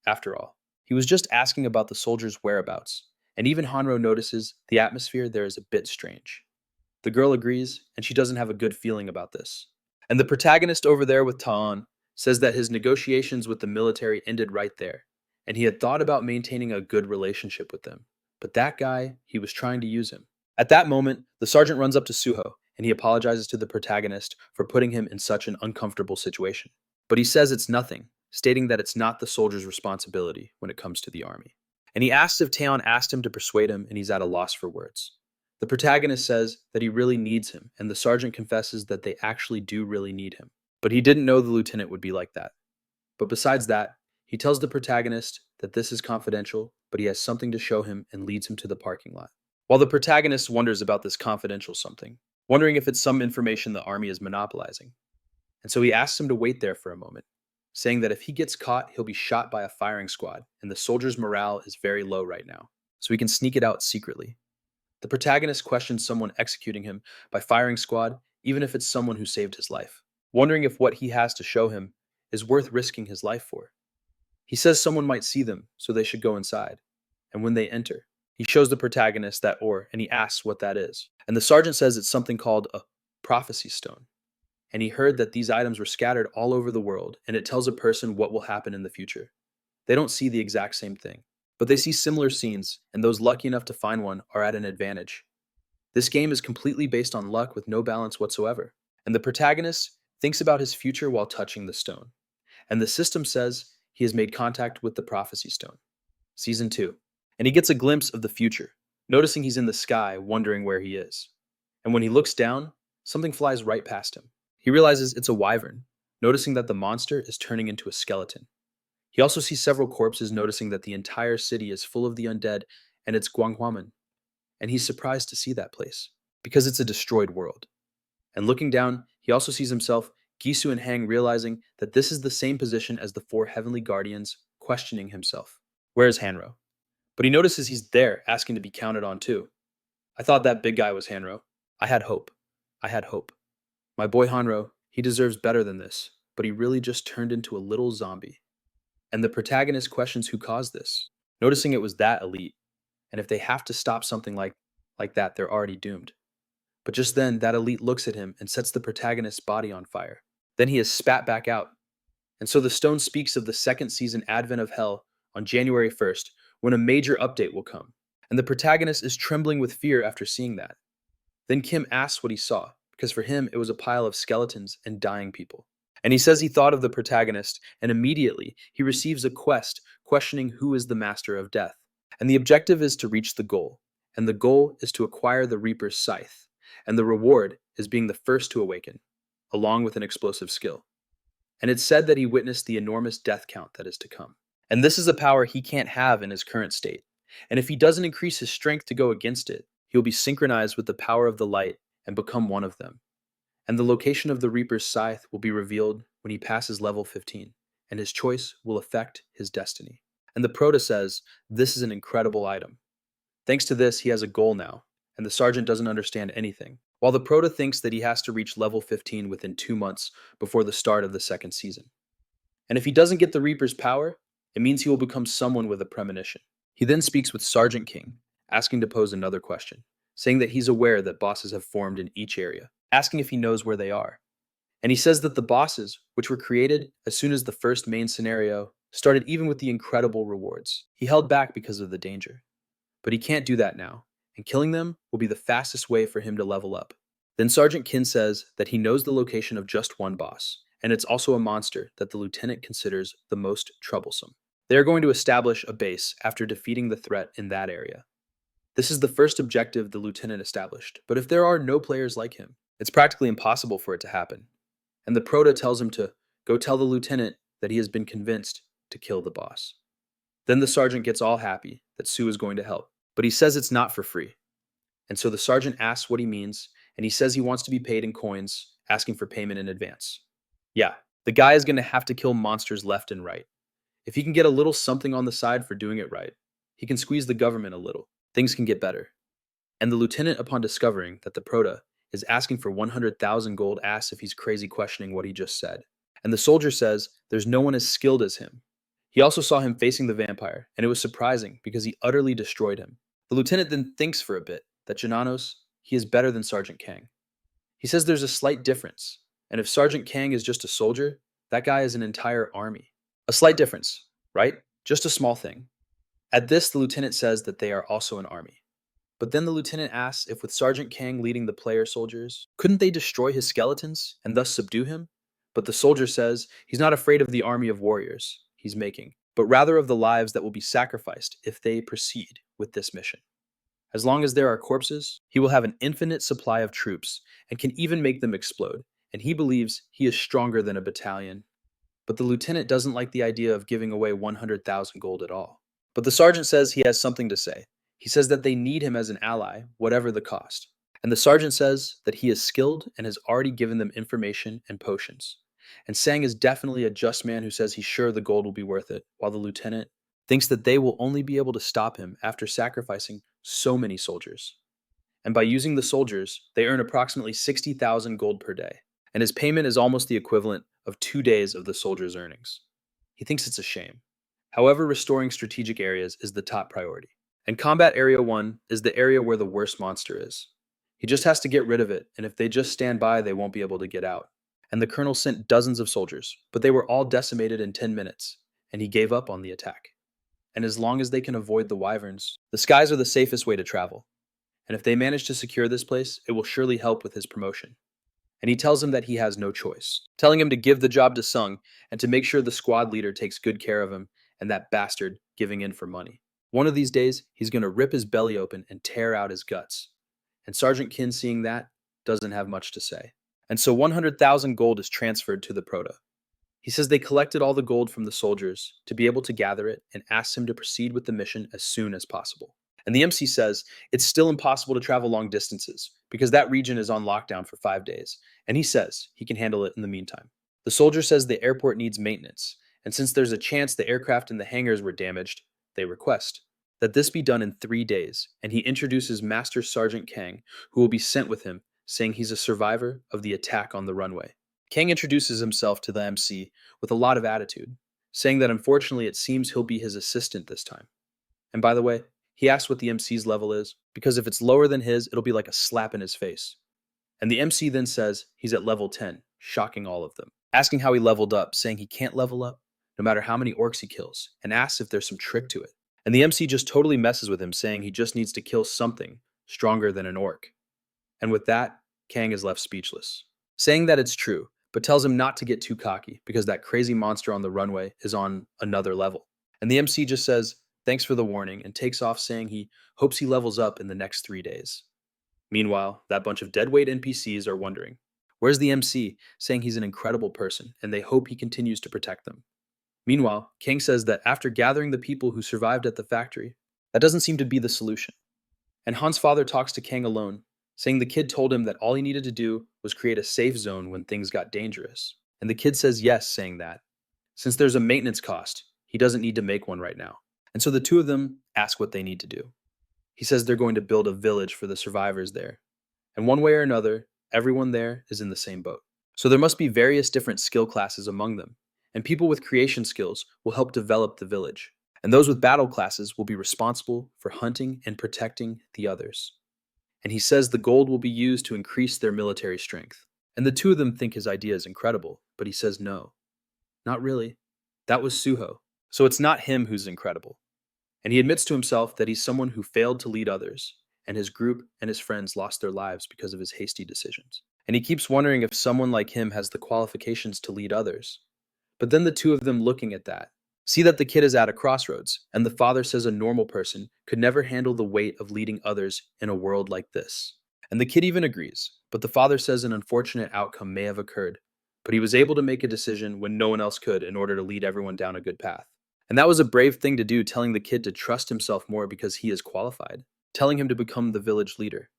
After all, he was just asking about the soldier's whereabouts, and even Hanro notices the atmosphere there is a bit strange. The girl agrees, and she doesn't have a good feeling about this. And the protagonist over there with Taan says that his negotiations with the military ended right there, and he had thought about maintaining a good relationship with them. But that guy, he was trying to use him. At that moment, the sergeant runs up to Suho, and he apologizes to the protagonist for putting him in such an uncomfortable situation. But he says it's nothing, stating that it's not the soldier's responsibility when it comes to the army. And he asks if Taeon asked him to persuade him, and he's at a loss for words. The protagonist says that he really needs him, and the sergeant confesses that they actually do really need him. But he didn't know the lieutenant would be like that. But besides that, he tells the protagonist that this is confidential, but he has something to show him and leads him to the parking lot. While the protagonist wonders about this confidential something, wondering if it's some information the army is monopolizing. And so he asks him to wait there for a moment, saying that if he gets caught, he'll be shot by a firing squad, and the soldiers' morale is very low right now, so he can sneak it out secretly. The protagonist questions someone executing him by firing squad, even if it's someone who saved his life, wondering if what he has to show him is worth risking his life for. He says someone might see them, so they should go inside. And when they enter, he shows the protagonist that ore and he asks what that is. And the sergeant says it's something called a prophecy stone. And he heard that these items were scattered all over the world, and it tells a person what will happen in the future. They don't see the exact same thing, but they see similar scenes, and those lucky enough to find one are at an advantage. This game is completely based on luck with no balance whatsoever, and the protagonist thinks about his future while touching the stone. And the system says he has made contact with the prophecy stone. Season 2. And he gets a glimpse of the future, noticing he's in the sky, wondering where he is. And when he looks down, something flies right past him. He realizes it's a wyvern, noticing that the monster is turning into a skeleton. He also sees several corpses, noticing that the entire city is full of the undead, and it's Guanghwaman. And he's surprised to see that place, because it's a destroyed world. And looking down, he also sees himself, Gisu and Hang, realizing that this is the same position as the four heavenly guardians, questioning himself. Where is Hanro? But he notices he's there, asking to be counted on too. I thought that big guy was Hanro. I had hope. I had hope. My boy Hanro, he deserves better than this, but he really just turned into a little zombie. And the protagonist questions who caused this, noticing it was that elite. And if they have to stop something like that, they're already doomed. But just then, that elite looks at him and sets the protagonist's body on fire. Then he is spat back out. And so the stone speaks of the second season Advent of Hell on January 1st, when a major update will come. And the protagonist is trembling with fear after seeing that. Then Kim asks what he saw, because for him it was a pile of skeletons and dying people. And he says he thought of the protagonist, and immediately he receives a quest questioning who is the master of death. And the objective is to reach the goal, and the goal is to acquire the Reaper's scythe, and the reward is being the first to awaken, along with an explosive skill. And it's said that he witnessed the enormous death count that is to come. And this is a power he can't have in his current state. And if he doesn't increase his strength to go against it, he will be synchronized with the power of the light and become one of them. And the location of the Reaper's scythe will be revealed when he passes level 15, and his choice will affect his destiny. And the Prota says, this is an incredible item. Thanks to this, he has a goal now, and the sergeant doesn't understand anything, while the Prota thinks that he has to reach level 15 within 2 months before the start of the second season. And if he doesn't get the Reaper's power, it means he will become someone with a premonition. He then speaks with Sergeant King, asking to pose another question, saying that he's aware that bosses have formed in each area, asking if he knows where they are. And he says that the bosses, which were created as soon as the first main scenario, started even with the incredible rewards. He held back because of the danger. But he can't do that now, and killing them will be the fastest way for him to level up. Then Sergeant Kin says that he knows the location of just one boss, and it's also a monster that the lieutenant considers the most troublesome. They are going to establish a base after defeating the threat in that area. This is the first objective the lieutenant established, but if there are no players like him, it's practically impossible for it to happen. And the Prota tells him to go tell the lieutenant that he has been convinced to kill the boss. Then the sergeant gets all happy that Sue is going to help, but he says it's not for free. And so the sergeant asks what he means, and he says he wants to be paid in coins, asking for payment in advance. Yeah, the guy is going to have to kill monsters left and right. If he can get a little something on the side for doing it right, he can squeeze the government a little. Things can get better. And the lieutenant, upon discovering that the Prota is asking for 100,000 gold, asks if he's crazy, questioning what he just said. And the soldier says there's no one as skilled as him. He also saw him facing the vampire, and it was surprising because he utterly destroyed him. The lieutenant then thinks for a bit that Jananos, he is better than Sergeant Kang. He says there's a slight difference, and if Sergeant Kang is just a soldier, that guy is an entire army. A slight difference, right? Just a small thing. At this, the lieutenant says that they are also an army. But then the lieutenant asks if with Sergeant Kang leading the player soldiers, couldn't they destroy his skeletons and thus subdue him? But the soldier says he's not afraid of the army of warriors he's making, but rather of the lives that will be sacrificed if they proceed with this mission. As long as there are corpses, he will have an infinite supply of troops and can even make them explode, and he believes he is stronger than a battalion. but the lieutenant doesn't like the idea of giving away 100,000 gold at all. But the sergeant says he has something to say. He says that they need him as an ally, whatever the cost. And the sergeant says that he is skilled and has already given them information and potions. And Sang is definitely a just man who says he's sure the gold will be worth it, while the lieutenant thinks that they will only be able to stop him after sacrificing so many soldiers. And by using the soldiers, they earn approximately 60,000 gold per day. And his payment is almost the equivalent of 2 days of the soldiers' earnings. He thinks it's a shame. However, restoring strategic areas is the top priority. And Combat Area 1 is the area where the worst monster is. He just has to get rid of it, and if they just stand by, they won't be able to get out. And the colonel sent dozens of soldiers, but they were all decimated in 10 minutes, and he gave up on the attack. And as long as they can avoid the wyverns, the skies are the safest way to travel. And if they manage to secure this place, it will surely help with his promotion. And he tells him that he has no choice, telling him to give the job to Sung and to make sure the squad leader takes good care of him and that bastard giving in for money. One of these days, he's going to rip his belly open and tear out his guts. And Sergeant Kin, seeing that, doesn't have much to say. And so 100,000 gold is transferred to the Prota. He says they collected all the gold from the soldiers to be able to gather it and asks him to proceed with the mission as soon as possible. And the MC says it's still impossible to travel long distances because that region is on lockdown for 5 days, and he says he can handle it in the meantime. The soldier says the airport needs maintenance, and since there's a chance the aircraft in the hangars were damaged, they request that this be done in 3 days, and he introduces Master Sergeant Kang, who will be sent with him, saying he's a survivor of the attack on the runway. Kang introduces himself to the MC with a lot of attitude, saying that unfortunately it seems he'll be his assistant this time. And by the way, he asks what the MC's level is, because if it's lower than his, it'll be like a slap in his face. And the MC then says he's at level 10, shocking all of them, asking how he leveled up, saying he can't level up no matter how many orcs he kills, and asks if there's some trick to it. And the MC just totally messes with him, saying he just needs to kill something stronger than an orc. And with that, Kang is left speechless, saying that it's true, but tells him not to get too cocky because that crazy monster on the runway is on another level. And the MC just says, thanks for the warning, and takes off saying he hopes he levels up in the next 3 days. Meanwhile, that bunch of deadweight NPCs are wondering, where's the MC, saying he's an incredible person, and they hope he continues to protect them. Meanwhile, Kang says that after gathering the people who survived at the factory, that doesn't seem to be the solution. And Han's father talks to Kang alone, saying the kid told him that all he needed to do was create a safe zone when things got dangerous. And the kid says yes, saying that, since there's a maintenance cost, he doesn't need to make one right now. And so the two of them ask what they need to do. He says they're going to build a village for the survivors there. And one way or another, everyone there is in the same boat. So there must be various different skill classes among them. And people with creation skills will help develop the village. And those with battle classes will be responsible for hunting and protecting the others. And he says the gold will be used to increase their military strength. And the two of them think his idea is incredible, but he says no. Not really. That was Suho. So it's not him who's incredible. And he admits to himself that he's someone who failed to lead others, and his group and his friends lost their lives because of his hasty decisions. And he keeps wondering if someone like him has the qualifications to lead others. But then the two of them looking at that see that the kid is at a crossroads, and the father says a normal person could never handle the weight of leading others in a world like this. And the kid even agrees, but the father says an unfortunate outcome may have occurred, but he was able to make a decision when no one else could in order to lead everyone down a good path. And that was a brave thing to do, telling the kid to trust himself more because he is qualified, telling him to become the village leader.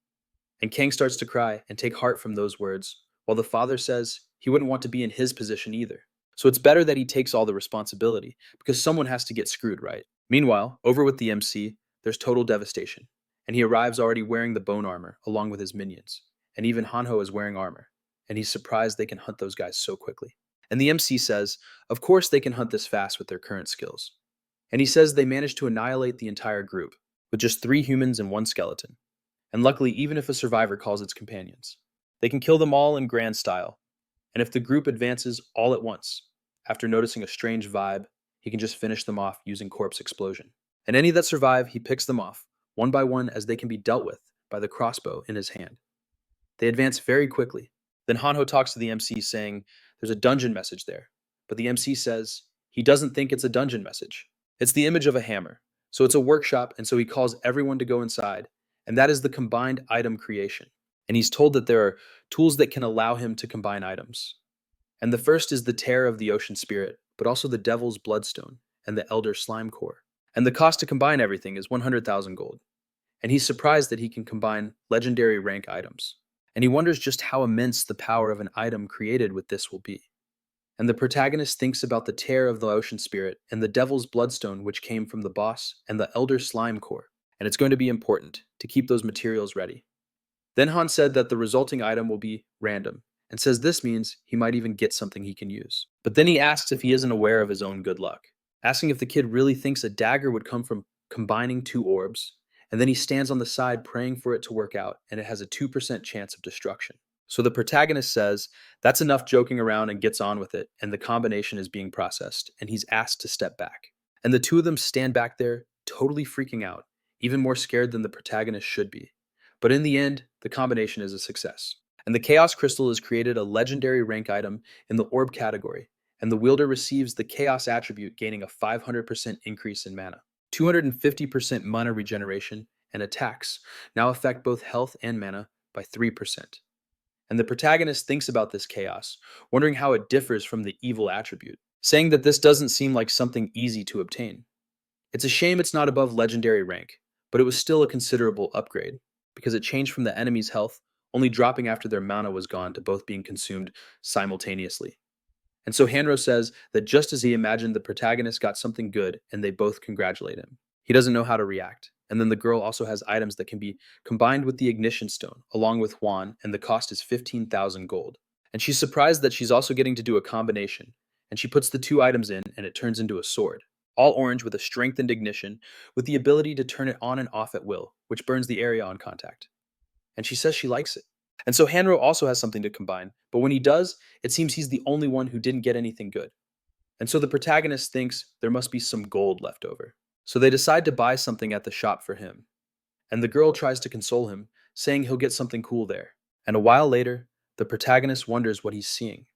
And Kang starts to cry and take heart from those words, while the father says he wouldn't want to be in his position either. So it's better that he takes all the responsibility, because someone has to get screwed, right? Meanwhile, over with the MC, there's total devastation, and he arrives already wearing the bone armor along with his minions, and even Hanho is wearing armor, and he's surprised they can hunt those guys so quickly. And the MC says, of course they can hunt this fast with their current skills. And he says they managed to annihilate the entire group, with just 3 humans and 1 skeleton. And luckily, even if a survivor calls its companions, they can kill them all in grand style. And if the group advances all at once, after noticing a strange vibe, he can just finish them off using corpse explosion. And any that survive, he picks them off, one by one, as they can be dealt with by the crossbow in his hand. They advance very quickly. Then Hanho talks to the MC saying there's a dungeon message there, but the MC says he doesn't think it's a dungeon message. It's the image of a hammer. So it's a workshop, and so he calls everyone to go inside, and that is the combined item creation. And he's told that there are tools that can allow him to combine items. And the first is the Tear of the Ocean Spirit, but also the Devil's Bloodstone and the Elder Slime Core. And the cost to combine everything is 100,000 gold. And he's surprised that he can combine legendary rank items. And he wonders just how immense the power of an item created with this will be. And the protagonist thinks about the Tear of the Ocean Spirit and the Devil's Bloodstone, which came from the boss, and the Elder Slime Core. And it's going to be important to keep those materials ready. Then Han said that the resulting item will be random, and says this means he might even get something he can use. But then he asks if he isn't aware of his own good luck, asking if the kid really thinks a dagger would come from combining two orbs, and then he stands on the side praying for it to work out, and it has a 2% chance of destruction. So the protagonist says that's enough joking around and gets on with it, and the combination is being processed, and he's asked to step back. And the two of them stand back there, totally freaking out, even more scared than the protagonist should be. But in the end, the combination is a success. And the Chaos Crystal has created a legendary rank item in the Orb category, and the wielder receives the Chaos attribute, gaining a 500% increase in mana. 250% mana regeneration, and attacks now affect both health and mana by 3%. And the protagonist thinks about this chaos, wondering how it differs from the evil attribute, saying that this doesn't seem like something easy to obtain. It's a shame it's not above legendary rank, but it was still a considerable upgrade, because it changed from the enemy's health only dropping after their mana was gone to both being consumed simultaneously. And so Hanro says that just as he imagined, the protagonist got something good and they both congratulate him. He doesn't know how to react. And then the girl also has items that can be combined with the Ignition Stone, along with Juan, and the cost is 15,000 gold. And she's surprised that she's also getting to do a combination, and she puts the two items in and it turns into a sword. All orange with a strengthened ignition, with the ability to turn it on and off at will, which burns the area on contact. And she says she likes it. And so Hanro also has something to combine, but when he does, it seems he's the only one who didn't get anything good. And so the protagonist thinks there must be some gold left over. So they decide to buy something at the shop for him. And the girl tries to console him, saying he'll get something cool there. And a while later, the protagonist wonders what he's seeing.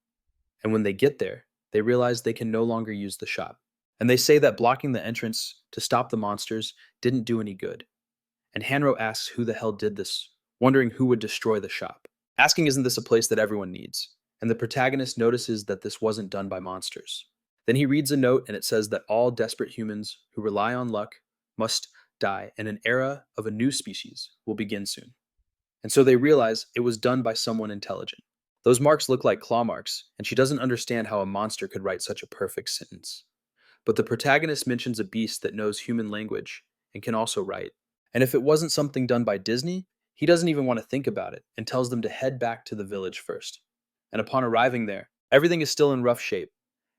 And when they get there, they realize they can no longer use the shop. And they say that blocking the entrance to stop the monsters didn't do any good. And Hanro asks who the hell did this, wondering who would destroy the shop. Asking isn't this a place that everyone needs? And the protagonist notices that this wasn't done by monsters. Then he reads a note and it says that all desperate humans who rely on luck must die, and an era of a new species will begin soon. And so they realize it was done by someone intelligent. Those marks look like claw marks, and she doesn't understand how a monster could write such a perfect sentence. But the protagonist mentions a beast that knows human language and can also write. And if it wasn't something done by Disney, he doesn't even want to think about it and tells them to head back to the village first. And upon arriving there, everything is still in rough shape.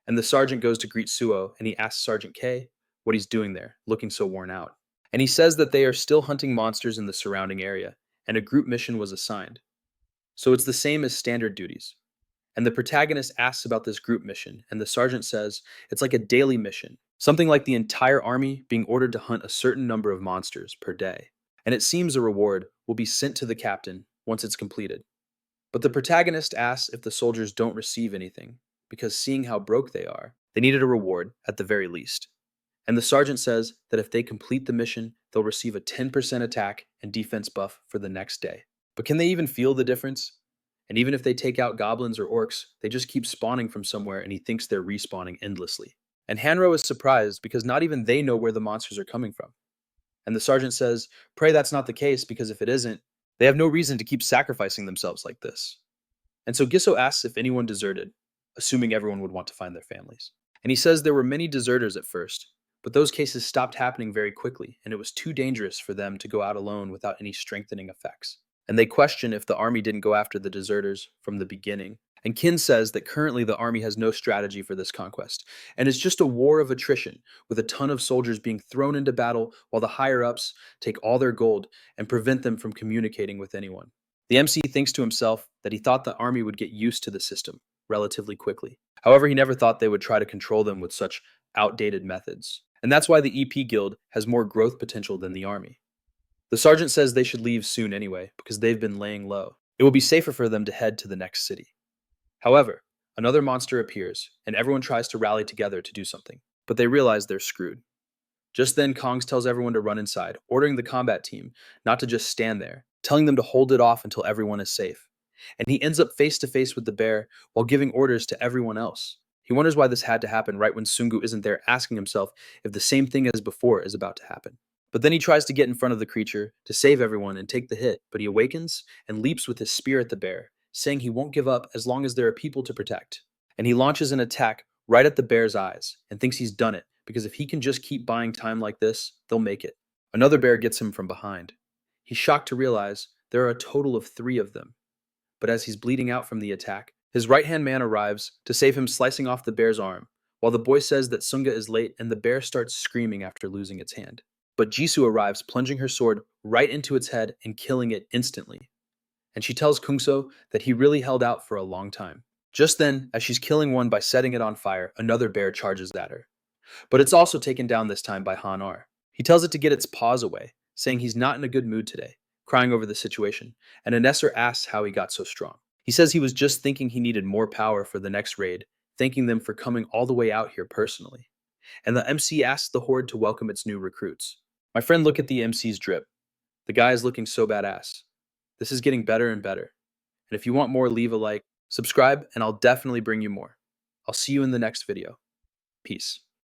And the sergeant goes to greet Suo, and he asks Sergeant K what he's doing there, looking so worn out. And he says that they are still hunting monsters in the surrounding area, and a group mission was assigned. So it's the same as standard duties. And the protagonist asks about this group mission, and the sergeant says it's like a daily mission, something like the entire army being ordered to hunt a certain number of monsters per day. And it seems a reward will be sent to the captain once it's completed. But the protagonist asks if the soldiers don't receive anything, because seeing how broke they are, they needed a reward at the very least. And the sergeant says that if they complete the mission, they'll receive a 10% attack and defense buff for the next day. But can they even feel the difference? And even if they take out goblins or orcs, they just keep spawning from somewhere, and he thinks they're respawning endlessly. And Hanro is surprised because not even they know where the monsters are coming from. And the sergeant says, pray that's not the case, because if it isn't, they have no reason to keep sacrificing themselves like this. And so Gisso asks if anyone deserted, assuming everyone would want to find their families. And he says there were many deserters at first, but those cases stopped happening very quickly, and it was too dangerous for them to go out alone without any strengthening effects. And they question if the army didn't go after the deserters from the beginning. And Kin says that currently the army has no strategy for this conquest, and it's just a war of attrition, with a ton of soldiers being thrown into battle while the higher-ups take all their gold and prevent them from communicating with anyone. The MC thinks to himself that he thought the army would get used to the system relatively quickly. However, he never thought they would try to control them with such outdated methods. And that's why the EP Guild has more growth potential than the army. The sergeant says they should leave soon anyway, because they've been laying low. It will be safer for them to head to the next city. However, another monster appears, and everyone tries to rally together to do something, but they realize they're screwed. Just then, Kongs tells everyone to run inside, ordering the combat team not to just stand there, telling them to hold it off until everyone is safe. and he ends up face to face with the bear while giving orders to everyone else. He wonders why this had to happen right when Seongwu isn't there, asking himself if the same thing as before is about to happen. But then he tries to get in front of the creature to save everyone and take the hit, but he awakens and leaps with his spear at the bear, saying he won't give up as long as there are people to protect. And he launches an attack right at the bear's eyes and thinks he's done it because if he can just keep buying time like this, they'll make it. Another bear gets him from behind. He's shocked to realize there are a total of 3 of them. But as he's bleeding out from the attack, his right-hand man arrives to save him, slicing off the bear's arm, while the boy says that Sunga is late and the bear starts screaming after losing its hand. But Jisoo arrives, plunging her sword right into its head and killing it instantly. And she tells Kungso that he really held out for a long time. Just then, as she's killing one by setting it on fire, another bear charges at her. But it's also taken down this time by Han-R. He tells it to get its paws away, saying he's not in a good mood today, crying over the situation, and Anesser asks how he got so strong. He says he was just thinking he needed more power for the next raid, thanking them for coming all the way out here personally. And the MC asks the Horde to welcome its new recruits. My friend, look at the MC's drip. The guy is looking so badass. This is getting better and better. And if you want more, leave a like, subscribe, and I'll definitely bring you more. I'll see you in the next video. Peace.